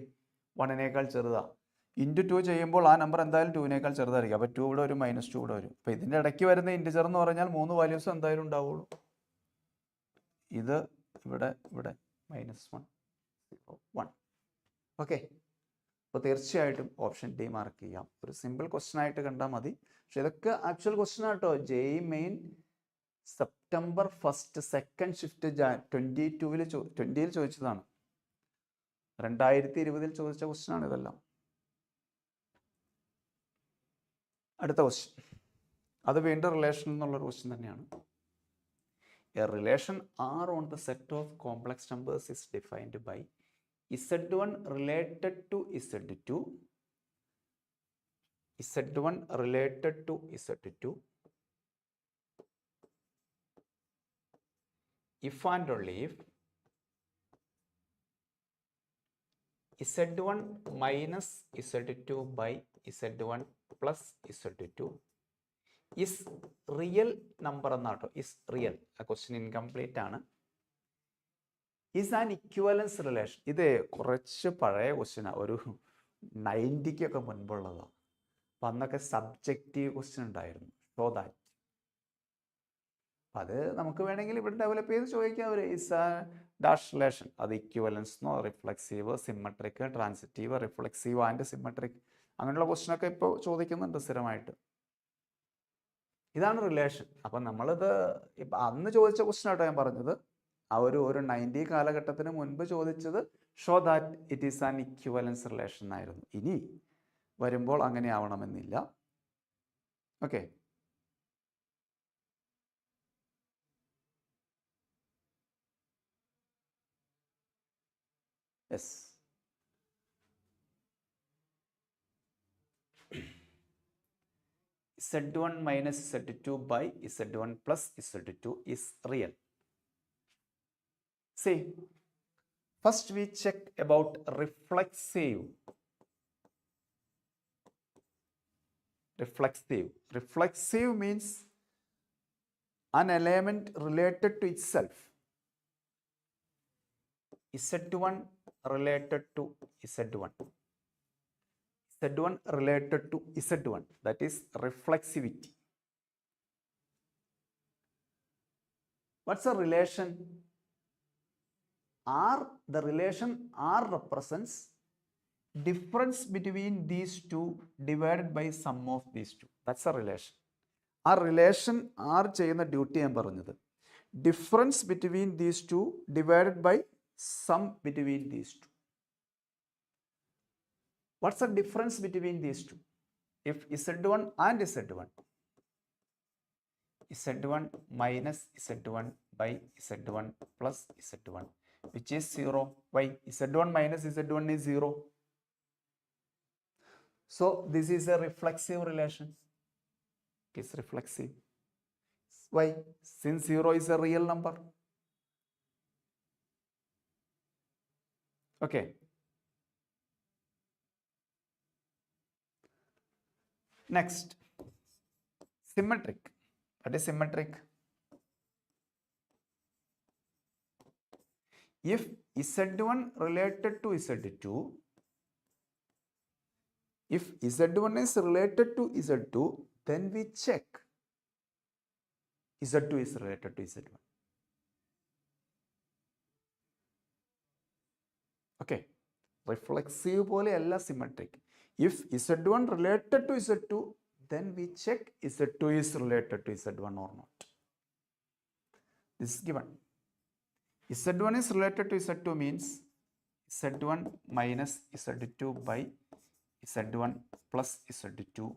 1നേക്കാൾ ചെറുതാ. ഇൻറ്റു 2 ചെയ്യുമ്പോൾ ആ നമ്പർ എന്തായാലും 2നേക്കാൾ ചെറുതായിരിക്കും. അപ്പോൾ 2 ഇവിടെ വരും, -2 ഇവിടെ വരും. അപ്പോൾ ഇതിൻ്റെ ഇടയ്ക്ക് വരുന്ന ഇൻറ്റിജർ എന്ന് പറഞ്ഞാൽ 3 വാല്യൂസ് എന്തായാലും ഉണ്ടാവുള്ളൂ. ഇത് ഇവിടെ -1 0 1. ഓക്കെ, അപ്പോൾ തീർച്ചയായിട്ടും ഓപ്ഷൻ ഡി മാർക്ക് ചെയ്യാം. ഒരു സിമ്പിൾ ക്വസ്റ്റ്യൻ ആയിട്ട് കണ്ടാൽ മതി. പക്ഷെ ഇതൊക്കെ ആക്ച്വൽ ക്വസ്റ്റ്യൻ ആട്ടോ. JEE main September 1 second shift 2020 ചോദിച്ചതാണ്. 2020 ചോദിച്ച ക്വസ്റ്റ്യൻ ആണ് ഇതെല്ലാം. അടുത്ത ക്വസ്റ്റ്യൻ, അത് വീണ്ടും റിലേഷൻ എന്നുള്ളൊരു ക്വസ്റ്റ്യൻ തന്നെയാണ്. A relation R on the set of complex numbers is defined by Z1 related to Z2, Z1 related to Z2, if and only if Z1 minus Z2 by Z1 plus Z2 is real number എന്നാട്ടോ. is real. ആ question incomplete ആണ്. is an equivalence relation. ഇത് കുറച്ച് പഴയ ക്വസ്റ്റ്യനാണ്, ഒരു 90-ക്കൊക്കെ മുൻപുള്ളതാണ്. അപ്പം അന്നൊക്കെ subjective question ഉണ്ടായിരുന്നു. Show that. അത് നമുക്ക് വേണമെങ്കിൽ ഇവിടെ ഡെവലപ്പ് ചെയ്ത് ചോദിക്കാം. ഒരു ഇസ് ആ ഡാഷ് റിലേഷൻ, അത് ഇക്വലൻസ് എന്നോ reflexive, symmetric, transitive, reflexive and symmetric, അങ്ങനെയുള്ള ക്വസ്റ്റ്യനൊക്കെ ഇപ്പോൾ ചോദിക്കുന്നുണ്ട് സ്ഥിരമായിട്ട്. ഇതാണ് റിലേഷൻ. അപ്പം നമ്മളിത് ഇപ്പം അന്ന് ചോദിച്ച ക്വസ്റ്റ്യൻ ആട്ടോ ഞാൻ പറഞ്ഞത്. ആ ഒരു 90 കാലഘട്ടത്തിന് മുൻപ് ചോദിച്ചത് show that it is an ഇക്വലൻസ് relation ആയിരുന്നു. ഇനി വരുമ്പോൾ അങ്ങനെ ആവണമെന്നില്ല. Okay, yes. Z1 minus Z2 by Z1 plus Z2 is real. See, first we check about reflexive. Reflexive means an element related to itself. Z1 related to Z1. Z1 related to Z1. That is reflexivity. What's a relation? R, the relation R represents difference between these two divided by sum of these two. That's a relation. ആ relation R ചെയ്യുന്ന duty ഞാൻ പറഞ്ഞത്, difference between these two divided by sum between these two. What's a difference between these two? If Z1 and Z1, Z1 minus Z1 by Z1 plus Z1, which is 0. Why? Z1 minus Z1 is 0. So this is a reflexive relation. It is reflexive. Why? Since 0 is a real number. Okay. Next, symmetric. What is symmetric? if Z1 related to Z2, if Z1 is related to Z2, then we check Z2 is related to Z1. Okay. Reflexive pole alla symmetric. If Z1 related to Z2, then we check Z2 is related to Z1 or not. This is given. Z1 is related to Z2 means Z1 minus Z2 by Z1 plus Z2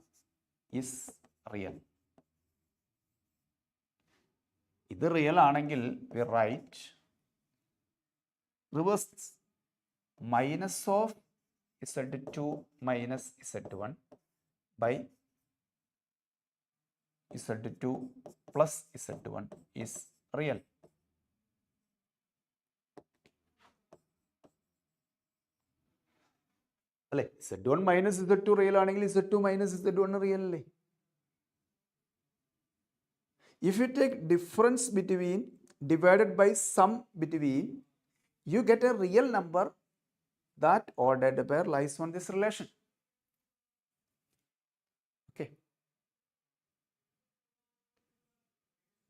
is real. This is real anengil we write reverse minus of Z2 minus Z1 by Z2 plus Z1 is real. Z1 minus Z2 real anengil Z2 minus Z1 real. If you take difference between divided by sum between, you get a real number. That ordered pair lies on this relation. Okay.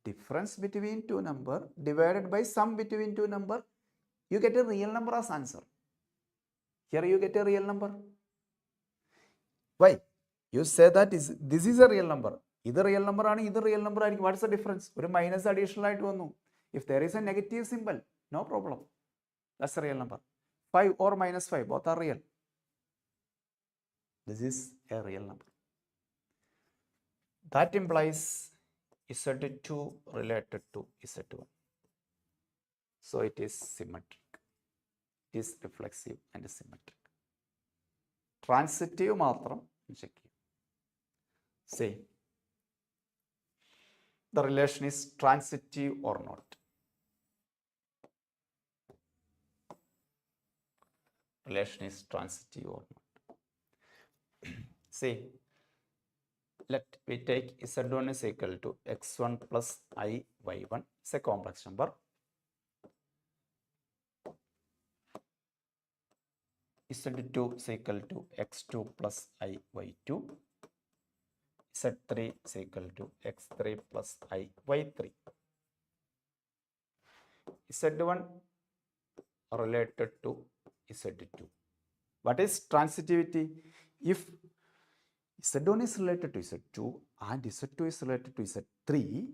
Difference between two number divided by sum between two number, you get a real number as answer. Here you get a real number. Why? You say that this is a real number. Either real number or either real number. What's the difference? Or minus additional. If there is a negative symbol, no problem. That's a real number. 5 or minus 5, both are real. This is a real number. That implies Z2 related to Z1. So it is symmetric. It is reflexive and symmetric. Transitive matram check. Say the relation is transitive or not. Relation is transitive or not. Say, let we take Z1 is equal to x1 plus I y1. It's a complex number. Z2 is equal to x2 plus I y2. Z3 is equal to x3 plus I y3. Z1 related to Z2. What is transitivity? If Z1 is related to Z2 and Z2 is related to Z3,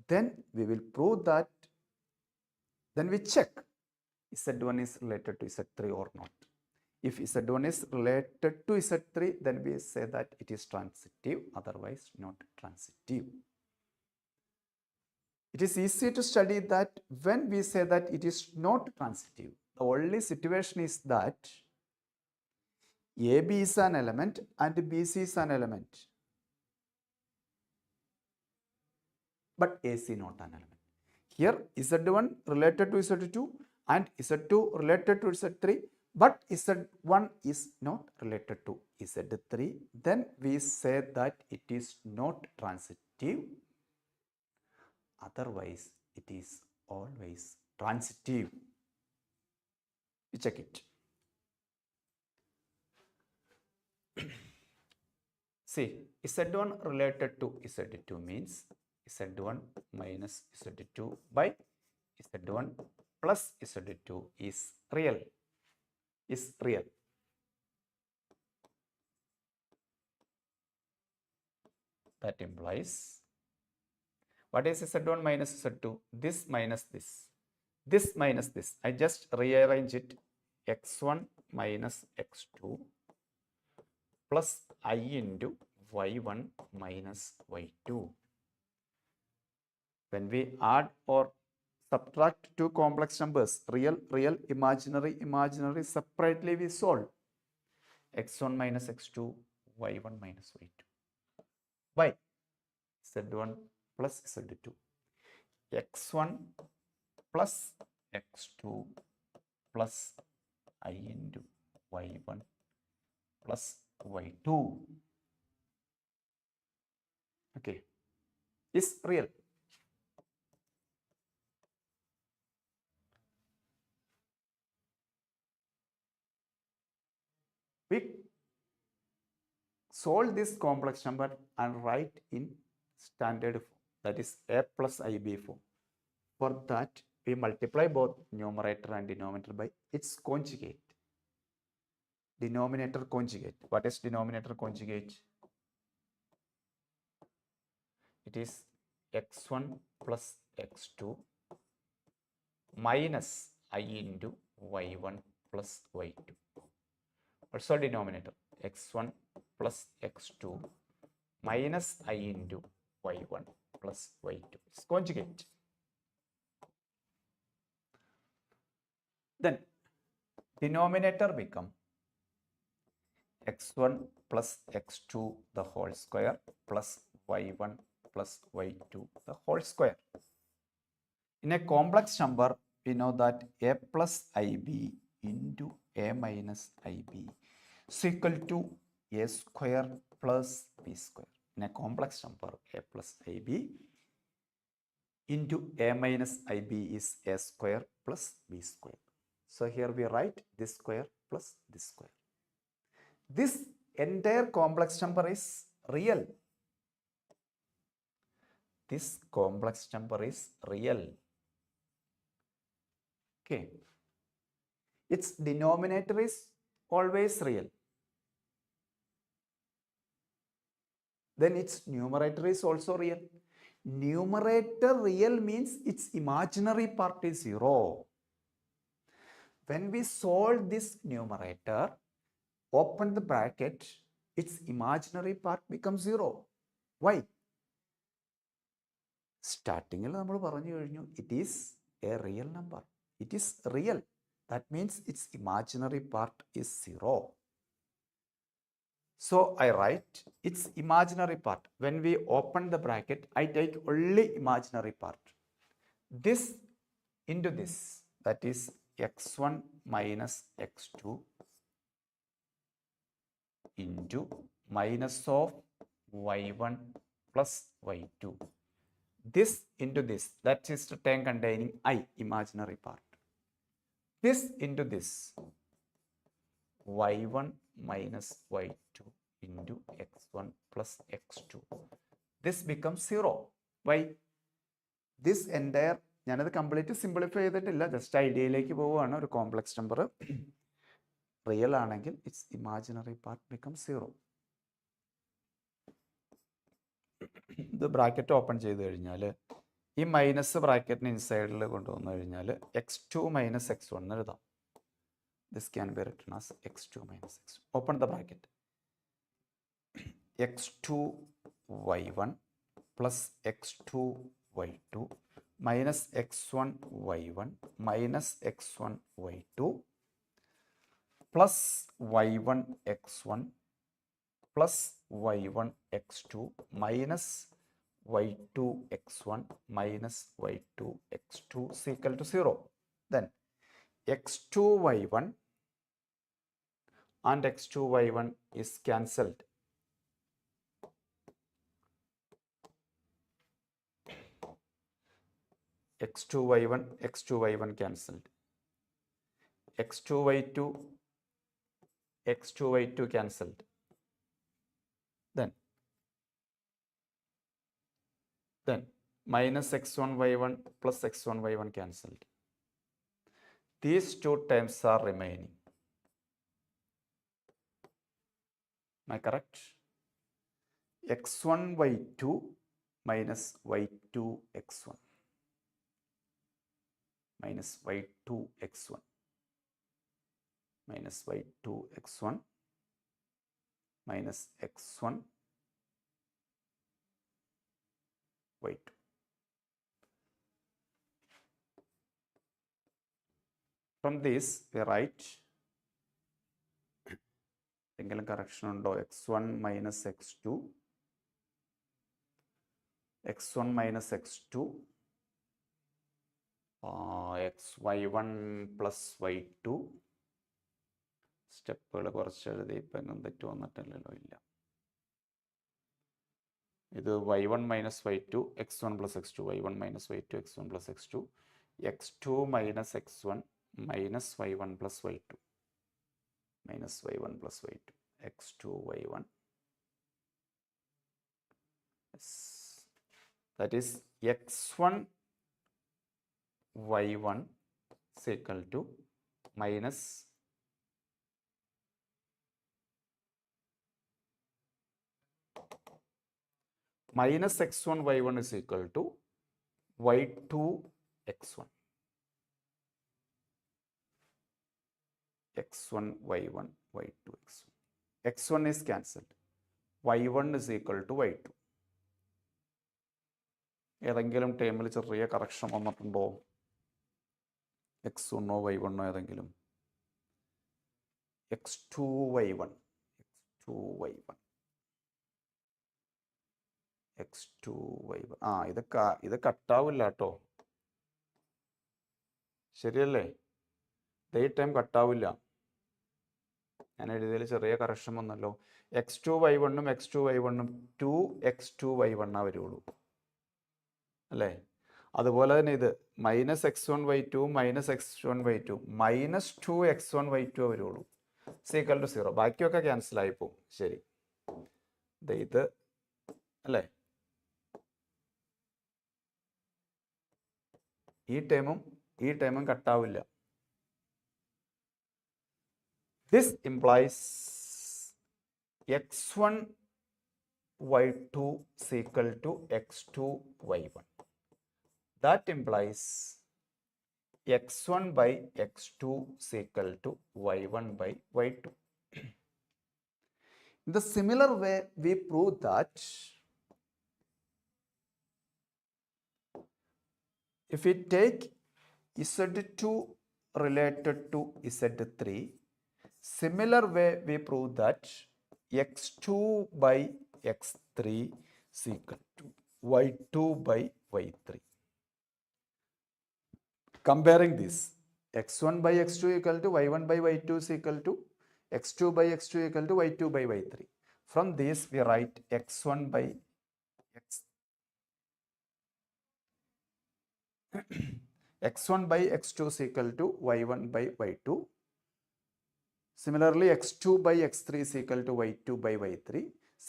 then we will prove that, then we check Z1 is related to Z3 or not. If Z1 is related to Z3, then we say that it is transitive, otherwise not transitive. It is easy to study that when we say that it is not transitive, the only situation is that AB is an element and BC is an element, but AC not an element. Here Z1 related to Z2 and Z2 related to Z3, but Z1 is not related to Z3, then we say that it is not transitive, otherwise it is always transitive. We check it. See, Z1 related to Z2 means Z1 minus Z2 by Z1 plus Z2 is real. That implies, what is Z1 minus Z2? This minus this. This minus this. I just rearrange it. X1 minus X2 plus I into Y1 minus Y2. When we add or subtract two complex numbers, real, imaginary, separately we solve. X1 minus X2, Y1 minus Y2. Why? Z1 plus Z2. X1 plus X2 plus I into Y1 plus Y2. Okay, is real. solve this complex number and write in standard form, that is a plus ib form. For that, we multiply both numerator and denominator by its conjugate. Denominator conjugate. What is denominator conjugate? It is x1 plus x2 minus I into y1 plus y2. Also denominator x1 plus x2 minus I into y1 plus y2. It's conjugate. Then denominator become x1 plus x2 the whole square plus y1 plus y2 the whole square. In a complex number, we know that a plus ib into a minus ib is equal to a square plus b square. In a complex number, a plus ib into a minus ib is a square plus b square. So here we write this square plus this square. This entire complex number is real. This complex number is real. Okay. Its denominator is always real. Then its numerator is also real. Numerator real means its imaginary part is 0. When we solve this numerator, open the bracket, its imaginary part becomes 0. Why? Starting it is a real number. It is real. That means its imaginary part is 0. So I write its imaginary part. When we open the bracket, I take only imaginary part. This into this, that is x1 minus x2 into minus of y1 plus y2. This into this, that is the term containing I, imaginary part. This into this, y1 minus y2 into x1 plus x2. This becomes 0. Why? This entire, ഞാനത് complete simplify ചെയ്തിട്ടില്ല, just ഐഡിയയിലേക്ക് പോവുകയാണ്. ഒരു complex number real ആണെങ്കിൽ it's imaginary part become 0. ഇത് bracket open ചെയ്ത് കഴിഞ്ഞാൽ ഈ minus ബ്രാക്കറ്റിന് ഇൻസൈഡിൽ കൊണ്ടുവന്നു കഴിഞ്ഞാൽ x2 minus x1 എന്ന് എഴുതാം. This can be written as x2 minus x1. Open the bracket. x2 y1 plus x2 y2 minus x1 y1 minus x1 y2 plus y1 x1 plus y1 x2 minus y2 x1 minus y2 x2 is equal to 0. Then x2 y1 and x2 y1 is cancelled. x2 y1 cancelled. x2 y2 cancelled. Then minus x1 y1 plus x1 y1 cancelled. These two terms are remaining. Am I correct? x1 y2 minus y2 x1 minus y2 x1 minus y2 x1 minus x1 y2. From this we write എന്തെങ്കിലും correction ഉണ്ടോ? x1 minus x2 x1 minus x2 xy1 plus y2. സ്റ്റെപ്പുകൾ കുറച്ച് എഴുതി ഇപ്പം എങ്ങും തെറ്റ് വന്നിട്ടില്ലല്ലോ. ഇല്ല, ഇത് y1 minus y2 x1 plus x2 y1 minus y2 x1 plus x2 x2 minus x1 minus y1 plus y2 minus y1 plus y2 x2 y1 that is x1 y1 is equal to minus x1 y1 is equal to y2 x1. x1 y1 y2 x1. x1 is cancelled. y1 is equal to y2. ഏതെങ്കിലും ടേമിൽ ചെറിയ correction വന്നിട്ടുണ്ടോ? x1 y1 ഏതെങ്കിലും? x2 y1 x2 y1 ഇത് കട്ടാവില്ല കേട്ടോ, ശരിയല്ലേ? ഈ time കട്ടാവില്ല. ഞാൻ എഴുതിയതിൽ ചെറിയ കറക്ഷൻ വന്നല്ലോ. x2 y1 x2 y1 2x2 y1 വരുള്ളൂ അല്ലേ? അതുപോലെ തന്നെ ഇത് minus x1 y2 minus x1 y2 minus 2x1 y2 വരുള്ളൂ. Is equal to 0. ബാക്കിയൊക്കെ ക്യാൻസൽ ആയി പോകും. ശരി, ഇത് അല്ലേ? ഈ ടൈമും കട്ടാവില്ല. This implies x1 y2 is equal to x2 y1. That implies x1 by x2 is equal to y1 by y2. In the similar way, we prove that if we take z2 related to z3, similar way we prove that x2 by x3 is equal to y2 by y3. Comparing this, x1 by x2 equal to y1 by y2 is equal to x2 by x2 equal to y2 by y3. From this we write x1 by x1 by x2 is equal to y1 by y2. Similarly, x2 by x3 is equal to y2 by y3.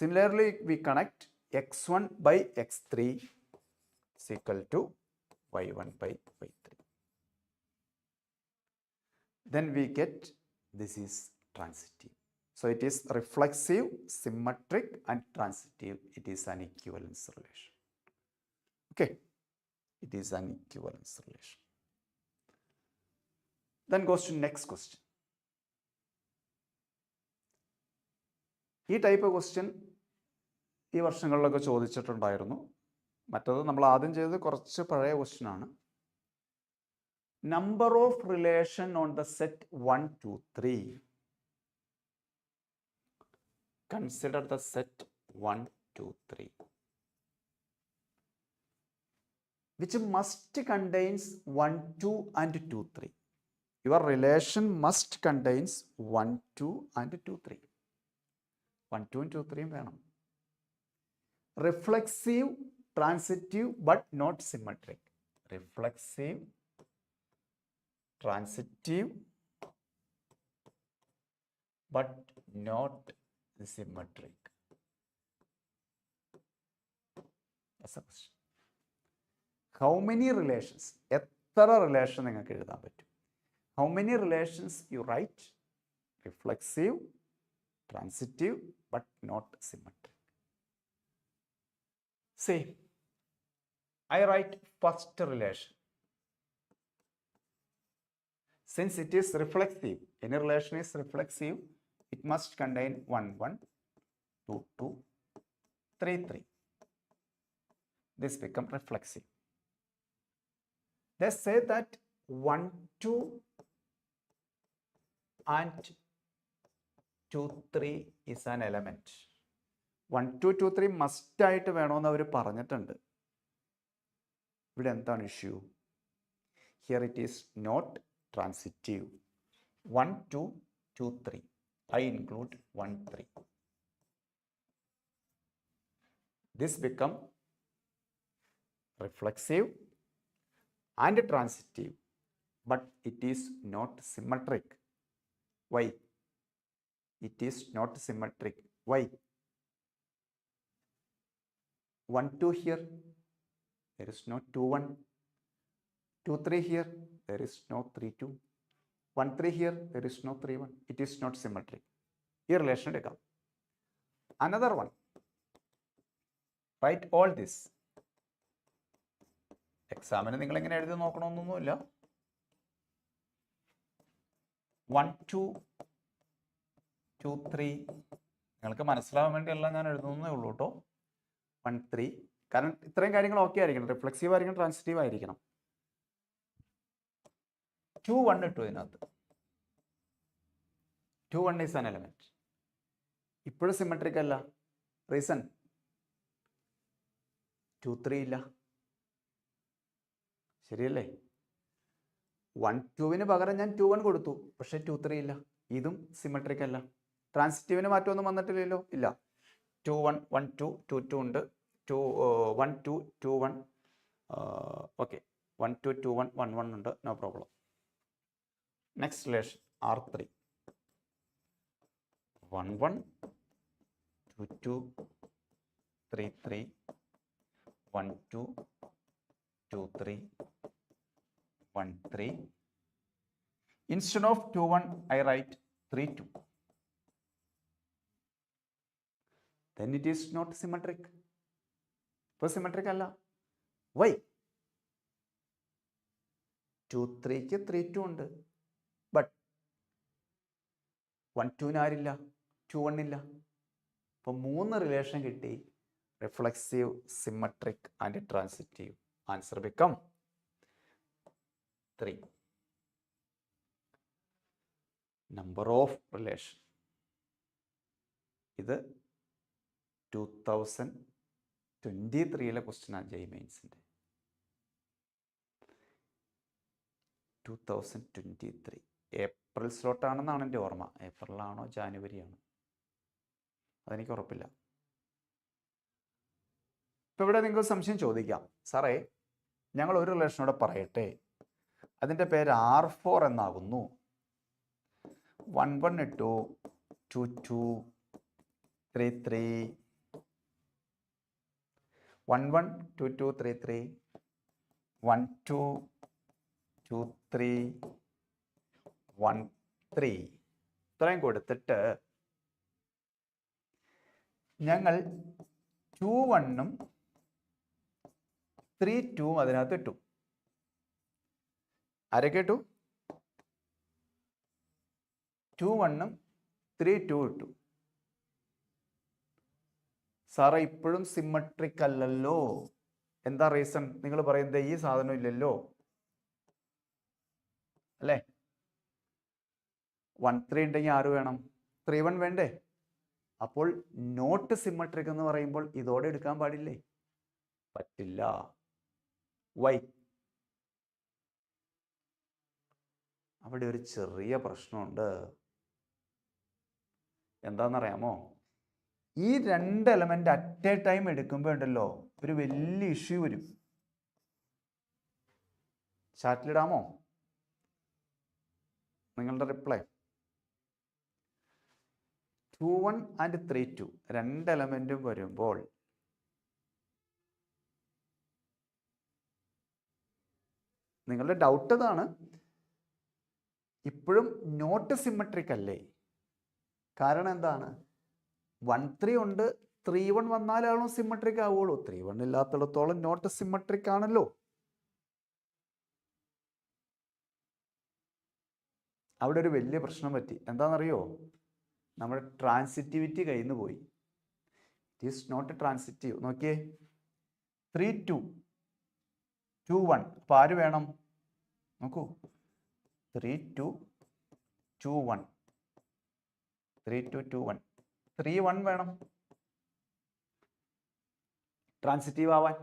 Similarly, we connect x1 by x3 is equal to y1 by y3. Then we get this is transitive. So it is reflexive, symmetric, and transitive. It is an equivalence relation. Okay, it is an equivalence relation. Then goes to next question. ഈ type question ഈ വർഷങ്ങളിലൊക്കെ ചോദിച്ചിട്ടുണ്ടായിരുന്നു. മറ്റത് നമ്മൾ ആദ്യം ചെയ്തത് കുറച്ച് പഴയ question ആണ്. Number of relation on the set 1, 2, 3. Consider the set 1, 2, 3 which must contains 1, 2 and 2, 3. Your relation must contains 1, 2 and 2, 3. 1, 2 and 2, 3 വേണം. Reflexive, transitive but not symmetric. Reflexive, transitive but not symmetric. That's the question. How many relations? എത്ര relation നിങ്ങൾക്ക് എഴുതാൻ പറ്റും? How many relations you write? Reflexive, transitive but not symmetric. See, I write first relation. Since it is reflexive, any relation is reflexive, it must contain 1, 1, 2, 2, 3, 3. This becomes reflexive. They say that 1, 2 and 2, 3 is an element. 1, 2, 2, 3 must ആയിട്ട് വേണമെന്ന് അവർ പറഞ്ഞിട്ടുണ്ട്. ഇവിടെ എന്താണ് issue? Here it is not transitive. 1, 2, 2, 3. I include 1, 3. This become reflexive and transitive, but it is not symmetric. Why? It is not symmetric. Why? 1, 2 here, There is no 2 1 2 3 here. There is no 3 2 1 3 here. There is no 3 1. It is not symmetric. ഈ relation എടുക്കാം. Another one. Write all this. എക്സാമിന് നിങ്ങൾ എങ്ങനെ എഴുതി നോക്കണമെന്നൊന്നുമില്ല. 1 2 2 3 നിങ്ങൾക്ക് മനസ്സിലാവാൻ വേണ്ടിയല്ല ഞാൻ എഴുതുന്നേ ഉള്ളൂ കേട്ടോ. 1 3 കാരണം ഇത്രയും കാര്യങ്ങൾ ഓക്കെ ആയിരിക്കണം. റിഫ്ലെക്സീവ് ആയിരിക്കണം, ട്രാൻസിറ്റീവ് ആയിരിക്കണം. 2 1 ഇട്ടു ഇതിനകത്ത്. 2 1 ഈസ് ആൻ എലമെന്റ്. ഇപ്പോഴും സിമെട്രിക് അല്ല. റീസൺ 2 3 ഇല്ല. ശരിയല്ലേ? 1 2 പകരം ഞാൻ 2 1 കൊടുത്തു, പക്ഷെ 2 3 ഇല്ല. ഇതും സിമെട്രിക് അല്ല. ട്രാൻസിറ്റീവിന് മാറ്റമൊന്നും വന്നിട്ടില്ലല്ലോ. ഇല്ല. 2 1 1 2 2 2 ഉണ്ട്. 1 2 2 1 ഓക്കെ. 1 2 2 1 1 1 ഉണ്ട്. No problem. Next relation R3 1 1 2 2 3 3 1 2 2 3 1 3. Instead of 2 1 I write 3 2. Then it is not symmetric. ഇപ്പോൾ സിമെട്രിക് അല്ല. വൈ? 2 3ക്ക് 3 2 ഉണ്ട്. ബട്ട് 1 2 ആരില്ല, 2 1 ഇല്ല. അപ്പോൾ 3 റിലേഷൻ കിട്ടി. Reflexive, symmetric and transitive. Answer become 3. Number of relation. ഇത് 2023 ക്വസ്റ്റ്യനാണ് JEE മെയിൻസിൻ്റെ. 2023 ഏപ്രിൽ സ്ലോട്ടാണെന്നാണ് എൻ്റെ ഓർമ്മ. ഏപ്രിലാണോ ജാനുവരിയാണോ അതെനിക്ക് ഉറപ്പില്ല. ഇപ്പം ഇവിടെ നിങ്ങൾക്ക് സംശയം ചോദിക്കാം, സാറേ ഞങ്ങൾ ഒരു റിലേഷനോടെ പറയട്ടെ, അതിൻ്റെ പേര് R4 എന്നാകുന്നു. 1 1 ഇട്ടു, 2 2 3 3 1 1 2 2 3 3 1 2 2 3 1 3 ഇത്രയും കൊടുത്തിട്ട് ഞങ്ങൾ 2 1 3 2 അതിനകത്ത് ഇട്ടു. ആരൊക്കെ ഇട്ടു? 2 1 3 2 ഇട്ടു. സാറേ ഇപ്പോഴും സിമ്മട്രിക് അല്ലല്ലോ. എന്താ റീസൺ? നിങ്ങൾ പറയുന്നത് ഈ സാധനം ഇല്ലല്ലോ അല്ലേ? 1 3 ഉണ്ടെങ്കിൽ 6 വേണം, 3 1 വേണ്ടേ? അപ്പോൾ നോട്ട് സിമ്മട്രിക് എന്ന് പറയുമ്പോൾ ഇതോടെ എടുക്കാൻ പാടില്ലേ? പറ്റില്ല. വൈ? അവിടെ ഒരു ചെറിയ പ്രശ്നമുണ്ട്. എന്താണെന്നറിയാമോ? ഈ 2 എലമെന്റ് അറ്റ് എ ടൈം എടുക്കുമ്പോൾ ഉണ്ടല്ലോ ഒരു വലിയ ഇഷ്യൂ വരും. ചാറ്റിലിടാമോ നിങ്ങളുടെ റിപ്ലൈ? 2 1 ആൻഡ് 3 2 2 എലമെന്റും വരുമ്പോൾ നിങ്ങളുടെ ഡൗട്ട് ഇതാണ്, ഇപ്പോഴും നോട്ട് സിമ്മട്രിക് അല്ലേ? കാരണം എന്താണ്? 1 3 ഉണ്ട്, 3 1 വന്നാലാണോ സിമ്മട്രിക് ആവുള്ളൂ. 3 1 ഇല്ലാത്തിടത്തോളം നോട്ട് സിമ്മട്രിക് ആണല്ലോ. അവിടെ ഒരു വലിയ പ്രശ്നം പറ്റി. എന്താണെന്നറിയോ? നമ്മുടെ ട്രാൻസിറ്റിവിറ്റി കയ്യിൽ നിന്ന് പോയി. It is not transitive. നോക്കിയേ, 3 2 2 1. അപ്പോൾ ആര് വേണം? നോക്കൂ, 3 2 2 1 3 2 2 1 3 1 വേണം ട്രാൻസിറ്റീവ് ആവാൻ.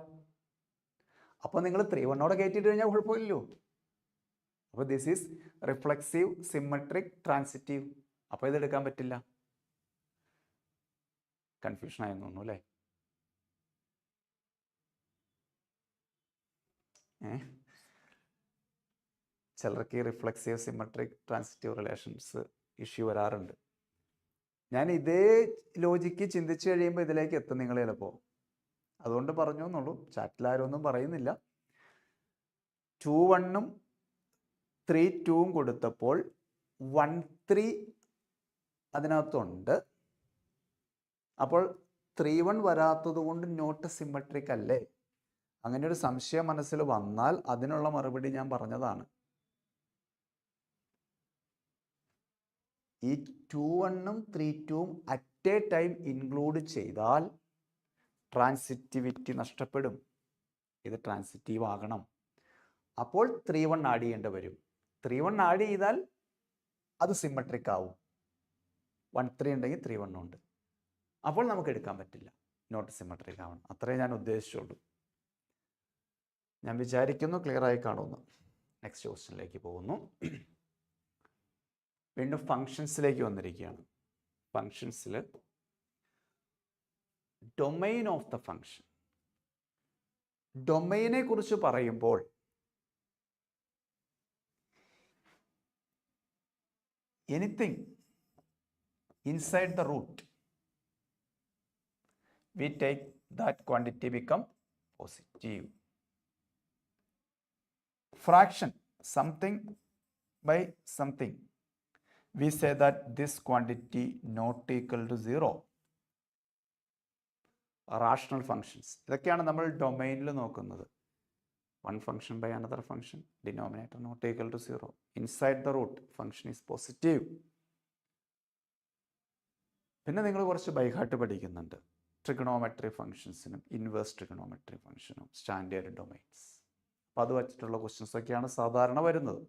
അപ്പോൾ നിങ്ങൾ 3 1 കയറ്റിയിട്ട് കഴിഞ്ഞാൽ കുഴപ്പമില്ലല്ലോ. അപ്പോൾ this is reflexive, symmetric, transitive. അപ്പോൾ ഇതെടുക്കാൻ പറ്റില്ല. കൺഫ്യൂഷൻ ആയെന്ന് തോന്നുന്നു അല്ലേ? ചിലർക്ക് reflexive, symmetric, transitive relations issue വരാറുണ്ട്. ഞാൻ ഇതേ ലോജിക്ക് ചിന്തിച്ച് കഴിയുമ്പോൾ ഇതിലേക്ക് എത്തും നിങ്ങൾ ചിലപ്പോൾ. അതുകൊണ്ട് പറഞ്ഞു എന്നുള്ളൂ, ചാറ്റിലാരും ഒന്നും പറയുന്നില്ല. 2 1 3 2 കൊടുത്തപ്പോൾ 1 3 അതിനകത്തുണ്ട്. അപ്പോൾ 3 1 വരാത്തത് കൊണ്ട് നോട്ട് സിമ്മട്രിക് അല്ലേ? അങ്ങനെ ഒരു സംശയം മനസ്സിൽ വന്നാൽ അതിനുള്ള മറുപടി ഞാൻ പറഞ്ഞതാണ്. ഈ 2 1 3 2 അറ്റ് എ ടൈം ഇൻക്ലൂഡ് ചെയ്താൽ ട്രാൻസിറ്റിവിറ്റി നഷ്ടപ്പെടും. ഇത് ട്രാൻസിറ്റീവ് ആകണം. അപ്പോൾ 3 1 ആഡ് ചെയ്യേണ്ടി വരും. 3 1 ആഡ് ചെയ്താൽ അത് സിമ്മട്രിക് ആവും. 1 3 ഉണ്ടെങ്കിൽ 3 1 ഉണ്ട്. അപ്പോൾ നമുക്ക് എടുക്കാൻ പറ്റില്ല, നോട്ട് സിമ്മട്രിക് ആവണം. അത്രേ ഞാൻ ഉദ്ദേശിച്ചുള്ളൂ. ഞാൻ വിചാരിക്കുന്നു ക്ലിയർ ആയി കാണുന്നു. നെക്സ്റ്റ് ക്വസ്റ്റ്യനിലേക്ക് പോകുന്നു. വീണ്ടും ഫങ്ഷൻസിലേക്ക് വന്നിരിക്കുകയാണ്. ഫങ്ഷൻസിൽ ഡൊമൈൻ ഓഫ് ദ ഫങ്ഷൻ. ഡൊമൈനെ കുറിച്ച് പറയുമ്പോൾ anything inside the root, we take that quantity become positive. Fraction, something by something, we say that this quantity not equal to 0. Rational functions, ഇതൊക്കെയാണ് നമ്മൾ ഡൊമൈനിൽ നോക്കുന്നത്. One function by another function, denominator not equal to 0. Inside the root, function is positive. പിന്നെ നിങ്ങൾ കുറച്ച് by heart പഠിക്കുന്നുണ്ട്. Trigonometry ഫംഗ്ഷൻസിനും inverse trigonometry ഫംഗ്ഷനും standard domains. അപ്പോൾ അത് വച്ചിട്ടുള്ള ക്വസ്റ്റ്യൻസ് ഒക്കെയാണ് സാധാരണ വരുന്നത്.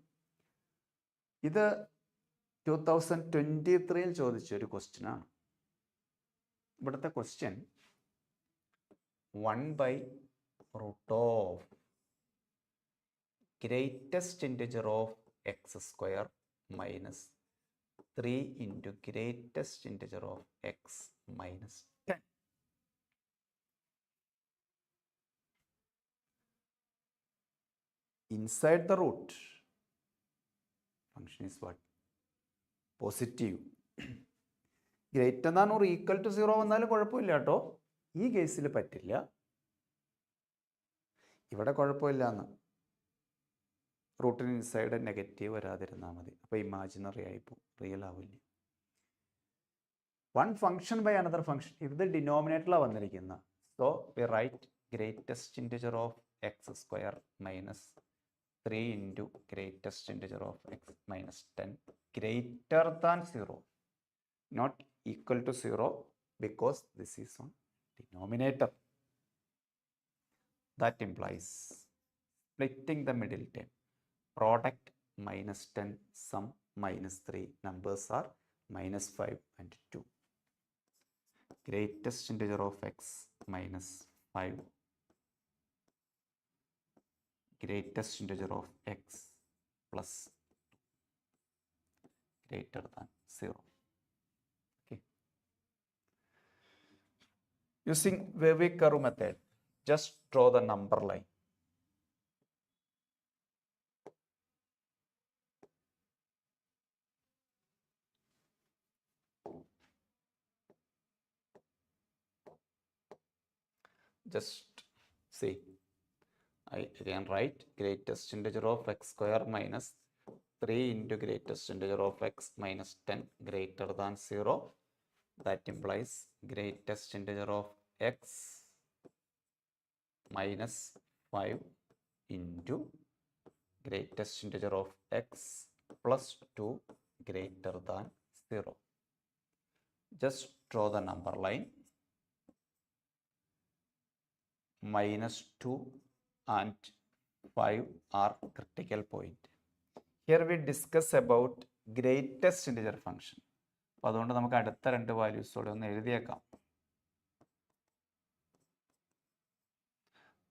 ഇത് 2023 ചോദിച്ച ഒരു ക്വസ്റ്റ്യൻ ആണ്. ഇവിടുത്തെ question 1/√of greatest integer of x² minus 3 into greatest integer of x minus 10. Inside the root, function is what? Positive. Greater than or equal to 0 വന്നാലും കുഴപ്പമില്ല കേട്ടോ. ഈ കേസിൽ പറ്റില്ല. ഇവിടെ കുഴപ്പമില്ല എന്ന്. റൂട്ടിന് ഇൻസൈഡ് നെഗറ്റീവ് വരാതിരുന്നാൽ മതി. അപ്പോൾ ഇമാജിനറി ആയിപ്പോൾ റിയൽ ആവില്ല. One function by another function, ഇത് ഡിനോമിനേറ്ററിലാണ് വന്നിരിക്കുന്നത്. So we write greatest integer of x² minus 3 into greatest integer of x minus 10 greater than 0, not equal to 0 because this is on denominator. That implies splitting the middle term. Product minus 10, sum minus 3. Numbers are minus 5 and 2. Greatest integer of x minus 5. Greatest integer of x plus greater than 0. Okay. Using wavy curve method, just draw the number line. Just see, I again write greatest integer of x² minus 3 into greatest integer of x minus 10 greater than 0. That implies greatest integer of x minus 5 into greatest integer of x plus 2 greater than 0. Just draw the number line. Minus 2 and 5 are critical point. Here we discuss about greatest integer function. അപ്പോൾ അതുകൊണ്ട് നമുക്ക് അടുത്ത രണ്ട് വാല്യൂസോടെ ഒന്ന് എഴുതിയേക്കാം.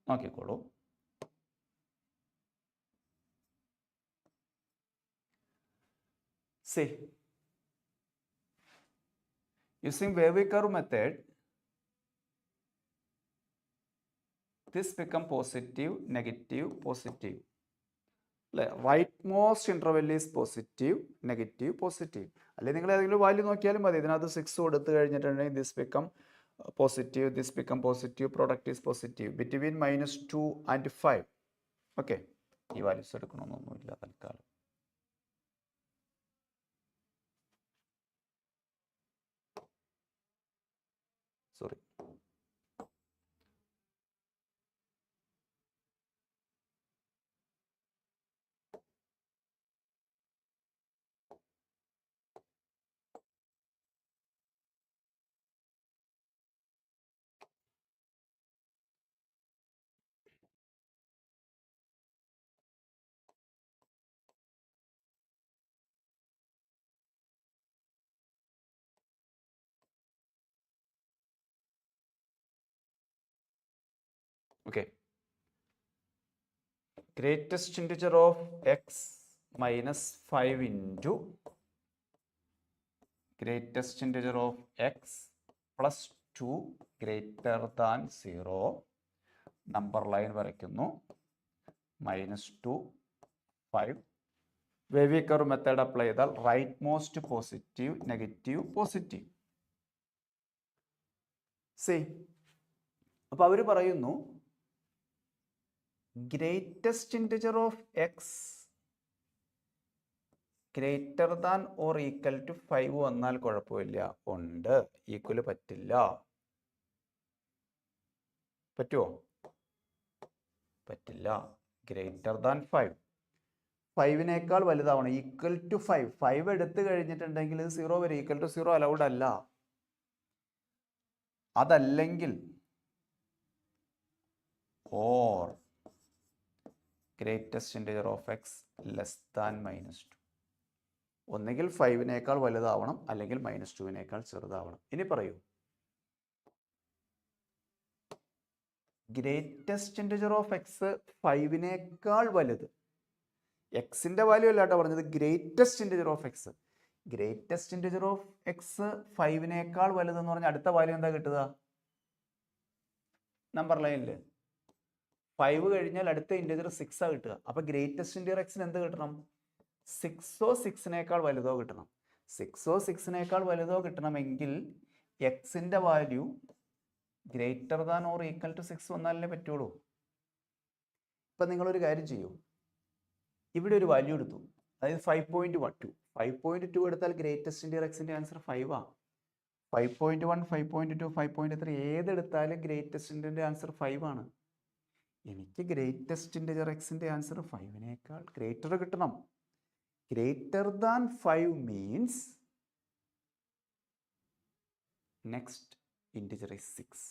നോക്കിക്കോളൂ. See, using wavy curve method, this become positive, negative, positive. Rightmost interval is positive, negative, positive. അല്ലെങ്കിൽ നിങ്ങൾ ഏതെങ്കിലും വാല്യൂ നോക്കിയാലും മതി. ഇതിനകത്ത് 6 കൊടുത്തു കഴിഞ്ഞിട്ടുണ്ടെങ്കിൽ this become positive, this become positive, product is positive between -2 and 5. Okay, ഈ വാല്യൂസ് എടുക്കണമെന്നൊന്നുമില്ല തൽക്കാലം. Sorry, okay. Greatest integer of x minus 5 into greatest integer of x plus 2 greater than 0. Number line വരയ്ക്കുന്നു. -2, 5. Wavy curve method apply ചെയ്താൽ right most positive, negative, positive. See, അപ്പൊ അവർ പറയുന്നു greatest integer of x greater than or equal to 5 വന്നാൽ കുഴപ്പമില്ല. ഉണ്ട്, equal പറ്റില്ല. പറ്റുമോ? പറ്റില്ല. ഗ്രേറ്റർ ദാൻ 5, 5നേക്കാൾ വലുതാവണം. ഈക്വൽ ടു 5, 5 എടുത്തു കഴിഞ്ഞിട്ടുണ്ടെങ്കിൽ ഇത് 0 വരെ. ഈക്വൽ ടു 0 അലൗഡ് അല്ല. അതല്ലെങ്കിൽ or greatest integer of X less than -2. ഒന്നുകിൽ 5നേക്കാൾ വലുതാവണം, അല്ലെങ്കിൽ -2നേക്കാൾ ചെറുതാവണം. ഇനി പറയൂ, ഗ്രേറ്റസ്റ്റ് ഇൻറ്റിജർ ഓഫ് എക്സ് 5നേക്കാൾ വലുത്. എക്സിന്റെ വാല്യൂ അല്ല കേട്ടോ പറഞ്ഞത്, greatest integer of X. Greatest integer of X 5നേക്കാൾ വലുതെന്ന് പറഞ്ഞാൽ അടുത്ത വാല്യൂ എന്താ കിട്ടുക? നമ്പർ ലൈനിൽ 5 കഴിഞ്ഞാൽ അടുത്ത ഇൻറ്റിജർ 6 ആ കിട്ടുക. അപ്പൊ ഗ്രേറ്റസ്റ്റ് ഇൻറ്റിജർ എക്സിന് എന്ത് കിട്ടണം? 6ഓ 6നേക്കാൾ വലുതോ കിട്ടണം. 6ഓ 6നേക്കാൾ വലുതോ കിട്ടണമെങ്കിൽ എക്സിന്റെ value greater than or equal to 6 വന്നാലേ പറ്റുള്ളൂ. ഇപ്പൊ നിങ്ങളൊരു കാര്യം ചെയ്യൂ, ഇവിടെ ഒരു വാല്യൂ എടുത്തു, അതായത് 5.12. 5.2 എടുത്താൽ ഗ്രേറ്റസ്റ്റ് ഇൻറ്റിജർ എക്സിന്റെ ആൻസർ 5 ആണ്. 5.1, 5.2, 5.3 ഏതെടുത്താലും ഗ്രേറ്റസ്റ്റ് ഇൻറ്റിജറിന്റെ ആൻസർ 5 ആണ്. എനിക്ക് ഗ്രേറ്റസ്റ്റ് ഇൻറ്റിജർ എക്സിന്റെ ആൻസർ 5നേക്കാൾ ഗ്രേറ്റർ കിട്ടണം. Greater than 5 means next integer is 6.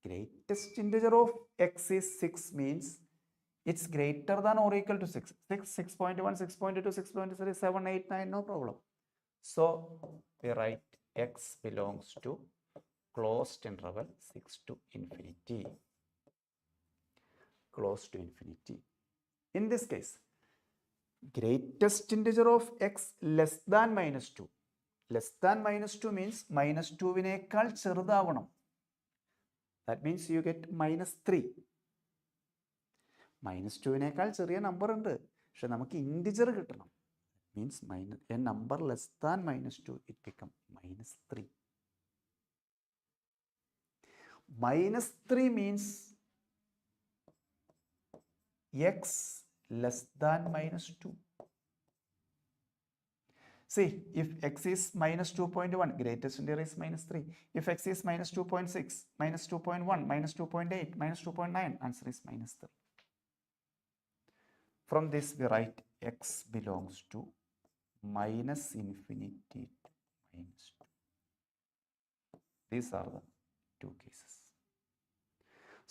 Greatest integer of x is 6 means it's greater than or equal to 6. 6, 6.1, 6.2, 6.3, 7, 8, 9, no problem. So we write x belongs to closed interval 6 to infinity. Close to infinity. In this case, greatest integer of x less than -2. Less than -2 means -2വിനേക്കാൾ ചെറുതാവണം. That means you get -3. -2വിനേക്കാൾ ചെറിയ number ഉണ്ട്, പക്ഷെ നമുക്ക് integer കിട്ടണം. Means a number less than -2, it become -3. -3 means x less than -2. See, if x is -2.1, greatest integer is -3. If x is -2.6, -2.1, -2.8, -2.9, answer is -3. From this we write x belongs to -infinity to -2. These are the two cases.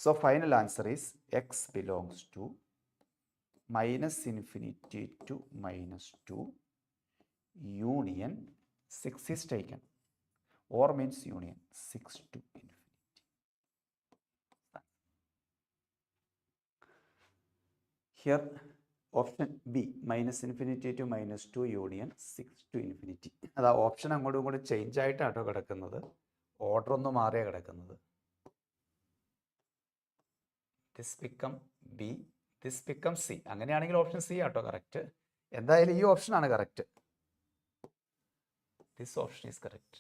So final answer is x belongs to -infinity to -2 union 6 is taken, or means union 6 to infinity. Here option B, -infinity to -2 union 6 to infinity. അതാ option അങ്ങോട്ടും ഇങ്ങോട്ടും change ആയിട്ടാട്ടോ കിടക്കുന്നത്, order ഒന്ന് മാറിയാ കിടക്കുന്നത്. This become B, this become C. അങ്ങനെയാണെങ്കിൽ option C ആട്ടോ correct. എന്തായാലും ഈ ഓപ്ഷൻ ആണ് correct. This option is correct.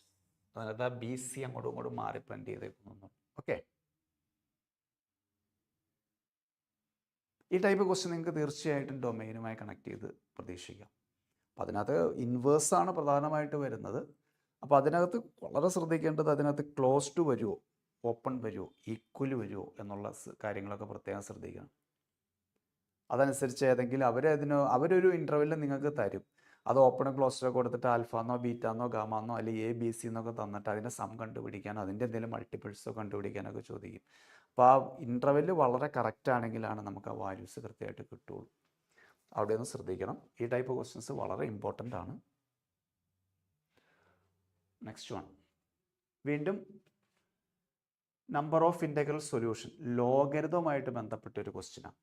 അതായത് ആ ബി സി അങ്ങോട്ടും ഇങ്ങോട്ടും മാറി പ്രിന്റ് ചെയ്തേക്കുന്നു. ഓക്കെ, ഈ ടൈപ്പ് ക്വസ്റ്റ്യൻ നിങ്ങൾക്ക് തീർച്ചയായിട്ടും ഡൊമൈനുമായി കണക്ട് ചെയ്ത് പ്രതീക്ഷിക്കാം. അപ്പം അതിനകത്ത് ഇൻവേഴ്സാണ് പ്രധാനമായിട്ട് വരുന്നത്. അപ്പോൾ അതിനകത്ത് വളരെ ശ്രദ്ധിക്കേണ്ടത് അതിനകത്ത് ക്ലോസ്ഡ് വരുമോ, ഓപ്പൺ വരുമോ, ഈക്വൽ വരുമോ എന്നുള്ള കാര്യങ്ങളൊക്കെ പ്രത്യേകം ശ്രദ്ധിക്കണം. അതനുസരിച്ച് ഏതെങ്കിലും അവരൊരു ഇൻ്റർവെല്ലിൽ നിങ്ങൾക്ക് തരും. അത് ഓപ്പണും ക്ലോസ്ഡൊക്കെ കൊടുത്തിട്ട് ആൽഫാന്നോ ബീറ്റാന്നോ ഗാമാന്നോ അല്ലെങ്കിൽ എ ബി സി എന്നൊക്കെ തന്നിട്ട് അതിൻ്റെ സം കണ്ടുപിടിക്കാനോ അതിൻ്റെ എന്തെങ്കിലും മൾട്ടിപ്പിൾസോ കണ്ടുപിടിക്കാനൊക്കെ ചോദിക്കും. അപ്പോൾ ആ ഇൻ്റർവെല്ല് വളരെ കറക്റ്റ് ആണെങ്കിലാണ് നമുക്ക് ആ വാല്യൂസ് കൃത്യമായിട്ട് കിട്ടുള്ളൂ. അവിടെ ഒന്ന് ശ്രദ്ധിക്കണം. ഈ ടൈപ്പ് ക്വസ്റ്റ്യൻസ് വളരെ ഇമ്പോർട്ടൻ്റ് ആണ്. നെക്സ്റ്റ് വൺ, വീണ്ടും നമ്പർ ഓഫ് ഇൻ്റഗ്രൽ സൊല്യൂഷൻ, ലോഗരിതവുമായിട്ട് ബന്ധപ്പെട്ട ഒരു ക്വസ്റ്റ്യനാണ്.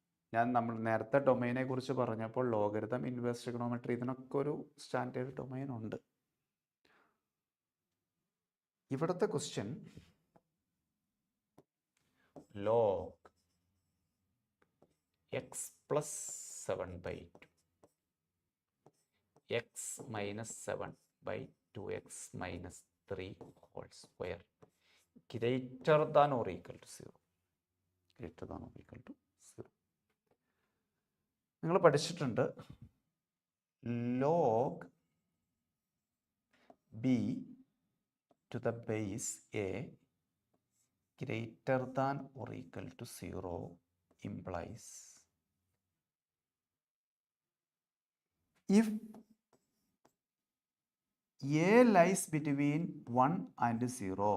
നമ്മൾ നേരത്തെ ഡൊമൈനെ കുറിച്ച് പറഞ്ഞപ്പോൾ ലോഗരിതം, ഇൻവേഴ്സ് ട്രിഗണോമെട്രി ഇതിനൊക്കെ ഒരു സ്റ്റാൻഡേർഡ് ഡൊമൈൻ ഉണ്ട്. ഇവിടുത്തെ question log x plus 7/2 x minus 7/2x minus 3 whole square greater than or equal to 0. Greater than or equal to 0. നിങ്ങൾ പഠിച്ചിട്ടുണ്ട് log b to the base a greater than or equal to 0 implies if a lies between 1 and 0,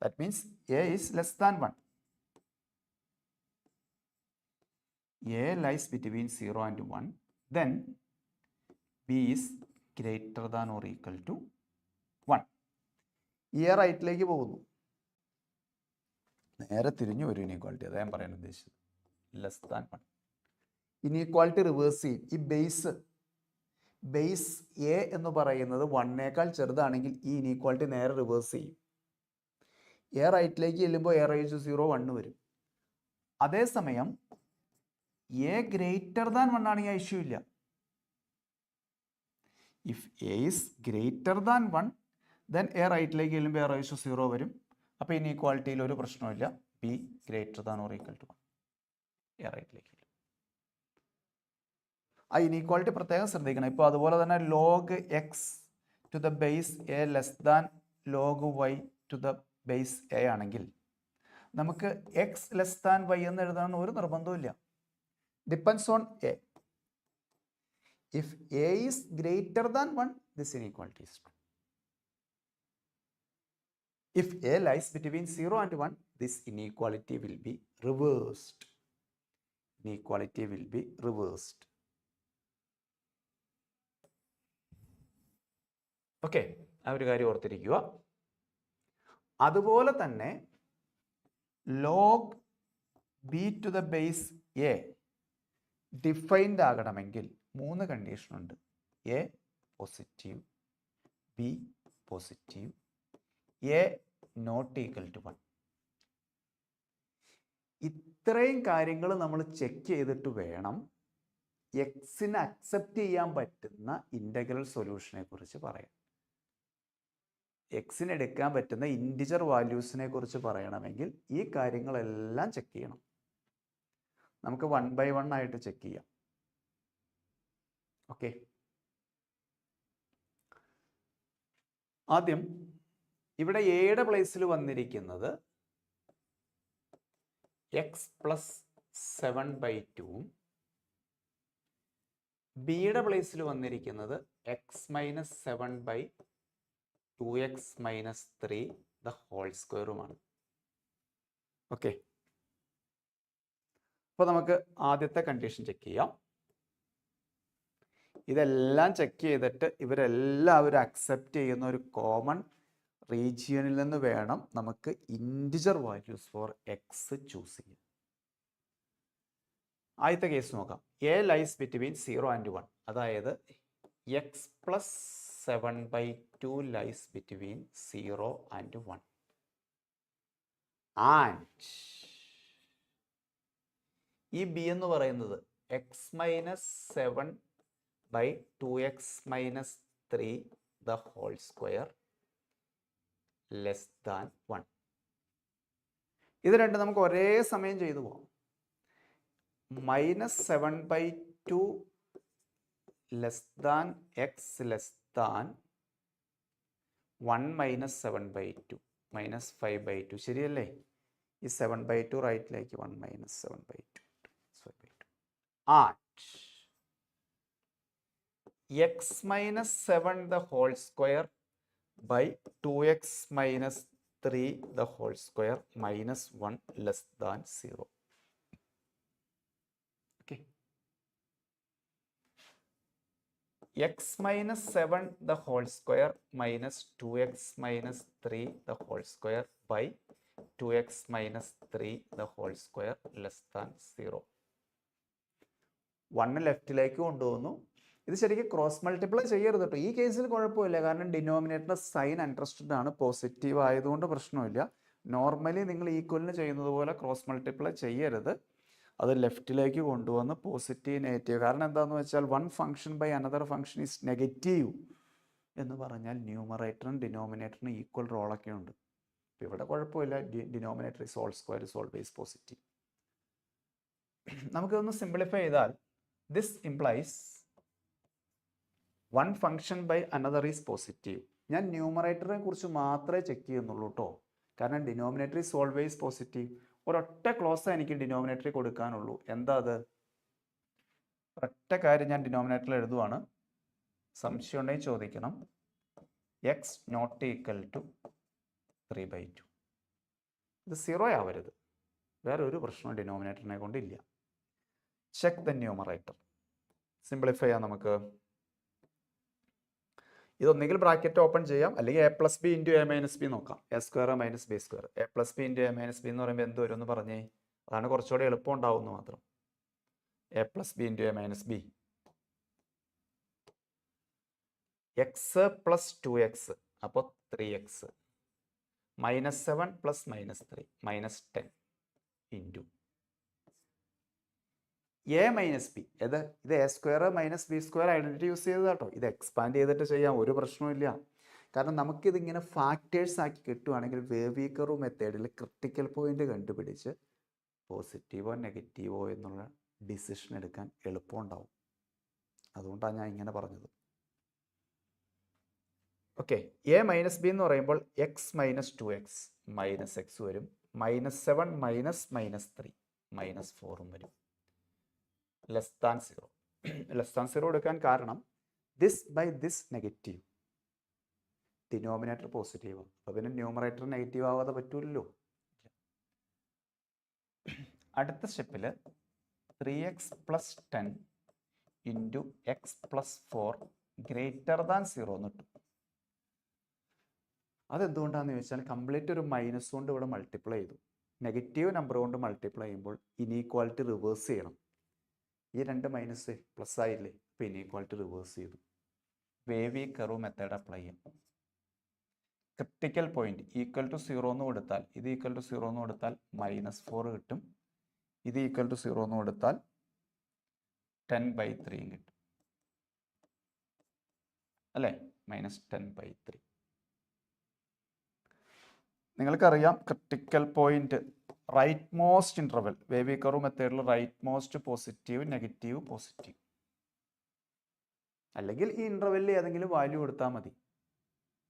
that means a is less than 1. A lies between 0 and 1, then b is greater than or equal to 1. ഈ റൈറ്റിലേക്ക് പോകുന്നു, നേരെ തിരിഞ്ഞു ഒരു inequality. അതാ ഞാൻ പറയാൻ ഉദ്ദേശിച്ചത്, ലെസ് ദാൻ 1. ഇനീക്വാളിറ്റി റിവേഴ്സ് ചെയ്യും. ഈ ബേസ് എ എന്ന് പറയുന്നത് 1നേക്കാൾ ചെറുതാണെങ്കിൽ ഈ ഇനീക്വാളിറ്റി നേരെ റിവേഴ്സ് ചെയ്യും. എ റൈറ്റിലേക്ക് ചെല്ലുമ്പോൾ എ റൈസ് ടു 0 1 വരും. അതേസമയം എ ഗ്രേറ്റർ ദാൻ 1 ആണെങ്കിൽ ആ ഇഷ്യൂ ഇല്ല. If A is greater than 1 then A റൈറ്റിലേക്ക് ചെല്ലുമ്പോൾ എ റൈസ് ടു 0 വരും. അപ്പോൾ ഇനീക്വാളിറ്റിയിൽ ഒരു പ്രശ്നമില്ല. B greater than or equal to 1, a റൈറ്റിലേക്ക്. ആ ഇനീക്വാളിറ്റി പ്രത്യേകം ശ്രദ്ധിക്കണം. ഇപ്പോൾ അതുപോലെ തന്നെ log x to the base a less than log y to the base a ആണെങ്കിൽ നമുക്ക് എക്സ് ലെസ് ദാൻ വൈ എന്ന് എഴുതാൻ ഒരു നിർബന്ധമില്ല. Depends on A. If A is greater than 1, this inequality is true. If a lies between 0 and 1, this inequality will be reversed. Inequality will be reversed. Okay, ആ ഒരു കാര്യം ഓർത്തിരിക്കുക. അതുപോലെ തന്നെ log B to the base A defined ആകണമെങ്കിൽ 3 കണ്ടീഷനുണ്ട്. A positive, B positive, A not equal to 1. ഇത്രയും കാര്യങ്ങൾ നമ്മൾ ചെക്ക് ചെയ്തിട്ട് വേണം എക്സിന് അക്സെപ്റ്റ് ചെയ്യാൻ പറ്റുന്ന ഇൻ്റഗ്രൽ സൊല്യൂഷനെ കുറിച്ച് പറയാം. എക്സിന് എടുക്കാൻ പറ്റുന്ന ഇൻറ്റിജർ വാല്യൂസിനെ കുറിച്ച് പറയണമെങ്കിൽ ഈ കാര്യങ്ങളെല്ലാം ചെക്ക് ചെയ്യണം. നമുക്ക് 1 by 1 ആയിട്ട് ചെക്ക് ചെയ്യാം. ഓക്കെ, ആദ്യം ഇവിടെ എയുടെ പ്ലേസിൽ വന്നിരിക്കുന്നത് എക്സ് പ്ലസ് 7/2, ബിയുടെ പ്ലേസിൽ വന്നിരിക്കുന്നത് X minus 7/2x minus 3 the whole സ്ക്വയറുമാണ്. ഓക്കെ, അപ്പോൾ നമുക്ക് ആദ്യത്തെ കണ്ടീഷൻ ചെക്ക് ചെയ്യാം. ഇതെല്ലാം ചെക്ക് ചെയ്തിട്ട് ഇവരെല്ലാവരും അക്സെപ്റ്റ് ചെയ്യുന്ന ഒരു കോമൺ റീജിയനിൽ നിന്ന് വേണം നമുക്ക് integer values for x choose ചെയ്യാം. ആദ്യത്തെ കേസ് നോക്കാം. എ ലൈസ് ബിറ്റ്വീൻ 0 and 1, അതായത് x plus 7/2 lies between 0 and 1 and ഈ ബി എന്ന് പറയുന്നത് x minus 7 by 2x minus 3 the whole square less than 1. ഇത് രണ്ടും നമുക്ക് ഒരേ സമയം ചെയ്തു പോകാം. -7/2 less than X less than 1 - 7/2 -5/2. ശരിയല്ലേ? ഈ 7/2 റൈറ്റിലേക്ക് 1 - 7/2 ആറ്റ് x minus 7 the whole square by 2x minus 3 the whole square minus 1 less than 0. Okay. x minus 7 the whole square minus 2x minus 3 the whole square by 2x minus 3 the whole square less than 0. 1 ലെഫ്റ്റിലേക്ക് കൊണ്ടുപോകുന്നു. ഇത് ശരിക്കും cross multiply ചെയ്യരുത് കേട്ടോ. ഈ കേസിൽ കുഴപ്പമില്ല, കാരണം ഡിനോമിനേറ്ററിൻ്റെ സൈൻ അൺട്രസ്റ്റഡ് ആണ്, പോസിറ്റീവ് ആയതുകൊണ്ട് പ്രശ്നമില്ല. നോർമലി നിങ്ങൾ ഈക്വലിന് ചെയ്യുന്നത് പോലെ ക്രോസ് മൾട്ടിപ്ലൈ ചെയ്യരുത്. അത് ലെഫ്റ്റിലേക്ക് കൊണ്ടുവന്ന് പോസിറ്റീവ് നെഗറ്റീവ്. കാരണം എന്താണെന്ന് വെച്ചാൽ 1 function by another function is negative എന്ന് പറഞ്ഞാൽ ന്യൂമറേറ്ററും ഡിനോമിനേറ്ററിനും ഈക്വൽ റോളൊക്കെ ഉണ്ട്. അപ്പോൾ ഇവിടെ കുഴപ്പമില്ല, denominator is whole square is always positive. നമുക്കിതൊന്ന് സിംപ്ലിഫൈ ചെയ്താൽ this implies 1 function by another is positive. ഞാൻ ന്യൂമറേറ്ററിനെ കുറിച്ച് മാത്രമേ ചെക്ക് ചെയ്യുന്നുള്ളൂ കേട്ടോ, കാരണം ഡിനോമിനേറ്റർ ഈസ് ഓൾവേസ് പോസിറ്റീവ്. ഒരൊറ്റ ക്ലോസ് എനിക്ക് ഡിനോമിനേറ്ററിൽ കൊടുക്കാനുള്ളൂ. എന്താ അത്? ഒറ്റ കാര്യം ഞാൻ ഡിനോമിനേറ്ററിൽ എഴുതുവാണ്. സംശയം ഉണ്ടെങ്കിൽ ചോദിക്കണം. X not equal to 3/2. ഇത് 0 ആവരുത്. വേറെ ഒരു പ്രശ്നവും ഡിനോമിനേറ്ററിനെ കൊണ്ടില്ല. Check the numerator. സിംപ്ലിഫൈ ചെയ്യാം നമുക്ക്. ഇതൊന്നെങ്കിൽ ബ്രാക്കറ്റ് ഓപ്പൺ ചെയ്യാം, അല്ലെങ്കിൽ a + b × a - b നോക്കാം. a² - b². a + b × a - b എന്ന് പറയുമ്പോൾ എന്ത് വരും എന്ന് പറഞ്ഞേ? അതാണ് കുറച്ചുകൂടെ എളുപ്പം ഉണ്ടാവുമെന്ന് മാത്രം. a + b × a - b. x + 2x അപ്പോൾ 3x. -7 + -3 -10 into a - b. ഇത് a² - b² ഐഡൻറ്റിറ്റി യൂസ് ചെയ്തത് കേട്ടോ. ഇത് എക്സ്പാൻഡ് ചെയ്തിട്ട് ചെയ്യാം, ഒരു പ്രശ്നവുമില്ല. കാരണം നമുക്കിതിങ്ങനെ ഫാക്ടേഴ്സ് ആക്കി കിട്ടുവാണെങ്കിൽ വേവ് കർവ് മെത്തേഡിൽ ക്രിട്ടിക്കൽ പോയിന്റ് കണ്ടുപിടിച്ച് പോസിറ്റീവോ നെഗറ്റീവോ എന്നുള്ള ഡിസിഷൻ എടുക്കാൻ എളുപ്പമുണ്ടാവും. അതുകൊണ്ടാണ് ഞാൻ ഇങ്ങനെ പറഞ്ഞത്. ഓക്കെ, a - b എന്ന് പറയുമ്പോൾ x - 2x -x വരും. -7 -3 -4 വരും. Less than 0. ലെസ് ദാൻ 0 എടുക്കാൻ കാരണം this by this negative, denominator positive. അപ്പോൾ പിന്നെ ന്യൂമറേറ്റർ നെഗറ്റീവ് ആവാതെ പറ്റൂലല്ലോ. അടുത്ത സ്റ്റെപ്പിൽ 3x + 10 ഇൻറ്റു x + 4 > 0 എന്ന് കിട്ടും. അതെന്തുകൊണ്ടാണെന്ന് ചോദിച്ചാൽ കംപ്ലീറ്റ് ഒരു മൈനസ് കൊണ്ട് ഇവിടെ മൾട്ടിപ്ലൈ ചെയ്തു. നെഗറ്റീവ് നമ്പർ കൊണ്ട് മൾട്ടിപ്ലൈ ചെയ്യുമ്പോൾ ഇനീക്വാലിറ്റി റിവേഴ്സ് ചെയ്യണം. ഈ 2 മൈനസ് പ്ലസ് ആയില്ലേ, അപ്പോൾ ഇനീക്വാലിറ്റി റിവേഴ്സ് ചെയ്തു. വേവ് കർവ് മെത്തേഡ് അപ്ലൈ ചെയ്യാം. ക്രിട്ടിക്കൽ പോയിന്റ് ഈക്വൽ ടു 0 എന്ന് കൊടുത്താൽ, ഇത് ഈക്വൽ ടു 0 എന്ന് കൊടുത്താൽ -4 കിട്ടും. ഇത് ഈക്വൽ ടു 0 എന്ന് കൊടുത്താൽ 10/3 കിട്ടും അല്ലേ? -10/3. നിങ്ങൾക്കറിയാം critical point rightmost interval, wave curve മെത്തേഡിൽ right most positive negative positive, അല്ലെങ്കിൽ ഈ ഇൻ്റർവെല്ലിൽ ഏതെങ്കിലും വാല്യൂ കൊടുത്താൽ മതി.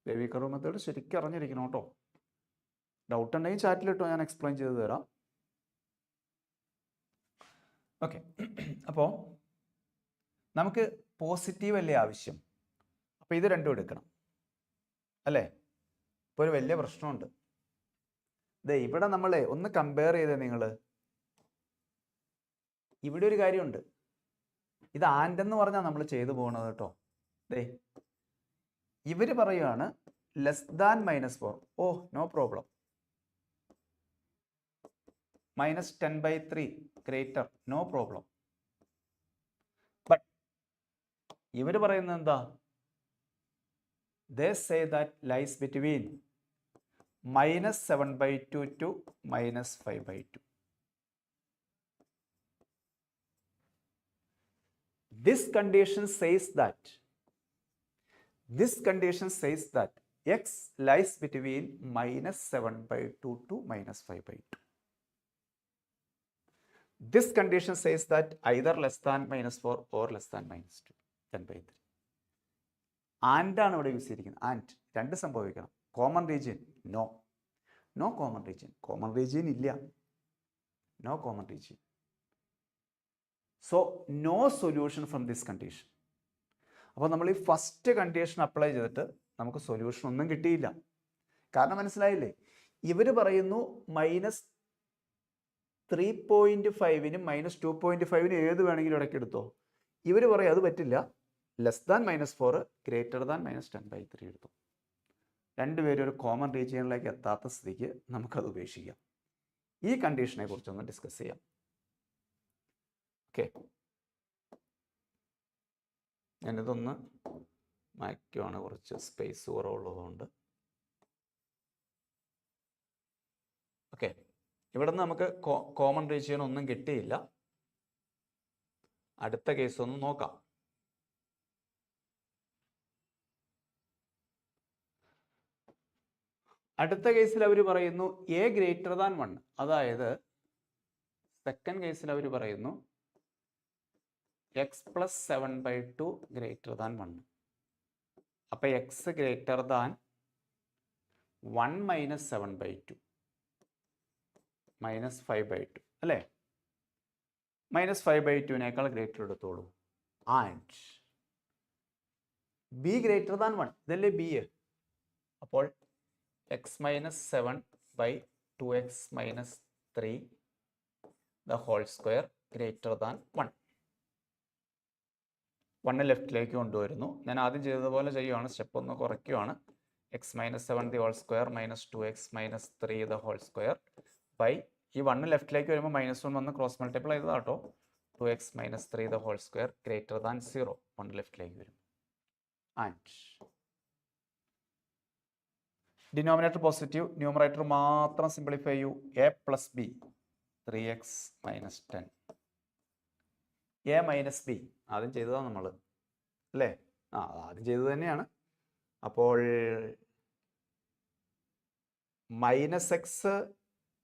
വേവ് കർവ് മെത്തേഡ് ശരിക്കും അറിഞ്ഞിരിക്കണം കേട്ടോ. ഡൗട്ട് ഉണ്ടെങ്കിൽ ചാറ്റിലിട്ടോ, ഞാൻ എക്സ്പ്ലെയിൻ ചെയ്ത് തരാം. ഓക്കെ, അപ്പോൾ നമുക്ക് പോസിറ്റീവ് അല്ലേ ആവശ്യം, അപ്പോൾ ഇത് രണ്ടും എടുക്കണം അല്ലേ? ഇപ്പോൾ ഒരു വലിയ പ്രശ്നമുണ്ട്. ഇവിടെ നമ്മൾ ഒന്ന് കമ്പയർ ചെയ്തേ നിങ്ങൾ. ഇവിടെ ഒരു കാര്യമുണ്ട്, ഇത് ആൻഡ് എന്ന് പറഞ്ഞാൽ നമ്മൾ ചെയ്തു പോകുന്നത് കേട്ടോ. ഇവർ പറയുകയാണ് less than -4. Oh no problem. -10/3 greater, no problem. But ഇവർ പറയുന്നത് എന്താ? they say that lies between -7/2 to -5/2. this condition says that x lies between -7/2 to -5/2. This condition says that either less than -4 or less than -2, 10/3. And ആണ് ഇവിടെ യൂസ് ചെയ്തിരിക്കുന്നത്. And രണ്ട് സംഭവിക്കണം. Common region no common region ഇല്ല. No common region. So no solution from this condition. അപ്പോൾ നമ്മൾ ഈ ഫസ്റ്റ് കണ്ടീഷൻ അപ്ലൈ ചെയ്തിട്ട് നമുക്ക് സൊല്യൂഷൻ ഒന്നും കിട്ടിയില്ല. കാരണം മനസ്സിലായില്ലേ, ഇവർ പറയുന്നു -3.5നും -2.5നും ഏത് വേണമെങ്കിലും ഇടയ്ക്ക് എടുത്തോ. ഇവർ പറയും അത് പറ്റില്ല, ലെസ് ദാൻ -4 ഗ്രേറ്റർ ദാൻ -10/3 എടുത്തു. രണ്ടുപേരും ഒരു കോമൺ റീജിയനിലേക്ക് എത്താത്ത സ്ഥിതിക്ക് നമുക്കത് ഉപേക്ഷിക്കാം. ഈ കണ്ടീഷനെ കുറിച്ചൊന്ന് ഡിസ്കസ് ചെയ്യാം. ഓക്കെ, ഞാനിതൊന്ന് മായ്ക്കുവാണ്, കുറച്ച് സ്പേസ് കുറവുള്ളതുകൊണ്ട്. ഓക്കെ, ഇവിടെ നിന്ന് നമുക്ക് കോമൺ റീജിയൻ ഒന്നും കിട്ടിയില്ല. അടുത്ത കേസ് ഒന്ന് നോക്കാം. അടുത്ത കേസിൽ അവർ പറയുന്നു എ ഗ്രേറ്റർ ദാൻ 1. അതായത് സെക്കൻഡ് കേസിൽ അവർ പറയുന്നു x + 7/2 ഗ്രേറ്റർ ദാൻ 1. അപ്പം x ഗ്രേറ്റർ ദാൻ 1 - 7/2 -5/2 അല്ലേ? -5/2 ഗ്രേറ്റർ എടുത്തോളൂ. ആൻഡ് b ഗ്രേറ്റർ ദാൻ 1, ഇതല്ലേ b. അപ്പോൾ x - 7/2x - 3 the whole square greater than 1. 1 ലെഫ്റ്റിലേക്ക് കൊണ്ടുവരുന്നു. ഞാൻ ആദ്യം ചെയ്തതുപോലെ ചെയ്യുവാണ്, സ്റ്റെപ്പ് ഒന്ന് കുറയ്ക്കുവാണ്. x - 7 the whole square -2x - 3 the whole square by ഈ 1 ലെഫ്റ്റിലേക്ക് വരുമ്പോൾ -1 വന്ന് ക്രോസ് മൾട്ടിപ്ലൈ ചെയ്തതാ കേട്ടോ. 2x - 3 the whole square greater than 0. 1 ലെഫ്റ്റിലേക്ക് വരും. ആൻഡ് ഡിനോമിനേറ്റർ പോസിറ്റീവ്, ന്യൂമറേറ്റർ മാത്രം സിംപ്ലിഫൈ ചെയ്യൂ. a + b 3x - 10. a - b ആദ്യം ചെയ്തതാണ് നമ്മൾ അല്ലേ? ആദ്യം ചെയ്തത് തന്നെയാണ്. അപ്പോൾ -x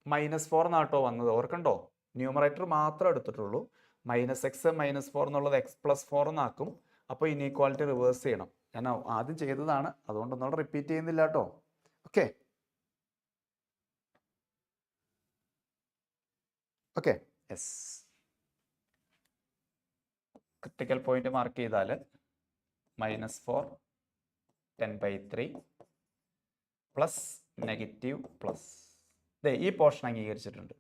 -4 എന്നാട്ടോ വന്നത്, ഓർക്കണ്ടോ? ന്യൂമറേറ്റർ മാത്രം എടുത്തിട്ടുള്ളൂ. -x -4 എന്നുള്ളത് x + 4 എന്നാക്കും. അപ്പോൾ ഇനീക്വാളിറ്റി റിവേഴ്സ് ചെയ്യണം. ഞാൻ ആദ്യം ചെയ്തതാണ്, അതുകൊണ്ടൊന്നും റിപ്പീറ്റ് ചെയ്യുന്നില്ല കേട്ടോ. Okay yes. Critical point mark ചെയ്താൽ -4 10/3 പ്ലസ് നെഗറ്റീവ് പ്ലസ് ഈ പോർഷൻ അംഗീകരിച്ചിട്ടുണ്ട്.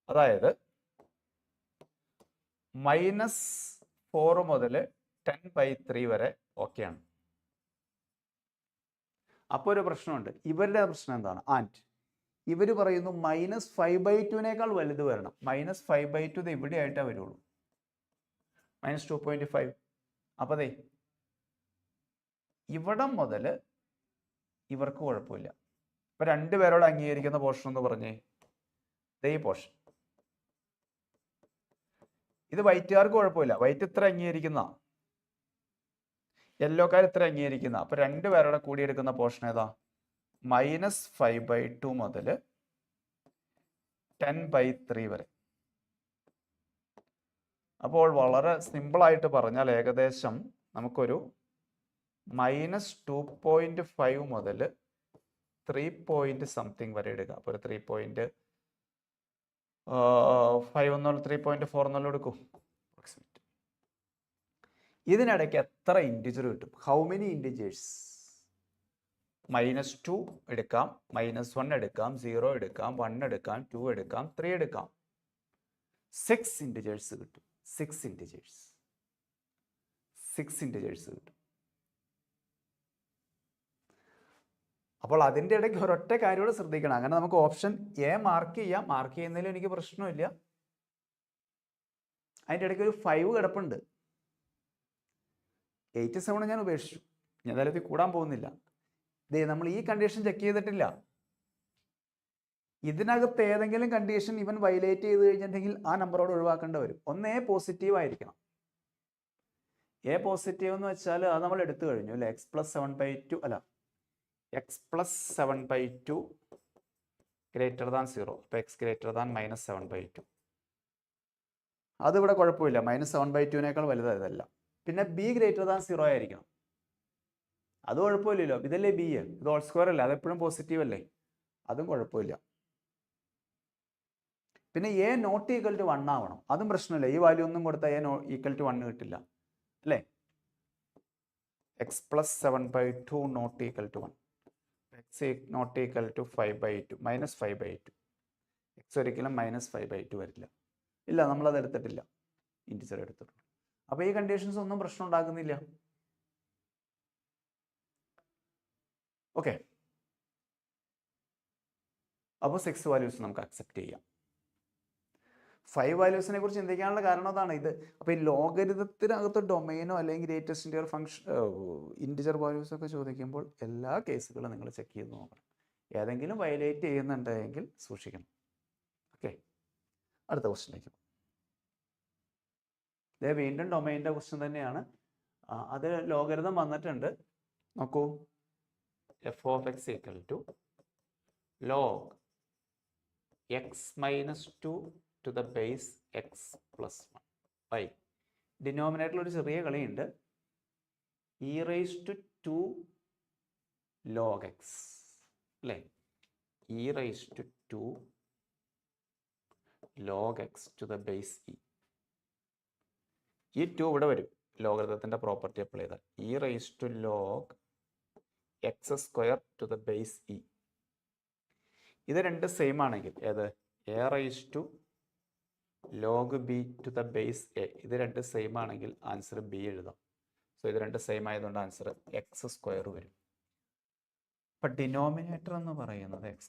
അതായത് -4 മുതൽ 10/3 വരെ ഓക്കെയാണ്. അപ്പോൾ ഒരു പ്രശ്നമുണ്ട്. ഇവരുടെ പ്രശ്നം എന്താണ്? ആൻഡ് ഇവർ പറയുന്നു -5/2 വലുത് വരണം. -5/2 ഇവിടെ ആയിട്ടാണ് വരുള്ളൂ, -2.5. അപ്പോൾ അതെ ഇവിടം മുതൽ ഇവർക്ക് കുഴപ്പമില്ല. ഇപ്പൊ രണ്ടുപേരോട് അംഗീകരിക്കുന്ന പോർഷൻ എന്ന് പറഞ്ഞേ ഈ പോർഷൻ. ഇത് വൈറ്റുകാർക്ക് കുഴപ്പമില്ല, വൈറ്റ് ഇത്ര അംഗീകരിക്കുന്ന, യെല്ലോക്കാർ ഇത്ര അംഗീകരിക്കുന്ന. അപ്പൊ രണ്ടുപേരോടെ കൂടിയെടുക്കുന്ന പോർഷൻ ഏതാ? -5/2 മുതൽ 10/3 വരെ. അപ്പോൾ വളരെ സിമ്പിളായിട്ട് പറഞ്ഞാൽ ഏകദേശം നമുക്കൊരു -2.5 മുതൽ 3 സംതിങ് വരെ എടുക്കാം. അപ്പോൾ ഒരു 3.5 എന്നുള്ള 3.4 എന്നുള്ള എടുക്കും അപ്രോക്സിമേറ്റ്. ഇതിനിടയ്ക്ക് എത്ര ഇൻറ്റിജർ കിട്ടും? How many integers? -2 എടുക്കാം, -1 എടുക്കാം, 0 എടുക്കാം, 1 എടുക്കാം, 2 എടുക്കാം, 3 എടുക്കാം. 6 ഇൻറ്റിജേഴ്സ് കിട്ടും. 6 ഇൻറ്റിജേഴ്സ് കിട്ടും. അപ്പോൾ അതിൻ്റെ ഇടയ്ക്ക് ഒരൊറ്റ കാര്യം കൂടെ ശ്രദ്ധിക്കണം. അങ്ങനെ നമുക്ക് ഓപ്ഷൻ എ മാർക്ക് ചെയ്യാം. മാർക്ക് ചെയ്യുന്നതിലും എനിക്ക് പ്രശ്നമില്ല. അതിൻ്റെ ഇടയ്ക്ക് ഒരു 5 കിടപ്പുണ്ട്. 87 ഞാൻ ഉപേക്ഷിച്ചു. ഞാൻ ഏതായാലും കൂടാൻ പോകുന്നില്ല. നമ്മൾ ഈ കണ്ടീഷൻ ചെക്ക് ചെയ്തിട്ടില്ല. ഇതിനകത്ത് ഏതെങ്കിലും കണ്ടീഷൻ ഇവൻ വയലേറ്റ് ചെയ്ത് കഴിഞ്ഞിട്ടുണ്ടെങ്കിൽ ആ നമ്പറോട് ഒഴിവാക്കേണ്ടി വരും. ഒന്ന് എ പോസിറ്റീവ് ആയിരിക്കണം. എ പോസിറ്റീവ് എന്ന് വെച്ചാൽ അത് നമ്മൾ എടുത്തു കഴിഞ്ഞു അല്ലേ. x+7/2 അല്ല x+7/2 ഗ്രേറ്റർ ദാൻ 0. അപ്പോൾ x ഗ്രേറ്റർ ദാൻ -7/2. അതിവിടെ കുഴപ്പമില്ല, -7/2-നേക്കാൾ വലുതായതല്ല. പിന്നെ ബി ഗ്രേറ്റർ ദാൻ 0 ആയിരിക്കണം. അത് കുഴപ്പമില്ലല്ലോ, ഇതല്ലേ ബി, ഇത് ഹോൾ സ്ക്വയർ അല്ലേ, അതെപ്പോഴും പോസിറ്റീവ് അല്ലേ, അതും കുഴപ്പമില്ല. പിന്നെ എ നോട്ട് ഈക്വൽ ടു 1 ആവണം, അതും പ്രശ്നമില്ല. ഈ വാല്യൂ ഒന്നും കൊടുത്താൽ എ ഈക്വൽ ടു 1 കിട്ടില്ല അല്ലേ. x+7/2 not equal to 1, x not equal to 5/2 -5/2. x ഒരിക്കലും -5/2 വരില്ല. ഇല്ല, നമ്മളത് എടുത്തിട്ടില്ല, ഇൻറ്റിജർ എടുത്തിട്ടുണ്ട്. അപ്പോൾ ഈ കണ്ടീഷൻസ് ഒന്നും പ്രശ്നം ഉണ്ടാക്കുന്നില്ല. ഓക്കെ, അപ്പോൾ 6 വാല്യൂസ് നമുക്ക് അക്സെപ്റ്റ് ചെയ്യാം. 5 വാല്യൂസിനെ കുറിച്ച് ചിന്തിക്കാനുള്ള കാരണം അതാണ് ഇത്. അപ്പോൾ ഈ ലോഗരിതത്തിനകത്ത് ഡൊമൈനോ അല്ലെങ്കിൽ greatest integer function integer values ഒക്കെ ചോദിക്കുമ്പോൾ എല്ലാ കേസുകളും നിങ്ങൾ ചെക്ക് ചെയ്ത് നോക്കണം. ഏതെങ്കിലും വയലേറ്റ് ചെയ്യുന്നുണ്ടെങ്കിൽ സൂക്ഷിക്കണം. ഓക്കെ, അടുത്ത ക്വസ്റ്റ്യനിലേക്ക്. ഇത് വീണ്ടും ഡൊമൈൻ്റെ ക്വസ്റ്റ്യൻ തന്നെയാണ്. അത് ലോഗരിതം വന്നിട്ടുണ്ട്, നോക്കൂ. f(x) = log x-2 to the base x+1 by ഡിനോമിനേറ്ററിൽ ഒരു ചെറിയ കളിയുണ്ട്, e⁻². log x അല്ലേ, e⁻². log x to the base e. ഈ 2 ഇവിടെ വരും, ലോഗരിതത്തിൻ്റെ പ്രോപ്പർട്ടി അപ്ലൈ ചെയ്താൽ e⁻log x² to the base e. ഇത് രണ്ട് സെയിം ആണെങ്കിൽ, ഏത് a⁻log b to the base a, ഇത് രണ്ട് സെയിം ആണെങ്കിൽ ആൻസർ ബി എഴുതാം. സോ ഇത് രണ്ട് സെയിം ആയതുകൊണ്ട് ആൻസർ x² വരും. അപ്പം ഡിനോമിനേറ്റർ എന്ന് പറയുന്നത് x²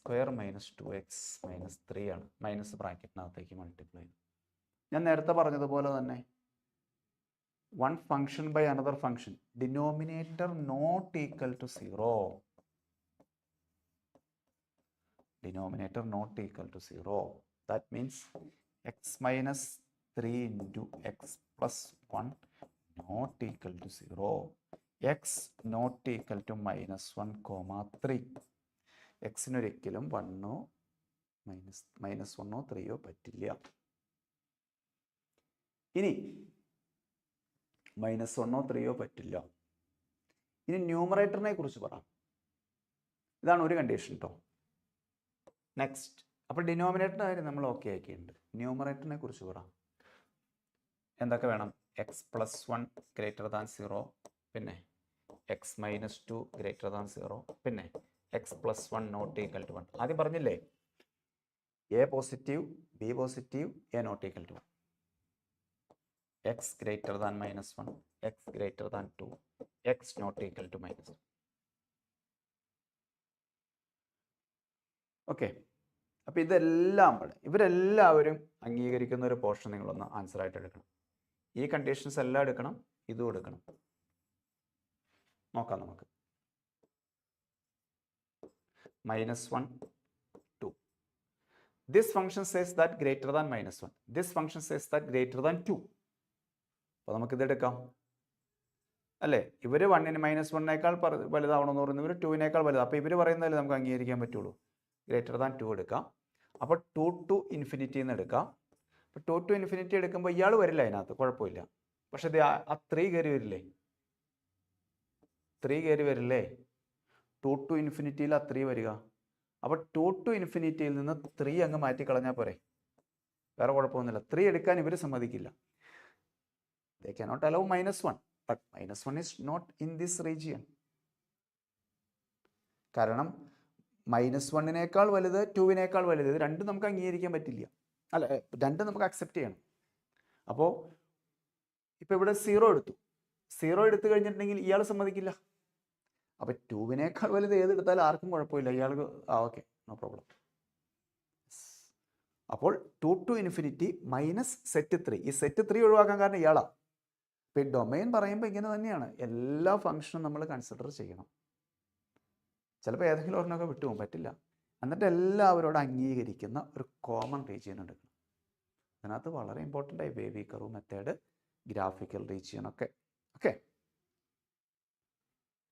- 2x - 3 ആണ്, മൈനസ് ബ്രാക്കറ്റിനകത്തേക്ക് മൾട്ടിപ്ലൈ ചെയ്തു. ഞാൻ നേരത്തെ പറഞ്ഞതുപോലെ തന്നെ one function by another function, denominator not equal to 0. Denominator not equal to 0. That means x minus 3 into x plus 1 not equal to 0. x not equal to -1, 3. x ഒരിക്കലും 1 -1 3 പറ്റില്ല. ഇനി -1 3 പറ്റില്ല. ഇനി ന്യൂമറേറ്ററിനെ കുറിച്ച് പറയാം. ഇതാണ് ഒരു കണ്ടീഷൻ കേട്ടോ. നെക്സ്റ്റ്, അപ്പോൾ ഡിനോമിനേറ്ററിൻ്റെ കാര്യം നമ്മൾ ഓക്കെ ആക്കിയിട്ടുണ്ട്. ന്യൂമറേറ്ററിനെ കുറിച്ച് പറയാം. എന്തൊക്കെ വേണം? x+1 > 0, പിന്നെ x-2 > 0, പിന്നെ x+1 not equal to 1. ആദ്യം പറഞ്ഞില്ലേ, a positive, b positive, a not equal to 1. x greater than -1, x greater than 2, x not equal to -1. Okay, അപ്പോൾ ഇതെല്ലാം ഇവരെല്ലാവരും അംഗീകരിക്കുന്ന ഒരു പോർഷൻ നിങ്ങളൊന്ന് ആൻസർ ആയിട്ട് എടുക്കണം. ഈ കണ്ടീഷൻസ് എല്ലാം എടുക്കണം, ഇതും എടുക്കണം. നോക്കാം നമുക്ക്. -1, 2. This function says that greater than -1. This function says that greater than 2. അപ്പോൾ നമുക്കിത് എടുക്കാം അല്ലേ. ഇവർ 1 -1-നേക്കാൾ വലുതാവണമെന്ന് പറയുന്നത്, ഇവർ 2-നേക്കാൾ വലുതാണ്. അപ്പോൾ ഇവർ പറയുന്നതല്ലേ നമുക്ക് അംഗീകരിക്കാൻ പറ്റുള്ളൂ. ഗ്രേറ്റർ ദാൻ 2 എടുക്കാം. അപ്പോൾ 2 to ∞ എന്ന് എടുക്കാം. അപ്പോൾ 2 to ∞ എടുക്കുമ്പോൾ ഇയാൾ വരില്ല അതിനകത്ത്, കുഴപ്പമില്ല. പക്ഷെ ഇത് ആ 3 കയറി വരില്ലേ, 3 കയറി വരില്ലേ. 2 to ∞ ആ 3 വരിക. അപ്പോൾ 2 to ∞ നിന്ന് 3 അങ്ങ് മാറ്റിക്കളഞ്ഞാൽ പോരെ, വേറെ കുഴപ്പമൊന്നുമില്ല. 3 എടുക്കാൻ ഇവർ സമ്മതിക്കില്ല. They cannot allow -1, but -1 is not in this region. കാരണം -1-നേക്കാൾ വലുത് 2-നേക്കാൾ വലുത്, ഇത് രണ്ടും നമുക്ക് അംഗീകരിക്കാൻ പറ്റില്ല, അല്ല രണ്ടും നമുക്ക് അക്സെപ്റ്റ് ചെയ്യണം. അപ്പോൾ ഇപ്പോൾ ഇവിടെ 0 എടുത്തു. 0 എടുത്തു കഴിഞ്ഞിട്ടുണ്ടെങ്കിൽ ഇയാൾ സമ്മതിക്കില്ല. അപ്പോൾ 2-നേക്കാൾ വലുത് ഏതെടുത്താലും ആർക്കും കുഴപ്പമില്ല, ഇയാൾക്ക് ഓക്കെ, നോ പ്രോബ്ലം. അപ്പോൾ 2 to ∞ മൈനസ് സെറ്റ് 3. ഈ സെറ്റ് 3 ഒഴിവാക്കാൻ കാരണം ഇയാളാണ്. ഇപ്പോൾ ഈ ഡൊമൈൻ പറയുമ്പോൾ ഇങ്ങനെ തന്നെയാണ്, എല്ലാ ഫംഗ്ഷനും നമ്മൾ കൺസിഡർ ചെയ്യണം. ചിലപ്പോൾ ഏതെങ്കിലും ഒരെണ്ണമൊക്കെ വിട്ടുപോകും, പറ്റില്ല. എന്നിട്ട് എല്ലാവരോടും അംഗീകരിക്കുന്ന ഒരു കോമൺ റീജിയൻ എടുക്കണം. അതിനകത്ത് വളരെ ഇമ്പോർട്ടൻ്റ് ആയി വേവി കർവ് മെത്തേഡ്, ഗ്രാഫിക്കൽ റീജിയൻ ഒക്കെ. ഓക്കെ,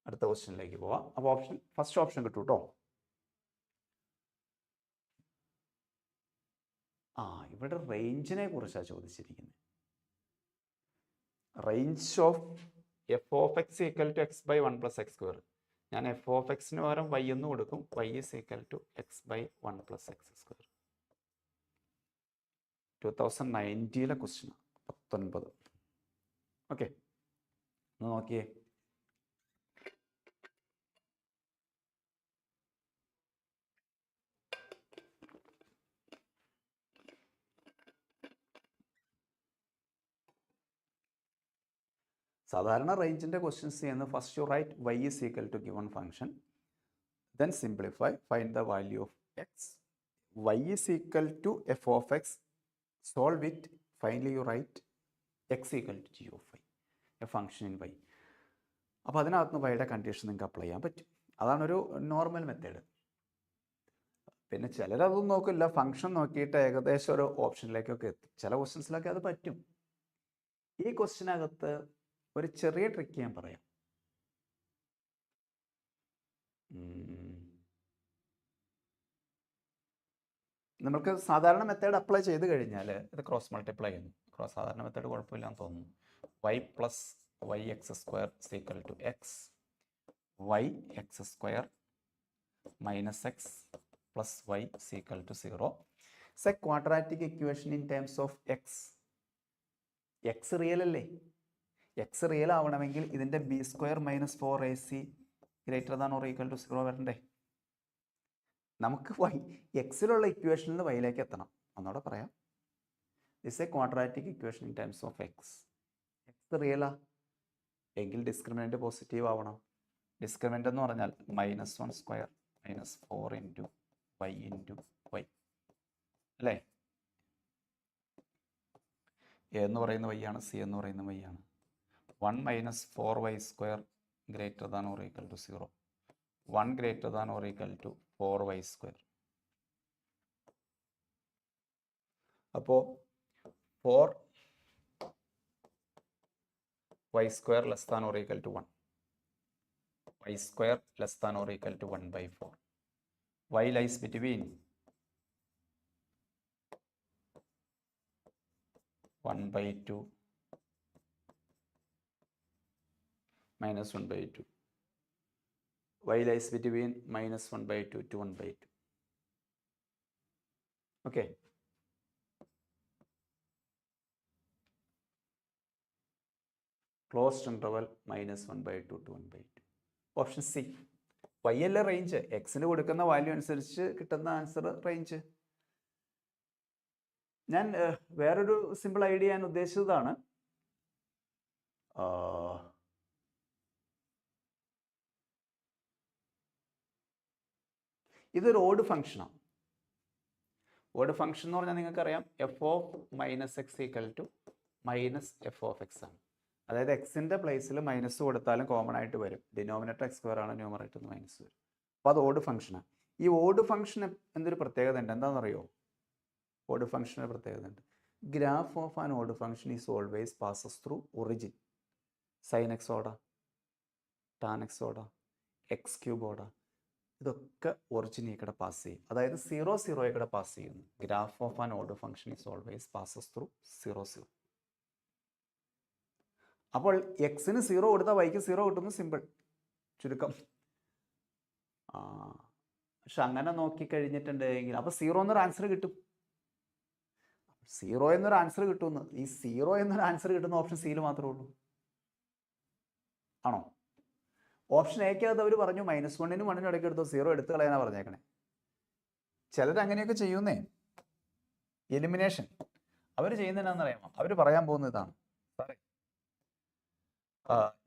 അടുത്ത ക്വസ്റ്റ്യനിലേക്ക് പോവാം. അപ്പോൾ ഫസ്റ്റ് ഓപ്ഷൻ കിട്ടും കേട്ടോ. ഇവിടെ റേഞ്ചിനെ കുറിച്ചാണ് ചോദിച്ചിരിക്കുന്നത്. Range of f of X equal to x by 1 + x². ഞാൻ എഫ് ഓഫ് എക്സിന് പകരം y എന്ന് കൊടുക്കും. y is equal to x by 1 + x². 2019 question, 19. Okay, ഒന്ന് നോക്കിയേ. സാധാരണ റേഞ്ചിൻ്റെ ക്വസ്റ്റ്യൻസ് ചെയ്യുന്ന first you write y is equal to given function, then simplify, find the value of x. y is equal to f of x, solve it, finally you write x equal to g of y, a function in y. അപ്പോൾ അതിനകത്ത് വൈയുടെ condition നിങ്ങൾക്ക് apply ചെയ്യാൻ പറ്റും. അതാണൊരു normal method. പിന്നെ ചിലരതൊന്നും നോക്കില്ല, function നോക്കിയിട്ട് ഏകദേശം ഒരു ഓപ്ഷനിലേക്കൊക്കെ എത്തും. ചില ക്വസ്റ്റ്യൻസിലൊക്കെ അത് പറ്റും. ഈ ക്വസ്റ്റ്യനകത്ത് ഒരു ചെറിയ ട്രിക്ക് ഞാൻ പറയാം. നമുക്ക് സാധാരണ മെത്തേഡ് അപ്ലൈ ചെയ്ത് കഴിഞ്ഞാൽ ഇത് ക്രോസ് മൾട്ടിപ്ലൈ ചെയ്യുന്നു. സാധാരണ മെത്തേഡ് കുഴപ്പമില്ലാന്ന് തോന്നുന്നു. y + yx² equal to x, yx² - x + y equal to 0. It's a quadratic equation in terms of x. x real അല്ലേ? x റിയൽ ആവണമെങ്കിൽ ഇതിൻ്റെ b² - 4ac ≥ 0 വരണ്ടേ? നമുക്ക് എക്സിലുള്ള ഇക്വേഷനിൽ നിന്ന് വൈയിലേക്ക് എത്തണം. ഒന്നുകൂടെ പറയാം. It's a quadratic equation in terms of X. X റിയലാ എങ്കിൽ ഡിസ്ക്രിമിനൻ്റ് പോസിറ്റീവ് ആവണം. ഡിസ്ക്രിമിനൻ്റ് എന്ന് പറഞ്ഞാൽ -1² - 4 × y × y അല്ലേ? എ എന്ന് പറയുന്ന y ആണ്, സി എന്ന് പറയുന്ന y ആണ്. 1 - 4y² ≥ 0. 1 ≥ 4y². അപ്പോൾ 4y² ≤ 1, y² ≤ 1/4. y lies between 1/2 - 1/2. y lies between -1/2 to 1/2. Okay. Closed interval -1/2 to 1/2. Option C. y അല്ല റേഞ്ച്, എക്സിന് കൊടുക്കുന്ന വാല്യൂ അനുസരിച്ച് കിട്ടുന്ന ആൻസർ റേഞ്ച്. ഞാൻ വേറൊരു സിമ്പിൾ ഐഡിയ ഞാൻ ഉദ്ദേശിച്ചതാണ്. ഇതൊരു ഓഡ് ഫംഗ്ഷനാണ്. ഓഡ് ഫംഗ്ഷൻ എന്ന് പറഞ്ഞാൽ നിങ്ങൾക്കറിയാം f of -x equal to -f of x ആണ്. അതായത് എക്സിൻ്റെ പ്ലേസിൽ മൈനസ് കൊടുത്താലും കോമൺ ആയിട്ട് വരും. ഡിനോമിനേറ്റർ x² ആണ്, ന്യൂമറേറ്റർ മൈനസ് വരും. അപ്പോൾ അത് ഓഡ് ഫംഗ്ഷനാണ്. ഈ ഓഡ് ഫംഗ്ഷൻ എന്തൊരു പ്രത്യേകത ഉണ്ട്, എന്താണെന്നറിയോ? ഓഡ് ഫംഗ്ഷന് പ്രത്യേകത ഉണ്ട്. Graph of an odd function is always passes through origin. sin x ഓടാ, tan x ഓടാ, x³ ഓടാ, ഇതൊക്കെ ഒറിജിനേക്കൂടെ പാസ് ചെയ്യും. അതായത് 0 0 പാസ് ചെയ്യുന്നു. Graph of an odd function is always passes through 0 0. അപ്പോൾ എക്സിന് 0 കൊടുത്താൽ വൈക്ക് 0 കിട്ടുന്നു. സിമ്പിൾ ചുരുക്കം. പക്ഷെ അങ്ങനെ നോക്കിക്കഴിഞ്ഞിട്ടുണ്ടെങ്കിൽ അപ്പോൾ 0 എന്നൊരു ആൻസർ കിട്ടും. 0 എന്നൊരു ആൻസർ കിട്ടുമെന്ന്. ഈ 0 എന്നൊരു ആൻസർ കിട്ടുന്ന ഓപ്ഷൻ സിയിൽ മാത്രമേ ഉള്ളൂ. ആണോ? ഓപ്ഷൻ എക്കകത്ത് അവർ പറഞ്ഞു -1 നും 1 നും ഇടയ്ക്ക് എടുത്തോ, 0 എടുത്ത് കളയാനാണ് പറഞ്ഞേക്കണേ. ചിലർ അങ്ങനെയൊക്കെ ചെയ്യുന്നേ. എലിമിനേഷൻ അവർ ചെയ്യുന്നതിനാണെന്നറിയാമോ? അവർ പറയാൻ പോകുന്ന ഇതാണ്. സാറേ,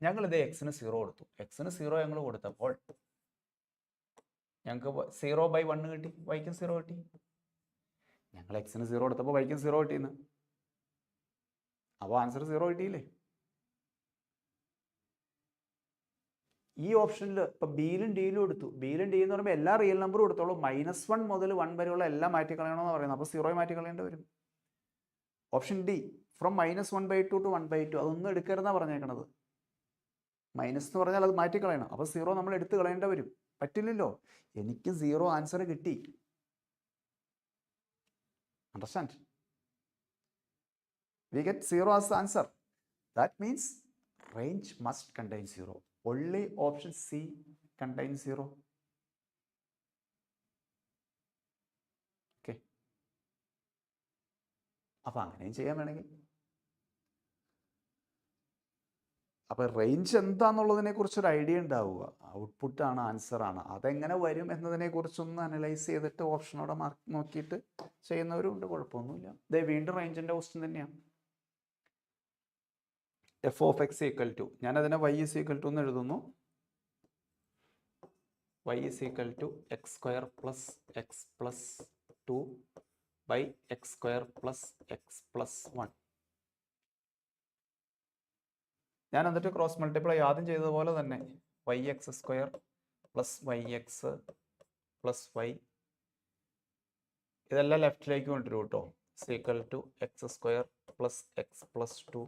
ഞങ്ങളിത് എക്സിന് 0 കൊടുത്തു. എക്സിന് 0 ഞങ്ങൾ കൊടുത്തപ്പോൾ ഞങ്ങൾക്ക് 0/1 കിട്ടി, വൈക്കും 0 കിട്ടി. ഞങ്ങൾ എക്സിന് 0 കൊടുത്തപ്പോൾ വൈക്കും 0 കിട്ടിയെന്ന്. അപ്പോൾ ആൻസർ 0 കിട്ടിയില്ലേ? ഈ ഓപ്ഷനിൽ ഇപ്പോൾ ബിയിലും ഡിയിലും എടുത്തു. ബിയിലും ഡി എന്ന് പറയുമ്പോൾ എല്ലാ റിയൽ നമ്പറും എടുത്തോളൂ. -1 മുതൽ 1 വരെയുള്ള എല്ലാം മാറ്റി കളയണമെന്ന് പറയുന്നത്. അപ്പോൾ 0 മാറ്റി കളയേണ്ടി വരും. ഓപ്ഷൻ ഡി ഫ്രം -1/2 to 1/2 അതൊന്നും എടുക്കരുതെന്നാണ് പറഞ്ഞേക്കണത്. മൈനസ് എന്ന് പറഞ്ഞാൽ അത് മാറ്റി കളയണം. അപ്പോൾ 0 നമ്മൾ എടുത്ത് കളയേണ്ടി വരും. പറ്റില്ലല്ലോ. എനിക്ക് 0 ആൻസർ കിട്ടി. Understand? We get 0 as the answer. That means range must contain 0. Only option C contains 0. Okay. അപ്പോൾ അങ്ങനെയും ചെയ്യാൻ വേണമെങ്കിൽ. അപ്പോൾ റേഞ്ച് എന്താണെന്നുള്ളതിനെ കുറിച്ചൊരു ഐഡിയ ഉണ്ടാവുക. ഔട്ട്പുട്ടാണ്, ആൻസറാണ്, അതെങ്ങനെ വരും എന്നതിനെ കുറിച്ചൊന്ന് അനലൈസ് ചെയ്തിട്ട് ഓപ്ഷനോടെ മാർക്ക് നോക്കിയിട്ട് ചെയ്യുന്നവരും ഉണ്ട്. കുഴപ്പമൊന്നുമില്ല. ഇതേ വീണ്ടും റേഞ്ചിൻ്റെ ക്വസ്റ്റ്യൻ തന്നെയാണ്. F of X equal to, ഞാനതിനെ വൈ ഇസ് ഈക്വൽ ടു എന്ന് എഴുതുന്നു. y is equal to x square plus x plus 2 by x square plus x plus 1. ഞാൻ എന്നിട്ട് ക്രോസ് മൾട്ടിപ്ലൈ ആദ്യം ചെയ്തതുപോലെ തന്നെ yx square plus yx plus y, ഇതെല്ലാം ലെഫ്റ്റിലേക്ക് കൊണ്ടുവരും കേട്ടോ. Equal to x square plus x plus 2.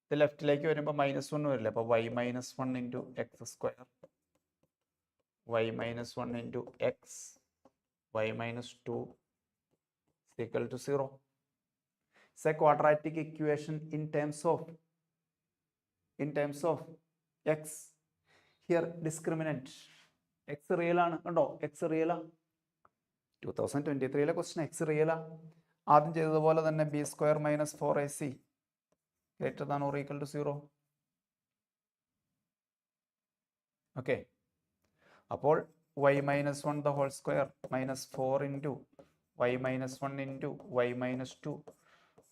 ഇത് ലെഫ്റ്റിലേക്ക് വരുമ്പോൾ -1 വരില്ല. അപ്പോൾ y - 1 into X square y - 1 into x y - 2 is equal to 0. It's a quadratic equation in terms of x. Here discriminant x real ആണ് കണ്ടോ. x real ആ. 2023 question x real ആ. ആദ്യം ചെയ്തതുപോലെ തന്നെ b square - 4ac greater than or equal to 0. Okay. അപ്പോൾ y - 1 the whole square -4 into y - 1 into y - 2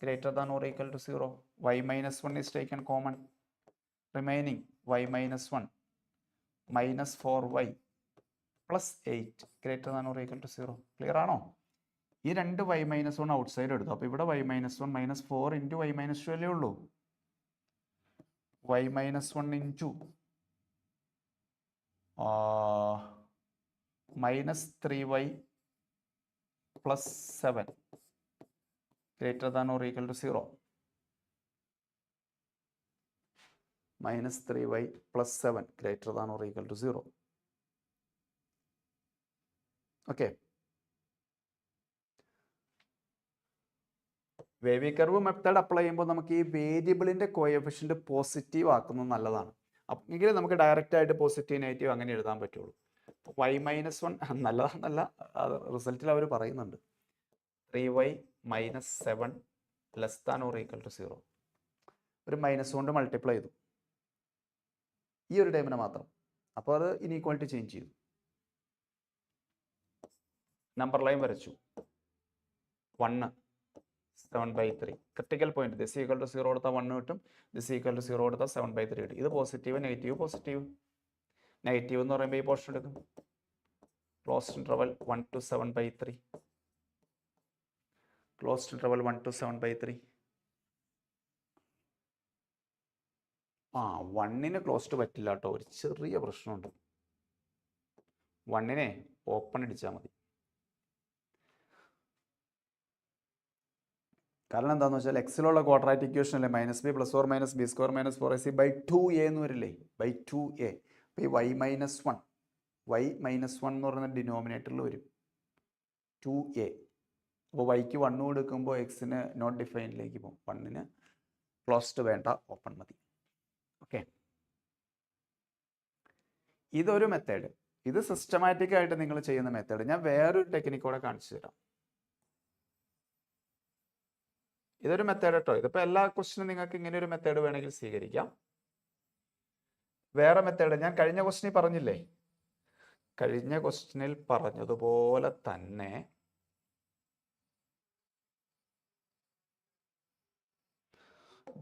greater than or equal to 0. y - 1 is taken common. Remaining y - 1 -4y plus 8 greater than or equal to 0. Clear ആണോ? ഈ രണ്ട് y - 1 outside എടുത്തു. അപ്പോൾ ഇവിടെ y - 1 -4 into y - 2 അല്ലേ ഉള്ളൂ. y - 1 into -3y plus 7 greater than or equal to 0. -3y plus 7 greater than or equal to 0. Okay. Wavy curve method apply ചെയ്യുമ്പോൾ നമുക്ക് ഈ വേരിയബിളിൻ്റെ കോഎഫിഷ്യൻ്റ് പോസിറ്റീവ് ആക്കുന്നത് നല്ലതാണ്. എങ്കിൽ നമുക്ക് ഡയറക്റ്റ് ആയിട്ട് പോസിറ്റീവ് നെഗറ്റീവ് അങ്ങനെ എഴുതാൻ പറ്റുള്ളൂ. y - 1 നല്ലതാണെന്നല്ല, അത് റിസൾട്ടിൽ അവർ പറയുന്നുണ്ട്. 3y - 7 less than or equal to 0. ഒരു മൈനസ് കൊണ്ട് മൾട്ടിപ്ലൈ ചെയ്തു ഈ ഒരു ടൈമിനെ മാത്രം. അപ്പോൾ അത് ഇനീക്വാളിറ്റി ചേഞ്ച് ചെയ്തു. നമ്പർ ലൈൻ വരച്ചു. 1 7/3 critical point. This equal to 0 കൊടുത്താൽ 1 കിട്ടും. ദിസ് ഈക്വൽ ടു 0 കൊടുത്താൽ 7/3 കിട്ടും. ഇത് പോസിറ്റീവ്, നെഗറ്റീവ്, പോസിറ്റീവ്. നെഗറ്റീവ് എന്ന് പറയുമ്പോൾ ഈ പോർഷൻ എടുക്കും. Closed interval 1 to 7/3. Closed interval 1 to 7/3. 1ന് ക്ലോസ്ഡ് പറ്റില്ല കേട്ടോ. ഒരു ചെറിയ പ്രശ്നമുണ്ട്. 1നെ ഓപ്പൺ അടിച്ചാൽ മതി. കാരണം എന്താണെന്ന് വെച്ചാൽ എക്സിലുള്ള ക്വാഡ്രാറ്റിക് ഇക്വേഷൻ അല്ലേ -b + or - b square - 4ac/2a എന്ന് വരില്ലേ. /2a. അപ്പോൾ ഈ y - 1 എന്ന് പറയുന്ന ഡിനോമിനേറ്ററിൽ വരും 2a. അപ്പോൾ yക്ക് 1 കൊടുക്കുമ്പോൾ എക്സിന് നോട്ട് ഡിഫൈനിലേക്ക് പോകും. 1ന് ക്ലോസ്ഡ് വേണ്ട, ഓപ്പൺ മതി. ഓക്കെ. ഇതൊരു മെത്തേഡ്. ഇത് സിസ്റ്റമാറ്റിക് ആയിട്ട് നിങ്ങൾ ചെയ്യുന്ന മെത്തേഡ്. ഞാൻ വേറൊരു ടെക്നിക്കോടെ കാണിച്ചു തരാം. ഇതൊരു മെത്തേഡ് കേട്ടോ. ഇതിപ്പോൾ എല്ലാ ക്വസ്റ്റിനും നിങ്ങൾക്ക് ഇങ്ങനെ ഒരു മെത്തേഡ് വേണമെങ്കിൽ സ്വീകരിക്കാം. വേറെ മെത്തേഡ് ഞാൻ കഴിഞ്ഞ ക്വസ്റ്റിനിൽ പറഞ്ഞില്ലേ. കഴിഞ്ഞ ക്വസ്റ്റിനിൽ പറഞ്ഞതുപോലെ തന്നെ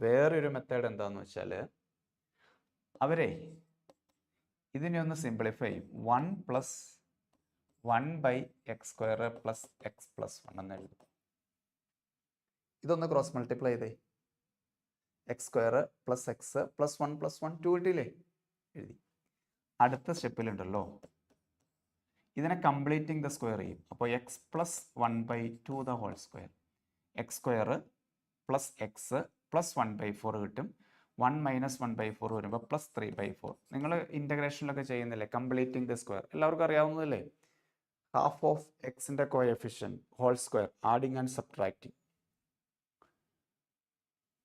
വേറൊരു മെത്തേഡ് എന്താന്ന് വെച്ചാൽ അവരെ ഇതിനെ ഒന്ന് സിംപ്ലിഫൈ ചെയ്യും. 1 + 1/x² + x + 1 എന്ന് എഴുതും. ഇതൊന്ന് ക്രോസ് മൾട്ടിപ്ലൈ ചെയ്തേ. x² + x + 1 + 1 2 കിട്ടിയില്ലേ. എഴുതി. അടുത്ത സ്റ്റെപ്പിലുണ്ടല്ലോ ഇതിനെ കംപ്ലീറ്റിംഗ് ദ സ്ക്വയർ ചെയ്യും. അപ്പോൾ X plus 1/2 the whole square, x square plus x plus 1/4 കിട്ടും. 1 മൈനസ് 1/4 വരുമ്പോൾ പ്ലസ് 3/4. നിങ്ങൾ ഇൻ്റഗ്രേഷനിലൊക്കെ ചെയ്യുന്നില്ലേ കംപ്ലീറ്റിംഗ് ദ സ്ക്വയർ, എല്ലാവർക്കും അറിയാവുന്നതല്ലേ. ഹാഫ് ഓഫ് എക്സിൻ്റെ coefficient whole square, adding and subtracting.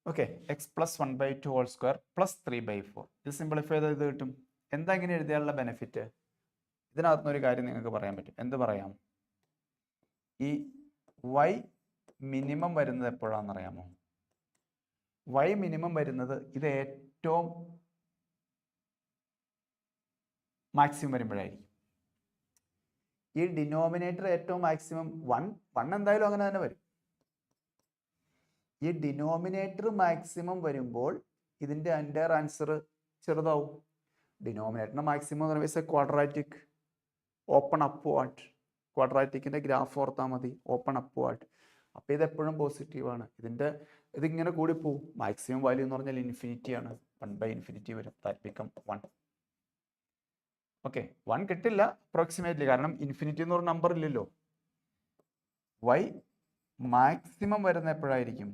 Okay, x plus 1/2 whole square plus 3/4. ഇത് simplify ചെയ്ത് കിട്ടും. എന്താ ഇങ്ങനെ എഴുതിയാലുള്ള ബെനിഫിറ്റ്? ഇതിനകത്തുനിന്നൊരു കാര്യം നിങ്ങൾക്ക് പറയാൻ പറ്റും. എന്ത് പറയാം? ഈ y മിനിമം വരുന്നത് എപ്പോഴാണെന്നറിയാമോ? y മിനിമം വരുന്നത് ഇത് ഏറ്റവും മാക്സിമം വരുമ്പോഴായിരിക്കും. ഈ ഡിനോമിനേറ്റർ ഏറ്റവും മാക്സിമം 1 എന്തായാലും അങ്ങനെ തന്നെ വരും. ഈ ഡിനോമിനേറ്റർ മാക്സിമം വരുമ്പോൾ ഇതിൻ്റെ എൻ്റയർ ആൻസർ ചെറുതാവും. ഡിനോമിനേറ്ററിന് മാക്സിമം എന്ന് പറയുമ്പോൾ ക്വാഡ്രാറ്റിക് ഓപ്പൺ അപ്വാർഡ്. ക്വാഡ്രാറ്റിക്കിൻ്റെ ഗ്രാഫ് ഓർത്താൽ മതി, ഓപ്പൺ അപ്വാർഡ്. അപ്പോൾ ഇതെപ്പോഴും പോസിറ്റീവാണ്. ഇതിങ്ങനെ കൂടി പോവും. മാക്സിമം വാല്യൂ എന്ന് പറഞ്ഞാൽ ഇൻഫിനിറ്റിയാണ്, 1/∞ വരും. That become 1. ഓക്കെ, 1 കിട്ടില്ല അപ്രോക്സിമേറ്റ്ലി, കാരണം ഇൻഫിനിറ്റി എന്ന് പറഞ്ഞ നമ്പർ ഇല്ലല്ലോ. y മാക്സിമം വരുന്ന എപ്പോഴായിരിക്കും?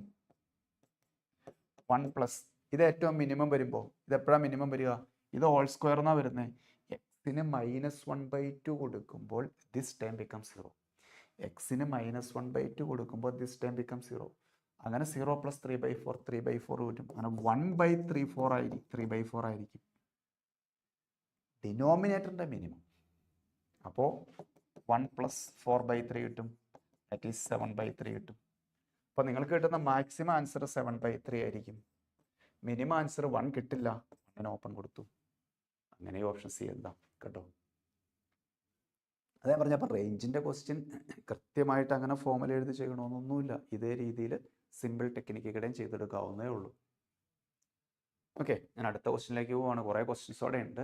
1 പ്ലസ് ഇത് ഏറ്റവും മിനിമം വരുമ്പോൾ. ഇത് എപ്പോഴാണ് മിനിമം വരിക? ഇത് ഹോൾ സ്ക്വയർ എന്നാണ് വരുന്നത്. എക്സിന് -1/2 കൊടുക്കുമ്പോൾ ദിസ് ടൈം ബിക്കം 0. എക്സിന് -1/2 കൊടുക്കുമ്പോൾ ദിസ് ടൈം ബിക്കം 0. അങ്ങനെ 0 പ്ലസ് 3/4 3/4 കിട്ടും. അങ്ങനെ 3/4 ആയിരിക്കും ഡിനോമിനേറ്ററിൻ്റെ മിനിമം. അപ്പോൾ 1 പ്ലസ് 4/3 കിട്ടും, ദാറ്റ് ഈസ് 7/3 കിട്ടും. അപ്പോൾ നിങ്ങൾക്ക് കിട്ടുന്ന മാക്സിമം ആൻസർ 7/3 ആയിരിക്കും. മിനിമം ആൻസർ 1 കിട്ടില്ല. അങ്ങനെ ഓപ്പൺ കൊടുത്തു. അങ്ങനെ ഓപ്ഷൻ സി എന്താ കേട്ടോ. അതേ പറഞ്ഞപ്പോൾ റേഞ്ചിൻ്റെ ക്വസ്റ്റ്യൻ കൃത്യമായിട്ട് അങ്ങനെ ഫോമിൽ എഴുതി ചെയ്യണമെന്നൊന്നുമില്ല. ഇതേ രീതിയിൽ സിമ്പിൾ ടെക്നിക്കുകളുടെയും ചെയ്തെടുക്കാവുന്നേ ഉള്ളൂ. ഓക്കെ, ഞാൻ അടുത്ത ക്വസ്റ്റ്യനിലേക്ക് പോവാണ്. കുറേ ക്വസ്റ്റ്യൻസോടെ ഉണ്ട്.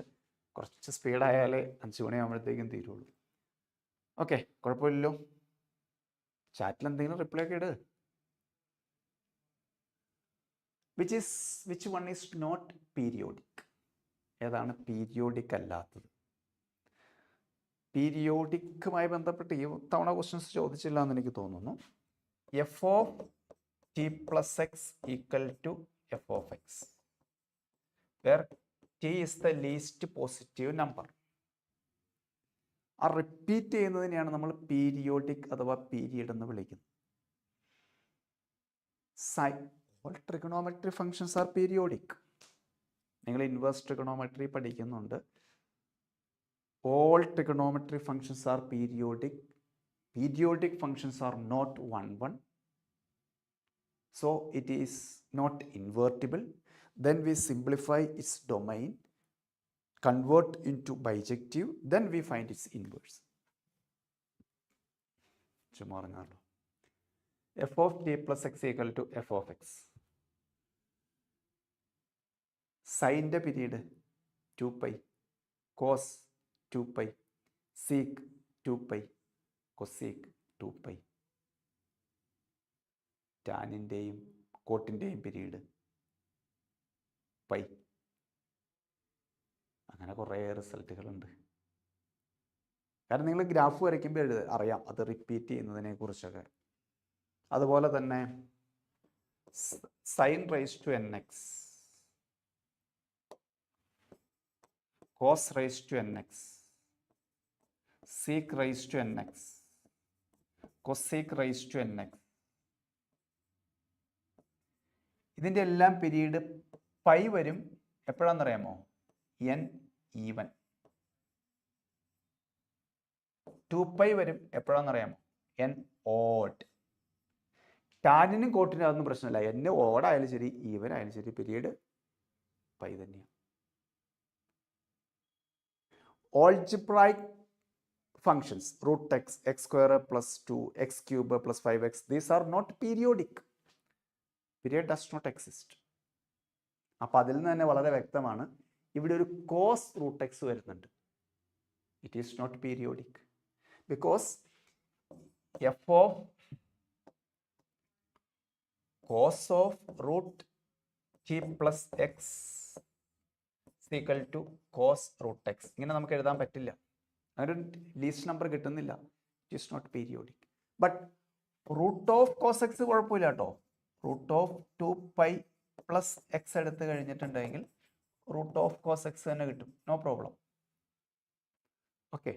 കുറച്ച് സ്പീഡായാലേ 5 മണിയാകുമ്പോഴത്തേക്കും തീരുള്ളൂ. ഓക്കെ, കുഴപ്പമില്ലല്ലോ. ചാറ്റിൽ എന്തെങ്കിലും റിപ്ലൈ ഒക്കെ ഇട്. Which one is not periodic? ഏതാണ് പീരിയോഡിക് അല്ലാത്തത്? പീരിയോഡിക്കുമായി ബന്ധപ്പെട്ട് ഈ തവണ ക്വസ്റ്റ്യൻസ് ചോദിച്ചില്ല എന്ന് എനിക്ക് തോന്നുന്നു. F of t plus x equal to F of x where t is the least positive number. ആ റിപ്പീറ്റ് ചെയ്യുന്നതിനെയാണ് നമ്മൾ പീരിയോഡിക് അഥവാ പീരിയഡ് എന്ന് വിളിക്കുന്നത്. all trigonometry functions are periodic. നിങ്ങൾ ഇൻവേഴ്സ് ട്രിഗണോമെട്രി പഠിക്കുന്നുണ്ട്. All trigonometry functions are periodic. Periodic functions are not 1, so it is not invertible. Then we simplify its domain, convert into bijective, then we find its inverse. f of t plus x equal to f of x. Sine period 2π, cos 2π, sec 2π, cosec 2π. ടാനിൻ്റെയും കോട്ടിൻ്റെയും period pi. അങ്ങനെ കുറേ റിസൾട്ടുകളുണ്ട്. കാരണം നിങ്ങൾ graph വരയ്ക്കുമ്പോൾ അറിയാം അത് repeat ചെയ്യുന്നതിനെ കുറിച്ചൊക്കെ. അതുപോലെ തന്നെ sine raise to nx, cos raise to nx, sec raise to nx, cosec raise to nx. ഇതിൻ്റെ എല്ലാം പീരീഡ് പൈ വരും. എപ്പോഴാണെന്നറിയാമോ? n even. 2π വരും. എപ്പോഴാണെന്നറിയാമോ? n odd. ടാനിനും കോട്ടിനും അതൊന്നും പ്രശ്നമില്ല. n ഓടായാലും ശരി ഈവൻ ആയാലും ശരി പീരീഡ് പൈ തന്നെയാണ്. Algebraic functions, root x, x square plus 2, x cube plus 5x, these are not periodic. Period does not exist. അപ്പോൾ അതിൽ നിന്ന് തന്നെ വളരെ വ്യക്തമാണ് ഇവിടെ ഒരു cos root x വരുന്നുണ്ട്. It is not periodic because f of cos of root t plus x equal to cos root x. ഇങ്ങനെ നമുക്ക് എഴുതാൻ പറ്റില്ല, അങ്ങനെ ലീസ്റ്റ് നമ്പർ കിട്ടുന്നില്ല. It is not periodic. But root of cos x കുഴപ്പമില്ല കേട്ടോ. Root of 2π plus X എടുത്ത് കഴിഞ്ഞിട്ടുണ്ടെങ്കിൽ റൂട്ട് ഓഫ് കോസ് എക്സ് തന്നെ കിട്ടും, നോ പ്രോബ്ലം. ഓക്കെ,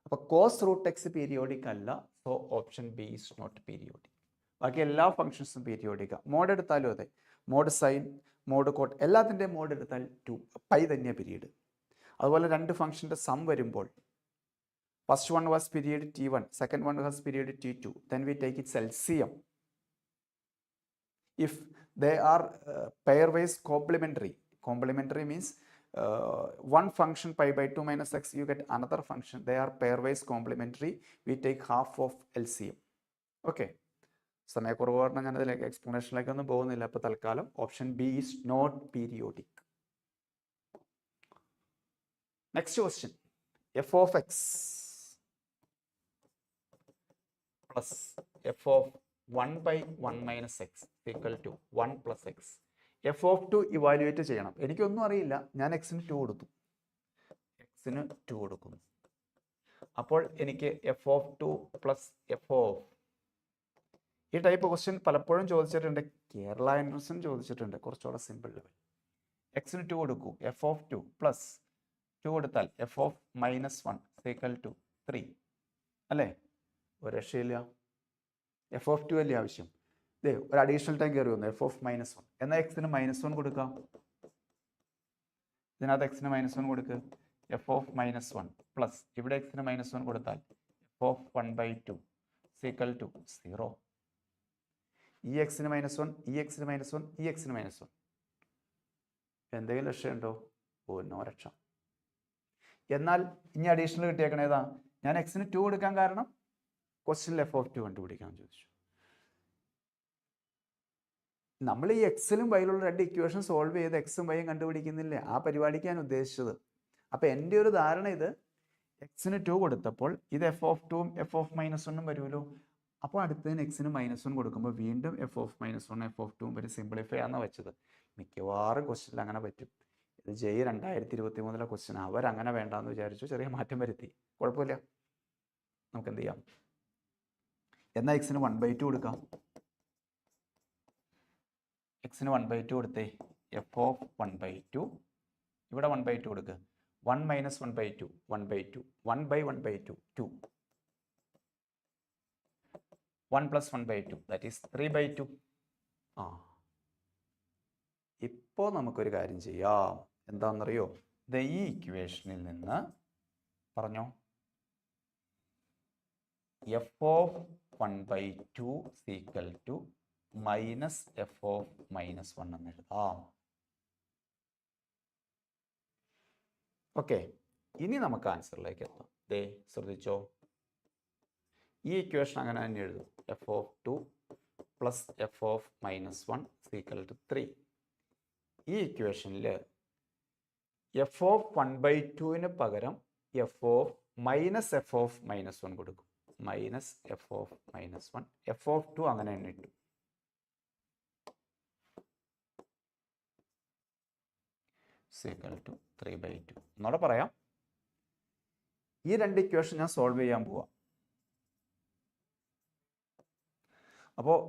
അപ്പോൾ കോസ് റൂട്ട് എക്സ് പീരിയോഡിക് അല്ല, so option B is not periodic. ബാക്കി എല്ലാ ഫംഗ്ഷൻസും പീരിയോഡിക്കാണ്. മോഡ് എടുത്താലും അതെ, മോഡ് സൈൻ, മോഡ് കോട്ട്, എല്ലാത്തിൻ്റെയും മോഡ് എടുത്താൽ 2π തന്നെയാണ് പീരീഡ്. അതുപോലെ രണ്ട് ഫംഗ്ഷൻ്റെ സം വരുമ്പോൾ first one was period T1, second one was period T2, then we take its LCM. If they are pairwise complementary means one function pi by 2 minus x, you get another function, they are pairwise complementary, we take half of LCM. Okay, സമയക്കുറവ് കാരണം ഞാനതിലേക്ക് എക്സ്പ്ലനേഷനിലേക്കൊന്നും പോകുന്നില്ല. അപ്പോൾ തൽക്കാലം option B is not periodic. Next question, f of X plus F of 1/1 minus x equal to 1 plus x. F of 2 evaluate ചെയ്യണം. എനിക്കൊന്നും അറിയില്ല, ഞാൻ എക്സിന് 2 കൊടുത്തു, എക്സിന് 2 കൊടുക്കുന്നു. അപ്പോൾ എനിക്ക് F of 2 plus F of, ഈ ടൈപ്പ് ക്വസ്റ്റ്യൻ പലപ്പോഴും ചോദിച്ചിട്ടുണ്ട്, കേരള എൻട്രൻസും ചോദിച്ചിട്ടുണ്ട്, കുറച്ചുകൂടെ സിമ്പിൾ ലെവൽ. എക്സിന് 2 കൊടുക്കൂ, എഫ് ഓഫ് 2 പ്ലസ് 2 കൊടുത്താൽ എഫ് ഓഫ് -1 ഈക്വൽ ടു 3 അല്ലേ? ഒരു രക്ഷയില്ല, എഫ് ഓഫ് 2 അല്ലേ ആവശ്യം. ഇതേ ഒരു അഡീഷണൽ ടൈം കയറി വന്നു, എഫ് ഓഫ് -1. എന്നാൽ എക്സിന് -1 കൊടുക്കാം, ഇതിനകത്ത് എക്സിന് -1 കൊടുക്കുക, എഫ് ഓഫ് -1 പ്ലസ് ഇവിടെ എക്സിന് -1 കൊടുത്താൽ എഫ് ഓഫ് 1/2 ഈക്വൽ ടു 0. ഈ എക്സിന് -1, ഈ എക്സിന് -1, ഈ എക്സിന് -1. എന്തെങ്കിലും രക്ഷയുണ്ടോ? ഓ, നോ രക്ഷ. എന്നാൽ ഇനി അഡീഷണൽ കിട്ടിയേക്കണേതാ? ഞാൻ എക്സിന് 2 കൊടുക്കാൻ കാരണം ക്വസ്റ്റ്യനിൽ എഫ് ഓഫ് 2 കണ്ടുപിടിക്കാൻ ചോദിച്ചു. നമ്മൾ ഈ എക്സിലും വൈയിലുള്ള രണ്ട് ഇക്വേഷൻ സോൾവ് ചെയ്ത് എക്സും വൈയും കണ്ടുപിടിക്കുന്നില്ലേ, ആ പരിപാടിക്കാണ് ഉദ്ദേശിച്ചത്. അപ്പം എൻ്റെ ഒരു ധാരണ, ഇത് എക്സിന് 2 കൊടുത്തപ്പോൾ ഇത് എഫ് ഓഫ് 2ഉം എഫ് ഓഫ് -1ഉം വരുമല്ലോ. അപ്പോൾ അടുത്തതിന് എക്സിന് -1 കൊടുക്കുമ്പോൾ വീണ്ടും എഫ് ഓഫ് -1 എഫ് ഓഫ് 2ഉം വരെ സിംപ്ലിഫൈ ആണെന്ന് വെച്ചത്. മിക്കവാറും ക്വസ്റ്റ്യനിൽ അങ്ങനെ പറ്റും. ഇത് JEE 2023 ക്വസ്റ്റ്യൻ, അവരങ്ങനെ വേണ്ടാന്ന് വിചാരിച്ചു, ചെറിയ മാറ്റം വരുത്തി, കുഴപ്പമില്ല, നമുക്ക് എന്ത് ചെയ്യാം. എന്നാൽ എക്സിന് 1/2 കൊടുക്കാം. എക്സിന് 1/2 കൊടുത്തേ, എഫ് ഓഫ് 1/2, ഇവിടെ 1/2 കൊടുക്കുക, 1 - 1/2 1/2, 1/1/2 2, 1 + 1/2 ദാറ്റ് ഈസ് 3/2. ആ, ഇപ്പോൾ നമുക്കൊരു കാര്യം ചെയ്യാം. എന്താണെന്നറിയോ? ഈ ഇക്വേഷനിൽ നിന്ന് പറഞ്ഞോ, f of 1/2 equal to minus f of -1 എന്ന് എഴുതാം. ഓക്കെ, ഇനി നമുക്ക് ആൻസറിലേക്ക് എത്താം. ദേ ശ്രദ്ധിച്ചോ, ഈ ഇക്വേഷൻ അങ്ങനെ തന്നെ എഴുതും, f of 2 plus F of -1 equal to 3. ഈ ഇക്വേഷനിൽ എഫ് ഓഫ് 1/2ന് പകരം എഫ് ഓഫ് എഫ് ഓഫ് -1 കൊടുക്കും, minus f of -1, f of 2 അങ്ങനെ തന്നെ ഇട്ടു. Equal to 3/2. എന്നോടെ പറയാം, ഈ രണ്ട് ഇക്വേഷൻ ഞാൻ സോൾവ് ചെയ്യാൻ പോവാം. അപ്പോൾ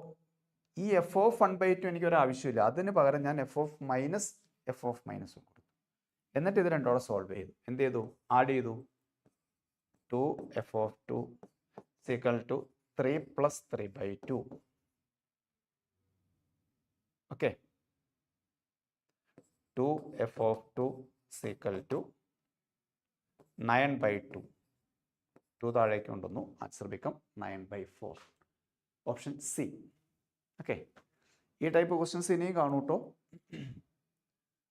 ഈ എഫ് ഓഫ് 1/2 എനിക്കൊരു ആവശ്യമില്ല, അതിന് പകരം ഞാൻ എഫ് ഓഫ് -1 കൊടുത്തു. എന്നിട്ട് ഇത് രണ്ടോടെ സോൾവ് ചെയ്തു. എന്ത് ചെയ്തു? ആഡ് ചെയ്തു. 2 f of 2 equal to 3 + 3/2. Okay, 2 f of 2 equal to 9/2. 2 താഴേക്ക് കൊണ്ടുവന്നു, answer become 9/4. Option C. Okay, ഈ ടൈപ്പ് ക്വസ്റ്റ്യൻസ് ഇനിയും കാണൂ കേട്ടോ.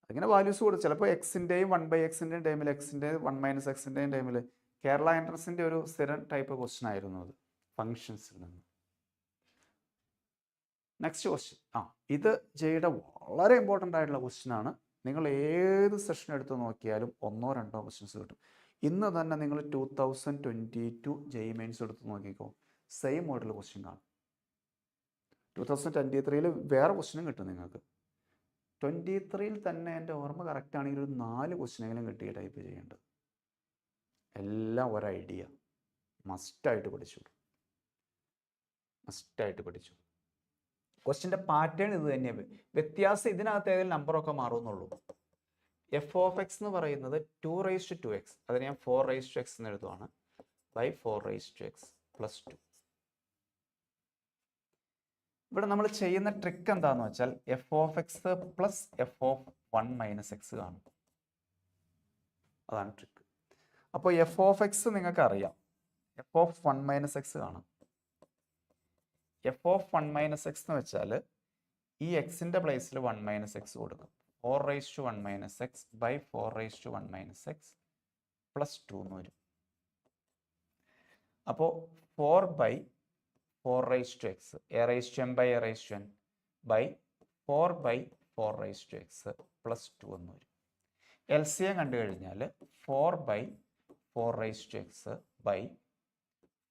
അങ്ങനെ വാല്യൂസ് കൊടുക്കും, ചിലപ്പോൾ എക്സിൻ്റെയും 1/xൻ്റെയും ടൈമിൽ, എക്സിൻ്റെ 1 - എക്സിൻ്റെയും ടൈമിൽ. കേരള എൻട്രൻസിൻ്റെ ഒരു സ്ഥിരം ടൈപ്പ് ക്വസ്റ്റ്യൻ ആയിരുന്നു അത്, ഫങ്ഷൻസിൽ നിന്ന്. നെക്സ്റ്റ് ക്വസ്റ്റ്യൻ, ഇത് JEEയുടെ വളരെ ഇമ്പോർട്ടൻ്റ് ആയിട്ടുള്ള ക്വസ്റ്റ്യൻ ആണ്. നിങ്ങൾ ഏത് സെഷൻ എടുത്ത് നോക്കിയാലും 1-2 ക്വസ്റ്റ്യൻസ് കിട്ടും. ഇന്ന് തന്നെ നിങ്ങൾ 2022 JEE മെയിൻസ് എടുത്ത് നോക്കിക്കോ, സെയിം മോഡൽ ക്വസ്റ്റ്യൻ കാണും. 2023 വേറെ ക്വസ്റ്റ്യനും കിട്ടും നിങ്ങൾക്ക്. 23-ൽ തന്നെ എൻ്റെ ഓർമ്മ കറക്റ്റ് ആണെങ്കിൽ ഒരു 4 ക്വസ്റ്റ്യനെങ്കിലും കിട്ടിയ ടൈപ്പ് ചെയ്യേണ്ടത്. എല്ലാം ഒരു ഐഡിയ മസ്റ്റായിട്ട് പഠിച്ചു. ക്വസ്റ്റ്യൻ്റെ പാറ്റേൺ ഇത് തന്നെയാണ്. വ്യത്യാസം ഇതിനകത്ത് ഏതെങ്കിലും നമ്പറൊക്കെ മാറുമെന്നുള്ളൂ. എഫ് ഓഫ് എക്സ് എന്ന് പറയുന്നത് 2^2x, അതിന് ഞാൻ 4^x എന്ന് എഴുതുവാണ്, ബൈ 4^x പ്ലസ് 2. ഇവിടെ നമ്മൾ ചെയ്യുന്ന ട്രിക്ക് എന്താണെന്ന് വെച്ചാൽ F of X plus F of 1 - x കാണും. അതാണ് ട്രിക്ക്. അപ്പോൾ എഫ് ഓഫ് എക്സ് നിങ്ങൾക്ക് അറിയാം, എഫ് ഓഫ് 1 - x കാണാം. എഫ് ഓഫ് 1 - x എന്ന് വെച്ചാൽ ഈ എക്സിൻ്റെ പ്ലേസിൽ 1 - x കൊടുക്കും. 4^1 - x ബൈ 4^1 - x പ്ലസ് 2 എന്ന് വരും. അപ്പോൾ 4/4^x a^m by a^n by 4/4^x plus 2 എന്ന് വരും. LCM കണ്ടു കഴിഞ്ഞാൽ 4/4^x by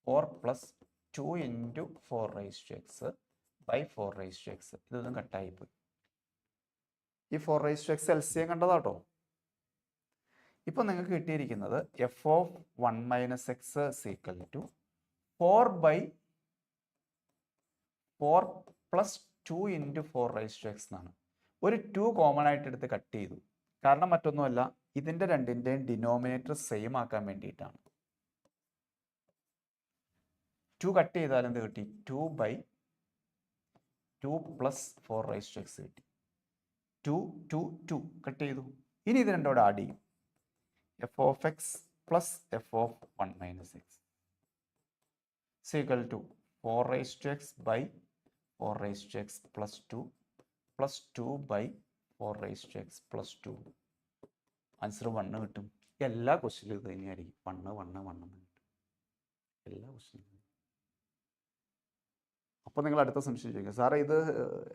4 plus 2 into 4^x by 4^x. ഇതൊന്നും കട്ടായിപ്പോയി. ഈ 4^x LCM കണ്ടതാട്ടോ. ഇപ്പം നിങ്ങൾക്ക് കിട്ടിയിരിക്കുന്നത് f of 1 - x equal to 4/4 plus 2 into 4^x എന്നാണ്. ഒരു 2 കോമൺ ആയിട്ട് എടുത്ത് കട്ട് ചെയ്തു. കാരണം മറ്റൊന്നുമല്ല, ഇതിൻ്റെ രണ്ടിൻ്റെയും ഡിനോമിനേറ്റർ സെയിം ആക്കാൻ വേണ്ടിയിട്ടാണ്. 2 കട്ട് ചെയ്താൽ എന്ത് കിട്ടി? 2/2 പ്ലസ് 4^x കിട്ടി. 2 2 2 കട്ട് ചെയ്തു. ഇനി ഇത് രണ്ടോടെ ആഡ് ചെയ്യും. F of X plus F of 1 - x equal to 4^x by 4^x plus 2 plus 2 by 4^x plus 2. Answer 1 കിട്ടും. എല്ലാ ക്വസ്റ്റ്യനിലും ഇത് തന്നെയായിരിക്കും. 1 1 1 എന്ന് കിട്ടും എല്ലാ ക്വസ്റ്റ്യനിലും. അപ്പോൾ നിങ്ങൾ അടുത്ത സംശയം ചോദിക്കുക, സാറേ ഇത്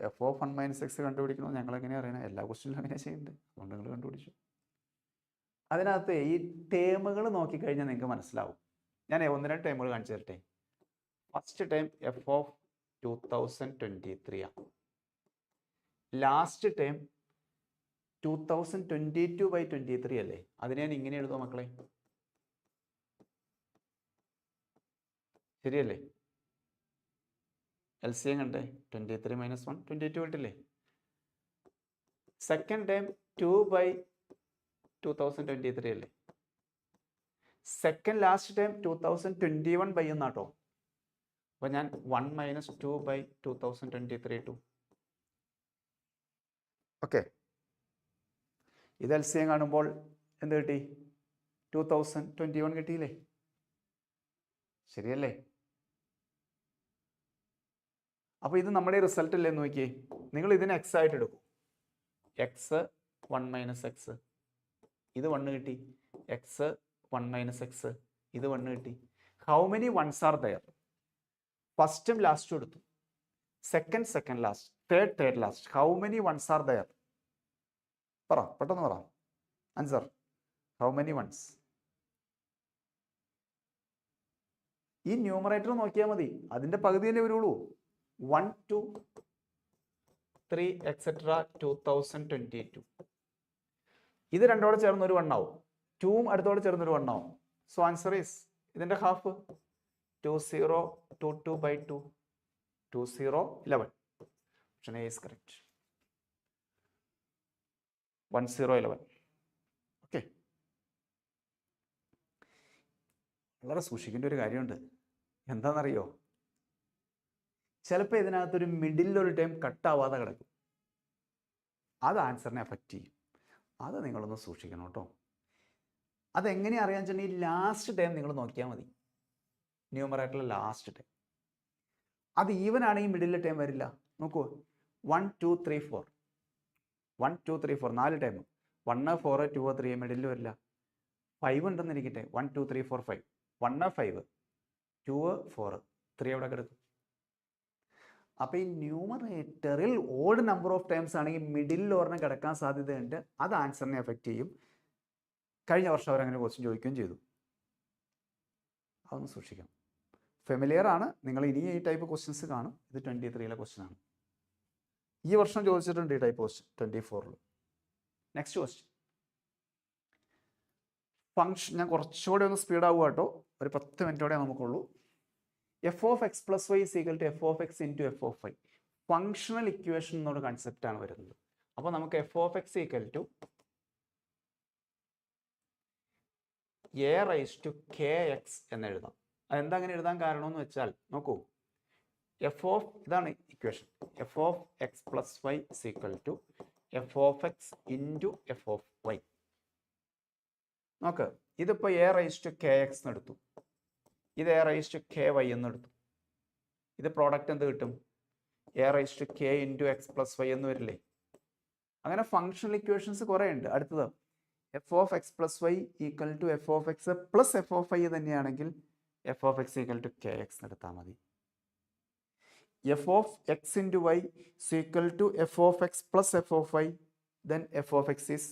എഫ് ഓഫ് 1 - x കണ്ടുപിടിക്കണോ, ഞങ്ങൾ എങ്ങനെയാണ് അറിയണത്? എല്ലാ ക്വസ്റ്റ്യനിലും അങ്ങനെ ചെയ്യുന്നുണ്ട്, അതുകൊണ്ട് നിങ്ങൾ കണ്ടുപിടിച്ചു. അതിനകത്ത് ഈ ടേമുകൾ നോക്കിക്കഴിഞ്ഞാൽ നിങ്ങൾക്ക് മനസ്സിലാവും. ഞാൻ 1-2 ടേമുകൾ കാണിച്ചു തരട്ടെ. ഫസ്റ്റ് ടൈം എഫ് ഓഫ് 2023 ആണ്. ലാസ്റ്റ് ടൈം 2022/23 അല്ലേ? അതിനെ ഞാൻ ഇങ്ങനെ എഴുതുമോ മക്കളെ? ശരിയല്ലേ? LCM കണ്ടേ, 23 - 1 22 കിട്ടില്ലേ? സെക്കൻഡ് ടൈം 2/2023 അല്ലേ? Second last time 2021 എന്നാട്ടോ. അപ്പോൾ ഞാൻ 1 - 2/2023 ഇട്ടു. ഓക്കെ, ഇത് LCM കാണുമ്പോൾ എന്ത് കിട്ടി? 2021 കിട്ടിയില്ലേ? ശരിയല്ലേ? അപ്പോൾ ഇത് നമ്മുടെ റിസൾട്ട് അല്ലേ എന്ന് നോക്കിയേ. നിങ്ങൾ ഇതിനെ എക്സ് ആയിട്ട് എടുക്കും. എക്സ് 1 - x, ഇത് 1 കിട്ടി. എക്സ് 1 - x, ഇത് 1 കിട്ടി. How many ones are there? ഫസ്റ്റും ലാസ്റ്റും എടുത്തു. Second last, third last. How many ones are there? പറ, പെട്ടെന്ന് പറ ആൻസർ. How many ones? ഈ ന്യൂമറേറ്റർ നോക്കിയാൽ മതി, അതിൻ്റെ പകുതി തന്നെ വരുള്ളൂ. 1 2 3 etc. 2022. ഇത് രണ്ടോടെ ചേർന്ന് ഒരു 1 ആവും. 2ഉം അടുത്തോടെ ചേർന്നൊരു 1 ആവും. സോ ആൻസർ ഈസ് ഇതിൻ്റെ half 2022/2 2011. Option A is correct. 1011. Okay, വളരെ സൂക്ഷിക്കേണ്ട ഒരു കാര്യമുണ്ട്. എന്താണെന്നറിയോ? ചിലപ്പോൾ ഇതിനകത്തൊരു മിഡിലൊരു ടൈം കട്ടാവാതെ കിടക്കും. അത് ആൻസറിനെ എഫക്റ്റ് ചെയ്യും. അത് നിങ്ങളൊന്ന് സൂക്ഷിക്കണം കേട്ടോ. അതെങ്ങനെയാണ് അറിയാൻ വെച്ചിട്ടുണ്ടെങ്കിൽ ലാസ്റ്റ് ടൈം നിങ്ങൾ നോക്കിയാൽ മതി. ന്യൂമറേറ്ററിലെ ലാസ്റ്റ് ടൈം അത് ഈവൻ ആണെങ്കിൽ മിഡിലെ ടൈം വരില്ല. നോക്കൂ, 1 2 3 4 1 2 3 4 4 ടൈം. 1 4 2 3 മിഡിൽ വരില്ല. 5 ഉണ്ടെന്ന് ഇരിക്കട്ടെ. 1 2 3 4 5 1 5 2 4 3 എവിടെ കിടക്കും? അപ്പോൾ ഈ ന്യൂമറേറ്ററിൽ ഓഡ് നമ്പർ ഓഫ് ടൈംസ് ആണെങ്കിൽ മിഡിലിൽ ഒരെണ്ണം കിടക്കാൻ സാധ്യതയുണ്ട്. അത് ആൻസറിനെ എഫക്റ്റ് ചെയ്യും. കഴിഞ്ഞ വർഷം അവരങ്ങനെ ക്വസ്റ്റ്യൻ ചോദിക്കുകയും ചെയ്തു. അതൊന്ന് സൂക്ഷിക്കാം. ഫെമിലിയർ ആണ്. നിങ്ങൾ ഇനി ഈ ടൈപ്പ് ക്വസ്റ്റ്യൻസ് കാണും. ഇത് 23-ലെ ക്വസ്റ്റ്യൻ ആണ്. ഈ വർഷം ചോദിച്ചിട്ടുണ്ട് ഈ ടൈപ്പ് ക്വസ്റ്റ്യൻ 24-ൽ. നെക്സ്റ്റ് ക്വസ്റ്റ്യൻ ഫംഗ്ഷൻ, ഞാൻ കുറച്ചുകൂടെ ഒന്ന് സ്പീഡ് ആവുക കേട്ടോ, ഒരു 10 മിനിറ്റോടെ നമുക്കുള്ളൂ. F of X plus Y is equal to F of X into F of Y. Functional equation എന്നൊരു കൺസെപ്റ്റാണ് വരുന്നത്. അപ്പോൾ നമുക്ക് F of X equal to A raise to K X എന്ന് എഴുതാം. അതെന്താ അങ്ങനെ എഴുതാൻ കാരണം എന്ന് വെച്ചാൽ നോക്കൂ, എഫ് ഓഫ്, ഇതാണ് equation, F of X plus Y is equal to F of X into F of Y. നോക്ക്, ഇതിപ്പോൾ A raise to K X എന്ന് എടുത്തു, ഇത് A raise to K Y എന്ന് എടുത്തു. ഇത് പ്രോഡക്റ്റ് എന്ത് കിട്ടും? A raise to K into X plus Y എന്ന് വരില്ലേ? അങ്ങനെ ഫങ്ഷണൽ ഇക്വേഷൻസ് കുറേ ഉണ്ട്. അടുത്തത് F of X plus Y equal to F of X plus F of Y തന്നെയാണെങ്കിൽ F of X equal to K X എടുത്താൽ മതി. F of X into y equal to F of X plus F of y, then f of x is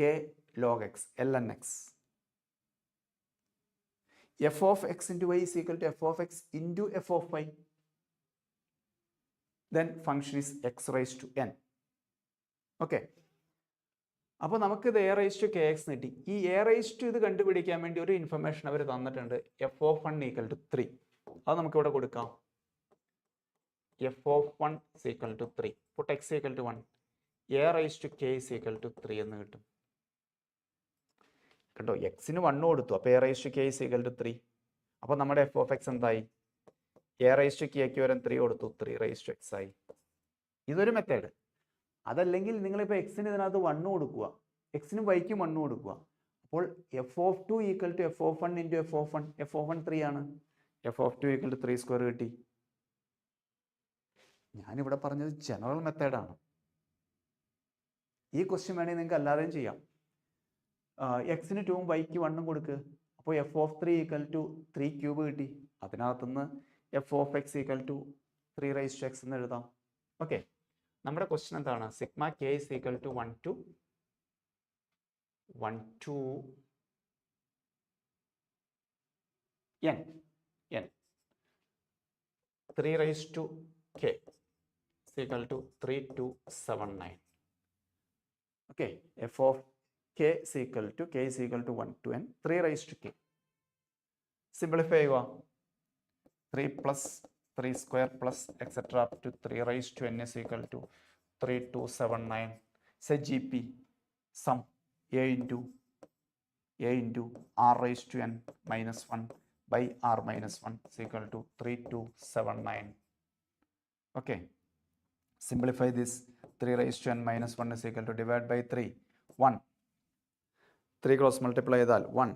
k log x ln x. f of x into y is equal to f of x into f of y, then function is x raised to n. Okay, അപ്പോൾ നമുക്ക് ഇത് a raised to kx കിട്ടി. ഈ a raised to ഇത് കണ്ടുപിടിക്കാൻ വേണ്ടി ഒരു information അവർ തന്നിട്ടുണ്ട്, f of 1 equal to 3. അത് നമുക്ക് ഇവിടെ കൊടുക്കാം. f of 1 is equal to 3. put x equal to 1, a raised to k is equal to 3 എന്ന് കിട്ടും കേട്ടോ. എക്സിന് 1 കൊടുത്തു, അപ്പോൾ a raise to k is equal to 3. അപ്പോൾ നമ്മുടെ എഫ് ഓഫ് എക്സ് എന്തായി? എ റൈസ് ടു കെക്ക് വരെ 3 കൊടുത്തു, 3 റൈസ് ടു എക്സ് ആയി. ഇതൊരു മെത്തേഡ്. അതല്ലെങ്കിൽ നിങ്ങളിപ്പോൾ എക്സിന് ഇതിനകത്ത് 1 കൊടുക്കുക, എക്സിനും വൈക്കും 1 കൊടുക്കുക. അപ്പോൾ f of 2 equal to F of 1 into F of 1, f of 1 3 ആണ്, f of 2 equal to 3 square കിട്ടി. ഞാനിവിടെ പറഞ്ഞത് ജനറൽ മെത്തേഡാണ്. ഈ ക്വസ്റ്റ്യൻ വേണമെങ്കിൽ നിങ്ങൾക്ക് അല്ലാതെയും ചെയ്യാം. എക്സിന് 2ഉം വൈക്ക് 1ഉം കൊടുക്കുക, അപ്പോൾ f of 3 equal to 3 cube കിട്ടി. അതിനകത്തുനിന്ന് f of X equal to 3 raise to x എന്ന് എഴുതാം. ഓക്കെ, നമ്മുടെ ക്വസ്റ്റ്യൻ എന്താണ്? Sigma k is equal to 1 to n 3 raise to k is equal to 3279. Okay, f of k is equal to 1 to n 3 raised to k. Simplify ചെയ്യുക, 3 plus 3 square plus etc. up to 3 raised to n is equal to 3279. Say GP, sum a into r raised to n minus 1 by r minus 1 is equal to 3279. Okay, simplify this. 3 raised to n minus 1 is equal to divide by 3, 1. 3 cross multiply ചെയ്താൽ 1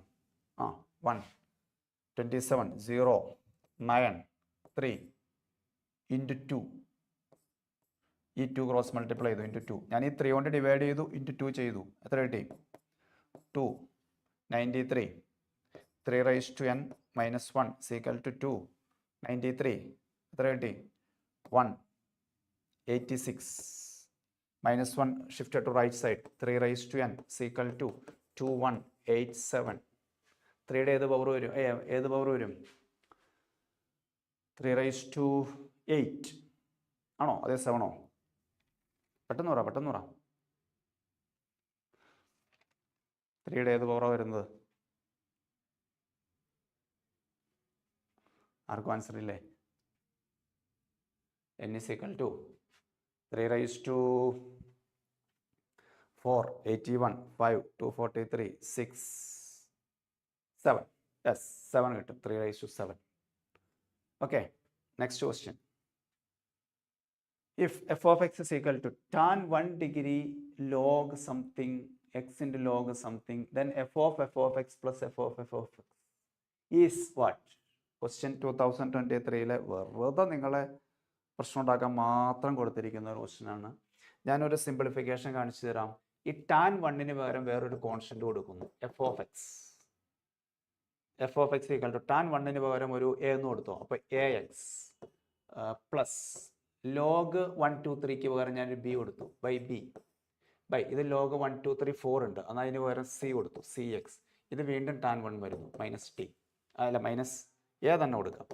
27 0 9 3 into 2. ഈ 2 cross multiply ചെയ്തു into 2. ഞാൻ ഈ 3 കൊണ്ട് divide ചെയ്തു, into 2 ചെയ്തു. എത്ര കിട്ടി? 2 93. 3 raise to n minus 1 is equal to 2 93. എത്ര കിട്ടി? 1 86. minus 1 shifted to right side. 3 raised to n is equal to 2187. 3 ഏത് പവർ വരും? ഏത് പവർ വരും? 3 raised to 8 ആണോ അതെ 7 ഓ? പെട്ടെന്ന് പറ 3 ഏത് പവറാണ് വരുന്നത്? ആർക്കും ആൻസർ ഇല്ലേ? n is equal to 3 raised to 4 81 5 243 6 7. Yes, 7 കിട്ടും. 3 raised to 7. Okay, next question. If f of x is equal to tan 1 degree log something x into log something, then f of x plus f of x is what? Question 2023 വെറുതെ നിങ്ങളെ പ്രശ്നം ഉണ്ടാക്കാൻ മാത്രം കൊടുത്തിരിക്കുന്ന ഒരു question ആണ്. ഞാനൊരു simplification കാണിച്ചു തരാം. ഈ ടാൻ 1ന് പകരം വേറൊരു കോൺസ്റ്റന്റ് കൊടുക്കുന്നു, F of X equal to tan 1ന് പകരം ഒരു എ എന്ന് കൊടുത്തു. അപ്പോൾ എ എക്സ് പ്ലസ് ലോഗ് 1 2 3ക്ക് പകരം ഞാനൊരു ബി കൊടുത്തു, ബൈ ബി ബൈ ഇത് ലോഗ് 1 2 3 4 ഉണ്ട്, എന്നാൽ അതിന് പകരം സി കൊടുത്തു, സി എക്സ്. ഇത് വീണ്ടും ടാൻ 1 വരുന്നു, മൈനസ് ടി അല്ല മൈനസ് എ തന്നെ കൊടുക്കാം.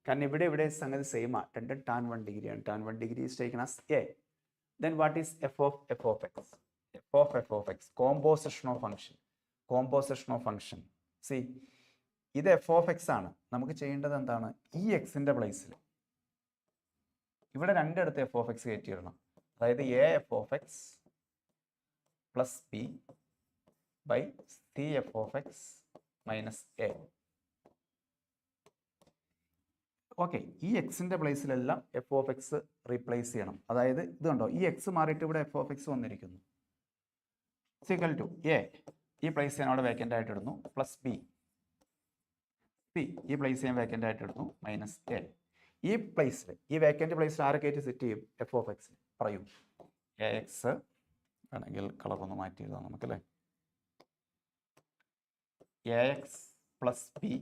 കാരണം ഇവിടെ സംഗതി സെയിം ആണ്, രണ്ടും tan 1 ഡിഗ്രിയാണ്. tan 1 degree is taken as A. Then what is F of X? F of X composition of function. C, ഇത് എഫ് ഓഫ് എക്സ് ആണ്. നമുക്ക് ചെയ്യേണ്ടത് എന്താണ്? ഈ എക്സിന്റെ പ്ലേസിൽ ഇവിടെ രണ്ടിടത്ത് എഫ് ഓഫ് എക്സ് കയറ്റിയിടണം. അതായത് A F of X plus B by C F of X minus A. Okay, ഈ എക്സിന്റെ പ്ലേസിലെല്ലാം എഫ് ഓഫ് എക്സ് റീപ്ലേസ് ചെയ്യണം. അതായത് ഇത് കണ്ടോ, ഈ എക്സ് മാറിയിട്ട് ഇവിടെ എഫ് ഓഫ് എക്സ് വന്നിരിക്കുന്നു. സിക്കൽ ടു എ, ഈ പ്ലേസ് ഞാൻ അവിടെ വേക്കൻ്റ് ആയിട്ട് ഇടുന്നു, പ്ലസ് ബി, സി ഈ പ്ലേസ് ചെയ്യാൻ വേക്കൻ്റ് ആയിട്ട് ഇടുന്നു, മൈനസ് എ. ഈ പ്ലേസിൽ, ഈ വേക്കൻ്റ് പ്ലേസിൽ ആരെ കയറ്റി സെറ്റ് ചെയ്യും? F of X. പറയും എ എക്സ് വേണമെങ്കിൽ കളർ ഒന്ന് മാറ്റി എഴുതാം നമുക്കല്ലേ. A X plus B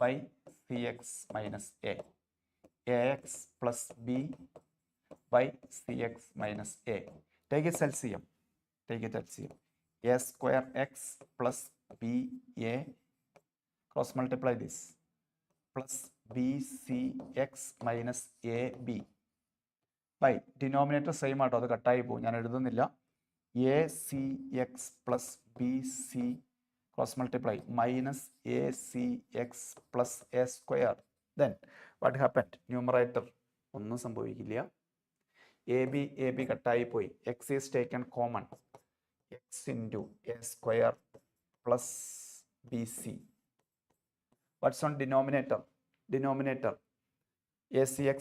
by C X minus A. A X plus B by C X minus A. Take it LCM. A square X plus B A cross multiply this plus bcx minus ab by denominator same ആട്ടോ, അത് കട്ടായി പോകും, ഞാൻ എഴുതുന്നില്ല. acx plus bc cross multiply minus acx plus a square. Then what happened? Numerator ഒന്നും സംഭവിക്കില്ല. ab കട്ടായി പോയി. x is taken common, x into a square plus bc. What's on denominator? acx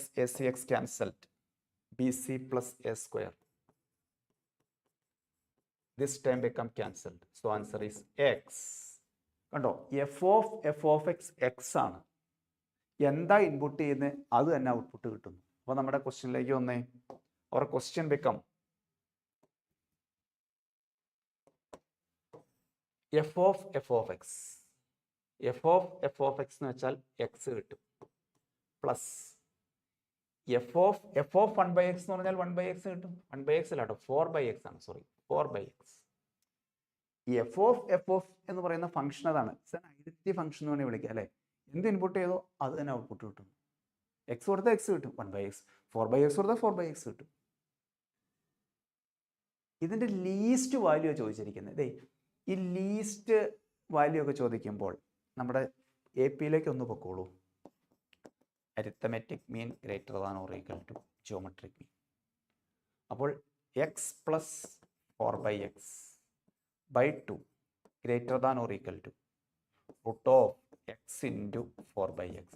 cancelled, bc plus a square. This term become cancelled. So answer is x. കണ്ടോ, f of x ആണ്. എന്താ input ചെയ്യുന്നത് അത് തന്നെ output കിട്ടുന്നു. അപ്പോൾ നമ്മുടെ ക്വസ്റ്റ്യനിലേക്ക് വന്നേ. അവർ question become f of x. F of X എന്ന് വെച്ചാൽ എക്സ് കിട്ടും, പ്ലസ് എഫ് ഓഫ് 1/x എന്ന് പറഞ്ഞാൽ 1/x കിട്ടും. 1/x അല്ലാട്ടോ, 4/x ആണ്, സോറി 4/x. ഈ എഫ് ഓഫ് എന്ന് പറയുന്ന ഫംഗ്ഷൻ അതാണ്, ഐഡന്റിറ്റി ഫംഗ്ഷൻ എന്ന് വേണമെങ്കിൽ വിളിക്കുക അല്ലേ. എന്ത് ഇൻപുട്ട് ചെയ്തോ അത് തന്നെ ഔട്ട്പുട്ട് കിട്ടും. എക്സ് കൊടുത്താൽ എക്സ് കിട്ടും, 1/x. 4/x കൊടുത്താൽ 4/x കിട്ടും. ഇതിന്റെ ലീസ്റ്റ് വാല്യൂ ചോദിച്ചിരിക്കുന്നത്. ഈ ലീസ്റ്റ് വാല്യൂ ഒക്കെ ചോദിക്കുമ്പോൾ നമ്മുടെ എ പിയിലേക്ക് ഒന്ന് പൊക്കോളൂ. Arithmetic mean greater than or equal to geometric mean. അപ്പോൾ X plus 4/x by 2 greater than or equal to root of X into 4/x.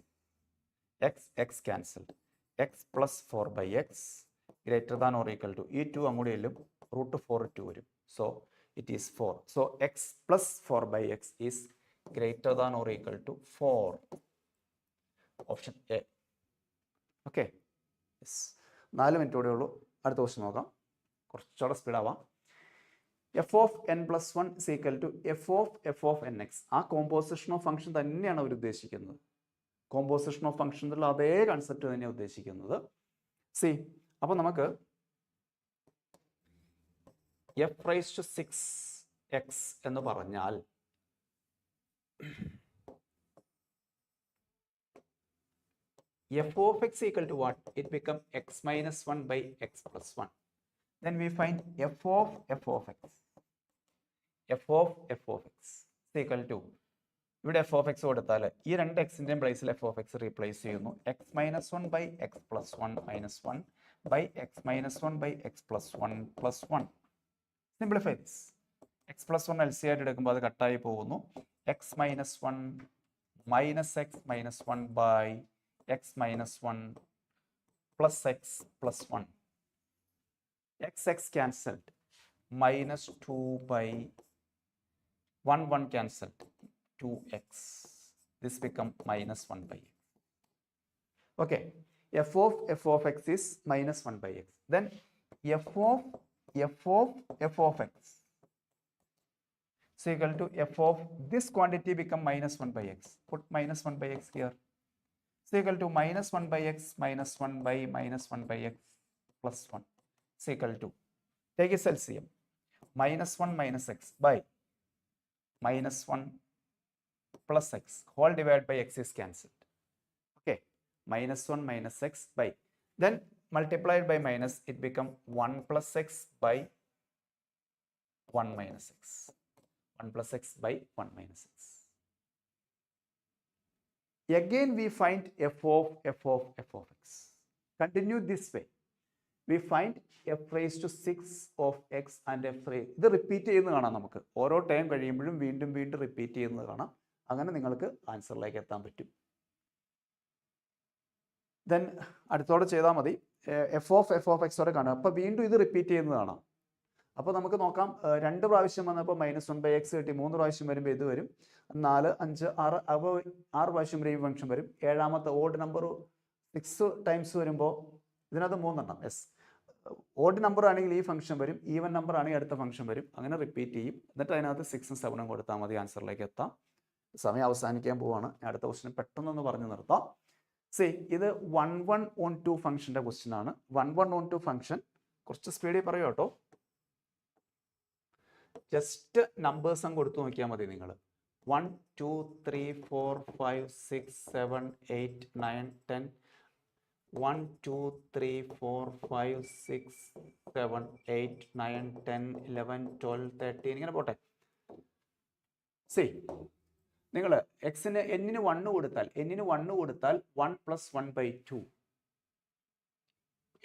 X cancelled. X plus 4/x greater than or equal to, ഈ 2 അങ്ങോട്ട് ചെല്ലും, root 4 2 വരും. So it is 4. So X plus 4/x is greater than or equal to 4. Option A. Okay. Yes. 4 minute കൂടെ ഉള്ളൂ. അടുത്ത question നോക്കാം, കുറച്ചുകൂടെ സ്പീഡാവാം. F of N plus 1 is equal to F of N X. ആ composition of function തന്നെയാണ് അവർ ഉദ്ദേശിക്കുന്നത്. കോമ്പോസിഷൻ ഓഫ് ഫംഗ്ഷൻ എന്നുള്ള അതേ കൺസെപ്റ്റ് തന്നെയാണ് ഉദ്ദേശിക്കുന്നത്. സി, അപ്പോൾ നമുക്ക് എഫ് റൈസ് ടു 6x എന്ന് പറഞ്ഞാൽ f of x equal to what? It become x minus 1 by x plus 1. Then we find f of x is equal to, ഇവിടെ f of x കൊടുത്താൽ ഈ രണ്ട് എക്സിൻ്റെയും പ്ലേസിൽ f of x റീപ്ലേസ് ചെയ്യുന്നു. x minus 1 by x plus 1 minus 1 by x minus 1 by x plus 1 plus 1. Simplify this. x plus 1 LC ആയിട്ട് എടുക്കുമ്പോൾ അത് കട്ടായി പോകുന്നു. x minus 1 minus x minus 1 by x minus 1 plus x plus 1. x cancelled. Minus 2 by 1 cancelled. 2x. This become minus 1 by x. Okay. f of x is minus 1 by x. Then f of x is equal to f of this quantity become minus 1 by x. Put minus 1 by x here. Is equal to minus 1 by x minus 1 by minus 1 by x plus 1. Is equal to, take its LCM, minus 1 minus x by minus 1 plus x whole divided by x is cancelled. minus 1 minus x by, then multiplied by minus, it become 1 plus x by 1 minus x. 1 plus x by 1 minus x. Again we find f of x. Continue this way. We find f raised to 6 of x and f raised, ഇത് repeat ചെയ്യുന്നത് കാണാം നമുക്ക്. ഓരോ time കഴിയുമ്പോഴും വീണ്ടും repeat ചെയ്യുന്നത് കാണാം. അങ്ങനെ നിങ്ങൾക്ക് ആൻസറിലേക്ക് എത്താൻ പറ്റും. ദെൻ അടുത്തോടെ ചെയ്താൽ മതി. എഫ് ഓഫ് എക്സ് വരെ കാണുക. അപ്പോൾ വീണ്ടും ഇത് റിപ്പീറ്റ് ചെയ്യുന്നത് കാണാം. അപ്പോൾ നമുക്ക് നോക്കാം. 2 പ്രാവശ്യം വന്നപ്പോൾ -1/x കിട്ടി. 3 പ്രാവശ്യം വരുമ്പോൾ ഇത് വരും. 4, 5, 6, അപ്പോൾ 6 പ്രാവശ്യം വരെ ഈ ഫംഗ്ഷൻ വരും. ഏഴാമത്തെ ഓഡ് നമ്പർ 6 ടൈംസ് വരുമ്പോൾ ഇതിനകത്ത് 3 എണ്ണം. യെസ്, ഓഡ് നമ്പർ ആണെങ്കിൽ ഈ ഫംഗ്ഷൻ വരും, ഈവൻ നമ്പർ ആണെങ്കിൽ അടുത്ത ഫംഗ്ഷൻ വരും. അങ്ങനെ റിപ്പീറ്റ് ചെയ്യും. എന്നിട്ട് അതിനകത്ത് 6ഉം 7ഉം കൊടുത്താൽ മതി, ആൻസറിലേക്ക് എത്താം. സമയം അവസാനിക്കാൻ പോവാണ്. അടുത്ത ക്വസ്റ്റ്യൻ പെട്ടെന്നൊന്ന് പറഞ്ഞു നിർത്താം. സി, ഇത് 1 on 2 ഫംഗ്ഷൻ്റെ ക്വസ്റ്റ്യൻ ആണ്. 1 on 2 ഫംഗ്ഷൻ കുറച്ച് സ്പീഡിൽ പറയൂ കേട്ടോ. ജസ്റ്റ് നമ്പേഴ്സ് അങ്ങ് കൊടുത്തു നോക്കിയാൽ മതി നിങ്ങൾ. 1, 2, 3, 4, 5, 6, 7, 8, 9, 10. 1, 2, 3, 4, 5, 6, 7, 8, 9, 10, 11, 12, 13 ഇങ്ങനെ പോട്ടെ. സി, നിങ്ങൾ എക്സിന് എന്നിന് 1 കൊടുത്താൽ 1 plus 1/2,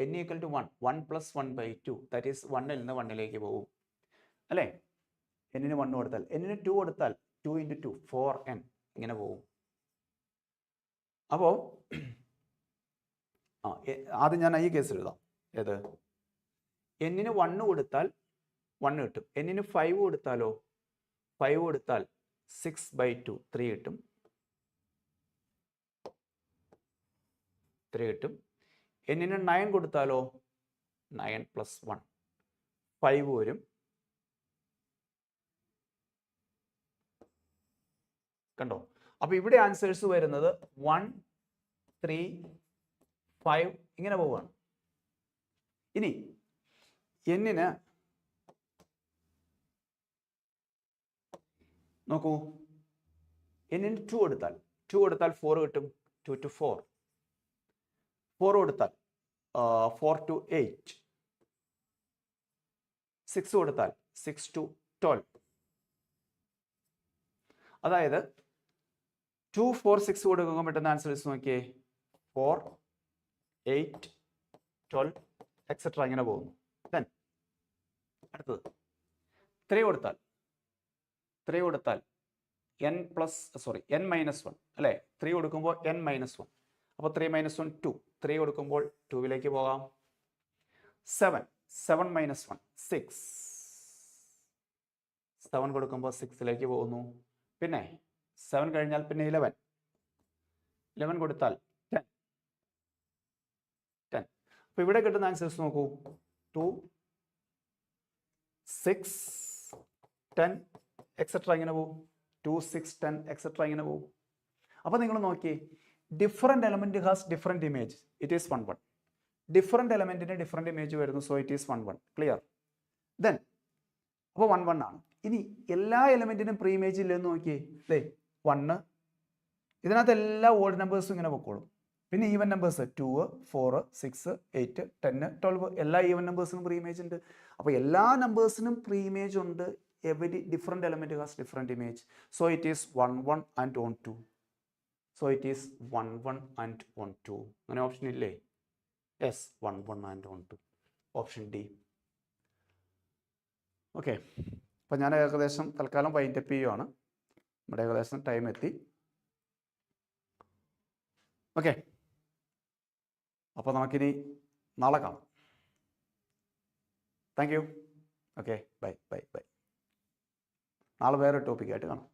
n equal to 1, 1 plus 1/2, that is 1ൽ നിന്ന് 1ലേക്ക് പോകും അല്ലേ? എന്നിന് 1 കൊടുത്താൽ, എന്നിന് 2 കൊടുത്താൽ 2 into 2, 4n ഇങ്ങനെ പോകും. അപ്പോൾ ആദ്യം ഞാൻ ഈ കേസ് എഴുതാം. ഏത്? എന്നിന് 1 കൊടുത്താൽ 1 കിട്ടും. എന്നിന് 5 കൊടുത്താലോ? 5 കൊടുത്താൽ 6/2, 3 കിട്ടും. 3 കിട്ടും. എന്നിന് 9 കൊടുത്താലോ? 9 plus 1, 5 വരും. കണ്ടോ? അപ്പോൾ ഇവിടെ ആൻസേഴ്സ് വരുന്നത് 1, 3, 5 ഇങ്ങനെ പോവുകയാണ്. ഇനി എന്നിന് നോക്കൂ, എന്നിന് 2 കൊടുത്താൽ 4 കിട്ടും. 2 to 4. 4 കൊടുത്താൽ 4 to 8. 6 കൊടുത്താൽ 6 to 12. അതായത് 2, 4, 6 കൊടുക്കുമ്പോൾ പറ്റുന്ന ആൻസേഴ്സ് നോക്കിയേ. 4, 8, 12 എക്സെട്ര ഇങ്ങനെ പോകുന്നു. ദെൻ അടുത്തത് 3 കൊടുത്താൽ n minus 1 അല്ലേ? 3 കൊടുക്കുമ്പോൾ n minus 1. അപ്പോൾ 3 minus 1, 2. 3 കൊടുക്കുമ്പോൾ 2ലേക്ക് പോകാം. 7 minus 1, 6. 7 കൊടുക്കുമ്പോൾ 6ലേക്ക് പോകുന്നു. പിന്നെ 7 കഴിഞ്ഞാൽ പിന്നെ 11 കൊടുത്താൽ 10. അപ്പോൾ ഇവിടെ കിട്ടുന്ന ആൻസേഴ്സ് നോക്കൂ. 2, 6, 10 എക്സെട്ര ഇങ്ങനെ പോകും. 2, 6, 10 എക്സെട്ര ഇങ്ങനെ പോകും. അപ്പോൾ നിങ്ങൾ നോക്കിയേ, different element has different image. It is 1, 1. Different എലമെൻറ്റിന് ഡിഫറെൻറ്റ് ഇമേജ് വരുന്നു. So it is 1, 1. Clear? Then അപ്പോൾ 1, 1 ആണ്. ഇനി എല്ലാ എലമെൻറ്റിനും പ്രീ ഇമേജ് ഇല്ലെന്ന് നോക്കിയേ. അല്ലേ? 1, ഇതിനകത്ത് എല്ലാ ഓഡ് നമ്പേഴ്സും ഇങ്ങനെ പൊക്കോളും. പിന്നെ ഈവൻ നമ്പേഴ്സ് 2, 4, 6, 8, 10, 12 എല്ലാ ഈവൻ നമ്പേഴ്സിനും പ്രീ ഇമേജ് ഉണ്ട്. അപ്പോൾ എല്ലാ നമ്പേഴ്സിനും പ്രീ ഇമേജ് ഉണ്ട്. Every different element has different image. So it is 1, 1 and 1, 2. So it is 1, 1 and 1, 2. അങ്ങനെ ഓപ്ഷൻ ഇല്ലേ? Yes, 1, 1 and 1, 2. Option D. Okay, അപ്പം ഞാൻ ഏകദേശം തൽക്കാലം വൈൻഡപ്പ് ചെയ്യുവാണ്. നമ്മുടെ ഏകദേശം ടൈം എത്തി. ഓക്കെ, അപ്പോൾ നമുക്കിനി നാളെ കാണാം. Thank you. Okay, bye. നാളെ വേറെ ടോപ്പിക്കായിട്ട് കാണാം.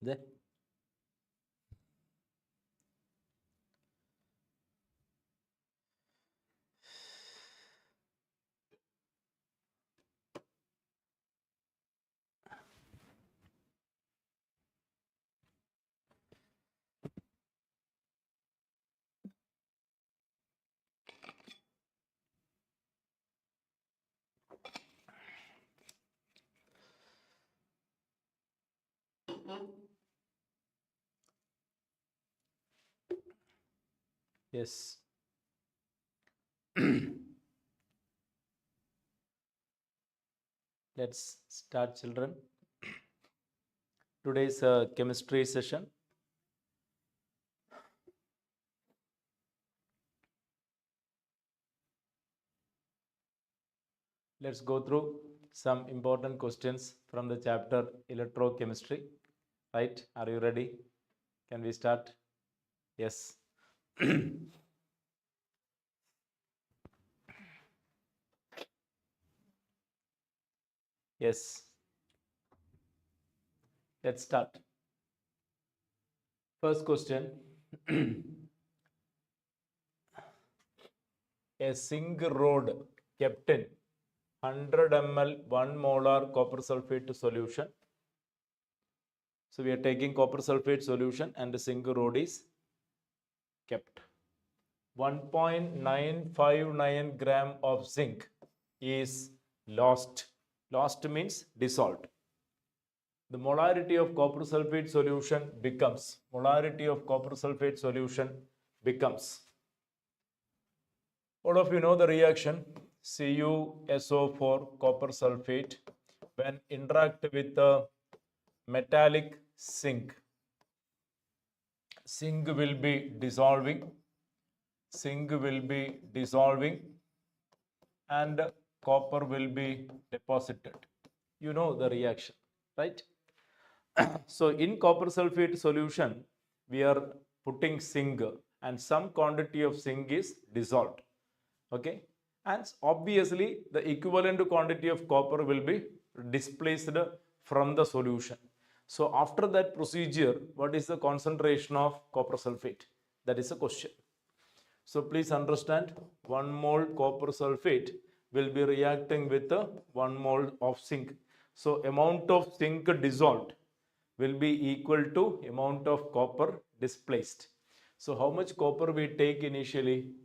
Then yes. Let's start, children. Today's chemistry session. Let's go through some important questions from the chapter electrochemistry. Right? Are you ready? Can we start? Yes. Yes. Let's start. First question. A zinc rod kept in 100 ml 1 molar copper sulfate solution. So we are taking copper sulfate solution and the zinc rod is kept. 1.959 gram of zinc is lost. Lost means dissolved. The molarity of copper sulfate solution becomes, all of you know the reaction CuSO4 copper sulfate when interact with the metallic zinc. Zinc will be dissolving and copper will be deposited. You know the reaction, right? So in copper sulfate solution, we are putting zinc and some quantity of zinc is dissolved. Okay, and obviously the equivalent quantity of copper will be displaced from the solution. So after that procedure, what is the concentration of copper sulfate? That is a question. So please understand, 1 mole copper sulfate will be reacting with 1 mole of zinc. So amount of zinc dissolved will be equal to amount of copper displaced. So how much copper we take initially?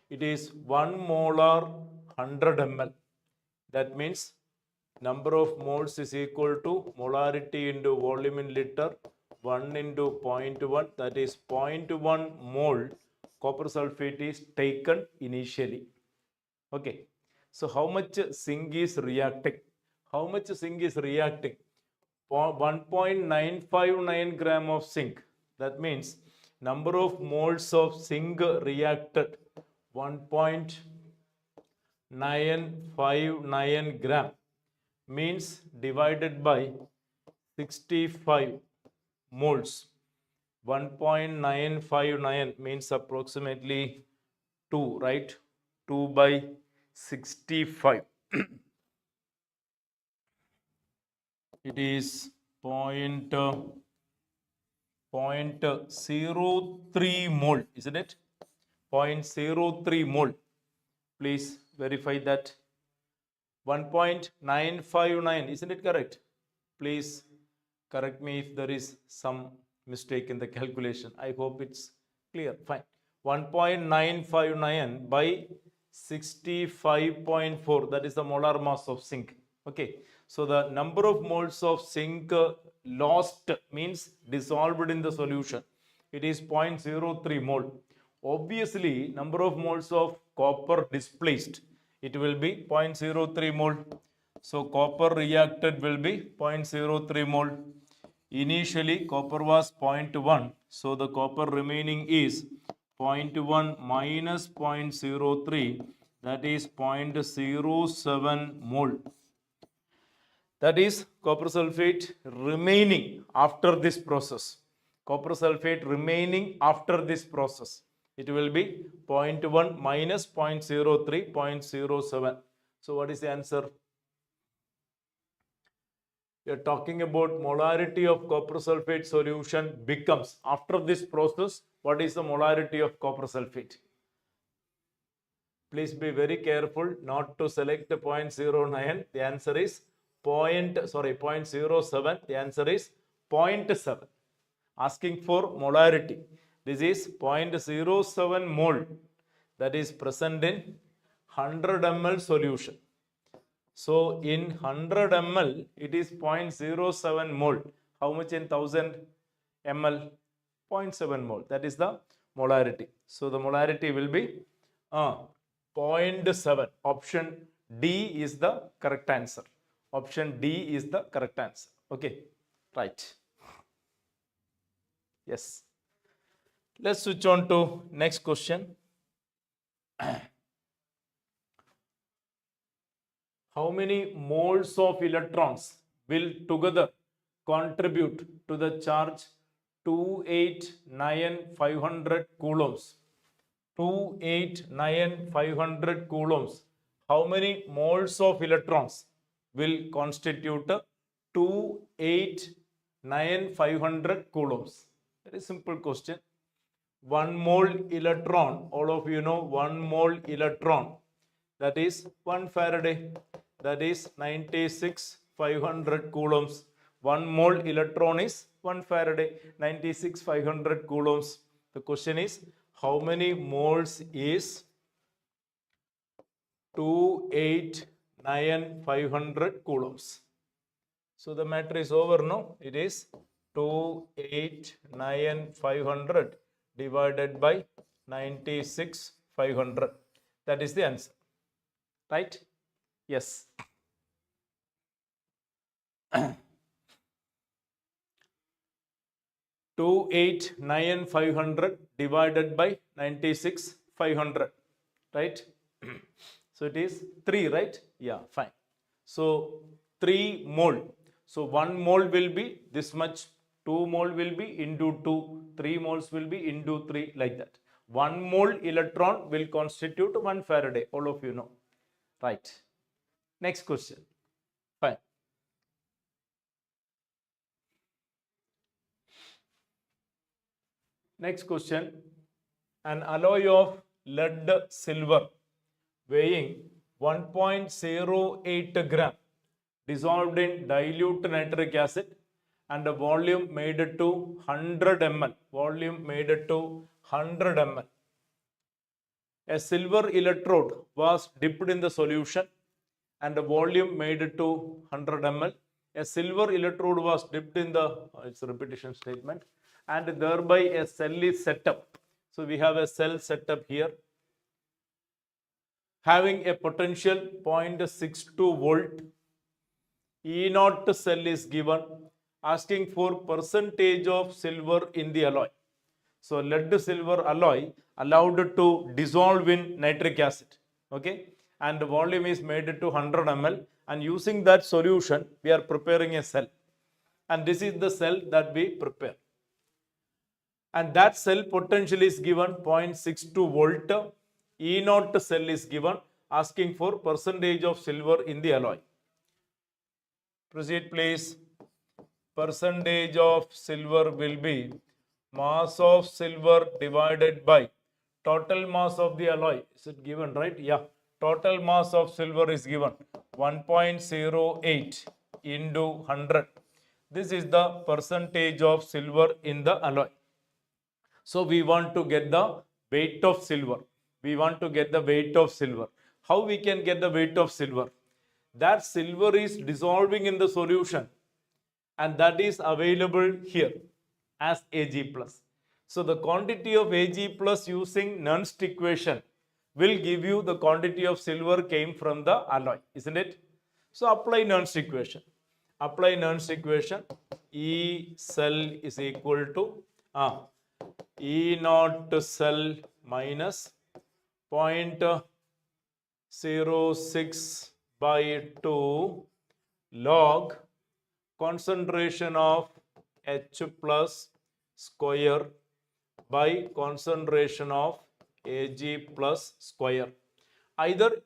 It is 1 molar 100 ml. That means number of moles is equal to molarity into volume in liter 1 into 0.1, that is 0.1 mole copper sulfate is taken initially. Okay, so how much zinc is reacting? 1.959 gram of zinc. That means number of moles of zinc reacted 1.959 gram means divided by 65 moles. 1.959 means approximately 2, right? 2 by 65. It is 0.03 mole, isn't it? 0.03 mole. Please verify that. 1.959, isn't it correct? Please correct me if there is some mistake in the calculation. I hope it's clear. Fine. 1.959 by 65.4, that is the molar mass of zinc. Okay. So the number of moles of zinc lost means dissolved in the solution. It is 0.03 mole. Obviously, number of moles of copper displaced, it will be 0.03 mole. So copper reacted will be 0.03 mole. Initially copper was 0.1, so the copper remaining is 0.1 minus 0.03, that is 0.07 mole. That is copper sulfate remaining after this process. Copper sulfate remaining after this process. It will be 0.1 minus 0.03, 0.07. So what is the answer? We are talking about molarity of copper sulfate solution becomes, after this process, what is the molarity of copper sulfate? Please be very careful not to select 0.09. The answer is 0.07. The answer is 0.7. Asking for molarity. This is 0.07 mole that is present in 100 ml solution. So in 100 ml, it is 0.07 mole. How much in 1000 ml? 0.7 mole. That is the molarity. So the molarity will be 0.7. Option D is the correct answer. Option D is the correct answer. Okay, right. Yes. Let's switch on to next question. How many moles of electrons will together contribute to the charge 289,500 coulombs? 289,500 coulombs. How many moles of electrons will constitute 289,500 coulombs? Very simple question. 1 mole electron, all of you know 1 mole electron, that is 1 Faraday, that is 96,500 coulombs. 1 mole electron is 1 Faraday, 96,500 coulombs. The question is, how many moles is 289,500 coulombs? So the matter is over, no? It is 289,500 divided by 96,500. That is the answer. Right? Yes. 289,500 divided by 96,500. Right? So it is 3, right? Yeah, fine. So 3 mole. So 1 mole will be this much. 2 mole will be into 2. 3 moles will be into 3, like that. 1 mole electron will constitute 1 Faraday. All of you know. Right. Next question. Fine. Next question. An alloy of lead silver weighing 1.08 gram dissolved in dilute nitric acid and a volume made to 100 ml. Volume made to 100 ml. A silver electrode was dipped in the solution and a volume made to 100 ml. A silver electrode was dipped in the, it's a repetition statement, and thereby a cell is set up. So we have a cell set up here having a potential 0.62 volt. E0 cell is given, asking for percentage of silver in the alloy. So lead silver alloy allowed to dissolve in nitric acid. Okay, and the volume is made to 100 ml, and using that solution we are preparing a cell, and this is the cell that we prepare, and that cell potential is given 0.62 volt. E0 cell is given, asking for percentage of silver in the alloy. Proceed please. Percentage of silver will be mass of silver divided by total mass of the alloy. Is it given, right? Yeah. Total mass of silver is given 1.08 into 100. This is the percentage of silver in the alloy. So we want to get the weight of silver. We want to get the weight of silver. How we can get the weight of silver? That silver is dissolving in the solution, and that is available here as Ag+. So the quantity of Ag+ using Nernst equation will give you the quantity of silver came from the alloy, isn't it? So apply Nernst equation. Apply Nernst equation. E cell is equal to E0 cell minus 0.06 by 2 log concentration of H plus square by concentration of Ag plus square. Either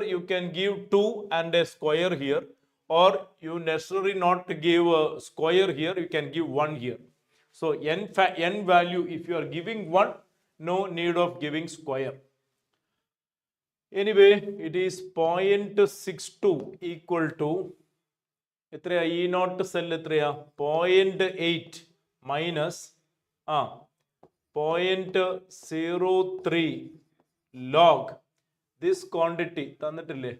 you can give 2 and a square here, or you necessarily not to give a square here, you can give 1 here. So n value, if you are giving 1, no need of giving square. Anyway, it is 0.62 equal to എത്രയാ E naught cell എത്രയാ 0.8 minus 0.03 log this quantity തന്നിട്ടില്ലേ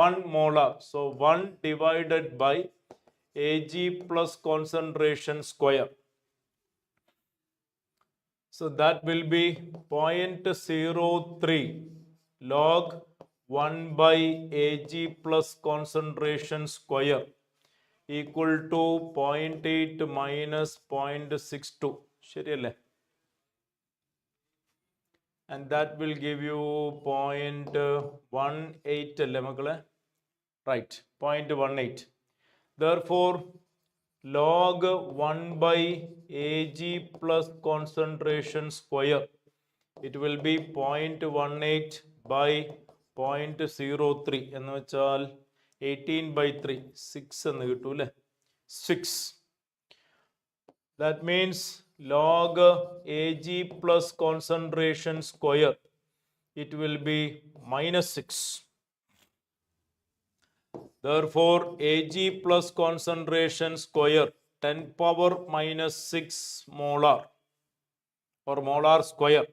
1 molar. So 1 divided by Ag plus concentration square. So that will be 0.03 log 1 by Ag plus concentration square equal to 0.8 minus 0.62. ശരിയല്ലേ? And that will give you 0.18 അല്ലേ മക്കളെ? Right, 0.18. Therefore, log 1 by Ag plus concentration square, it will be 0.18 by 0.03 എന്ന് വെച്ചാൽ 18 by 3, 6 എന്ന് കിട്ടൂ അല്ലേ? 6. That means log Ag plus concentration square, it will be minus 6. Therefore, Ag plus concentration square 10 power minus 6 molar or molar square.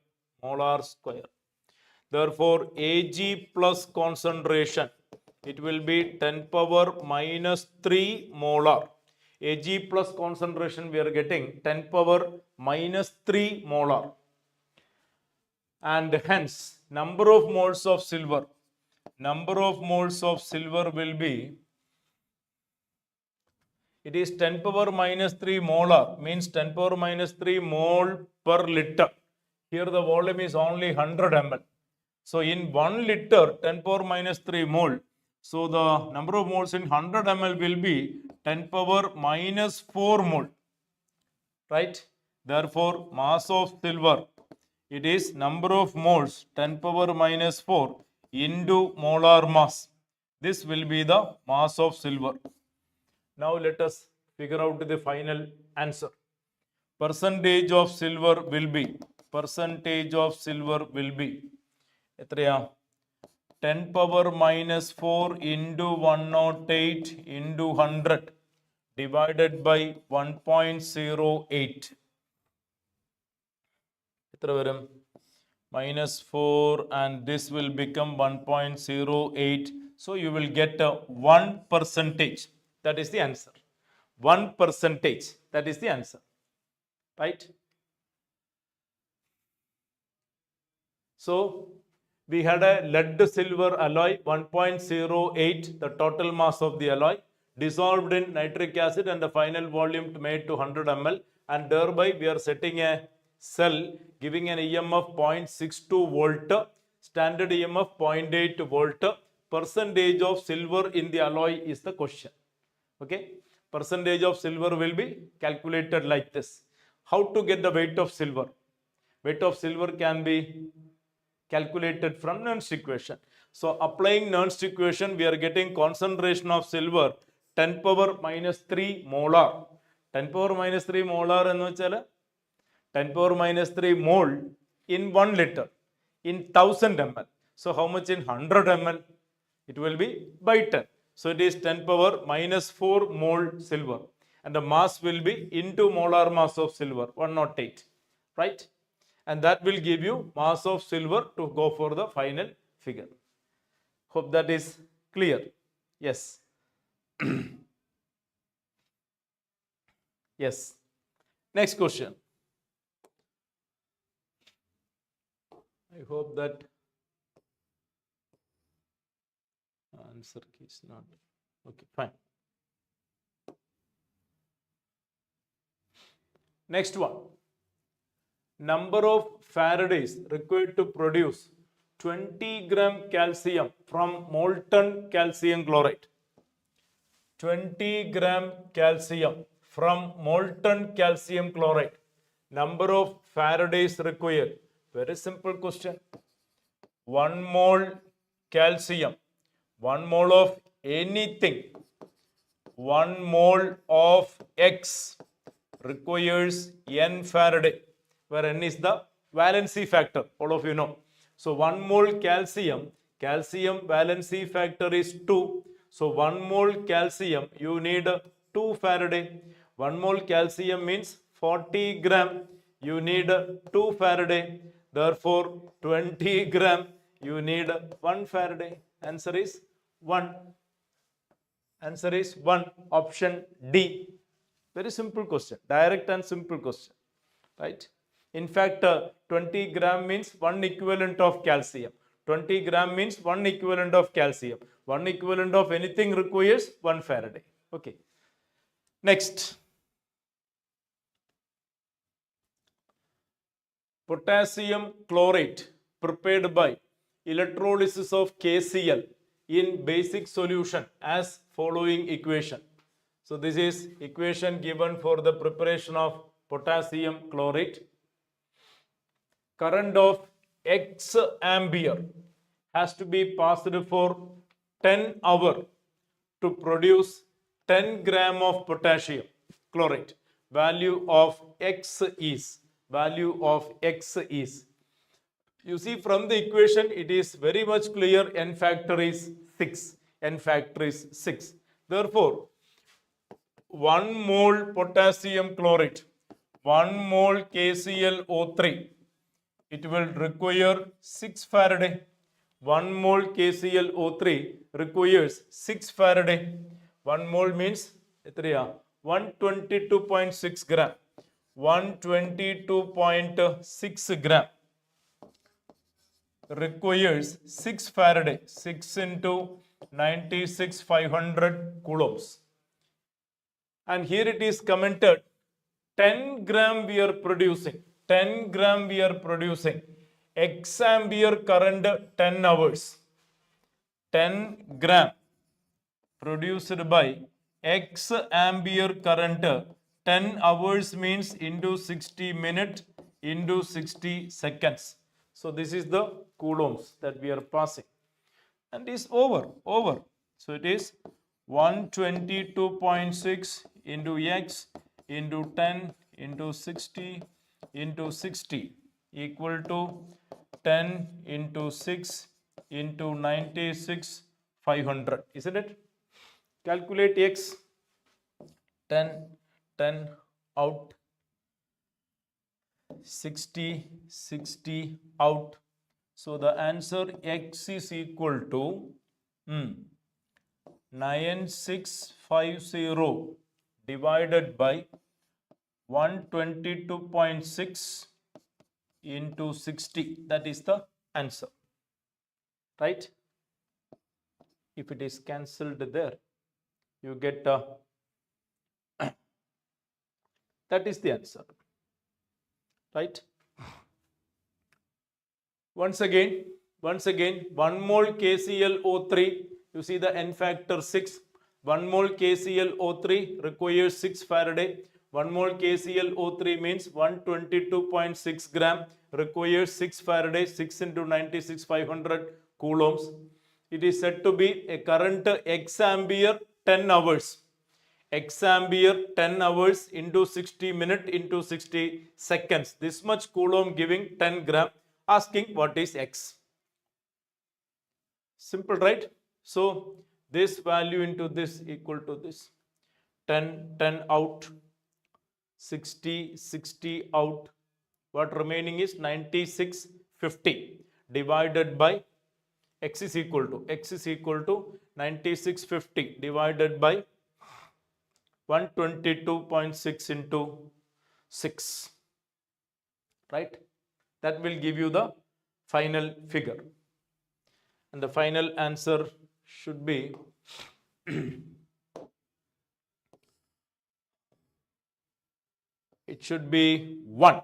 Therefore, Ag plus concentration, it will be 10 power minus 3 molar. Ag plus concentration we are getting 10 power minus 3 molar. And hence, number of moles of silver will be, it is 10 power minus 3 molar, means 10 power minus 3 mole per liter. Here the volume is only 100 ml. So in 1 liter, 10 power minus 3 mole. So the number of moles in 100 ml will be 10 power minus 4 mole. Right? Therefore, mass of silver, it is number of moles 10 power minus 4 into molar mass. This will be the mass of silver. Now let us figure out the final answer. Percentage of silver will be എത്രയാ? 10 power minus 4 into 108 into 100 divided by 1.08. എത്ര വരും? Minus 4 and this will become 1.08. So you will get a 1%. That is the answer. 1%. That is the answer. Right? So we had a lead silver alloy 1.08, the total mass of the alloy, dissolved in nitric acid and the final volume made to 100 ml, and thereby we are setting a cell giving an EMF 0.62 volt, standard EMF 0.8 volt. Percentage of silver in the alloy is the question. Okay, percentage of silver will be calculated like this. How to get the weight of silver? Weight of silver can be calculated from Nernst equation. So applying Nernst equation, we are getting concentration of silver 10 power minus 3 molar. 10 power minus 3 molar എന്ന് വെച്ചാൽ 10 power minus 3 mole in 1 liter in 1000 ml. So how much in 100 ml? It will be by 10. So it is 10 power minus 4 mole silver. And the mass will be into molar mass of silver, 108. Right? And that will give you mass of silver to go for the final figure. Hope that is clear. Yes. Yes. Next question. I hope that answer is not okay. Fine. Next one. Number of Faradays required to produce 20 gram calcium from molten calcium chloride. 20 gram calcium from molten calcium chloride. Number of Faradays required. Very simple question. 1 mole calcium, 1 mole of anything 1 mole of X requires n Faraday, where n is the valency factor, all of you know. So 1 mole calcium valency factor is 2. So 1 mole calcium, you need 2 Faraday. 1 mole calcium means 40 gram, you need 2 Faraday. Therefore 20 gram, you need 1 Faraday. Answer is 1. Answer is 1, option D. Very simple question, direct and simple question, right? In fact, 20 gram means 1 equivalent of calcium. 20 gram means 1 equivalent of calcium. 1 equivalent of anything requires 1 Faraday. Okay. Next. Potassium chlorate prepared by electrolysis of KCl in basic solution as following equation. So this is equation given for the preparation of potassium chlorate. Current of X ampere has to be passed for 10 hours to produce 10 gram of potassium chlorate. Value of X is, you see from the equation it is very much clear, n factor is 6. Therefore 1 mole potassium chlorate, 1 mole KClO3, it will require 6 Faraday. 1 mole KClO3 requires 6 Faraday. 1 mole means 122.6 gram. 122.6 gram requires 6 Faraday. 6 into 96, 500 coulombs. And here it is commented 10 gram we are producing. 10 gram we are producing. X ampere current 10 hours. 10 gram produced by X ampere current 10 hours means into 60 minutes into 60 seconds. So this is the coulombs that we are passing. And is over. So it is 122.6 into X into 10 into 60 into 60 equal to 10 into 6 into 96, 500. Isn't it? Calculate X. 10 out. 60 out. So the answer X is equal to 9650 divided by 122.6 into 60. That is the answer. Right? If it is cancelled there, you get that is the answer. Right? Once again, 1 mole KClO3, you see the n factor 6. 1 mole KClO3 requires 6 Faraday. 1 mole KClO3 means 122.6 gram requires 6 Faraday. 6 into 96, 500 coulombs. It is said to be a current X ampere 10 hours. X ampere 10 hours into 60 minutes into 60 seconds. This much coulomb giving 10 gram. Asking what is X. Simple, right? So this value into this equal to this. 10 out. 60 out. What remaining is 9650 divided by X is equal to 9650 divided by 122.6 into 6. Right? That will give you the final figure. And the final answer should be it should be 1.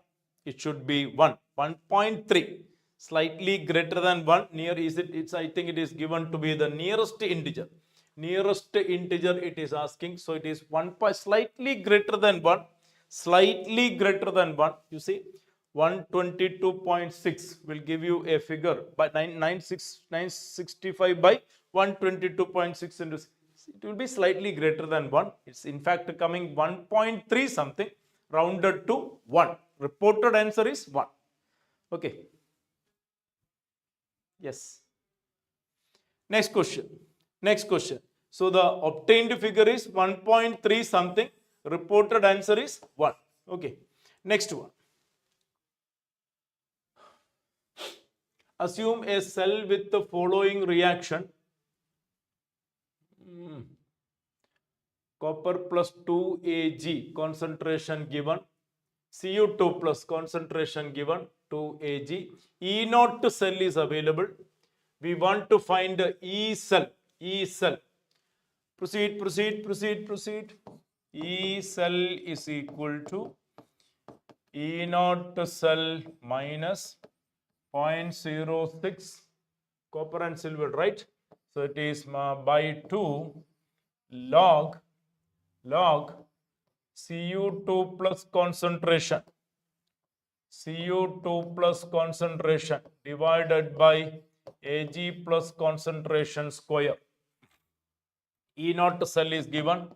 1.3. Slightly greater than 1. Near is it? It's, I think it is given to be the nearest integer. Nearest integer it is asking. So it is 1. Slightly greater than 1. You see, 122.6 will give you a figure by 965 by 122.6 into it will be slightly greater than 1. It's in fact coming 1.3 something rounded to 1. Reported answer is 1. Okay. Yes. Next question. Next question. So the obtained figure is 1.3 something. Reported answer is 1. Okay. Next one. Assume a cell with the following reaction. Copper plus 2 Ag concentration given. Cu2 plus concentration given 2 Ag. E0 cell is available. We want to find the E cell. E cell. Proceed, proceed, proceed, proceed. E cell is equal to E0 cell minus 0.06 copper and silver, right? So it is by 2 log Cu2 plus concentration. Cu2 plus concentration divided by Ag plus concentration square. E0 cell is given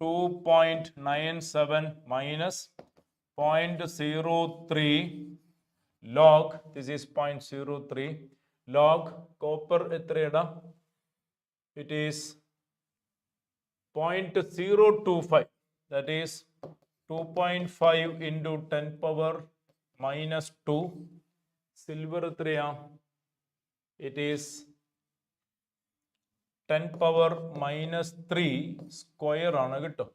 2.97 minus 0.03 log, this is 0.03 log copper etreda, it is 0.025, that is 2.5 into 10 power minus 2. Silver etraya, it is 10 power minus 3 square ആണ് കേട്ടോ.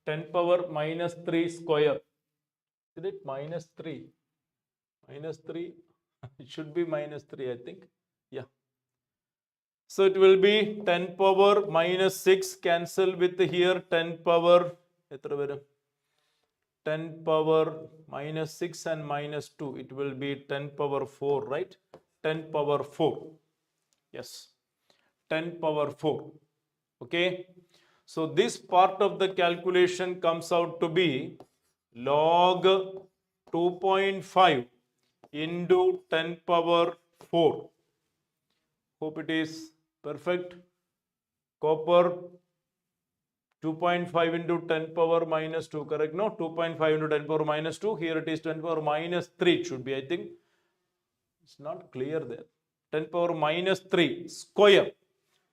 10 power minus 3 square. Is it minus 3? Minus 3? It should be minus 3, I think. Yeah. So it will be 10 power minus 6 cancel with here 10 power. 10 power minus 6 and minus 2. It will be 10 power 4, right? 10 power 4. Yes. 10 power 4. Okay. So this part of the calculation comes out to be log 2.5 into 10 power 4. Hope it is perfect. Copper 2.5 into 10 power minus 2, correct? No, 2.5 into 10 power minus 2. Here it is 10 power minus 3. It should be, I think. It's not clear there. 10 power minus 3 square.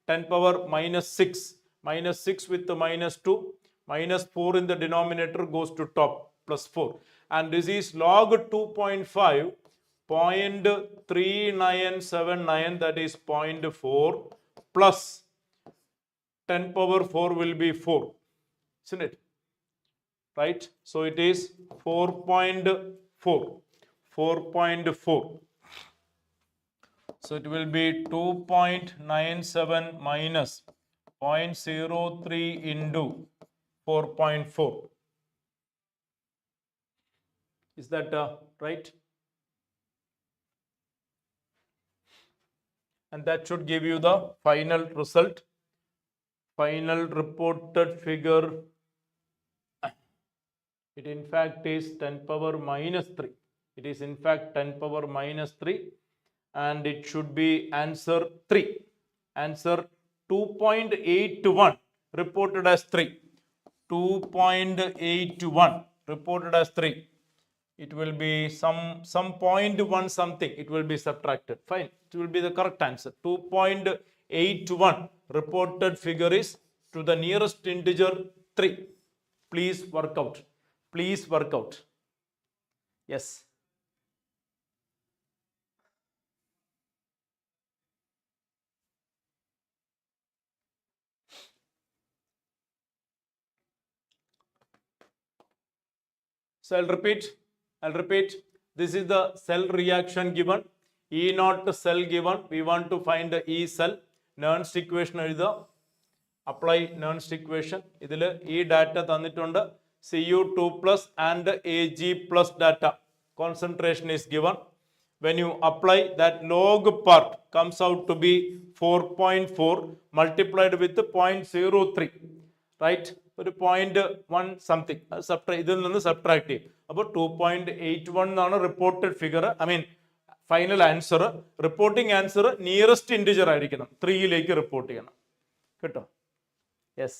10 power minus 6. Minus 6 with the minus 2. Minus 4 in the denominator goes to top. Plus 4. And this is log 2.5. 0.3979, that is 0.4 plus 10 power 4 will be 4, isn't it? Right? So it is 4.4. 4.4. So it will be 2.97 minus 0.03 into 4.4. Is that right? And that should give you the final result. Final reported figure. It in fact is 10 power minus 3. It is in fact 10 power minus 3. And it should be answer 3. Answer 2.81 reported as 3. 2.81 reported as 3. It will be some 0.1 something. It will be subtracted. Fine. It will be the correct answer. 2.81 reported figure is to the nearest integer 3. Please work out. Please work out. Yes. So I'll repeat. This is the cell reaction given. E0 cell given. We want to find the E cell. Nernst equation എഴുതുക. Apply Nernst equation. ഇതിൽ ഈ data തന്നിട്ടുണ്ട്. Cu2 plus and Ag plus data. Concentration is given. When you apply that log part comes out to be 4.4 multiplied with 0.03. Right? ഒരു 0.1 something ഇതിൽ നിന്ന് subtract ചെയ്യും. അപ്പോൾ 2.81 എന്നാണ് reported figure. I mean final answer. Reporting answer nearest integer ആയിരിക്കണം. 3യിലേക്ക് report ചെയ്യണം കേട്ടോ. Yes.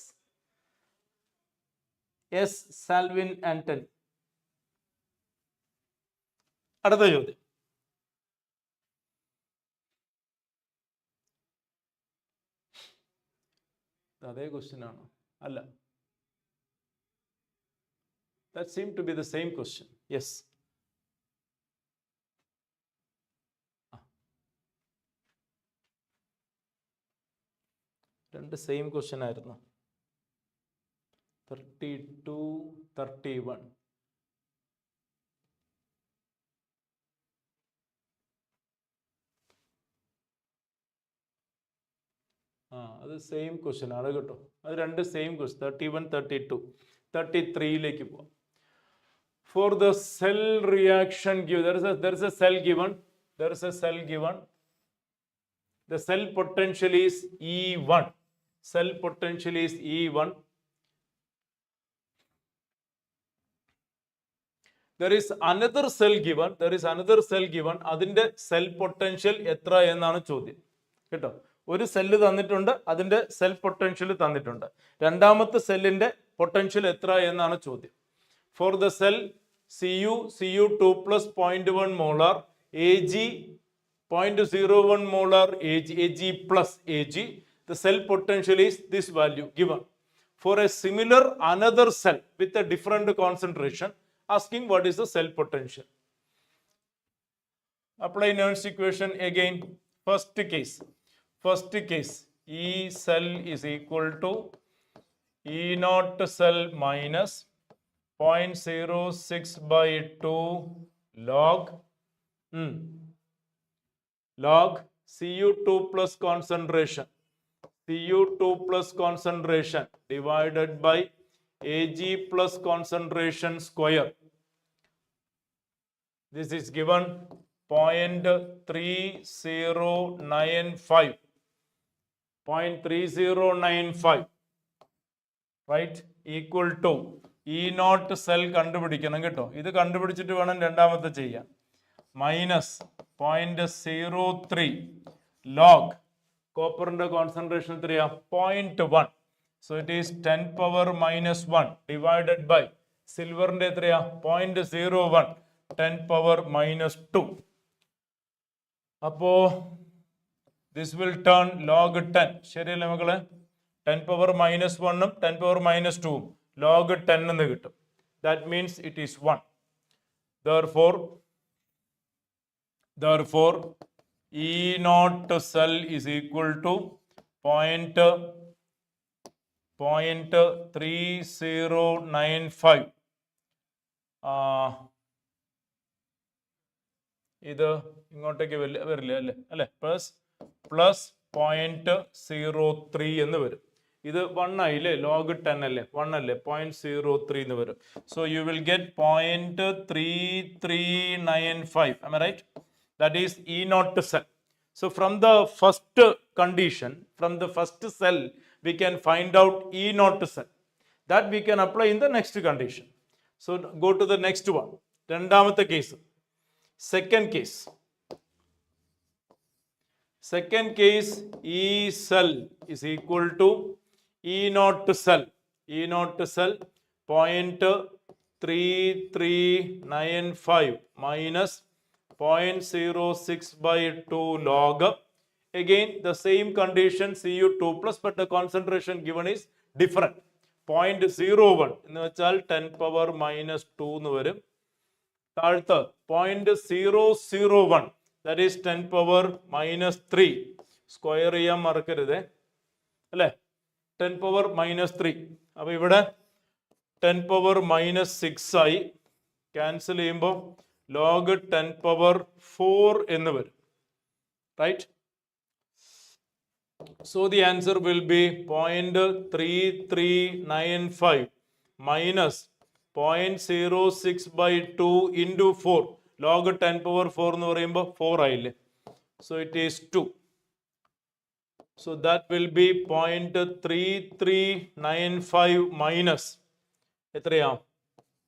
Yes, Salvin Anton. അടുത്ത ചോദ്യം. അതേ ക്വസ്റ്റ്യൻ ആണോ? അല്ല. That seemed to be the same question. Yes. രണ്ട് സെയിം ക്വസ്റ്റ്യൻ ആയിരുന്നു. 32, 31. അത് സെയിം ക്വസ്റ്റ്യൻ ആണ് കേട്ടോ. അത് രണ്ട് സെയിം ക്വസ്റ്റ്യൻ. 31, 32. 33ലേക്ക് പോവാം. For the cell reaction given, there is a cell given. There is a cell given. The cell potential is E1. Cell potential is E1. There is another cell given. There is another cell given. അതിന്റെ cell potential എത്ര എന്നാണ് ചോദ്യം കേട്ടോ. ഒരു cell തന്നിട്ടുണ്ട്, അതിന്റെ cell potential തന്നിട്ടുണ്ട്. രണ്ടാമത്തെ സെല്ലിന്റെ പൊട്ടൻഷ്യൽ എത്ര എന്നാണ് ചോദ്യം. Four the cell Cu2 plus 0.1 molar, Ag 0.01 molar, Ag plus Ag, the cell potential is this value given. For a similar another cell with a different concentration, asking what is the cell potential. Apply Nernst equation again. First case, E cell is equal to E naught cell minus 0.06 by 2 log Cu2 plus concentration divided by Ag plus concentration square. This is given 0.3095. 0.3095, right, equal to E naught cell കണ്ടുപിടിക്കണം കേട്ടോ. ഇത് കണ്ടുപിടിച്ചിട്ട് വേണം രണ്ടാമത്തെ ചെയ്യാൻ. Minus 0.03 log കോപ്പറിന്റെ concentration എത്രയാ? 0.1. So it is 10 power minus 1 divided by സിൽവറിന്റെ എത്രയാ? 0.01 10 power minus 2. അപ്പോ ദിസ് വിൽ ടേൺ log 10. ശരിയല്ലേ മക്കളെ? 10 power minus 1 ഉം 10 power minus 2 ഉം log 10 എന്ന് കിട്ടും. That means it is 1. Therefore E naught cell is equal to 0.3095. ഇത് ഇങ്ങോട്ടേക്ക് വരില്ല അല്ലേ? പ്ലസ് 0.03 എന്ന് വരും. ഇത് 1 ആയില്ലേ? log 10 അല്ലേ? 1 അല്ലേ? 0.03 എന്ന് വരും. So you will get 0.3395. Am I right? That is E naught cell. So from the first condition, from the first cell, we can find out E naught cell. That we can apply in the next condition. So go to the next one. രണ്ടാമത്തെ case. Second case, E cell is equal to E naught cell 0.3395 minus 0.06 by 2 log. Again the same condition, Cu2 plus, but the concentration given is different. 0.01 എന്ന് വെച്ചാൽ 10 power minus 2 എന്ന് വരും. താഴത്ത് 0.001, that is 10 power minus 3. Square ചെയ്യാൻ മറക്കരുത് അല്ലേ? 10 power minus 3. അപ്പൊ ഇവിടെ 10 power minus 6 ആയി. ക്യാൻസൽ ചെയ്യുമ്പോൾ log 10 power 4 എന്ന് വരും. Right? So the answer will be 0.3395 minus 0.06 by 2 into 4. log 10 power 4 എന്ന് പറയുമ്പോൾ 4 ആയില്ലേ? So it is 2. So that will be 0.3395 minus എത്രയാ?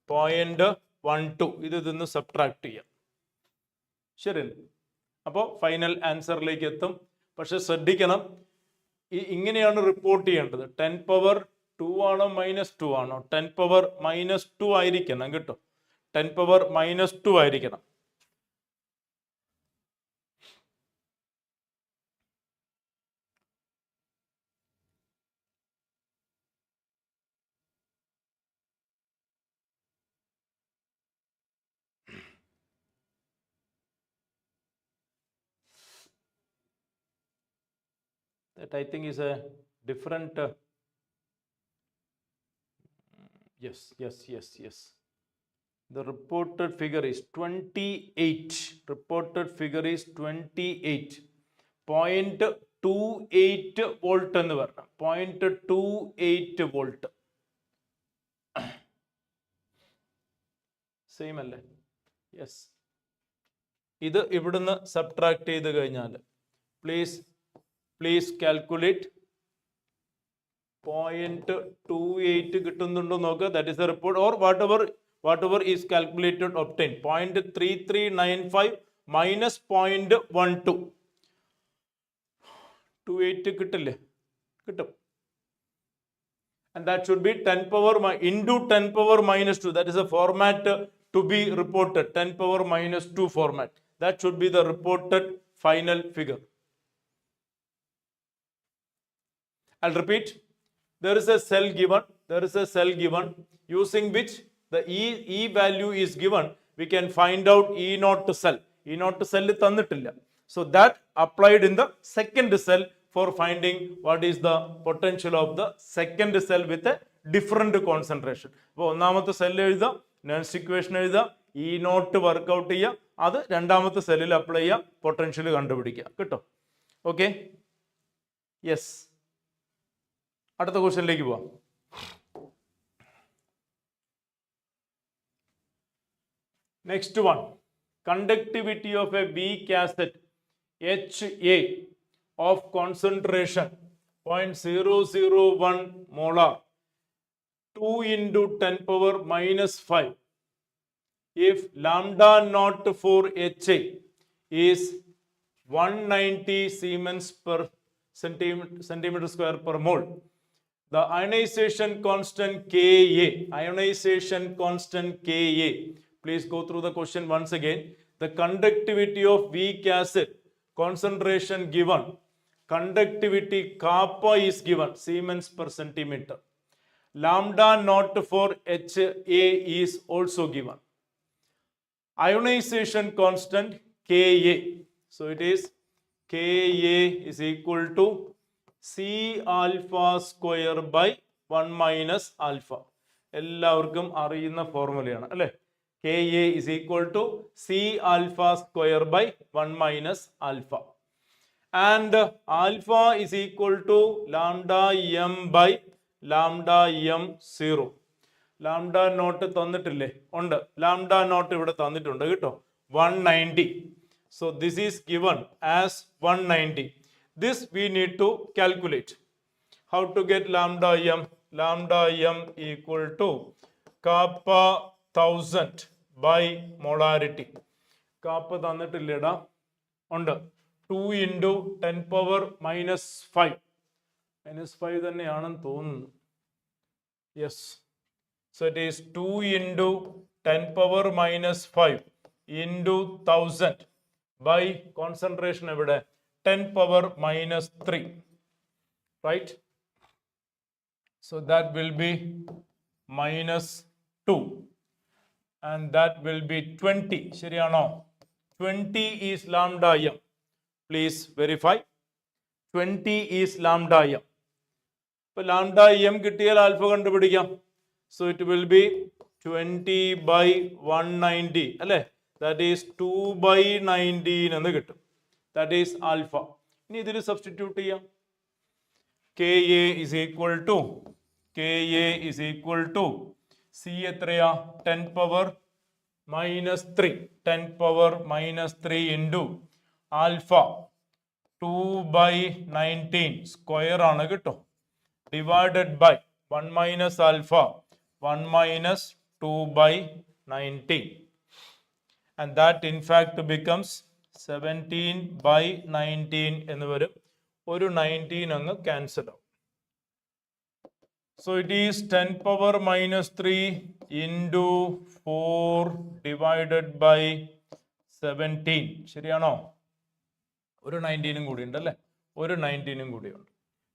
0.12. ഇത് നിന്ന് സബ്ട്രാക്ട് ചെയ്യാം. ശരിയല്ലേ? അപ്പോൾ ഫൈനൽ ആൻസറിലേക്ക് എത്തും. പക്ഷെ ശ്രദ്ധിക്കണം, ഇങ്ങനെയാണ് റിപ്പോർട്ട് ചെയ്യേണ്ടത്. 10 പവർ 2 ആണോ -2 ആണോ? 10 പവർ -2 ആയിരിക്കണം കേട്ടോ. 10 പവർ -2 ആയിരിക്കണം. That I think is a different yes. The reported figure is 28. Reported figure is 28.28 volt എന്ന് പറഞ്ഞു. 0.28 volt. സെയിം അല്ലേ? യെസ്. ഇത് ഇവിടുന്ന് സബ്ട്രാക്ട് ചെയ്ത് കഴിഞ്ഞാൽ പ്ലീസ് കാൽക്കുലേറ്റ്. 0.28 കിട്ടുന്നുണ്ടോ നോക്കുക. That is the report or whatever is calculated obtained. 0.3395 minus 0.12. 28 കിട്ടില്ലേ? കിട്ടും. And that should be 10 power into 10 power -2. That is the format to be reported. 10 power -2 format. That should be the reported final figure. I'll repeat. There is a cell given using which the E value is given. We can find out E naught cell. E naught cell തന്നിട്ടില്ല. So that applied in the second cell for finding what is the potential of the second cell with a different concentration. അപ്പോൾ ഒന്നാമത്തെ cell എഴുതുക, next equation എഴുതുക, E naught workout ചെയ്യുക, അത് രണ്ടാമത്തെ സെല്ലിൽ apply ചെയ്യുക, പൊട്ടൻഷ്യൽ കണ്ടുപിടിക്കുക. കിട്ടും. Okay, yes. അടുത്ത ക്വസ്റ്റ്യനിലേക്ക് പോവാം. Next one, conductivity of a weak acid HA of concentration 0.001 molar 2 into 10 power -5 if lambda naught for HA is 190 Siemens per centimeter square per mole. The ionization constant Ka, please go through the question once again. The conductivity of weak acid, concentration given, conductivity kappa is given, Siemens per centimeter. Lambda naught for HA is also given. Ionization constant Ka. So it is Ka is equal to C alpha square by 1 minus alpha. എല്ലാവർക്കും അറിയുന്ന ഫോർമുലയാണ് അല്ലേ? Ka is equal to C alpha square by 1 minus alpha. And alpha is equal to lambda m by lambda m 0. Lambda naught തന്നിട്ടില്ലേ? ഉണ്ട്. Lambda not ഇവിടെ തന്നിട്ടുണ്ട് കേട്ടോ, 190. So this is given as 190. This we need to calculate. How to get lambda m? Lambda m equal to kappa 1000 by molarity. Kappa തന്നിട്ടില്ലേടാ? ഉണ്ട്. 2 into 10 power -5. -5 തന്നെയാണെന്ന് തോന്നുന്നു. Yes. So it is 2 into 10 power -5 into 1000 by concentration എവിടെ? 10 power -3. Right? So that will be -2 and that will be 20. ശരിയാണോ? 20 is lambda m. Please verify. 20 is lambda m. ഇപ്പോൾ lambda M കിട്ടിയാൽ alpha കണ്ടുപിടിക്കാം. So it will be 20 by 190 അല്ലേ? That is 2 by 19 എന്ന് കിട്ടും. That is alpha. ഇനി ഇതിൽ substitute ചെയ്യാം. Ka is equal to C എത്രയാ? 10 power -3. 10 power -3 into alpha 2 by 19 square ആണ് കേട്ടോ, divided by 1 minus alpha 1 minus 2 by 19, and that in fact becomes 17 by 19 എന്ന് വരും. ഒരു 19 അങ്ങ് ക്യാൻസൽ ആവും. So it is 10 power minus 3 into 4 divided by 17. ശരിയാണോ? ഒരു 19 കൂടി ഉണ്ട് അല്ലേ? ഒരു 19 കൂടി ഉണ്ട്.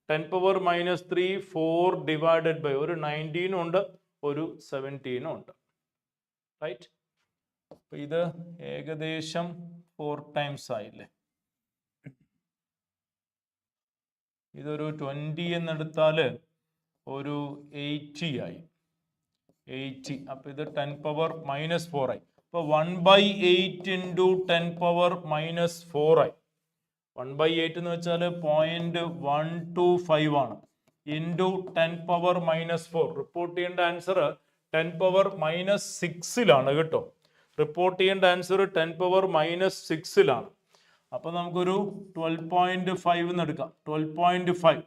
10 power minus 3 4 divided by ഒരു 19 ഉണ്ട്, ഒരു 17 ഉണ്ട്. റൈറ്റ്? അപ്പൊ ഇത് ഏകദേശം 4 ടൈംസ് ആയില്ലേ? ഇതൊരു 20 എന്നെടുത്താൽ ഒരു 80 ആയി. 80. അപ്പൊ ഇത് 10 പവർ മൈനസ് 4 ആയി. അപ്പൊ 1/8 ഇൻറ്റു 10 പവർ മൈനസ് 4 ആയി. 1/8 എന്ന് വെച്ചാൽ 0.125 ആണ്. Into 10 power minus 4. റിപ്പോർട്ട് ചെയ്യേണ്ട ആൻസർ 10 പവർ മൈനസ് 6ലാണ് കേട്ടോ. റിപ്പോർട്ട് ചെയ്യേണ്ട ആൻസർ 10 പവർ മൈനസ് 6ലാണ്. അപ്പൊ നമുക്കൊരു 12.5 എന്ന് എടുക്കാം. 12.5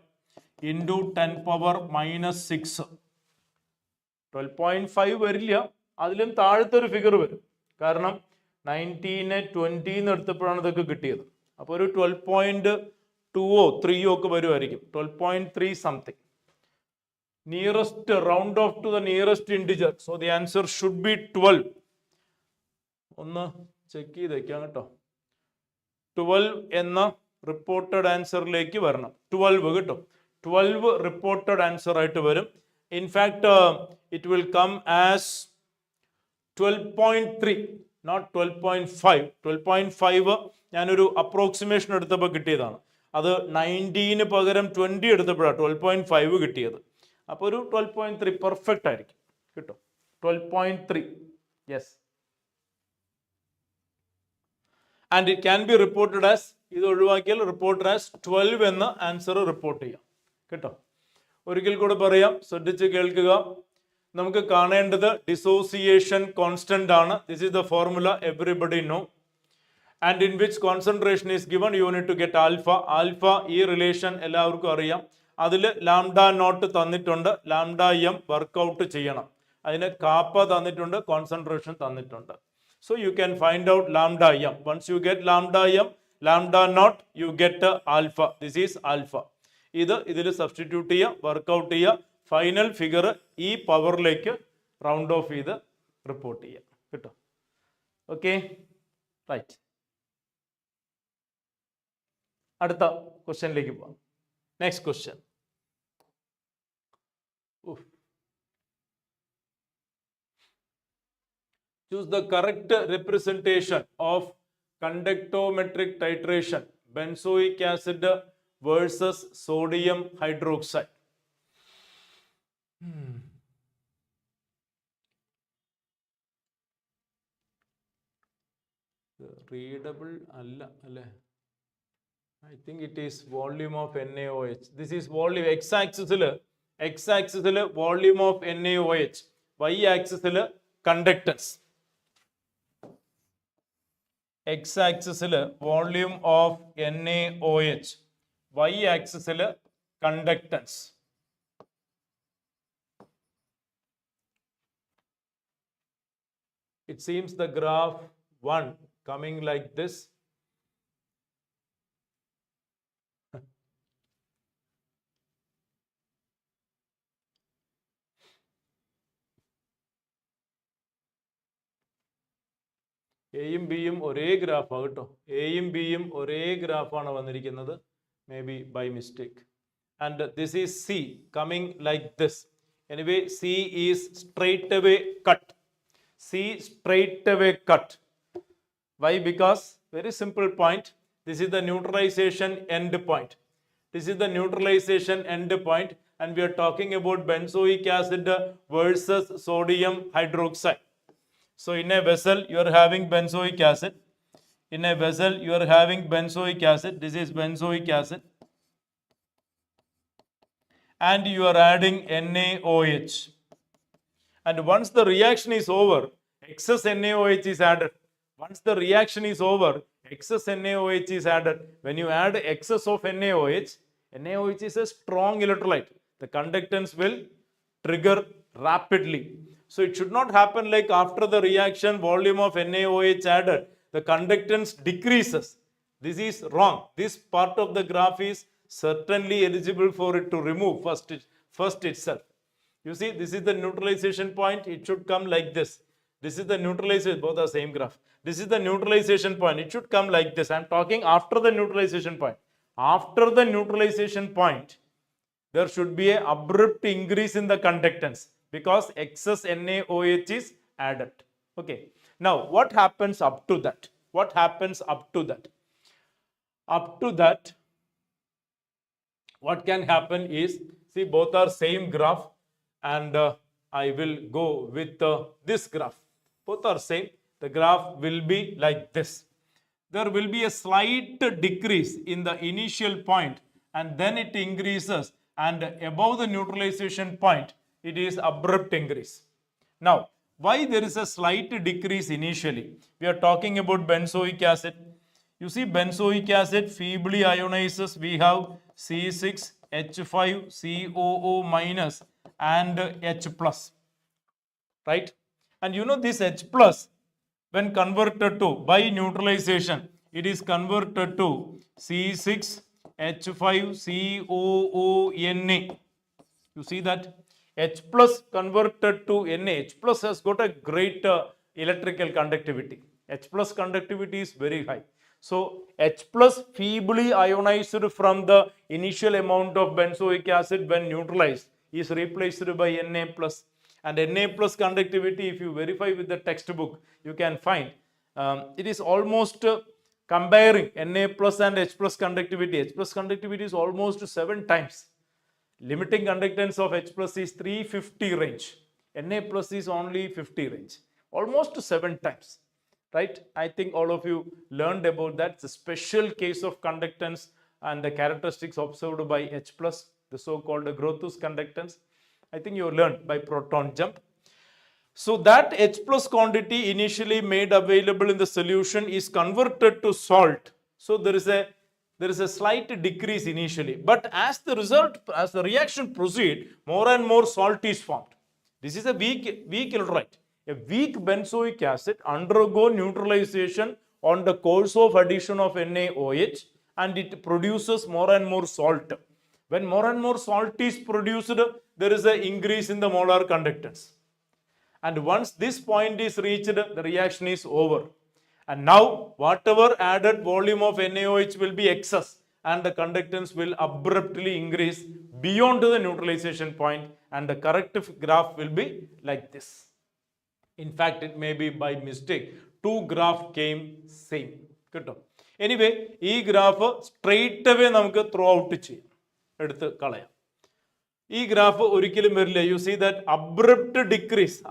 ഇൻറ്റു 10 പവർ മൈനസ് 6. 12.5 വരില്ല, അതിലും താഴത്തെ ഒരു ഫിഗർ വരും. കാരണം 19 20 എന്ന് എടുത്തപ്പോഴാണ് ഇതൊക്കെ കിട്ടിയത്. അപ്പോൾ ഒരു 12.2 3 ഒക്കെ വരുമായിരിക്കും. 12.3 something. Nearest round of two the nearest integer. So the answer should be 12. ഒന്ന് ചെക്ക് ചെയ്തേക്കാം കേട്ടോ. 12 എന്ന റിപ്പോർട്ടഡ് ആൻസറിലേക്ക് വരണം. 12 കിട്ടും. 12 റിപ്പോർട്ടഡ് ആൻസർ ആയിട്ട് വരും. In fact it will come as 12.3, not 12.5. 12.5 ഞാനൊരു അപ്രോക്സിമേഷൻ എടുത്തപ്പോൾ കിട്ടിയതാണ്. അത് 19 പകരം 20 എടുത്തപ്പോഴാണ് 12.5 കിട്ടിയത്. അപ്പോൾ ഒരു 12.3 പെർഫെക്റ്റ് ആയിരിക്കും. കിട്ടും. 12.3. Yes. And it can be reported as, ഇത് ഒഴിവാക്കിയാൽ റിപ്പോർട്ടഡ് ആസ് 12 എന്ന ആൻസർ റിപ്പോർട്ട് ചെയ്യാം കേട്ടോ. ഒരിക്കൽ കൂടെ പറയാം, ശ്രദ്ധിച്ച് കേൾക്കുക. നമുക്ക് കാണേണ്ടത് ഡിസോസിയേഷൻ കോൺസ്റ്റന്റ് ആണ്. This is the formula everybody know. And in which concentration is given you need to get alpha. Alpha ഈ റിലേഷൻ എല്ലാവർക്കും അറിയാം. അതിൽ ലാംഡ നോട്ട് തന്നിട്ടുണ്ട്, ലാംഡ എം വർക്കൗട്ട് ചെയ്യണം. അതിന് കാപ്പ തന്നിട്ടുണ്ട്, കോൺസെൻട്രേഷൻ തന്നിട്ടുണ്ട്. So you can find out lambda m. Once you get lambda m, lambda naught, you get alpha. This is alpha. ഇതിൽ സബ്സ്റ്റിറ്റ്യൂട്ട് ചെയ്യുക, വർക്കൗട്ട് ചെയ്യുക. ഫൈനൽ ഫിഗർ ഈ പവറിലേക്ക് റൗണ്ട് ഓഫ് ചെയ്ത് റിപ്പോർട്ട് ചെയ്യുക കേട്ടോ. Okay, right. അടുത്ത ക്വസ്റ്റ്യനിലേക്ക് പോവാം. Next question. Choose the correct representation of conductometric titration, benzoic acid versus sodium hydroxide. Readable alla alle. I think it is volume of NaOH. This is volume. X-axis volume of NaOH. Y-axis conductance. X-axis volume of NaOH, Y-axis conductance. It seems the graph 1 coming like this. എയും ബിയും ഒരേ ഗ്രാഫാണ് കേട്ടോ. എയും ബിയും ഒരേ ഗ്രാഫാണ് വന്നിരിക്കുന്നത്, may be by mistake. And this is C coming like this. Anyway C is straight away cut. C straight away cut. Why? Because very simple point. This is the neutralisation end point. This is the neutralization end point, and we are talking about benzoic acid versus sodium hydroxide. So in a vessel you are having benzoic acid. In a vessel you are having benzoic acid. This is benzoic acid. And you are adding NaOH. And once the reaction is over, excess NaOH is added. Once the reaction is over, excess NaOH is added. When you add excess of NaOH, NaOH is a strong electrolyte. The conductance will trigger rapidly. So it should not happen like after the reaction, volume of NaOH added, the conductance decreases. This is wrong. This part of the graph is certainly eligible for it to remove first itself. You see, this is the neutralization point. It should come like this. This is the neutralization, both are same graph. This is the neutralization point. It should come like this. I'm talking after the neutralization point. After the neutralization point, there should be an abrupt increase in the conductance because excess NaOH is added. Okay. Now, what happens up to that? What happens up to that? Up to that, what can happen is, see, both are same graph, and I will go with this graph. Both are same. The graph will be like this. There will be a slight decrease in the initial point, and then it increases, and above the neutralization point, it is abrupt increase. Now, why there is a slight decrease initially? We are talking about benzoic acid. You see, benzoic acid feebly ionizes. We have C6, H5, COO minus, and H plus, right? And you know this H plus, when converted to, by neutralization, it is converted to C6, H5, COO, Na. You see that? H plus converted to Na. H plus has got a great electrical conductivity. H plus conductivity is very high. So H plus feebly ionized from the initial amount of benzoic acid when neutralized is replaced by Na plus. And Na plus conductivity, if you verify with the textbook, you can find it is almost comparing Na plus and H plus conductivity. H plus conductivity is almost 7 times. Limiting conductance of H plus is 350 range. Na plus is only 50 range. Almost 7 times. Right? I think all of you learned about that. It's a special case of conductance and the characteristics observed by H plus, the so-called Grothus conductance. I think you learned by proton jump. So that H plus quantity initially made available in the solution is converted to salt. So there is a slight decrease initially, but as the reaction proceeds, more and more salt is formed. This is a weak electrolyte. A weak benzoic acid undergo neutralization on the course of addition of NaOH, and it produces more and more salt. When more and more salt is produced, there is an increase in the molar conductance. And once this point is reached, the reaction is over. And now, whatever added volume of NaOH will be excess, and the conductance will abruptly increase beyond the neutralization point, and the correct graph will be like this. In fact, it may be by mistake. 2 graphs came same. Anyway, this graph straight away we throw out. This graph you see that abrupt decrease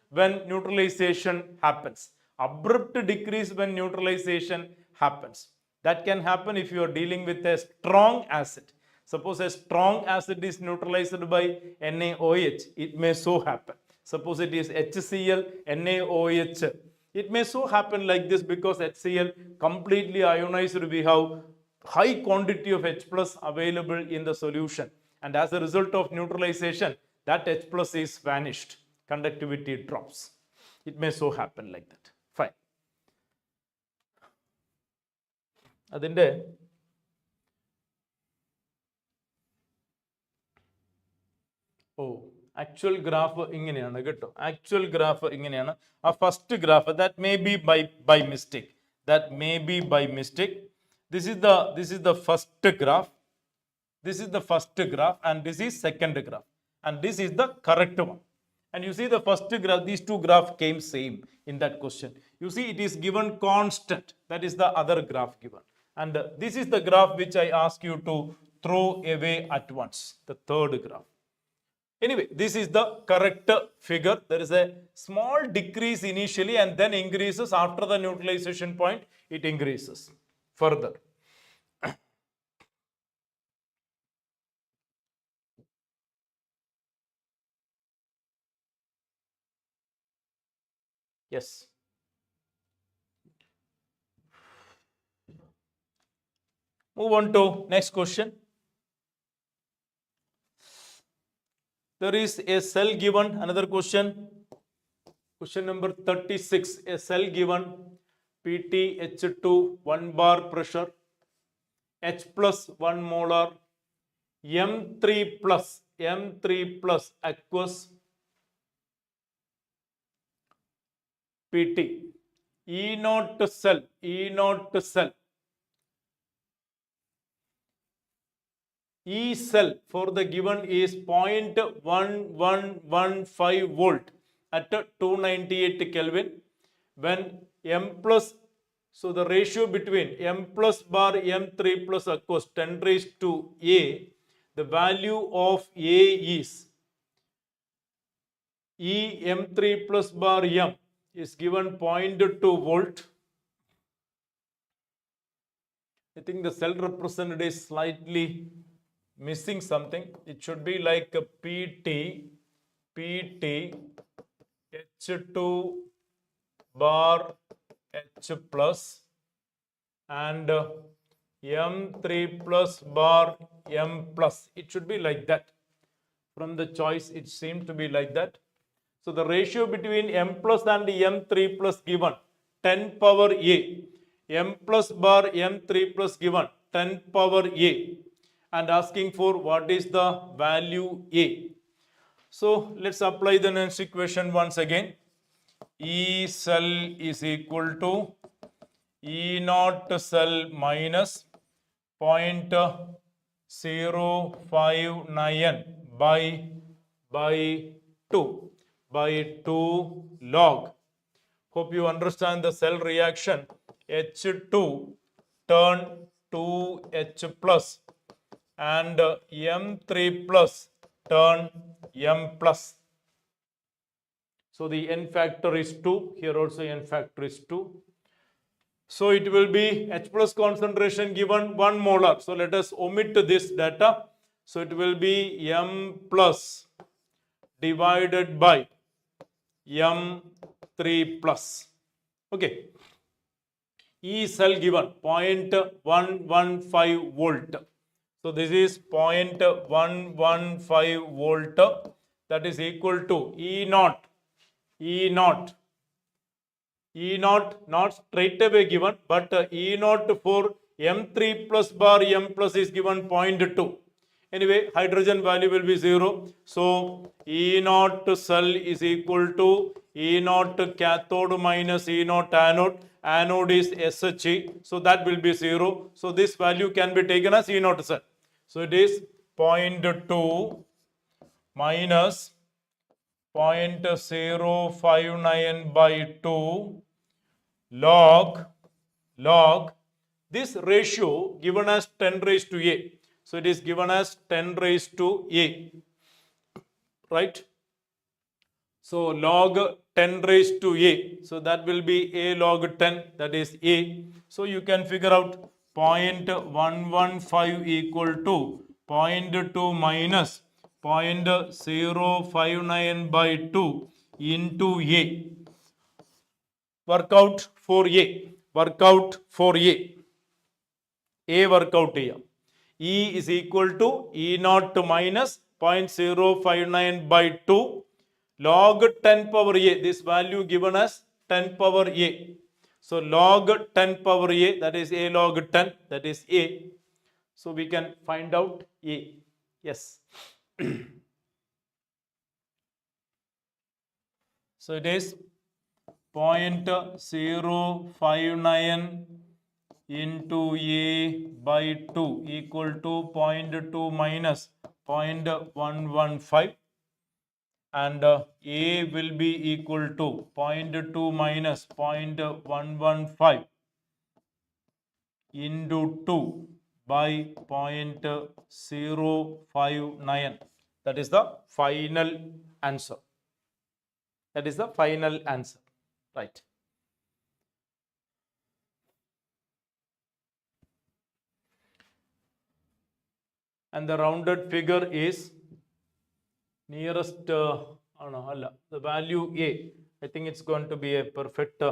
when neutralization happens. Abrupt decrease when neutralization happens. That can happen if you are dealing with a strong acid. Suppose a strong acid is neutralized by NaOH, it may so happen. Suppose it is HCl, NaOH. It may so happen like this because HCl completely ionized. We have high quantity of H plus available in the solution. And as a result of neutralization, that H plus is vanished. Conductivity drops. It may so happen like that. Fine. Actual graph ingeneയാണ് കേട്ടോ. Actual graph ഇങ്ങനെയാണ്. A first graph that may be by mistake. That may be by mistake. This is the first graph. This is the first graph, and this is second graph, and this is the correct one. And you see the first graph, these 2 graphs came same in that question. You see it is given constant. That is the other graph given. And this is the graph which I ask you to throw away at once. The third graph. Anyway, this is the correct figure. There is a small decrease initially and then increases after the neutralization point. It increases further. Yes. Move on to next question. There is a cell given, another question. Question number 36. A cell given, PtH2 1 bar pressure. H plus 1 molar, M3 plus aqueous, PT. E naught cell, E cell for the given is 0.1115 volt at 298 Kelvin. When M plus, so the ratio between M plus bar M3 plus aqueous 10 raised to A, the value of A is E M3 plus bar M is given 0.2 volt. I think the cell represented is slightly missing something. It should be like a PT H2 bar H plus and M3 plus bar M plus. It should be like that. From the choice, it seemed to be like that. So the ratio between M plus and M3 plus given 10 power A. M plus bar M3 plus given 10 power A. And asking for what is the value A. So let's apply the next equation once again. E cell is equal to E naught cell minus 0.059 by 2 log. Hope you understand the cell reaction. H2 turn to H plus and M3 plus turn M plus. So the n factor is 2. Here also n factor is 2. So it will be H plus concentration given 1 molar. So let us omit this data. So it will be M plus divided by M3 plus. Okay. E cell given 0.115 volt. So this is 0.115 volt. That is equal to E naught not straight away given, but E naught for M3 plus bar M plus is given 0.2. Anyway, hydrogen value will be 0. So E naught cell is equal to E naught cathode minus E naught anode. Anode is SHE. So that will be 0. So this value can be taken as E naught cell. So it is 0.2 minus 0.059 by 2 log this ratio given as 10 raised to A. So it is given as 10 raised to A, right? So log 10 raised to A. So that will be A log 10, that is A. So you can figure out 0.115 equal to 0.2 minus 0.059 by 2 into A. Work out for A. A workout here. E is equal to E naught minus 0.059 by 2 log 10 power A. This value given as 10 power A. So log 10 power A, that is A log 10, that is A. So we can find out A. Yes. So it is 0.059 into A by 2 equal to 0.2 minus 0.115 and A will be equal to 0.2 minus 0.115 into 2 by 0.059. That is the final answer. Right. And the rounded figure is nearest, the value A. I think it's going to be a perfect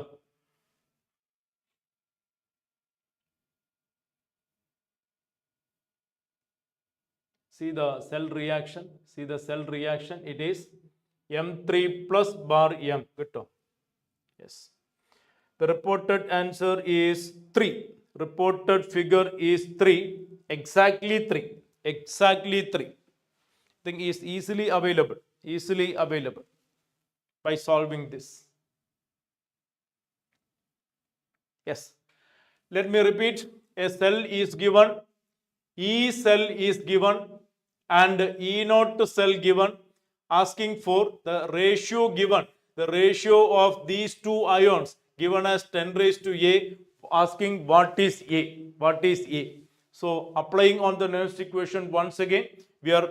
see the cell reaction. It is M3 plus bar M. Good. Yes. The reported answer is 3. reported figure is 3, exactly 3, exactly 3. I think is easily available by solving this. Yes. Let me repeat. A cell is given, E cell is given, and E naught cell given, asking for the ratio given, the ratio of these two ions given as 10 raised to A, asking what is A, what is A. So applying on the next equation once again,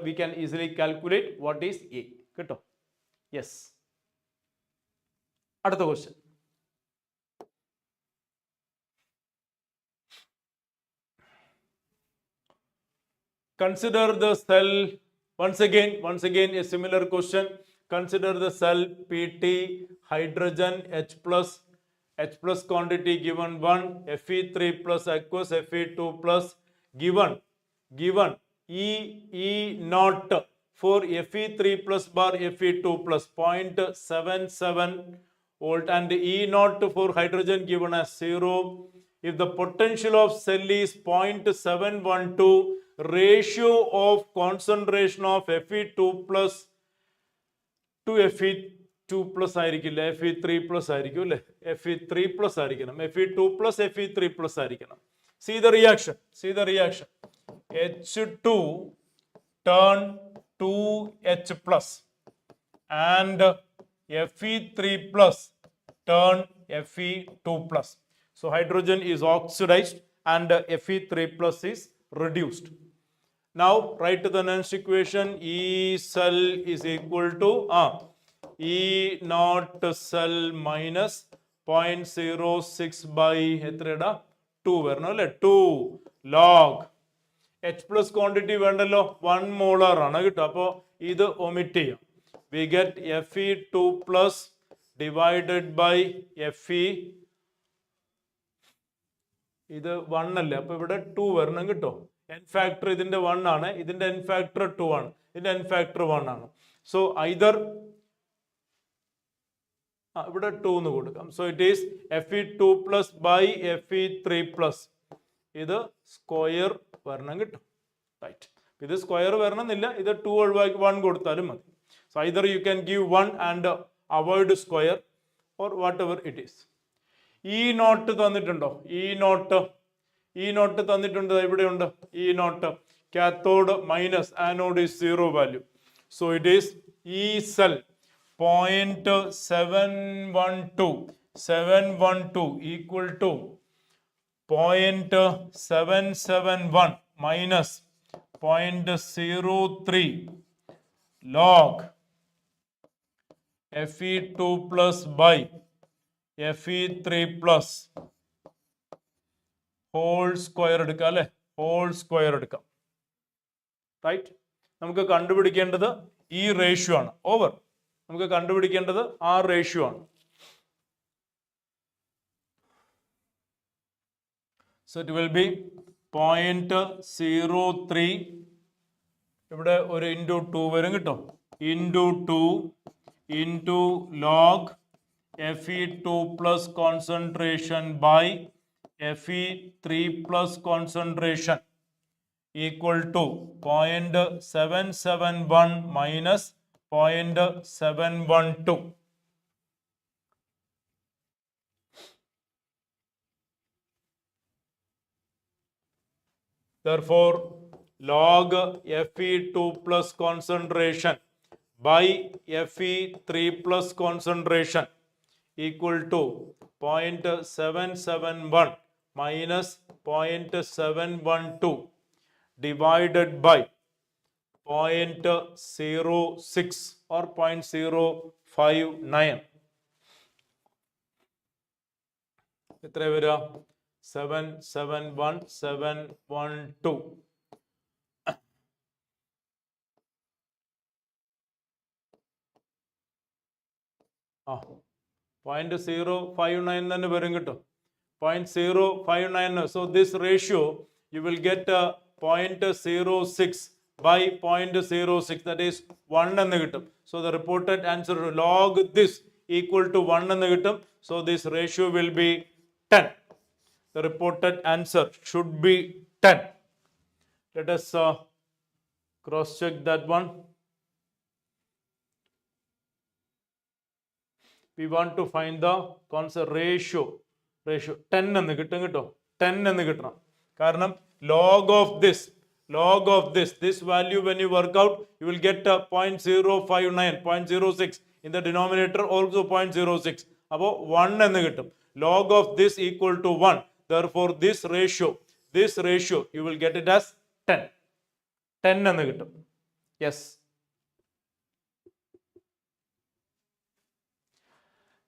we can easily calculate what is A. Keto? Yes. Another question. Consider the cell, once again a similar question. Consider the cell PT, hydrogen H plus quantity given 1, Fe3 plus aqueous, Fe2 plus given E naught for Fe3 plus bar Fe2 plus 0.77 volt and E naught for hydrogen given as 0. If the potential of cell is 0.712, ratio of concentration of Fe2 plus to Fe2 plus ആയിരിക്കില്ല, Fe3 plus ആയിരിക്കും അല്ലേ, Fe3 plus ആയിരിക്കണം, Fe2 plus Fe3 plus ആയിരിക്കണം. See the reaction. H2 turn to H plus and Fe3 plus turn Fe2 plus. So hydrogen is oxidized and Fe3 plus is reduced. Now write the next equation. E cell is equal to E naught cell minus 0.06 by 2 വരണം അല്ലേ, 2 log H plus quantity വേണ്ടല്ലോ, 1 molar ആണ് കിട്ടുക. അപ്പോൾ ഇത് omit ചെയ്യാം. We get Fe2 plus divided by Fe, ഇത് 1 അല്ലേ, അപ്പൊ ഇവിടെ 2 വരണം കിട്ടോ. n factor ഇതിന്റെ 1 ആണ്, ഇതിന്റെ n factor 2 ആണ്, ഇതിന്റെ n factor 1 ആണ്. സോ ഐദർ ഇവിടെ 2 എന്ന് കൊടുക്കാം. So it is Fe2 plus by Fe3 plus, ഇത് സ്ക്വയർ വരണം കിട്ടും. റൈറ്റ്, ഇത് സ്ക്വയർ വരണമെന്നില്ല, ഇത് 2 ഒഴിവാക്കി 1 കൊടുത്താലും മതി. So either you can give 1 and avoid square or whatever it is. E naught തന്നിട്ടുണ്ടോ? ഇ നോട്ട് തന്നിട്ടുണ്ട്, ഇവിടെയുണ്ട് E naught. Cathode minus, anode is 0 value. So it is E cell 0.712 equal to 0.771 minus 0.03 log Fe2 plus by Fe3 plus whole square എടുക്കാം അല്ലെ, whole square എടുക്കാം. Right, നമുക്ക് കണ്ടുപിടിക്കേണ്ടത് ഈ ratio ആണ്. ഓവർ, നമുക്ക് കണ്ടുപിടിക്കേണ്ടത് ആ റേഷ്യോ ആണ്. So it will be 0.03, ഇവിടെ ഒരു ഇൻറ്റു 2 വരും കിട്ടും, into 2 into log Fe2 plus concentration by Fe3 plus concentration equal to 0.771 minus 0.712. Therefore, log Fe2 plus concentration by Fe3 plus concentration equal to 0.771 minus 0.712 divided by 0.06 or 0.059. എത്ര വരിക? 771,712. ആ 0.059 തന്നെ വരും കിട്ടും, 0.059. So this ratio you will get 0.06 by 0.06, that is 1 എന്ന് കിട്ടും. So the reported answer log this equal to 1 എന്ന് കിട്ടും. So this ratio will be 10. The reported answer should be 10. Let us cross check that one. We want to find the constant ratio 10 എന്ന് കിട്ടും കേട്ടോ 10 എന്ന് കിട്ടണം കാരണം log of this value when you work out you will get 0.059 0.06 in the denominator also 0.06 അപ്പോൾ 1 എന്ന് കിട്ടും log of this equal to 1 therefore this ratio you will get it as 10 എന്ന് കിട്ടും yes.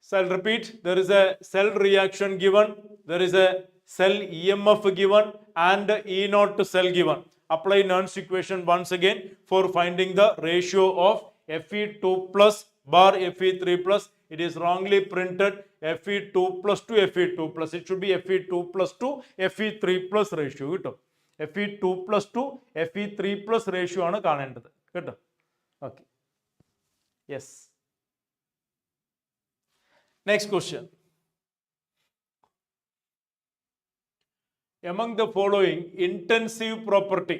So I'll repeat, there is a cell reaction given, there is a cell EMF given and E naught cell given. Apply Nernst equation once again for finding the ratio of Fe2 plus bar Fe3 plus. It is wrongly printed Fe2 plus to Fe2 plus. It should be Fe2 plus to Fe3 plus ratio. Fe2 plus to Fe3 plus ratio ആണ് കാണേണ്ടത് കേട്ടോ. Okay. Yes. Next question. Among the following intensive property,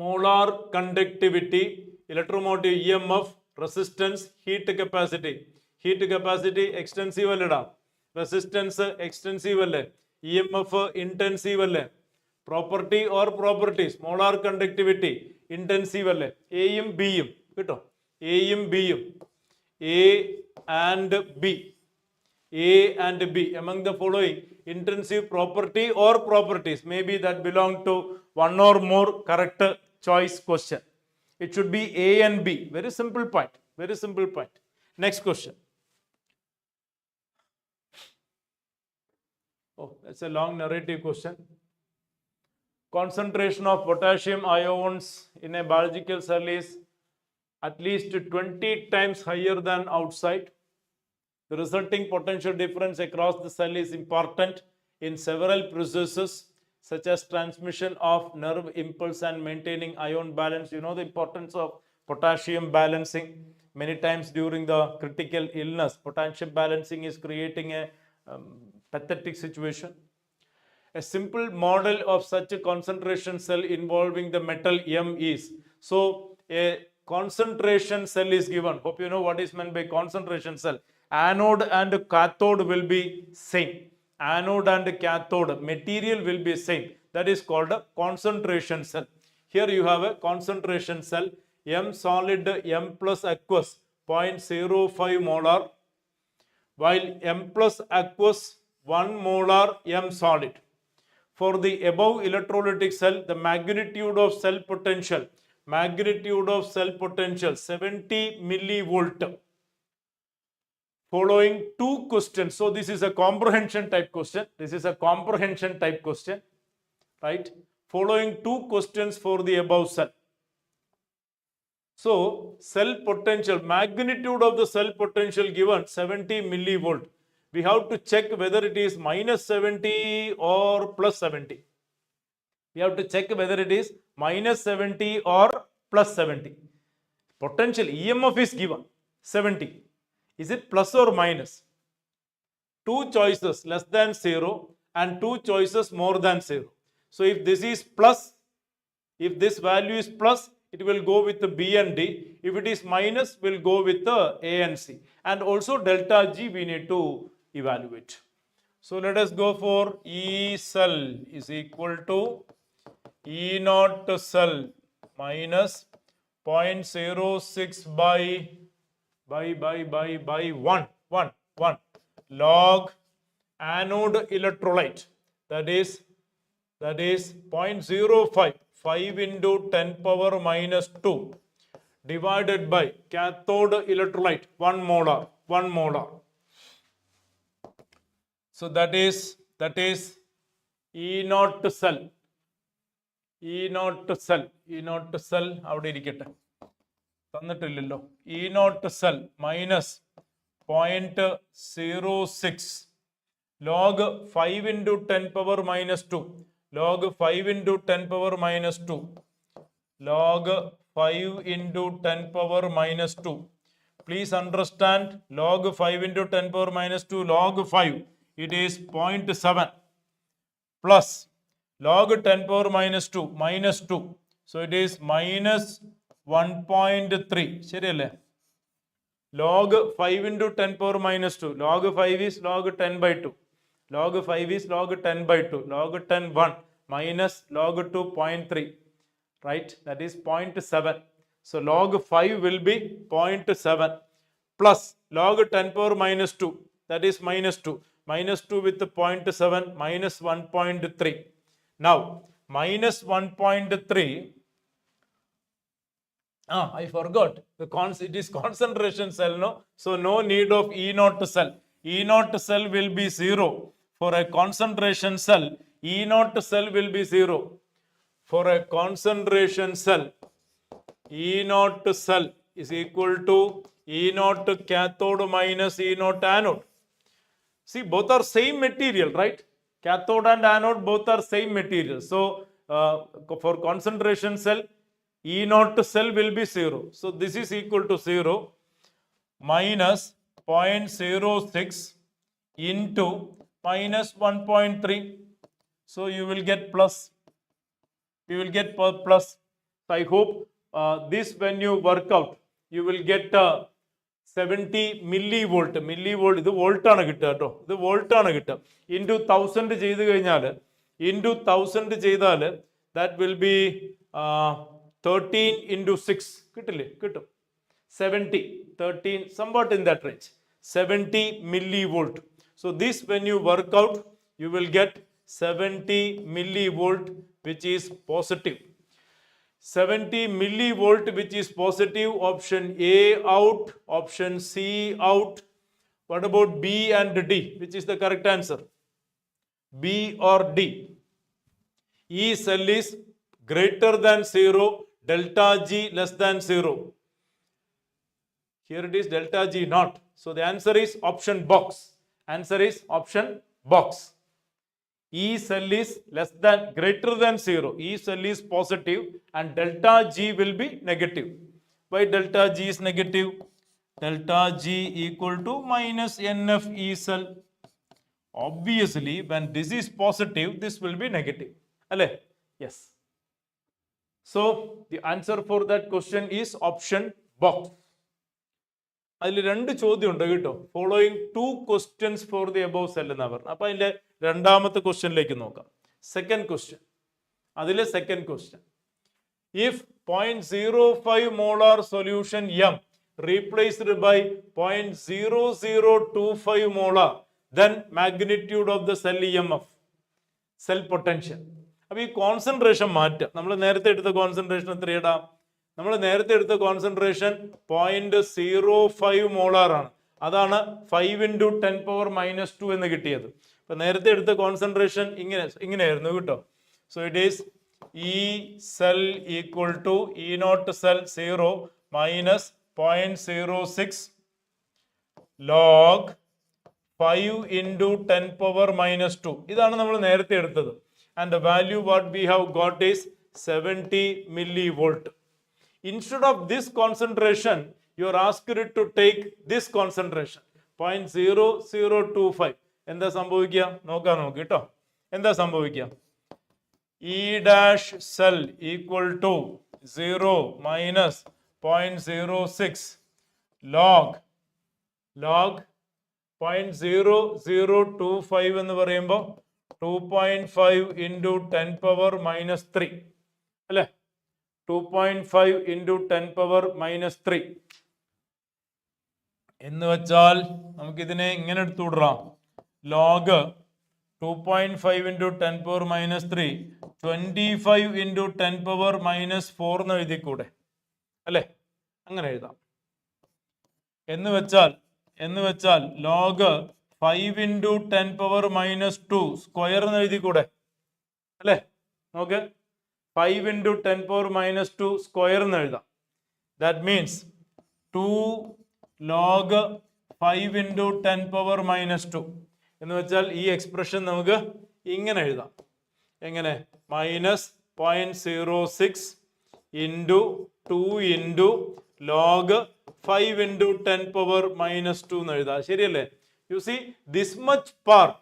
molar conductivity, electromotive EMF, resistance, heat capacity. Heat capacity extensive allada, resistance extensive alle, EMF intensive alle. Property or properties, molar conductivity intensive alle, A യും B യും കേട്ടോ, A യും B യും, A and B among the following intensive property or properties, maybe that belong to one or more correct choice question. It should be A and B. Very simple point. Next question. Oh, that's a long narrative question. Concentration of potassium ions in a biological cell is at least 20 times higher than outside. The resulting potential difference across the cell is important in several processes such as transmission of nerve impulse and maintaining ion balance. You know the importance of potassium balancing. Many times during the critical illness, potassium balancing is creating a pathetic situation. A simple model of such a concentration cell involving the metal M is, so a concentration cell is given. Hope you know what is meant by concentration cell. Anode and cathode will be same. Anode and cathode material will be same. That is called a concentration cell. Here you have a concentration cell. M solid, M plus aqueous 0.05 molar, while M plus aqueous 1 molar M solid. For the above electrolytic cell, the magnitude of cell potential 70 millivolt. Following two questions. So this is a comprehension type question. Right? Following two questions for the above cell. So cell potential, magnitude of the cell potential given 70 millivolt. We have to check whether it is minus 70 or plus 70. We have to check whether it is minus 70 or plus 70. Potential EMF is given 70. Is it plus or minus? Two choices less than 0 and two choices more than 0. So if this is plus, if this value is plus, it will go with the B and D. If it is minus, we'll go with the A and C. And also delta G we need to evaluate. So let us go for E cell is equal to E naught cell minus 0.06 by 1 log anode electrolyte, that is 0.05 5 into 10 power minus 2 divided by cathode electrolyte 1 molar. So that is E naught cell അവിടെ ഇരിക്കട്ടെ, തന്നിട്ടില്ലല്ലോ. E naught cell minus 0.06 log 5 into 10 power minus 2 log 5 into 10 power minus 2 log 5 into 10 power minus 2 Please understand, log 5 into 10 power minus 2, log 5, it is 0.7 plus log 10 power minus 2, minus 2. So it is minus 1.3. ശരിയല്ലേ? Log 5 into 10 power minus 2. Log 5 is log 10 by 2. Log 5 is log 10 by 2. Log 10 1 minus log 2 0.3. Right? That is 0.7. So log 5 will be 0.7 plus log 10 power minus 2. That is minus 2. Minus 2 with the 0.7 minus 1.3. Now minus 1.3. I forgot. It is concentration cell, no? So no need of E naught cell. E naught cell will be 0. For a concentration cell, E naught cell will be 0. For a concentration cell, E naught cell is equal to E naught cathode minus E naught anode. See, both are same material, right? Cathode and anode both are same material. So for concentration cell, E naught cell will be 0. So this is equal to 0 minus 0.06 into minus 1.3. So you will get plus. You will get plus. So I hope this when you work out, you will get 70 millivolt. Millivolt, ഇത് volt ആണ് കിട്ടുക കേട്ടോ. ഇത് volt ആണ് കിട്ടുക. Into 1000 ചെയ്ത് കഴിഞ്ഞാൽ into 1000 ചെയ്താൽ that will be 13 into 6. കിട്ടില്ലേ? കിട്ടും. 70, 13, somewhat in that range. 70 millivolt. So this when you work out, you will get 70 millivolt which is positive. 70 millivolt which is positive. Option A out, option C out. What about B and D? Which is the correct answer? B or D? E cell is greater than 0, delta G less than 0. Here it is delta G naught. So the answer is option box. Answer is option box. E cell is greater than 0. E cell is positive and delta G will be negative. Why delta G is negative? Delta G equal to minus NF E cell. Obviously, when this is positive, this will be negative. Alle? Yes. So the answer for that question is option box. അതിൽ 2 ചോദ്യം ഉണ്ട് കേട്ടോ. Following 2 questions for the above cell എന്നാ പറഞ്ഞത്. അപ്പൊ അതിന്റെ രണ്ടാമത്തെ ക്വസ്റ്റ്യനിലേക്ക് നോക്കാം. Second question. അതിലെ second question. If 0.05 molar solution M replaced by 0.0025 molar, then magnitude of the cell EMF, cell potential. അപ്പൊ ഈ കോൺസെൻട്രേഷൻ മാറ്റുക. നമ്മൾ നേരത്തെ എടുത്ത കോൺസെൻട്രേഷൻ എത്രയിടാം? നമ്മൾ നേരത്തെ എടുത്ത കോൺസെൻട്രേഷൻ 0.05 മോളാർ ആണ്. അതാണ് 5 into 10 power minus 2 എന്ന് കിട്ടിയത്. അപ്പൊ നേരത്തെ എടുത്ത കോൺസെൻട്രേഷൻ ഇങ്ങനെയായിരുന്നു കേട്ടോ. So it is E cell equal to E naught cell 0 minus 0.06 log 5 into 10 power minus 2. ഇതാണ് നമ്മൾ നേരത്തെ എടുത്തത്. And the value what we have got is 70 millivolt. Instead of this concentration, you are asked to take this concentration 0.0025. എന്താ സംഭവിക്കുക? നോക്കാം നമുക്ക് കേട്ടോ. എന്താ സംഭവിക്കുക? E dash cell equal to 0 minus 0.06 log 0.0025 എന്ന് പറയുമ്പോൾ 2.5 into 10 power minus 3 അല്ലേ? 2.5 into 10 power minus 3 എന്ന് വെച്ചാൽ നമുക്കിതിനെ ഇങ്ങനെ എടുത്തുവിടാം. Log 2.5 into 10 power minus 3 25 into 10 power minus 4 എന്ന് എഴുതിക്കൂടെ അല്ലേ? അങ്ങനെ എഴുതാം. എന്ന് വെച്ചാൽ log 5 into 10 power minus 2 square എന്ന് എഴുതിക്കൂടെ അല്ലേ? നോക്ക്, 5 into 10 power minus 2 സ്ക്വയർ എന്ന് എഴുതാം. That means 2 log 5 into 10 power minus 2 എന്ന് വെച്ചാൽ ഈ എക്സ്പ്രഷൻ നമുക്ക് ഇങ്ങനെ എഴുതാം. എങ്ങനെ? minus 0.06 into 2 into log 5 into 10 power minus 2 എന്ന് എഴുതാം. ശരിയല്ലേ? You see, this much part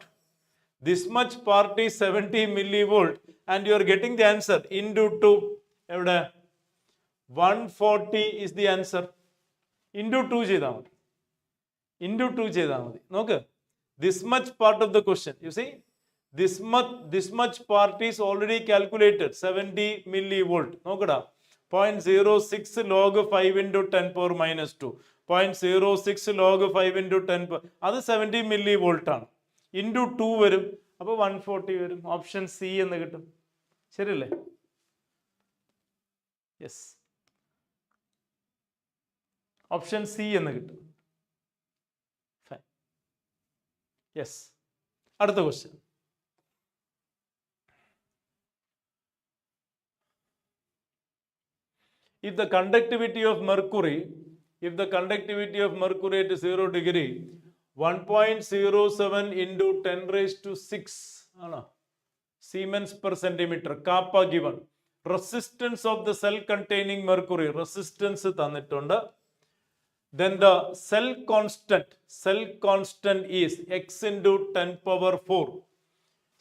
is 70 millivolt and you are getting the answer into 2. എവിടെ? 140 is the answer. Into 2 ചെയ്താൽ മതി. Into 2 ചെയ്താൽ മതി. നോക്ക്. This much part of the question. You see, this much part is already calculated. 70 millivolt. നോക്കടാ. 0.06 log 5 into 10 power minus 2. 0.06 log 5 into 10 power. അത് 70 millivolt ആണ്. Into 2 വരും. അപ്പോൾ 140 വരും. ഓപ്ഷൻ സി എന്ന് കിട്ടും. ശരിയല്ലേ? യെസ്. ഓപ്ഷൻ സി എന്ന് കിട്ടും. ഫൈൻ. യെസ്. അടുത്ത question. If the conductivity of mercury at 0 degree, 1.07 into 10 raised to 6 Siemens per centimeter, kappa given. Resistance of the cell containing mercury, resistance തന്നിട്ടുണ്ട്. Then the cell constant is x into 10 power 4.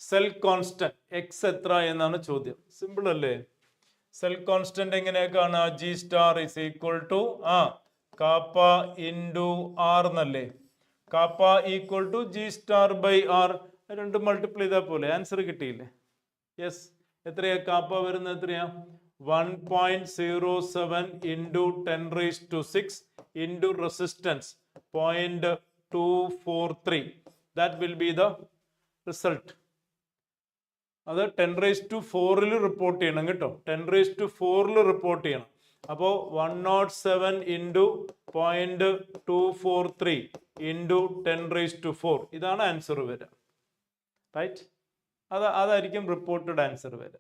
Cell constant x എത്ര എന്നാണ് ചോദ്യം. Simple അല്ലേ? Cell constant എങ്ങനെയൊക്കെയാണ്? G star is equal to kappa into R എന്നല്ലേ? Kappa equal to G star by R. രണ്ടും multiply ചെയ്താൽ പോലെ ആൻസർ കിട്ടിയില്ലേ? യെസ്. എത്രയാ കാപ്പ വരുന്നത്? എത്രയാ? 1.07 into 10 raised to 6 into resistance 0.243. That will be the result. അത് 10 raised to 4 റിപ്പോർട്ട് ചെയ്യണം കേട്ടോ. 10 raised to 4 റിപ്പോർട്ട് ചെയ്യണം. അപ്പോൾ 107 ഇൻറ്റു 0.243 ഇൻറ്റു 10 raised to 4. ഇതാണ് ആൻസർ വരിക. റൈറ്റ്? അതായിരിക്കും റിപ്പോർട്ടഡ് ആൻസർ വരിക.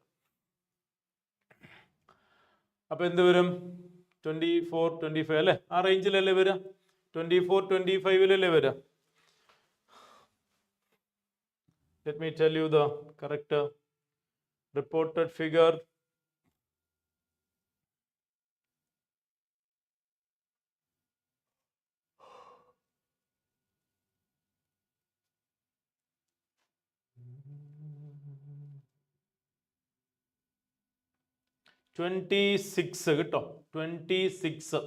അപ്പൊ എന്ത് വരും? 24, 25 അല്ലേ? ആ റേഞ്ചിലല്ലേ വരിക? 24, 25 വരിക. Let me tell you the correct reported figure. കേട്ടോ. 26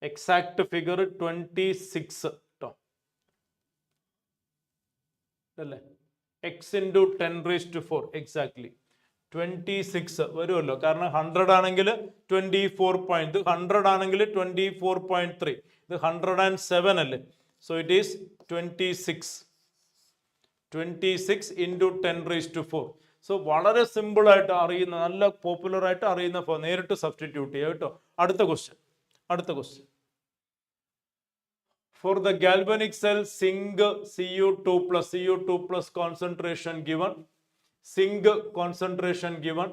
എക്സാക്ട് ഫിഗർ 26 കേട്ടോ. അല്ലേ? X into 10 raised to 4 exactly 26 വരുമല്ലോ. കാരണം 100 ആണെങ്കിൽ 24 പോയിന്റ്, 100 ആണെങ്കിൽ 24.3, ഇത് 107 അല്ലേ? So it is 26 into 10 raised to 4. So വളരെ സിമ്പിൾ ആയിട്ട് അറിയുന്ന, നല്ല പോപ്പുലർ ആയിട്ട് അറിയുന്ന നേരിട്ട് സബ്സ്റ്റിറ്റ്യൂട്ട് ചെയ്യുക കേട്ടോ. അടുത്ത question. For the galvanic cell zinc Cu2 plus concentration given, zinc concentration given,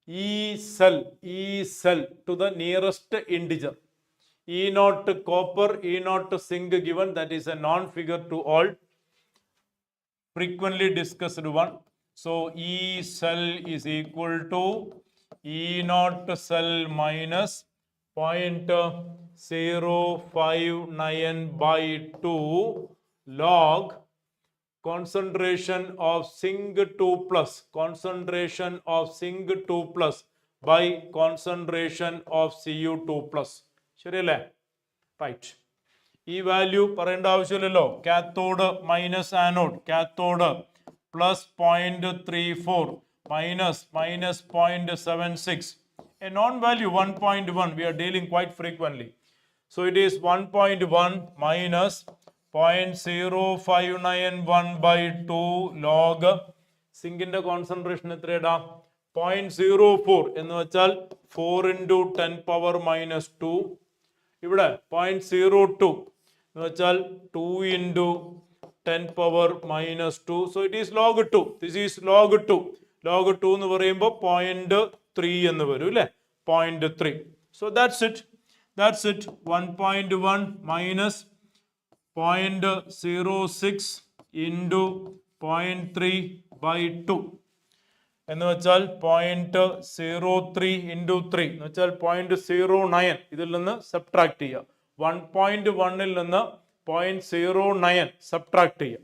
E cell to the nearest integer, E0 copper, E0 zinc given, that is a non-figure to all, frequently discussed one. So E cell is equal to E0 cell minus 0.059 by 2 log concentration of zinc 2 plus by concentration of Cu2 plus. ശരിയല്ലേ? Right. ഈ value പറയേണ്ട ആവശ്യമില്ലല്ലോ. Cathode minus anode, cathode plus 0.34 minus 0.76. A non-value 1.1 we are dealing quite frequently. So it is 1.1 minus 0.0591 by 2 log സിങ്കിന്റെ concentration എത്രയാ? 0.04 എന്ന് വെച്ചാൽ 4 into 10 power minus 2. ഇവിടെ 0.02 എന്ന് വെച്ചാൽ 2 into 10 power minus 2. So it is log 2. This is log 2. Log 2 എന്ന് പറയുമ്പോൾ 0.3 എന്ന് വരും അല്ലേ? 0.3. So that's it. 1.1 minus 0.06 into 0.3 by 2. എന്ന് വെച്ചാൽ 0.03 ഇൻറ്റു 3 എന്ന് വെച്ചാൽ 0.09. ഇതിൽ നിന്ന് സബ്ട്രാക്ട് ചെയ്യുക. 1.1 നിന്ന് 0.09 സബ്ട്രാക്ട് ചെയ്യുക.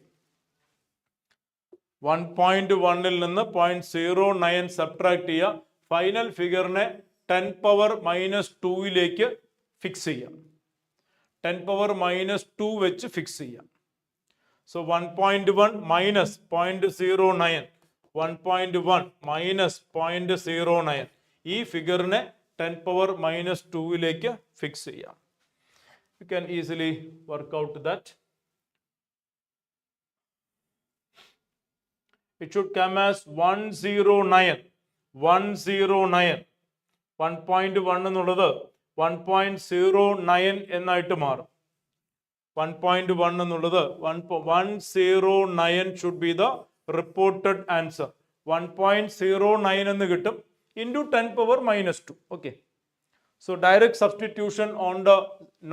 1.1 നിന്ന് 0.09 സബ്ട്രാക്ട് ചെയ്യുക. ഫൈനൽ ഫിഗറിനെ 10⁻²ലേക്ക് ഫിക്സ് ചെയ്യാം. 10⁻² വെച്ച് ഫിക്സ് ചെയ്യാം. സോ 1.1 മൈനസ് 0.09, 1.1 മൈനസ് 0.09, ഈ ഫിഗറിനെ 10⁻²ലേക്ക് ഫിക്സ് ചെയ്യാം. You can easily work out that. It should come as 109. 1.1 എന്നുള്ളത് 1.09 എന്നായിട്ട് മാറും. 1.1 എന്നുള്ളത് 109 should be the reported answer. 1.09 എന്ന് കിട്ടും into 10⁻². Okay. So direct substitution on the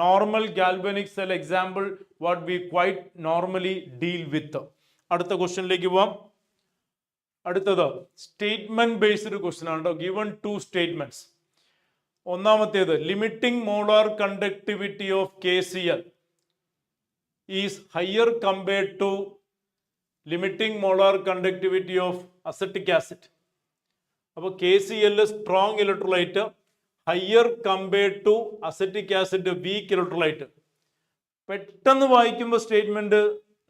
normal galvanic cell example, what we quite normally deal with. അടുത്ത ക്വസ്റ്റ്യനിലേക്ക് പോവാം. അടുത്തത് statement based question ആണ്. Given 2 statements. ഒന്നാമത്തേത് limiting molar conductivity of KCl is higher compared to limiting molar conductivity of acetic acid. അപ്പോൾ KCl strong electrolyte, higher compared to acetic acid weak electrolyte. പെട്ടെന്ന് വായിക്കുമ്പോൾ statement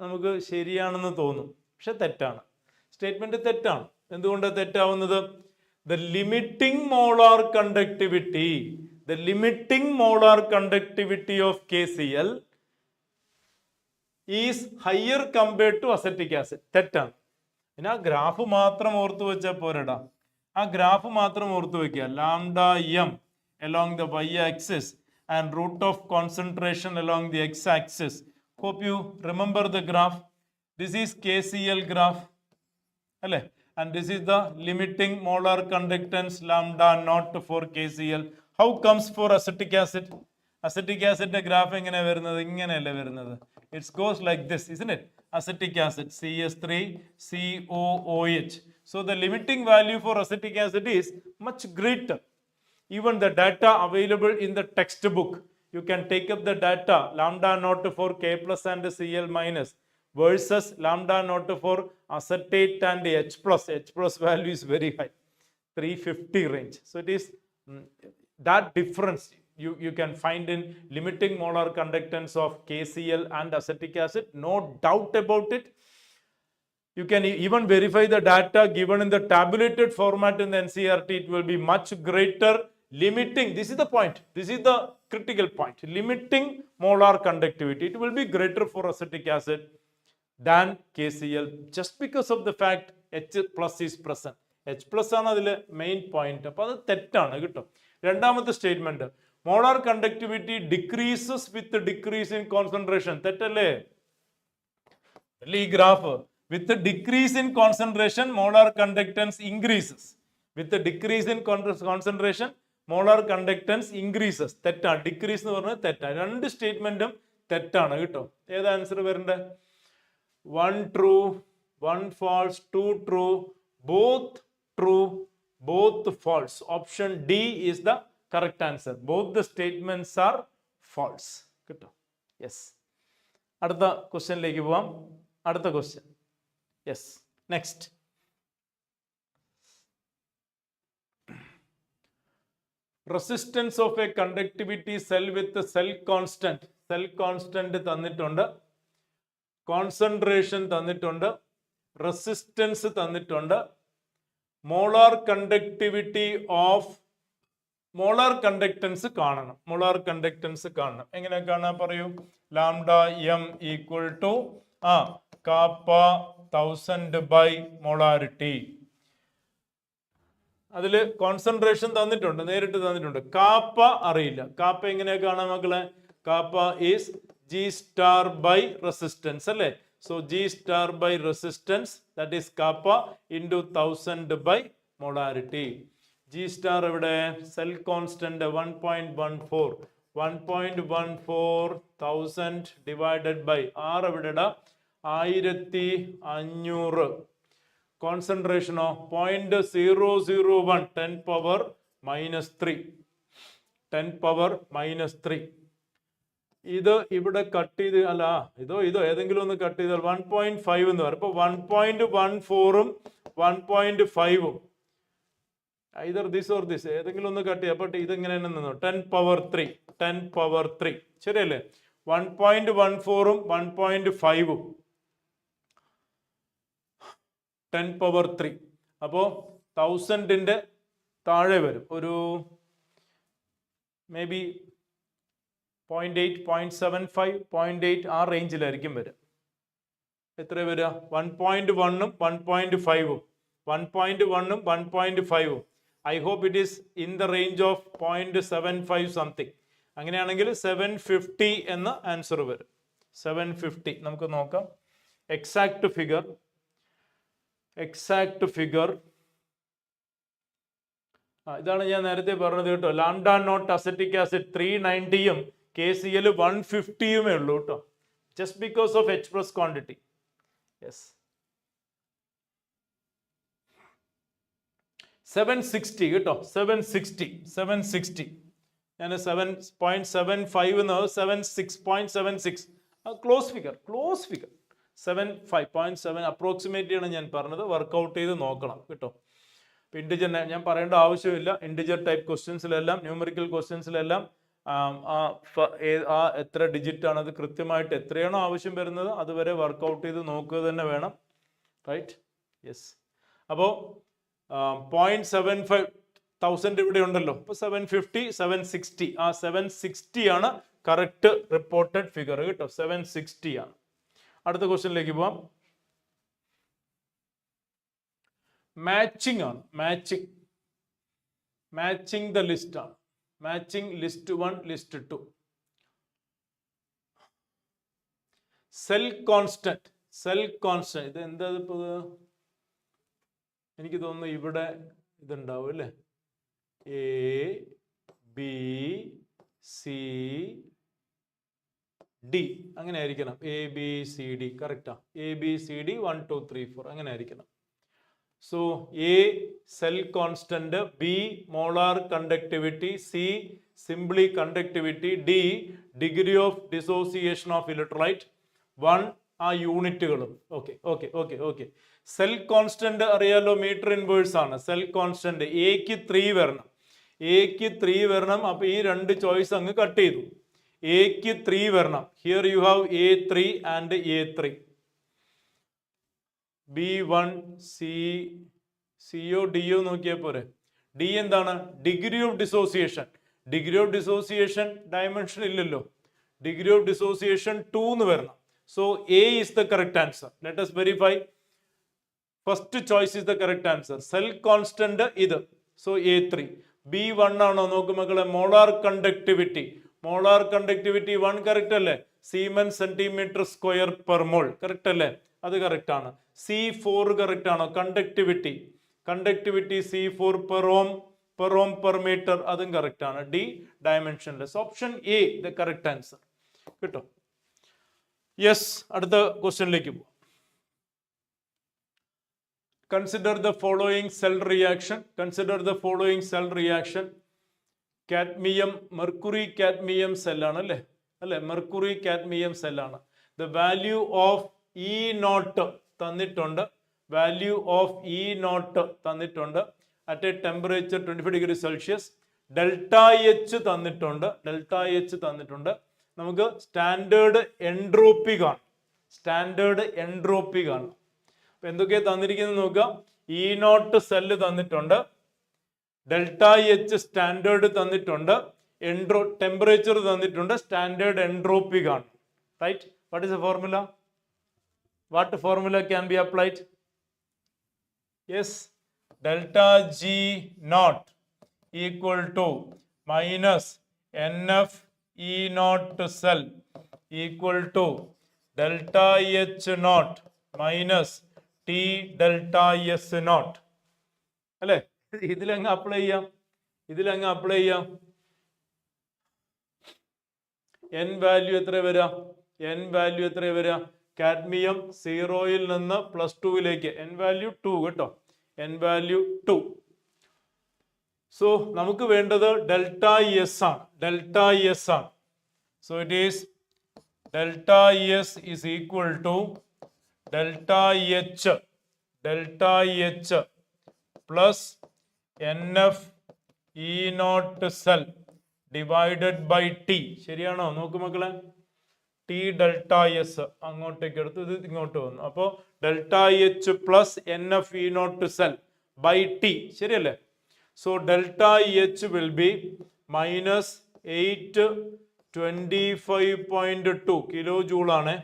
നമുക്ക് ശരിയാണെന്ന് തോന്നും, പക്ഷെ തെറ്റാണ്. സ്റ്റേറ്റ്മെന്റ് തെറ്റാണ്. എന്തുകൊണ്ടാണ് തെറ്റാവുന്നത്? The limiting molar conductivity of KCl is higher compared to acetic acid. തെറ്റാണ്. പിന്നെ ആ ഗ്രാഫ് മാത്രം ഓർത്തു വെച്ചാൽ പോരടാ. ആ ഗ്രാഫ് മാത്രം ഓർത്തു വെക്കുക. λm along the y-axis and root of concentration along the x-axis. Hope you remember the graph. This is KCl graph. അല്ലേ? And this is the limiting molar conductance lambda naught for KCl. How comes for acetic acid? Acetic acid graph എങ്ങനെ വരുന്നത്? ഇങ്ങനെയല്ലേ വരുന്നത്. It goes like this, isn't it? Acetic acid CH3COOH. So the limiting value for acetic acid is much greater. Even the data available in the textbook, you can take up the data lambda naught for K plus and Cl minus versus lambda naught for acetate and H plus. H plus value is very high, 350 range. So it is that difference you can find in limiting molar conductance of KCl and acetic acid. No doubt about it. You can even verify the data given in the tabulated format in the NCERT. It will be much greater. Limiting, this is the point. This is the critical point. Limiting molar conductivity, it will be greater for acetic acid than KCl just because of the fact H plus is present. H plus ആണ് അതിലെ main point. അപ്പൊ അത് തെറ്റാണ് കേട്ടോ. രണ്ടാമത്തെ statement, molar conductivity decreases with decrease in concentration. തെറ്റല്ലേ? ഈ graph with decrease in concentration molar conductance increases. With decrease in concentration molar conductance increases. തെറ്റാണ്. ഡിക്രീസ് എന്ന് പറഞ്ഞാൽ തെറ്റാണ്. രണ്ട് സ്റ്റേറ്റ്മെന്റും തെറ്റാണ് കേട്ടോ. ഏതാ ആൻസർ വരണ്ടേ? 1 true, 1 false, 2 true, both true, both false. Option D is the correct answer. Both the statements are false. കേട്ടോ. Yes. അടുത്ത ക്വസ്റ്റ്യനിലേക്ക് പോവാം. അടുത്ത question. Yes. Next. Resistance of a conductivity cell with a cell constant. Cell constant തന്നിട്ടുണ്ട്. Concentration തന്നിട്ടുണ്ട്. Resistance തന്നിട്ടുണ്ട്. Molar conductivity of molar conductance കാണണം. Molar conductance കാണണം. എങ്ങനെ കാണാൻ പറയൂ? Lambda M equal to kappa 1000 by molarity. അതിൽ കോൺസെൻട്രേഷൻ തന്നിട്ടുണ്ട്, നേരിട്ട് തന്നിട്ടുണ്ട്. കാപ്പ അറിയില്ല. കാപ്പ എങ്ങനെയാ കാണാൻ മക്കളെ? Kappa is G star by resistance അല്ലേ? So G star by resistance, that is kappa into 1000 by molarity. G star എവിടെ? Cell constant 1.14. 1.14 1000 divided by R എവിടെടാ? 1500. concentration of 0.001 10 power minus 3. 10 power minus 3. ഇത് ഇവിടെ കട്ട് ചെയ്ത് അല്ല ഇതോ ഏതെങ്കിലും ഒന്ന് കട്ട് ചെയ്താൽ 1.5 എന്ന് പറയും. അപ്പോൾ 1.14ഉം 1.5ഉം either this or this ഏതെങ്കിലും ഒന്ന് കട്ട് ചെയ്യാം. അപ്പോൾ ഇതെങ്ങനെ നിന്നു 10 power 3 10 power 3 ശരിയല്ലേ? 1.14ഉം 1.5ഉം 10 power 3. അപ്പോൾ 1000ന്റെ താഴെ വരും, ഒരു മേ ബി 0.8 0.75 0.8 ആ റേഞ്ചിലായിരിക്കും വരിക. എത്ര വരിക? 1.1ഉം 1.5ഉം 1.1ഉം 1.5ഉം. I hope it is in the range of 0.75 something. അങ്ങനെയാണെങ്കിൽ 750 എന്ന ആൻസർ വരും. 750 നമുക്ക് നോക്കാം. എക്സാക്ട് ഫിഗർ ഇതാണ് ഞാൻ നേരത്തെ പറഞ്ഞത് കേട്ടോ. ലാംഡ നോട്ട് അസറ്റിക് ആസിഡ് 390ഉം KCl 150യുമേ ഉള്ളൂ കേട്ടോ, just because of H plus quantity. Yes 760 കേട്ടോ, 760 ഞാൻ 7.75 എന്ന് 76.76 ക്ലോസ് ഫിഗർ 7.5 അപ്രോക്സിമേറ്റ് ആണ് ഞാൻ പറഞ്ഞത്. വർക്കൗട്ട് ചെയ്ത് നോക്കണം കേട്ടോ. ഇൻഡിജർ ഞാൻ പറയേണ്ട ആവശ്യമില്ല. ഇൻഡിജർ ടൈപ്പ് ക്വസ്റ്റ്യൻസിലെല്ലാം, ന്യൂമറിക്കൽ ക്വസ്റ്റ്യൻസിലെല്ലാം എത്ര ഡിജിറ്റ് ആണ് അത് കൃത്യമായിട്ട് എത്രയാണോ ആവശ്യം വരുന്നത് അതുവരെ വർക്കൗട്ട് ചെയ്ത് നോക്കുക തന്നെ വേണം. റൈറ്റ്? യെസ്. അപ്പോൾ 0.75 1000 ഇവിടെ ഉണ്ടല്ലോ. അപ്പോൾ 750 760 ആ 760 ആണ് കറക്റ്റ് റിപ്പോർട്ടഡ് ഫിഗർ കേട്ടോ. 760 ആണ്. അടുത്ത ക്വസ്റ്റ്യനിലേക്ക് പോവാം. മാച്ചിങ് ആണ്. മാച്ചിങ് ദ ലിസ്റ്റ് ആണ്. Matching list 1 list 2. Cell constant ഇത് എന്താ? ഇപ്പൊ എനിക്ക് തോന്നുന്നു ഇവിടെ ഇതുണ്ടാവും അല്ലേ? A B C D അങ്ങനെ ആയിരിക്കണം. ABCD correct. ABCD 1 2 3 4 അങ്ങനെ ആയിരിക്കണം. So A cell constant, B molar conductivity, C simply conductivity, D degree of dissociation of electrolyte, 1 ആ യൂണിറ്റുകളും. ഓക്കെ. സെൽ കോൺസ്റ്റന്റ് അറിയാലോ, മീറ്റർ ഇൻവേഴ്സ് ആണ്. സെൽ കോൺസ്റ്റന്റ് എക്ക് 3 വരണം. അപ്പൊ ഈ രണ്ട് ചോയ്സ് അങ്ങ് കട്ട് ചെയ്തു. എക്ക് 3 വരണം. Here you have A3 and A3. B1 സിയോ ഡിയോ നോക്കിയാൽ പോരെ. ഡി എന്താണ്? ഡിഗ്രി ഓഫ് ഡിസോസിയേഷൻ ഡയമെൻഷൻ ഇല്ലല്ലോ. ഡിഗ്രി ഓഫ് ഡിസോസിയേഷൻ 2 എന്ന് വരണം. So A is the correct answer. Let us verify. First choice is the correct answer. Cell constant ഇത്. So A3. B1 ആണോ നോക്ക് മക്കളെ. മോളാർ കണ്ടക്ടിവിറ്റി 1 കറക്റ്റ് അല്ലേ? Siemens centimetre square per mole correct അല്ലേ? അത് correct ആണ്. C4 കറക്റ്റ് ആണോ? Conductivity C4 per ohm per metre അതും കറക്റ്റ് ആണ്. D dimensionless. Option A the correct answer കേട്ടോ. യെസ്. അടുത്ത ക്വസ്റ്റ്യനിലേക്ക് പോകാം. Consider the following cell reaction. Cadmium mercury cadmium സെല്ലാണ് അല്ലേ? മെർക്കുറി കാഡ്മിയം സെല്ലാണ്. ദ വാല്യൂ ഓഫ് E0 തന്നിട്ടുണ്ട്. At a temperature 25 degree Celsius. Delta H തന്നിട്ടുണ്ട്. നമുക്ക് സ്റ്റാൻഡേർഡ് എൻട്രോപ്പി കാണാം. അപ്പൊ എന്തൊക്കെയാ തന്നിരിക്കുന്നത് നോക്കാം. E0 സെല്ല് തന്നിട്ടുണ്ട്, ഡെൽറ്റ എച്ച് സ്റ്റാൻഡേർഡ് തന്നിട്ടുണ്ട്, ടെമ്പറേച്ചർ തന്നിട്ടുണ്ട്, സ്റ്റാൻഡേർഡ് എൻട്രോപ്പി കാണും. Right? What is a formula? What formula can be applied? Yes, delta G naught equal to minus NF E naught cell equal to delta H naught minus T delta S naught. അല്ലേ? ഇതിലങ്ങ് apply ചെയ്യാം. N value എത്ര വരാ? Cadmium 0-ൽ നിന്ന് +2-ലേക്ക് n value 2 കേട്ടോ, n value 2. So നമുക്ക് വേണ്ടത് delta S ആണ്, delta S ആണ്. So it is delta S is equal to delta H plus NF E0 cell divided by T. ശരിയാണോ? നോക്ക് മക്കളെ, ടി ഡെൽറ്റ എസ് അങ്ങോട്ടേക്ക് എടുത്ത് ഇത് ഇങ്ങോട്ട് വന്നു. അപ്പോൾ delta H plus NF E0 സെൽ ബൈ ടി. ശരിയല്ലേ? So delta H will be -825.2 kilo joule ആണ്.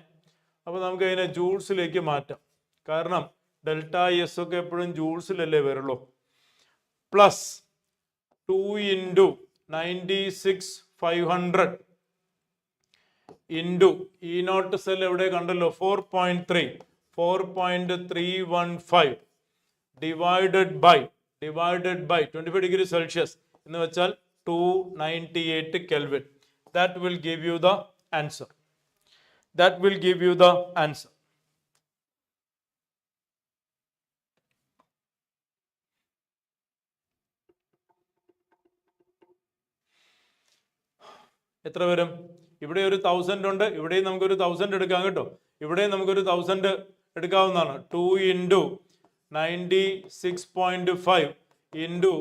അപ്പോൾ നമുക്ക് അതിനെ ജൂൾസിലേക്ക് മാറ്റാം. കാരണം ഡെൽറ്റ എസ് ഒക്കെ എപ്പോഴും ജൂൾസിലല്ലേ വരുള്ളൂ. പ്ലസ് 2 × 96,500 ഇൻറ്റു E0 സെൽ എവിടെ കണ്ടല്ലോ 4.315 ഡിവൈഡഡ് ബൈ 25 ഡിഗ്രി സെൽഷ്യസ് എന്ന് വെച്ചാൽ 298 kelvin. That will give you the answer. That will give you the answer. എത്ര വരും? ഇവിടെ ഒരു 1000 ഉണ്ട്, ഇവിടെയും നമുക്കൊരു 1000 എടുക്കാം കേട്ടോ. ഇവിടെയും നമുക്കൊരു 1000 എടുക്കാവുന്നതാണ്. 2 × 96.5 ഇൻറ്റു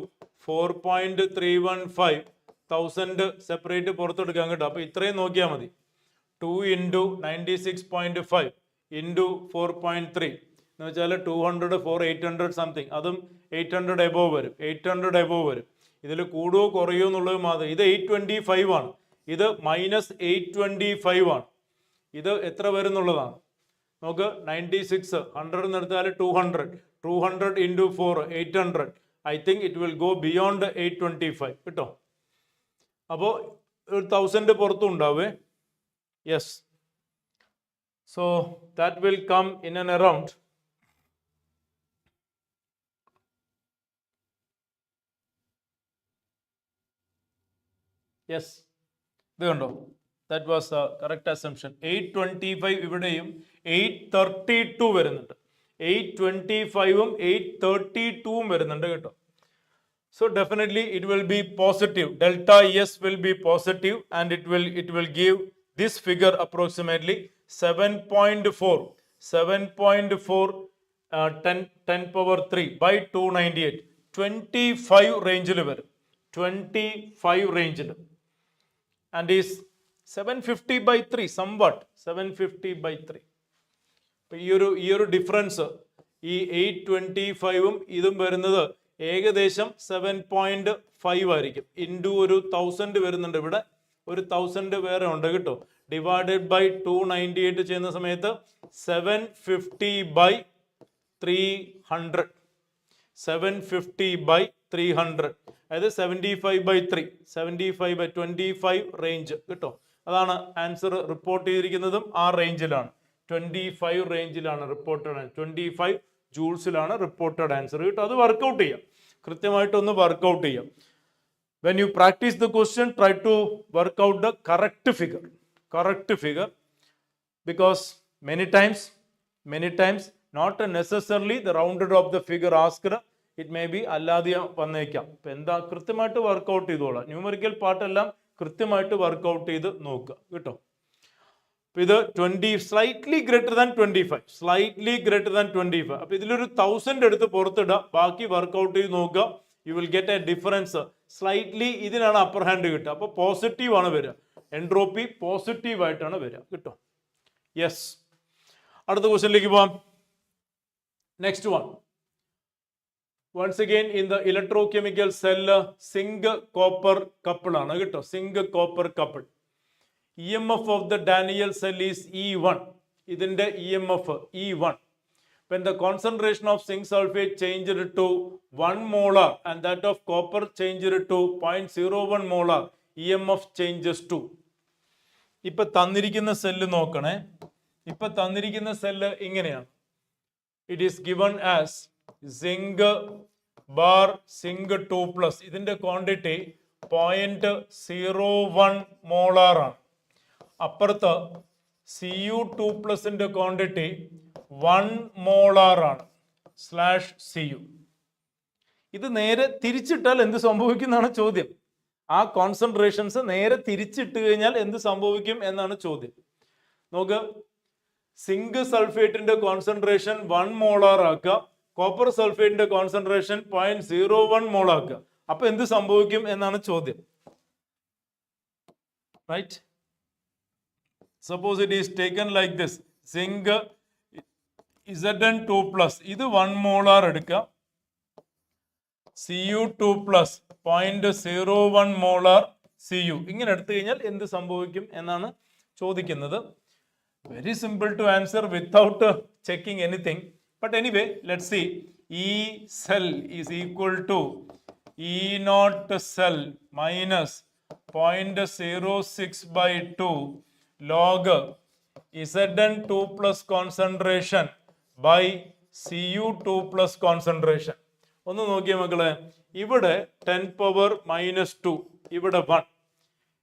4.315 1000 സെപ്പറേറ്റ് പുറത്തെടുക്കാം കേട്ടോ. അപ്പോൾ ഇത്രയും നോക്കിയാൽ മതി. 2 × 96.5 ഇൻറ്റു 4.3 എന്ന് വെച്ചാൽ 200 4 800 സംതിങ്. അതും 800 എബോവ് വരും, 800 എബോവ് വരും. ഇതിൽ കൂടുകയോ കുറയോ എന്നുള്ളത് മാത്രം. ഇത് 825 ആണ്, ഇത് -825 ആണ്. ഇത് എത്ര വരും എന്നുള്ളതാണ്. നമുക്ക് 96 100 എടുത്താൽ 200 into 4 800. I think it will go beyond 825 കേട്ടോ. അപ്പോൾ 1000 പുറത്തും ഉണ്ടാവേ. Yes. So that will come in and around yes. ഇത് കണ്ടോ? That was a correct assumption. 825 ഇവിടെയും 832 വരുന്നുണ്ട്. 825ഉം 832ഉം വരുന്നുണ്ട് കേട്ടോ. So definitely it will be positive. Delta S will be positive and it will give this figure approximately 7.4 10 power 3 by 298 25 range വരും. 25 range and is 750/3 somewhat 750/3. ഈ ഒരു difference ഈ 825ഉം ഇതും വരുന്നത് ഏകദേശം 7.5 ആയിരിക്കും. ഇൻറ്റു ഒരു 1000 വരുന്നുണ്ട്, ഇവിടെ ഒരു 1000 വേറെ ഉണ്ട് കേട്ടോ. ഡിവൈഡഡ് ബൈ 298 ചെയ്യുന്ന സമയത്ത് 750/300 750/300 അതായത് 75/3 75/25 റേഞ്ച് കേട്ടോ. അതാണ് ആൻസർ റിപ്പോർട്ട് ചെയ്തിരിക്കുന്നതും ആ റേഞ്ചിലാണ്, 25 റേഞ്ചിലാണ് റിപ്പോർട്ടഡ്, 25 ജൂൾസിലാണ് റിപ്പോർട്ടഡ് ആൻസർ കേട്ടോ. അത് വർക്കൗട്ട് ചെയ്യാം, കൃത്യമായിട്ടൊന്ന് വർക്കൗട്ട് ചെയ്യാം. When you practice the question, try to work out the correct figure, because many times not necessarily the rounded of the figure asked, it may be അല്ലാതെ വന്നേക്കാം. അപ്പം എന്താ കൃത്യമായിട്ട് workout ചെയ്തോളാം. ന്യൂമറിക്കൽ പാർട്ടെല്ലാം കൃത്യമായിട്ട് വർക്കൗട്ട് ചെയ്ത് നോക്കുക കേട്ടോ. ഇത് 20 സ്ലൈറ്റ്ലി ഗ്രേറ്റർ ദാൻ 25 അപ്പൊ ഇതിലൊരു 1000 എടുത്ത് പുറത്തിടുക, ബാക്കി വർക്കൗട്ട് ചെയ്ത് നോക്കുക. You will get A difference. Slightly ഇതിനാണ് അപ്പർ ഹാൻഡ് കിട്ടുക, അപ്പോൾ പോസിറ്റീവ് ആണ് വരിക, എൻട്രോപ്പി പോസിറ്റീവ് ആയിട്ടാണ് വരിക കേട്ടോ. യെസ്, അടുത്ത ക്വസ്റ്റ്യനിലേക്ക് പോവാം. Next one. once again in the electrochemical cell zinc copper couple ആണ് കേട്ടോ, zinc copper couple. EMF of the Daniell cell is E1. ഇതിന്റെ EMF E1. When the concentration of zinc sulfate changed to 1 molar and that of copper changed to 0.01 molar, EMF changes to. ഇപ്പൊ തന്നിരിക്കുന്ന cell നോക്കണേ. ഇപ്പൊ തന്നിരിക്കുന്ന cell ഇങ്ങനെയാണ്. It is given as zinc bar zinc 2+. ഇതിന്റെ quantity 0.01 molar ആണ്. അപ്പുറത്ത് Cu2+ന്റെ quantity 1 molar ആണ് /Cu. ഇത് നേരെ തിരിച്ചിട്ടാൽ എന്ത് സംഭവിക്കും എന്നാണ് ചോദ്യം. ആ കോൺസെൻട്രേഷൻസ് നേരെ തിരിച്ചിട്ട് കഴിഞ്ഞാൽ എന്ത് സംഭവിക്കും എന്നാണ് ചോദ്യം. നോക്ക്, സിങ്ക് സൾഫേറ്റിന്റെ കോൺസെൻട്രേഷൻ 1 മോളാർ ആക്കുക, കോപ്പർ സൾഫേറ്റിന്റെ കോൺസെൻട്രേഷൻ 0.01 മോൾ ആക്കുക. അപ്പൊ എന്ത് സംഭവിക്കും എന്നാണ് ചോദ്യം. Right? Suppose it is taken like this. Zinc Zn2+, ഇത് 1 മോളാർ എടുക്കുക, Cu2+, 0.01 മോളാർ Cu, ഇങ്ങനെ എടുത്തു കഴിഞ്ഞാൽ എന്ത് സംഭവിക്കും എന്നാണ് ചോദിക്കുന്നത്. Very simple to answer without checking anything. But anyway, let's see. E cell is equal to E naught cell minus 0.06/2 log Zn2+ concentration by Cu2+ concentration. ഒന്ന് നോക്കിയേ മക്കളെ, ഇവിടെ 10⁻², ഇവിടെ 1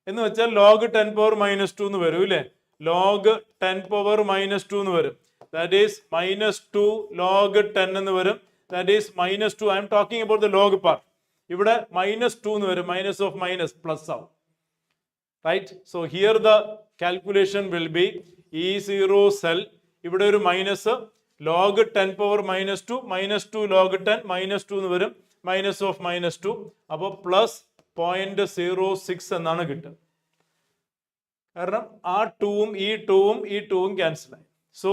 എന്ന് വെച്ചാൽ log 10⁻² എന്ന് വരും ഇല്ലേ? log 10⁻² എന്ന് വരും. That is -2 log 10 എന്ന് വരും. That is -2. I am talking about the log part. ഇവിടെ -2 എന്ന് വരും. minus of minus plus ആവും. Right? So here the calculation will be E0 cell. ഇവിടെ ഒരു മൈനസ്, log 10⁻², -2 log 10, -2 എന്ന് വരും. minus of -2. അപ്പോൾ പ്ലസ് 0.06 എന്നാണ് കിട്ടുക. കാരണം ആ 2ഉം ഈ 2ഉം ക്യാൻസൽ ആയി. സോ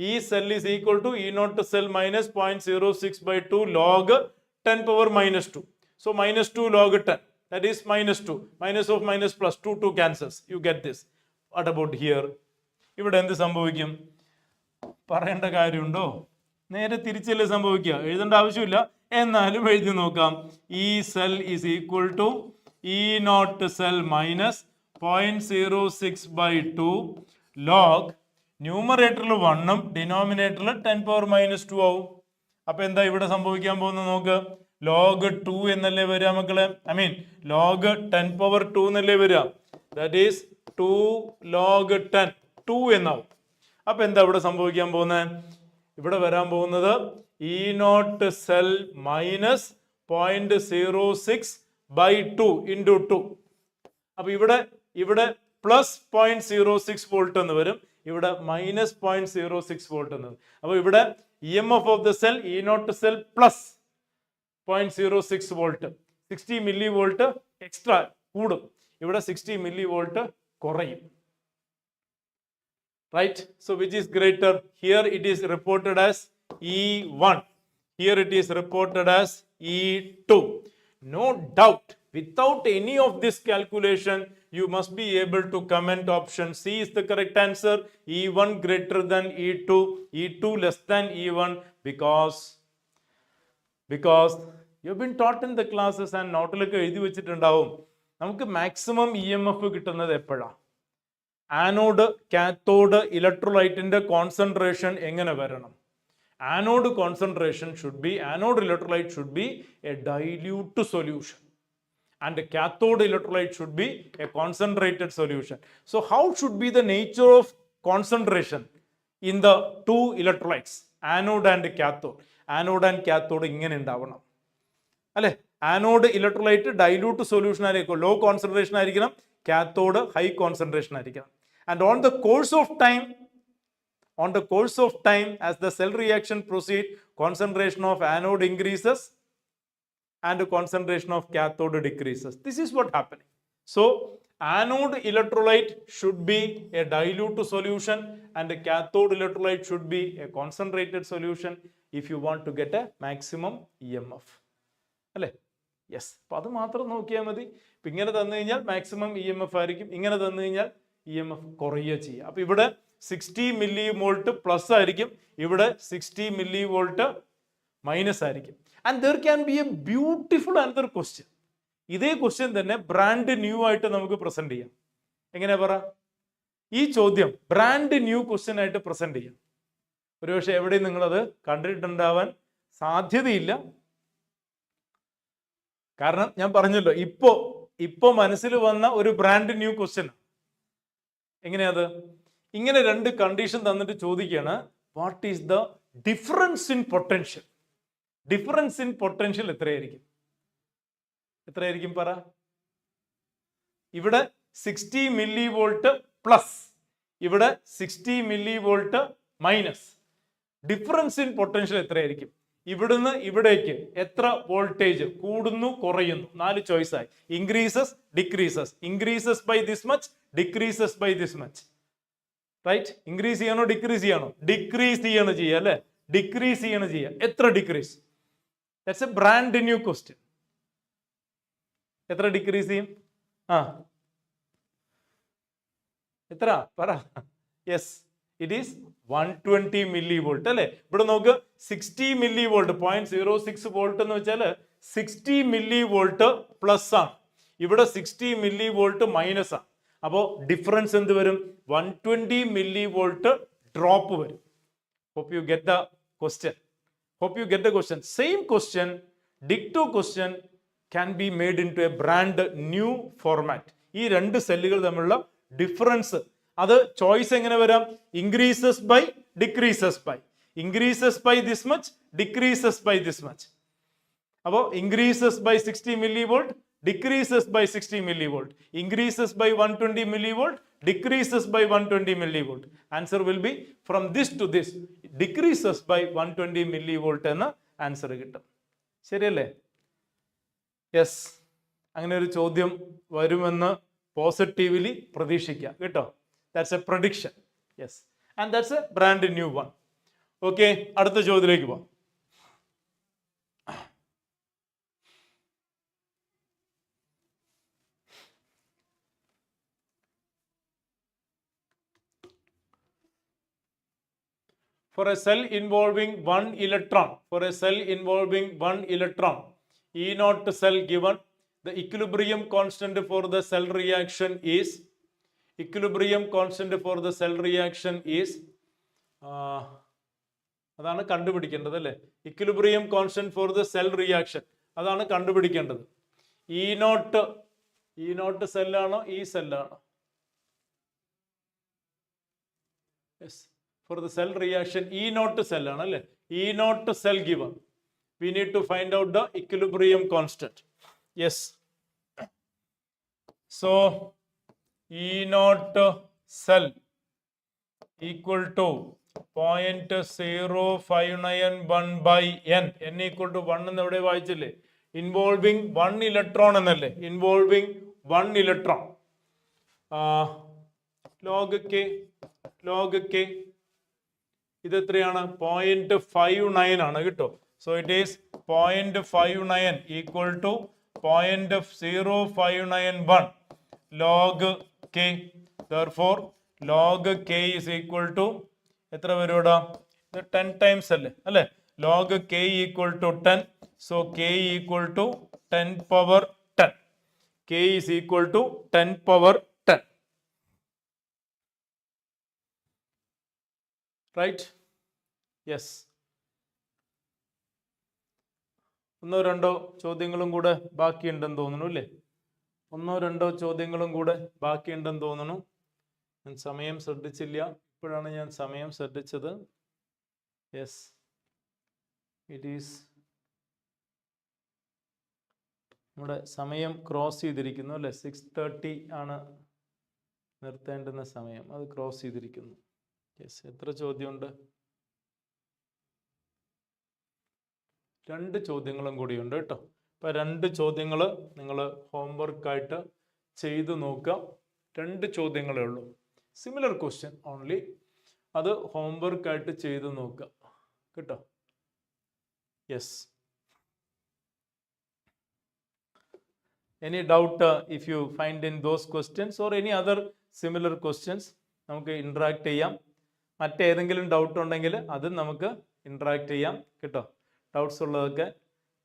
ഈ cell is equal to E naught cell minus 0.06/2 log 10⁻². സോ -2 log 10, that is -2. minus of minus plus 2 cancels. You get this. What about here? ഇവിടെ എന്ത് സംഭവിക്കും? പറയേണ്ട കാര്യമുണ്ടോ? നേരെ തിരിച്ചല്ലേ സംഭവിക്കുക, എഴുതേണ്ട ആവശ്യമില്ല. എന്നാലും എഴുതി നോക്കാം. ഈ cell is equal to E naught cell minus 0.06/2 log ന്യൂമറേറ്ററിൽ 1ഉം ഡിനോമിനേറ്ററിൽ 10⁻² ആവും. അപ്പൊ എന്താ ഇവിടെ സംഭവിക്കാൻ പോകുന്നത് നോക്ക്. log 2 എന്നല്ലേ വരിക മക്കളെ? ഐ മീൻ log 10⁻² എന്നല്ലേ വരിക? ദാറ്റ് ഈസ് 2 log 10, 2 എന്നാവും. അപ്പൊ എന്താ ഇവിടെ സംഭവിക്കാൻ പോകുന്നത്? ഇവിടെ വരാൻ പോകുന്നത് E naught cell minus 0.06/2 into 2. അപ്പൊ ഇവിടെ പ്ലസ് 0.06 വോൾട്ട് എന്ന് വരും, ഇവിടെ മൈനസ് 0.06 വോൾട്ട് എന്ന് വരും. അപ്പൊ ഇവിടെ EMF of the cell E naught cell plus 0.06 volt, 60 milli volt extra കൂടും, ഇവിടെ 60 മില്ലി വോൾട്ട് കുറയും. Right? So which is greater? Here it is reported as E1. Here it is reported as E2. No doubt, without any of this calculation, you must be able to comment option C is the correct answer. E1 greater than E2, E2 less than E1, because you've been taught in the classes and നോട്ടിലൊക്കെ എഴുതി വെച്ചിട്ടുണ്ടാവും. നമുക്ക് maximum EMF കിട്ടുന്നത് എപ്പോഴാണ്? Anode cathode ഇലക്ട്രോലൈറ്റിന്റെ concentration എങ്ങനെ വരണം? Anode concentration should be, anode electrolyte should be A dilute solution and the cathode electrolyte should be a concentrated solution. So how should be the nature of concentration in the two electrolytes, anode and cathode? Anode and cathode ഇങ്ങനെ ഉണ്ടാവണം അല്ലെ? Anode electrolyte dilute solution ആയിരിക്കും, low concentration ആയിരിക്കണം. Cathode high concentration ആയിരിക്കണം. And on the course of time as the cell reaction proceed, concentration of anode increases and the concentration of cathode decreases. This is what happening. So anode electrolyte should be a dilute solution and the cathode electrolyte should be a concentrated solution if you want to get a maximum EMF. അല്ലേ? Yes. അപ്പം അത് മാത്രം നോക്കിയാൽ മതി. ഇപ്പം ഇങ്ങനെ തന്നു കഴിഞ്ഞാൽ മാക്സിമം EMF ആയിരിക്കും, ഇങ്ങനെ തന്നു കഴിഞ്ഞാൽ EMF കുറയുക ചെയ്യുക. അപ്പം ഇവിടെ 60 മില്ലി വോൾട്ട് പ്ലസ് ആയിരിക്കും, ഇവിടെ 60 മില്ലി വോൾട്ട് മൈനസ് ആയിരിക്കും. And there can be a beautiful another question. ഇതേ ക്വസ്റ്റ്യൻ തന്നെ ബ്രാൻഡ് ന്യൂ ആയിട്ട് നമുക്ക് പ്രസന്റ് ചെയ്യാം. എങ്ങനെ പറ? ഈ ചോദ്യം ബ്രാൻഡ് ന്യൂ ക്വസ്റ്റ്യൻ ആയിട്ട് പ്രസന്റ് ചെയ്യാം. ഒരുപക്ഷെ എവിടെയും നിങ്ങളത് കണ്ടിട്ടുണ്ടാവാൻ സാധ്യതയില്ല. കാരണം ഞാൻ പറഞ്ഞല്ലോ, ഇപ്പോ മനസ്സിൽ വന്ന ഒരു ബ്രാൻഡ് ന്യൂ ക്വസ്റ്റ്യൻ. എങ്ങനെയത്? ഇങ്ങനെ രണ്ട് കണ്ടീഷൻ തന്നിട്ട് ചോദിക്കുകയാണ് what is the difference in potential. Difference in potential എത്രയായിരിക്കും? എത്രയായിരിക്കും പറ. ഇവിടെ 60 മില്ലി വോൾട്ട് പ്ലസ്, ഇവിടെ 60 milli volt minus. Difference in potential എത്രയായിരിക്കും? ഇവിടുന്ന് ഇവിടേക്ക് എത്ര വോൾട്ടേജ് കൂടുന്നു കുറയുന്നു? 4 ചോയ്സ് ആയി. Increases, decreases. Increases by this much, decreases by this much. Right? Increase ചെയ്യണോ ഡിക്രീസ് ചെയ്യണോ? ഡിക്രീസ് ചെയ്യണം ചെയ്യുക അല്ലെ? ഡിക്രീസ് ചെയ്യണം ചെയ്യുക. എത്ര decrease? That's a brand new question. എത്ര ഡിക്രീസ് ചെയ്യും? എത്ര പറ. Yes, it is 120 milli volt അല്ലെ? ഇവിടെ നോക്ക് 60 മില്ലി വോൾട്ട്, 0.06 വോൾട്ട് എന്ന് വെച്ചാൽ 60 മില്ലി വോൾട്ട് പ്ലസ് ആണ്, ഇവിടെ 60 മില്ലി വോൾട്ട് മൈനസ് ആണ്. അപ്പോൾ ഡിഫറൻസ് എന്ത് വരും? 120 മില്ലി വോൾട്ട് ഡ്രോപ്പ് വരും. Hope you get the question. Hope you get the question. Same question, ഡിക്റ്റോ question can be made into a brand new format. ഈ രണ്ട് സെല്ലുകൾ തമ്മിലുള്ള ഡിഫറൻസ് അത് ചോയ്സ് എങ്ങനെ വരാം? Increases by decreases by. Increases by this much, decreases by this much. അപ്പോൾ increases by 60 milli volt, decreases by 60 millivolt, increases by 120 millivolt, decreases by 120 millivolt. Answer will be from this to this, decreases by 120 millivolt എന്ന answer കിട്ടും. ശരിയല്ലേ? Yes, അങ്ങനെ ഒരു ചോദ്യം വരുമെന്ന് positively പ്രതീക്ഷിക്കാം കേട്ടോ. That's A prediction. Yes, and that's a brand new one. Okay, അടുത്ത ചോദ്യത്തിലേക്ക് പോകാം. For a cell involving one electron, E naught cell given, the equilibrium constant for the cell reaction is, അതാണ് കണ്ടുപിടിക്കേണ്ടത് അല്ലേ? Equilibrium constant for the cell reaction അതാണ് കണ്ടുപിടിക്കേണ്ടത്. E naught സെല്ലാണോ ഈ സെല്ലാണോ? Yes, for the cell reaction E naught cell ആണ് അല്ലേ? E naught cell given, we need to find out the equilibrium constant. Yes, so E naught cell equal to 0.0591 by n equal to 1 എന്ന് എവിടെ വായിച്ചില്ലേ? Involving 1 electron എന്നല്ലേ? Involving 1 electron. log k ഇത് എത്രയാണ്? 0.59 ആണ് കേട്ടോ. So it is 0.59 equal to 0.0591 log k. Therefore log k is equal to എത്ര വരും ഇവിടെ? ഇത് 10 ടൈംസ് അല്ലേ? log k equal to 10. So k equal to 10 power 10. K is equal to 10 power 10. Right? Yes. ഒന്നോ രണ്ടോ ചോദ്യങ്ങളും കൂടെ ബാക്കിയുണ്ടെന്ന് തോന്നുന്നു അല്ലേ? ഒന്നോ രണ്ടോ ചോദ്യങ്ങളും കൂടെ ബാക്കിയുണ്ടെന്ന് തോന്നുന്നു. ഞാൻ സമയം ശ്രദ്ധിച്ചില്ല, ഇപ്പോഴാണ് ഞാൻ സമയം ശ്രദ്ധിച്ചത്. യെസ്, ഇറ്റ് ഈസ് നമ്മുടെ സമയം ക്രോസ് ചെയ്തിരിക്കുന്നു അല്ലേ? 6:30 ആണ് നിർത്തേണ്ടുന്ന സമയം, അത് ക്രോസ് ചെയ്തിരിക്കുന്നു. യെസ്, എത്ര ചോദ്യമുണ്ട്? 2 ചോദ്യങ്ങളും കൂടിയുണ്ട് കേട്ടോ. അപ്പം 2 ചോദ്യങ്ങൾ നിങ്ങൾ ഹോംവർക്കായിട്ട് ചെയ്തു നോക്കുക. 2 ചോദ്യങ്ങളേ ഉള്ളൂ, സിമിലർ ക്വസ്റ്റ്യൻ ഓൺലി. അത് ഹോംവർക്കായിട്ട് ചെയ്തു നോക്കുക കേട്ടോ. Yes, any doubt if you find in those questions or any other similar questions നമുക്ക് ഇൻട്രാക്ട് ചെയ്യാം. മറ്റേതെങ്കിലും ഡൗട്ട് ഉണ്ടെങ്കിൽ അതും നമുക്ക് ഇൻട്രാക്ട് ചെയ്യാം കേട്ടോ. ഡൗട്ട്സ് ഉള്ളതൊക്കെ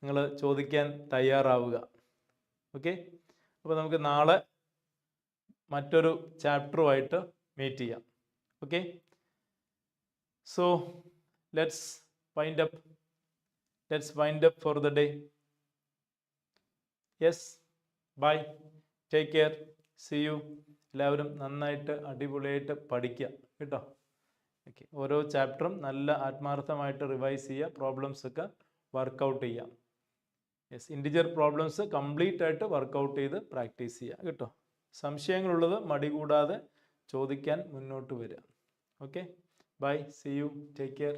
നിങ്ങൾ ചോദിക്കാൻ തയ്യാറാവുക. ഓക്കെ, അപ്പോൾ നമുക്ക് നാളെ മറ്റൊരു ചാപ്റ്ററുമായിട്ട് മീറ്റ് ചെയ്യാം. Okay, so let's wind up for the day. Yes, bye, take care, see you. എല്ലാവരും നന്നായിട്ട് അടിപൊളിയായിട്ട് പഠിക്കുക. കേട്ടോ. ഓക്കെ, ഓരോ ചാപ്റ്ററും നല്ല ആത്മാർത്ഥമായിട്ട് റിവൈസ് ചെയ്യുക, പ്രോബ്ലംസ് ഒക്കെ വർക്കൗട്ട് ചെയ്യാം. യെസ്, ഇൻറ്റിജർ പ്രോബ്ലംസ് കംപ്ലീറ്റ് ആയിട്ട് വർക്കൗട്ട് ചെയ്ത് പ്രാക്ടീസ് ചെയ്യുക കേട്ടോ. സംശയങ്ങളുള്ളത് മടി കൂടാതെ ചോദിക്കാൻ മുന്നോട്ട് വരിക. Okay, bye, see you, take care.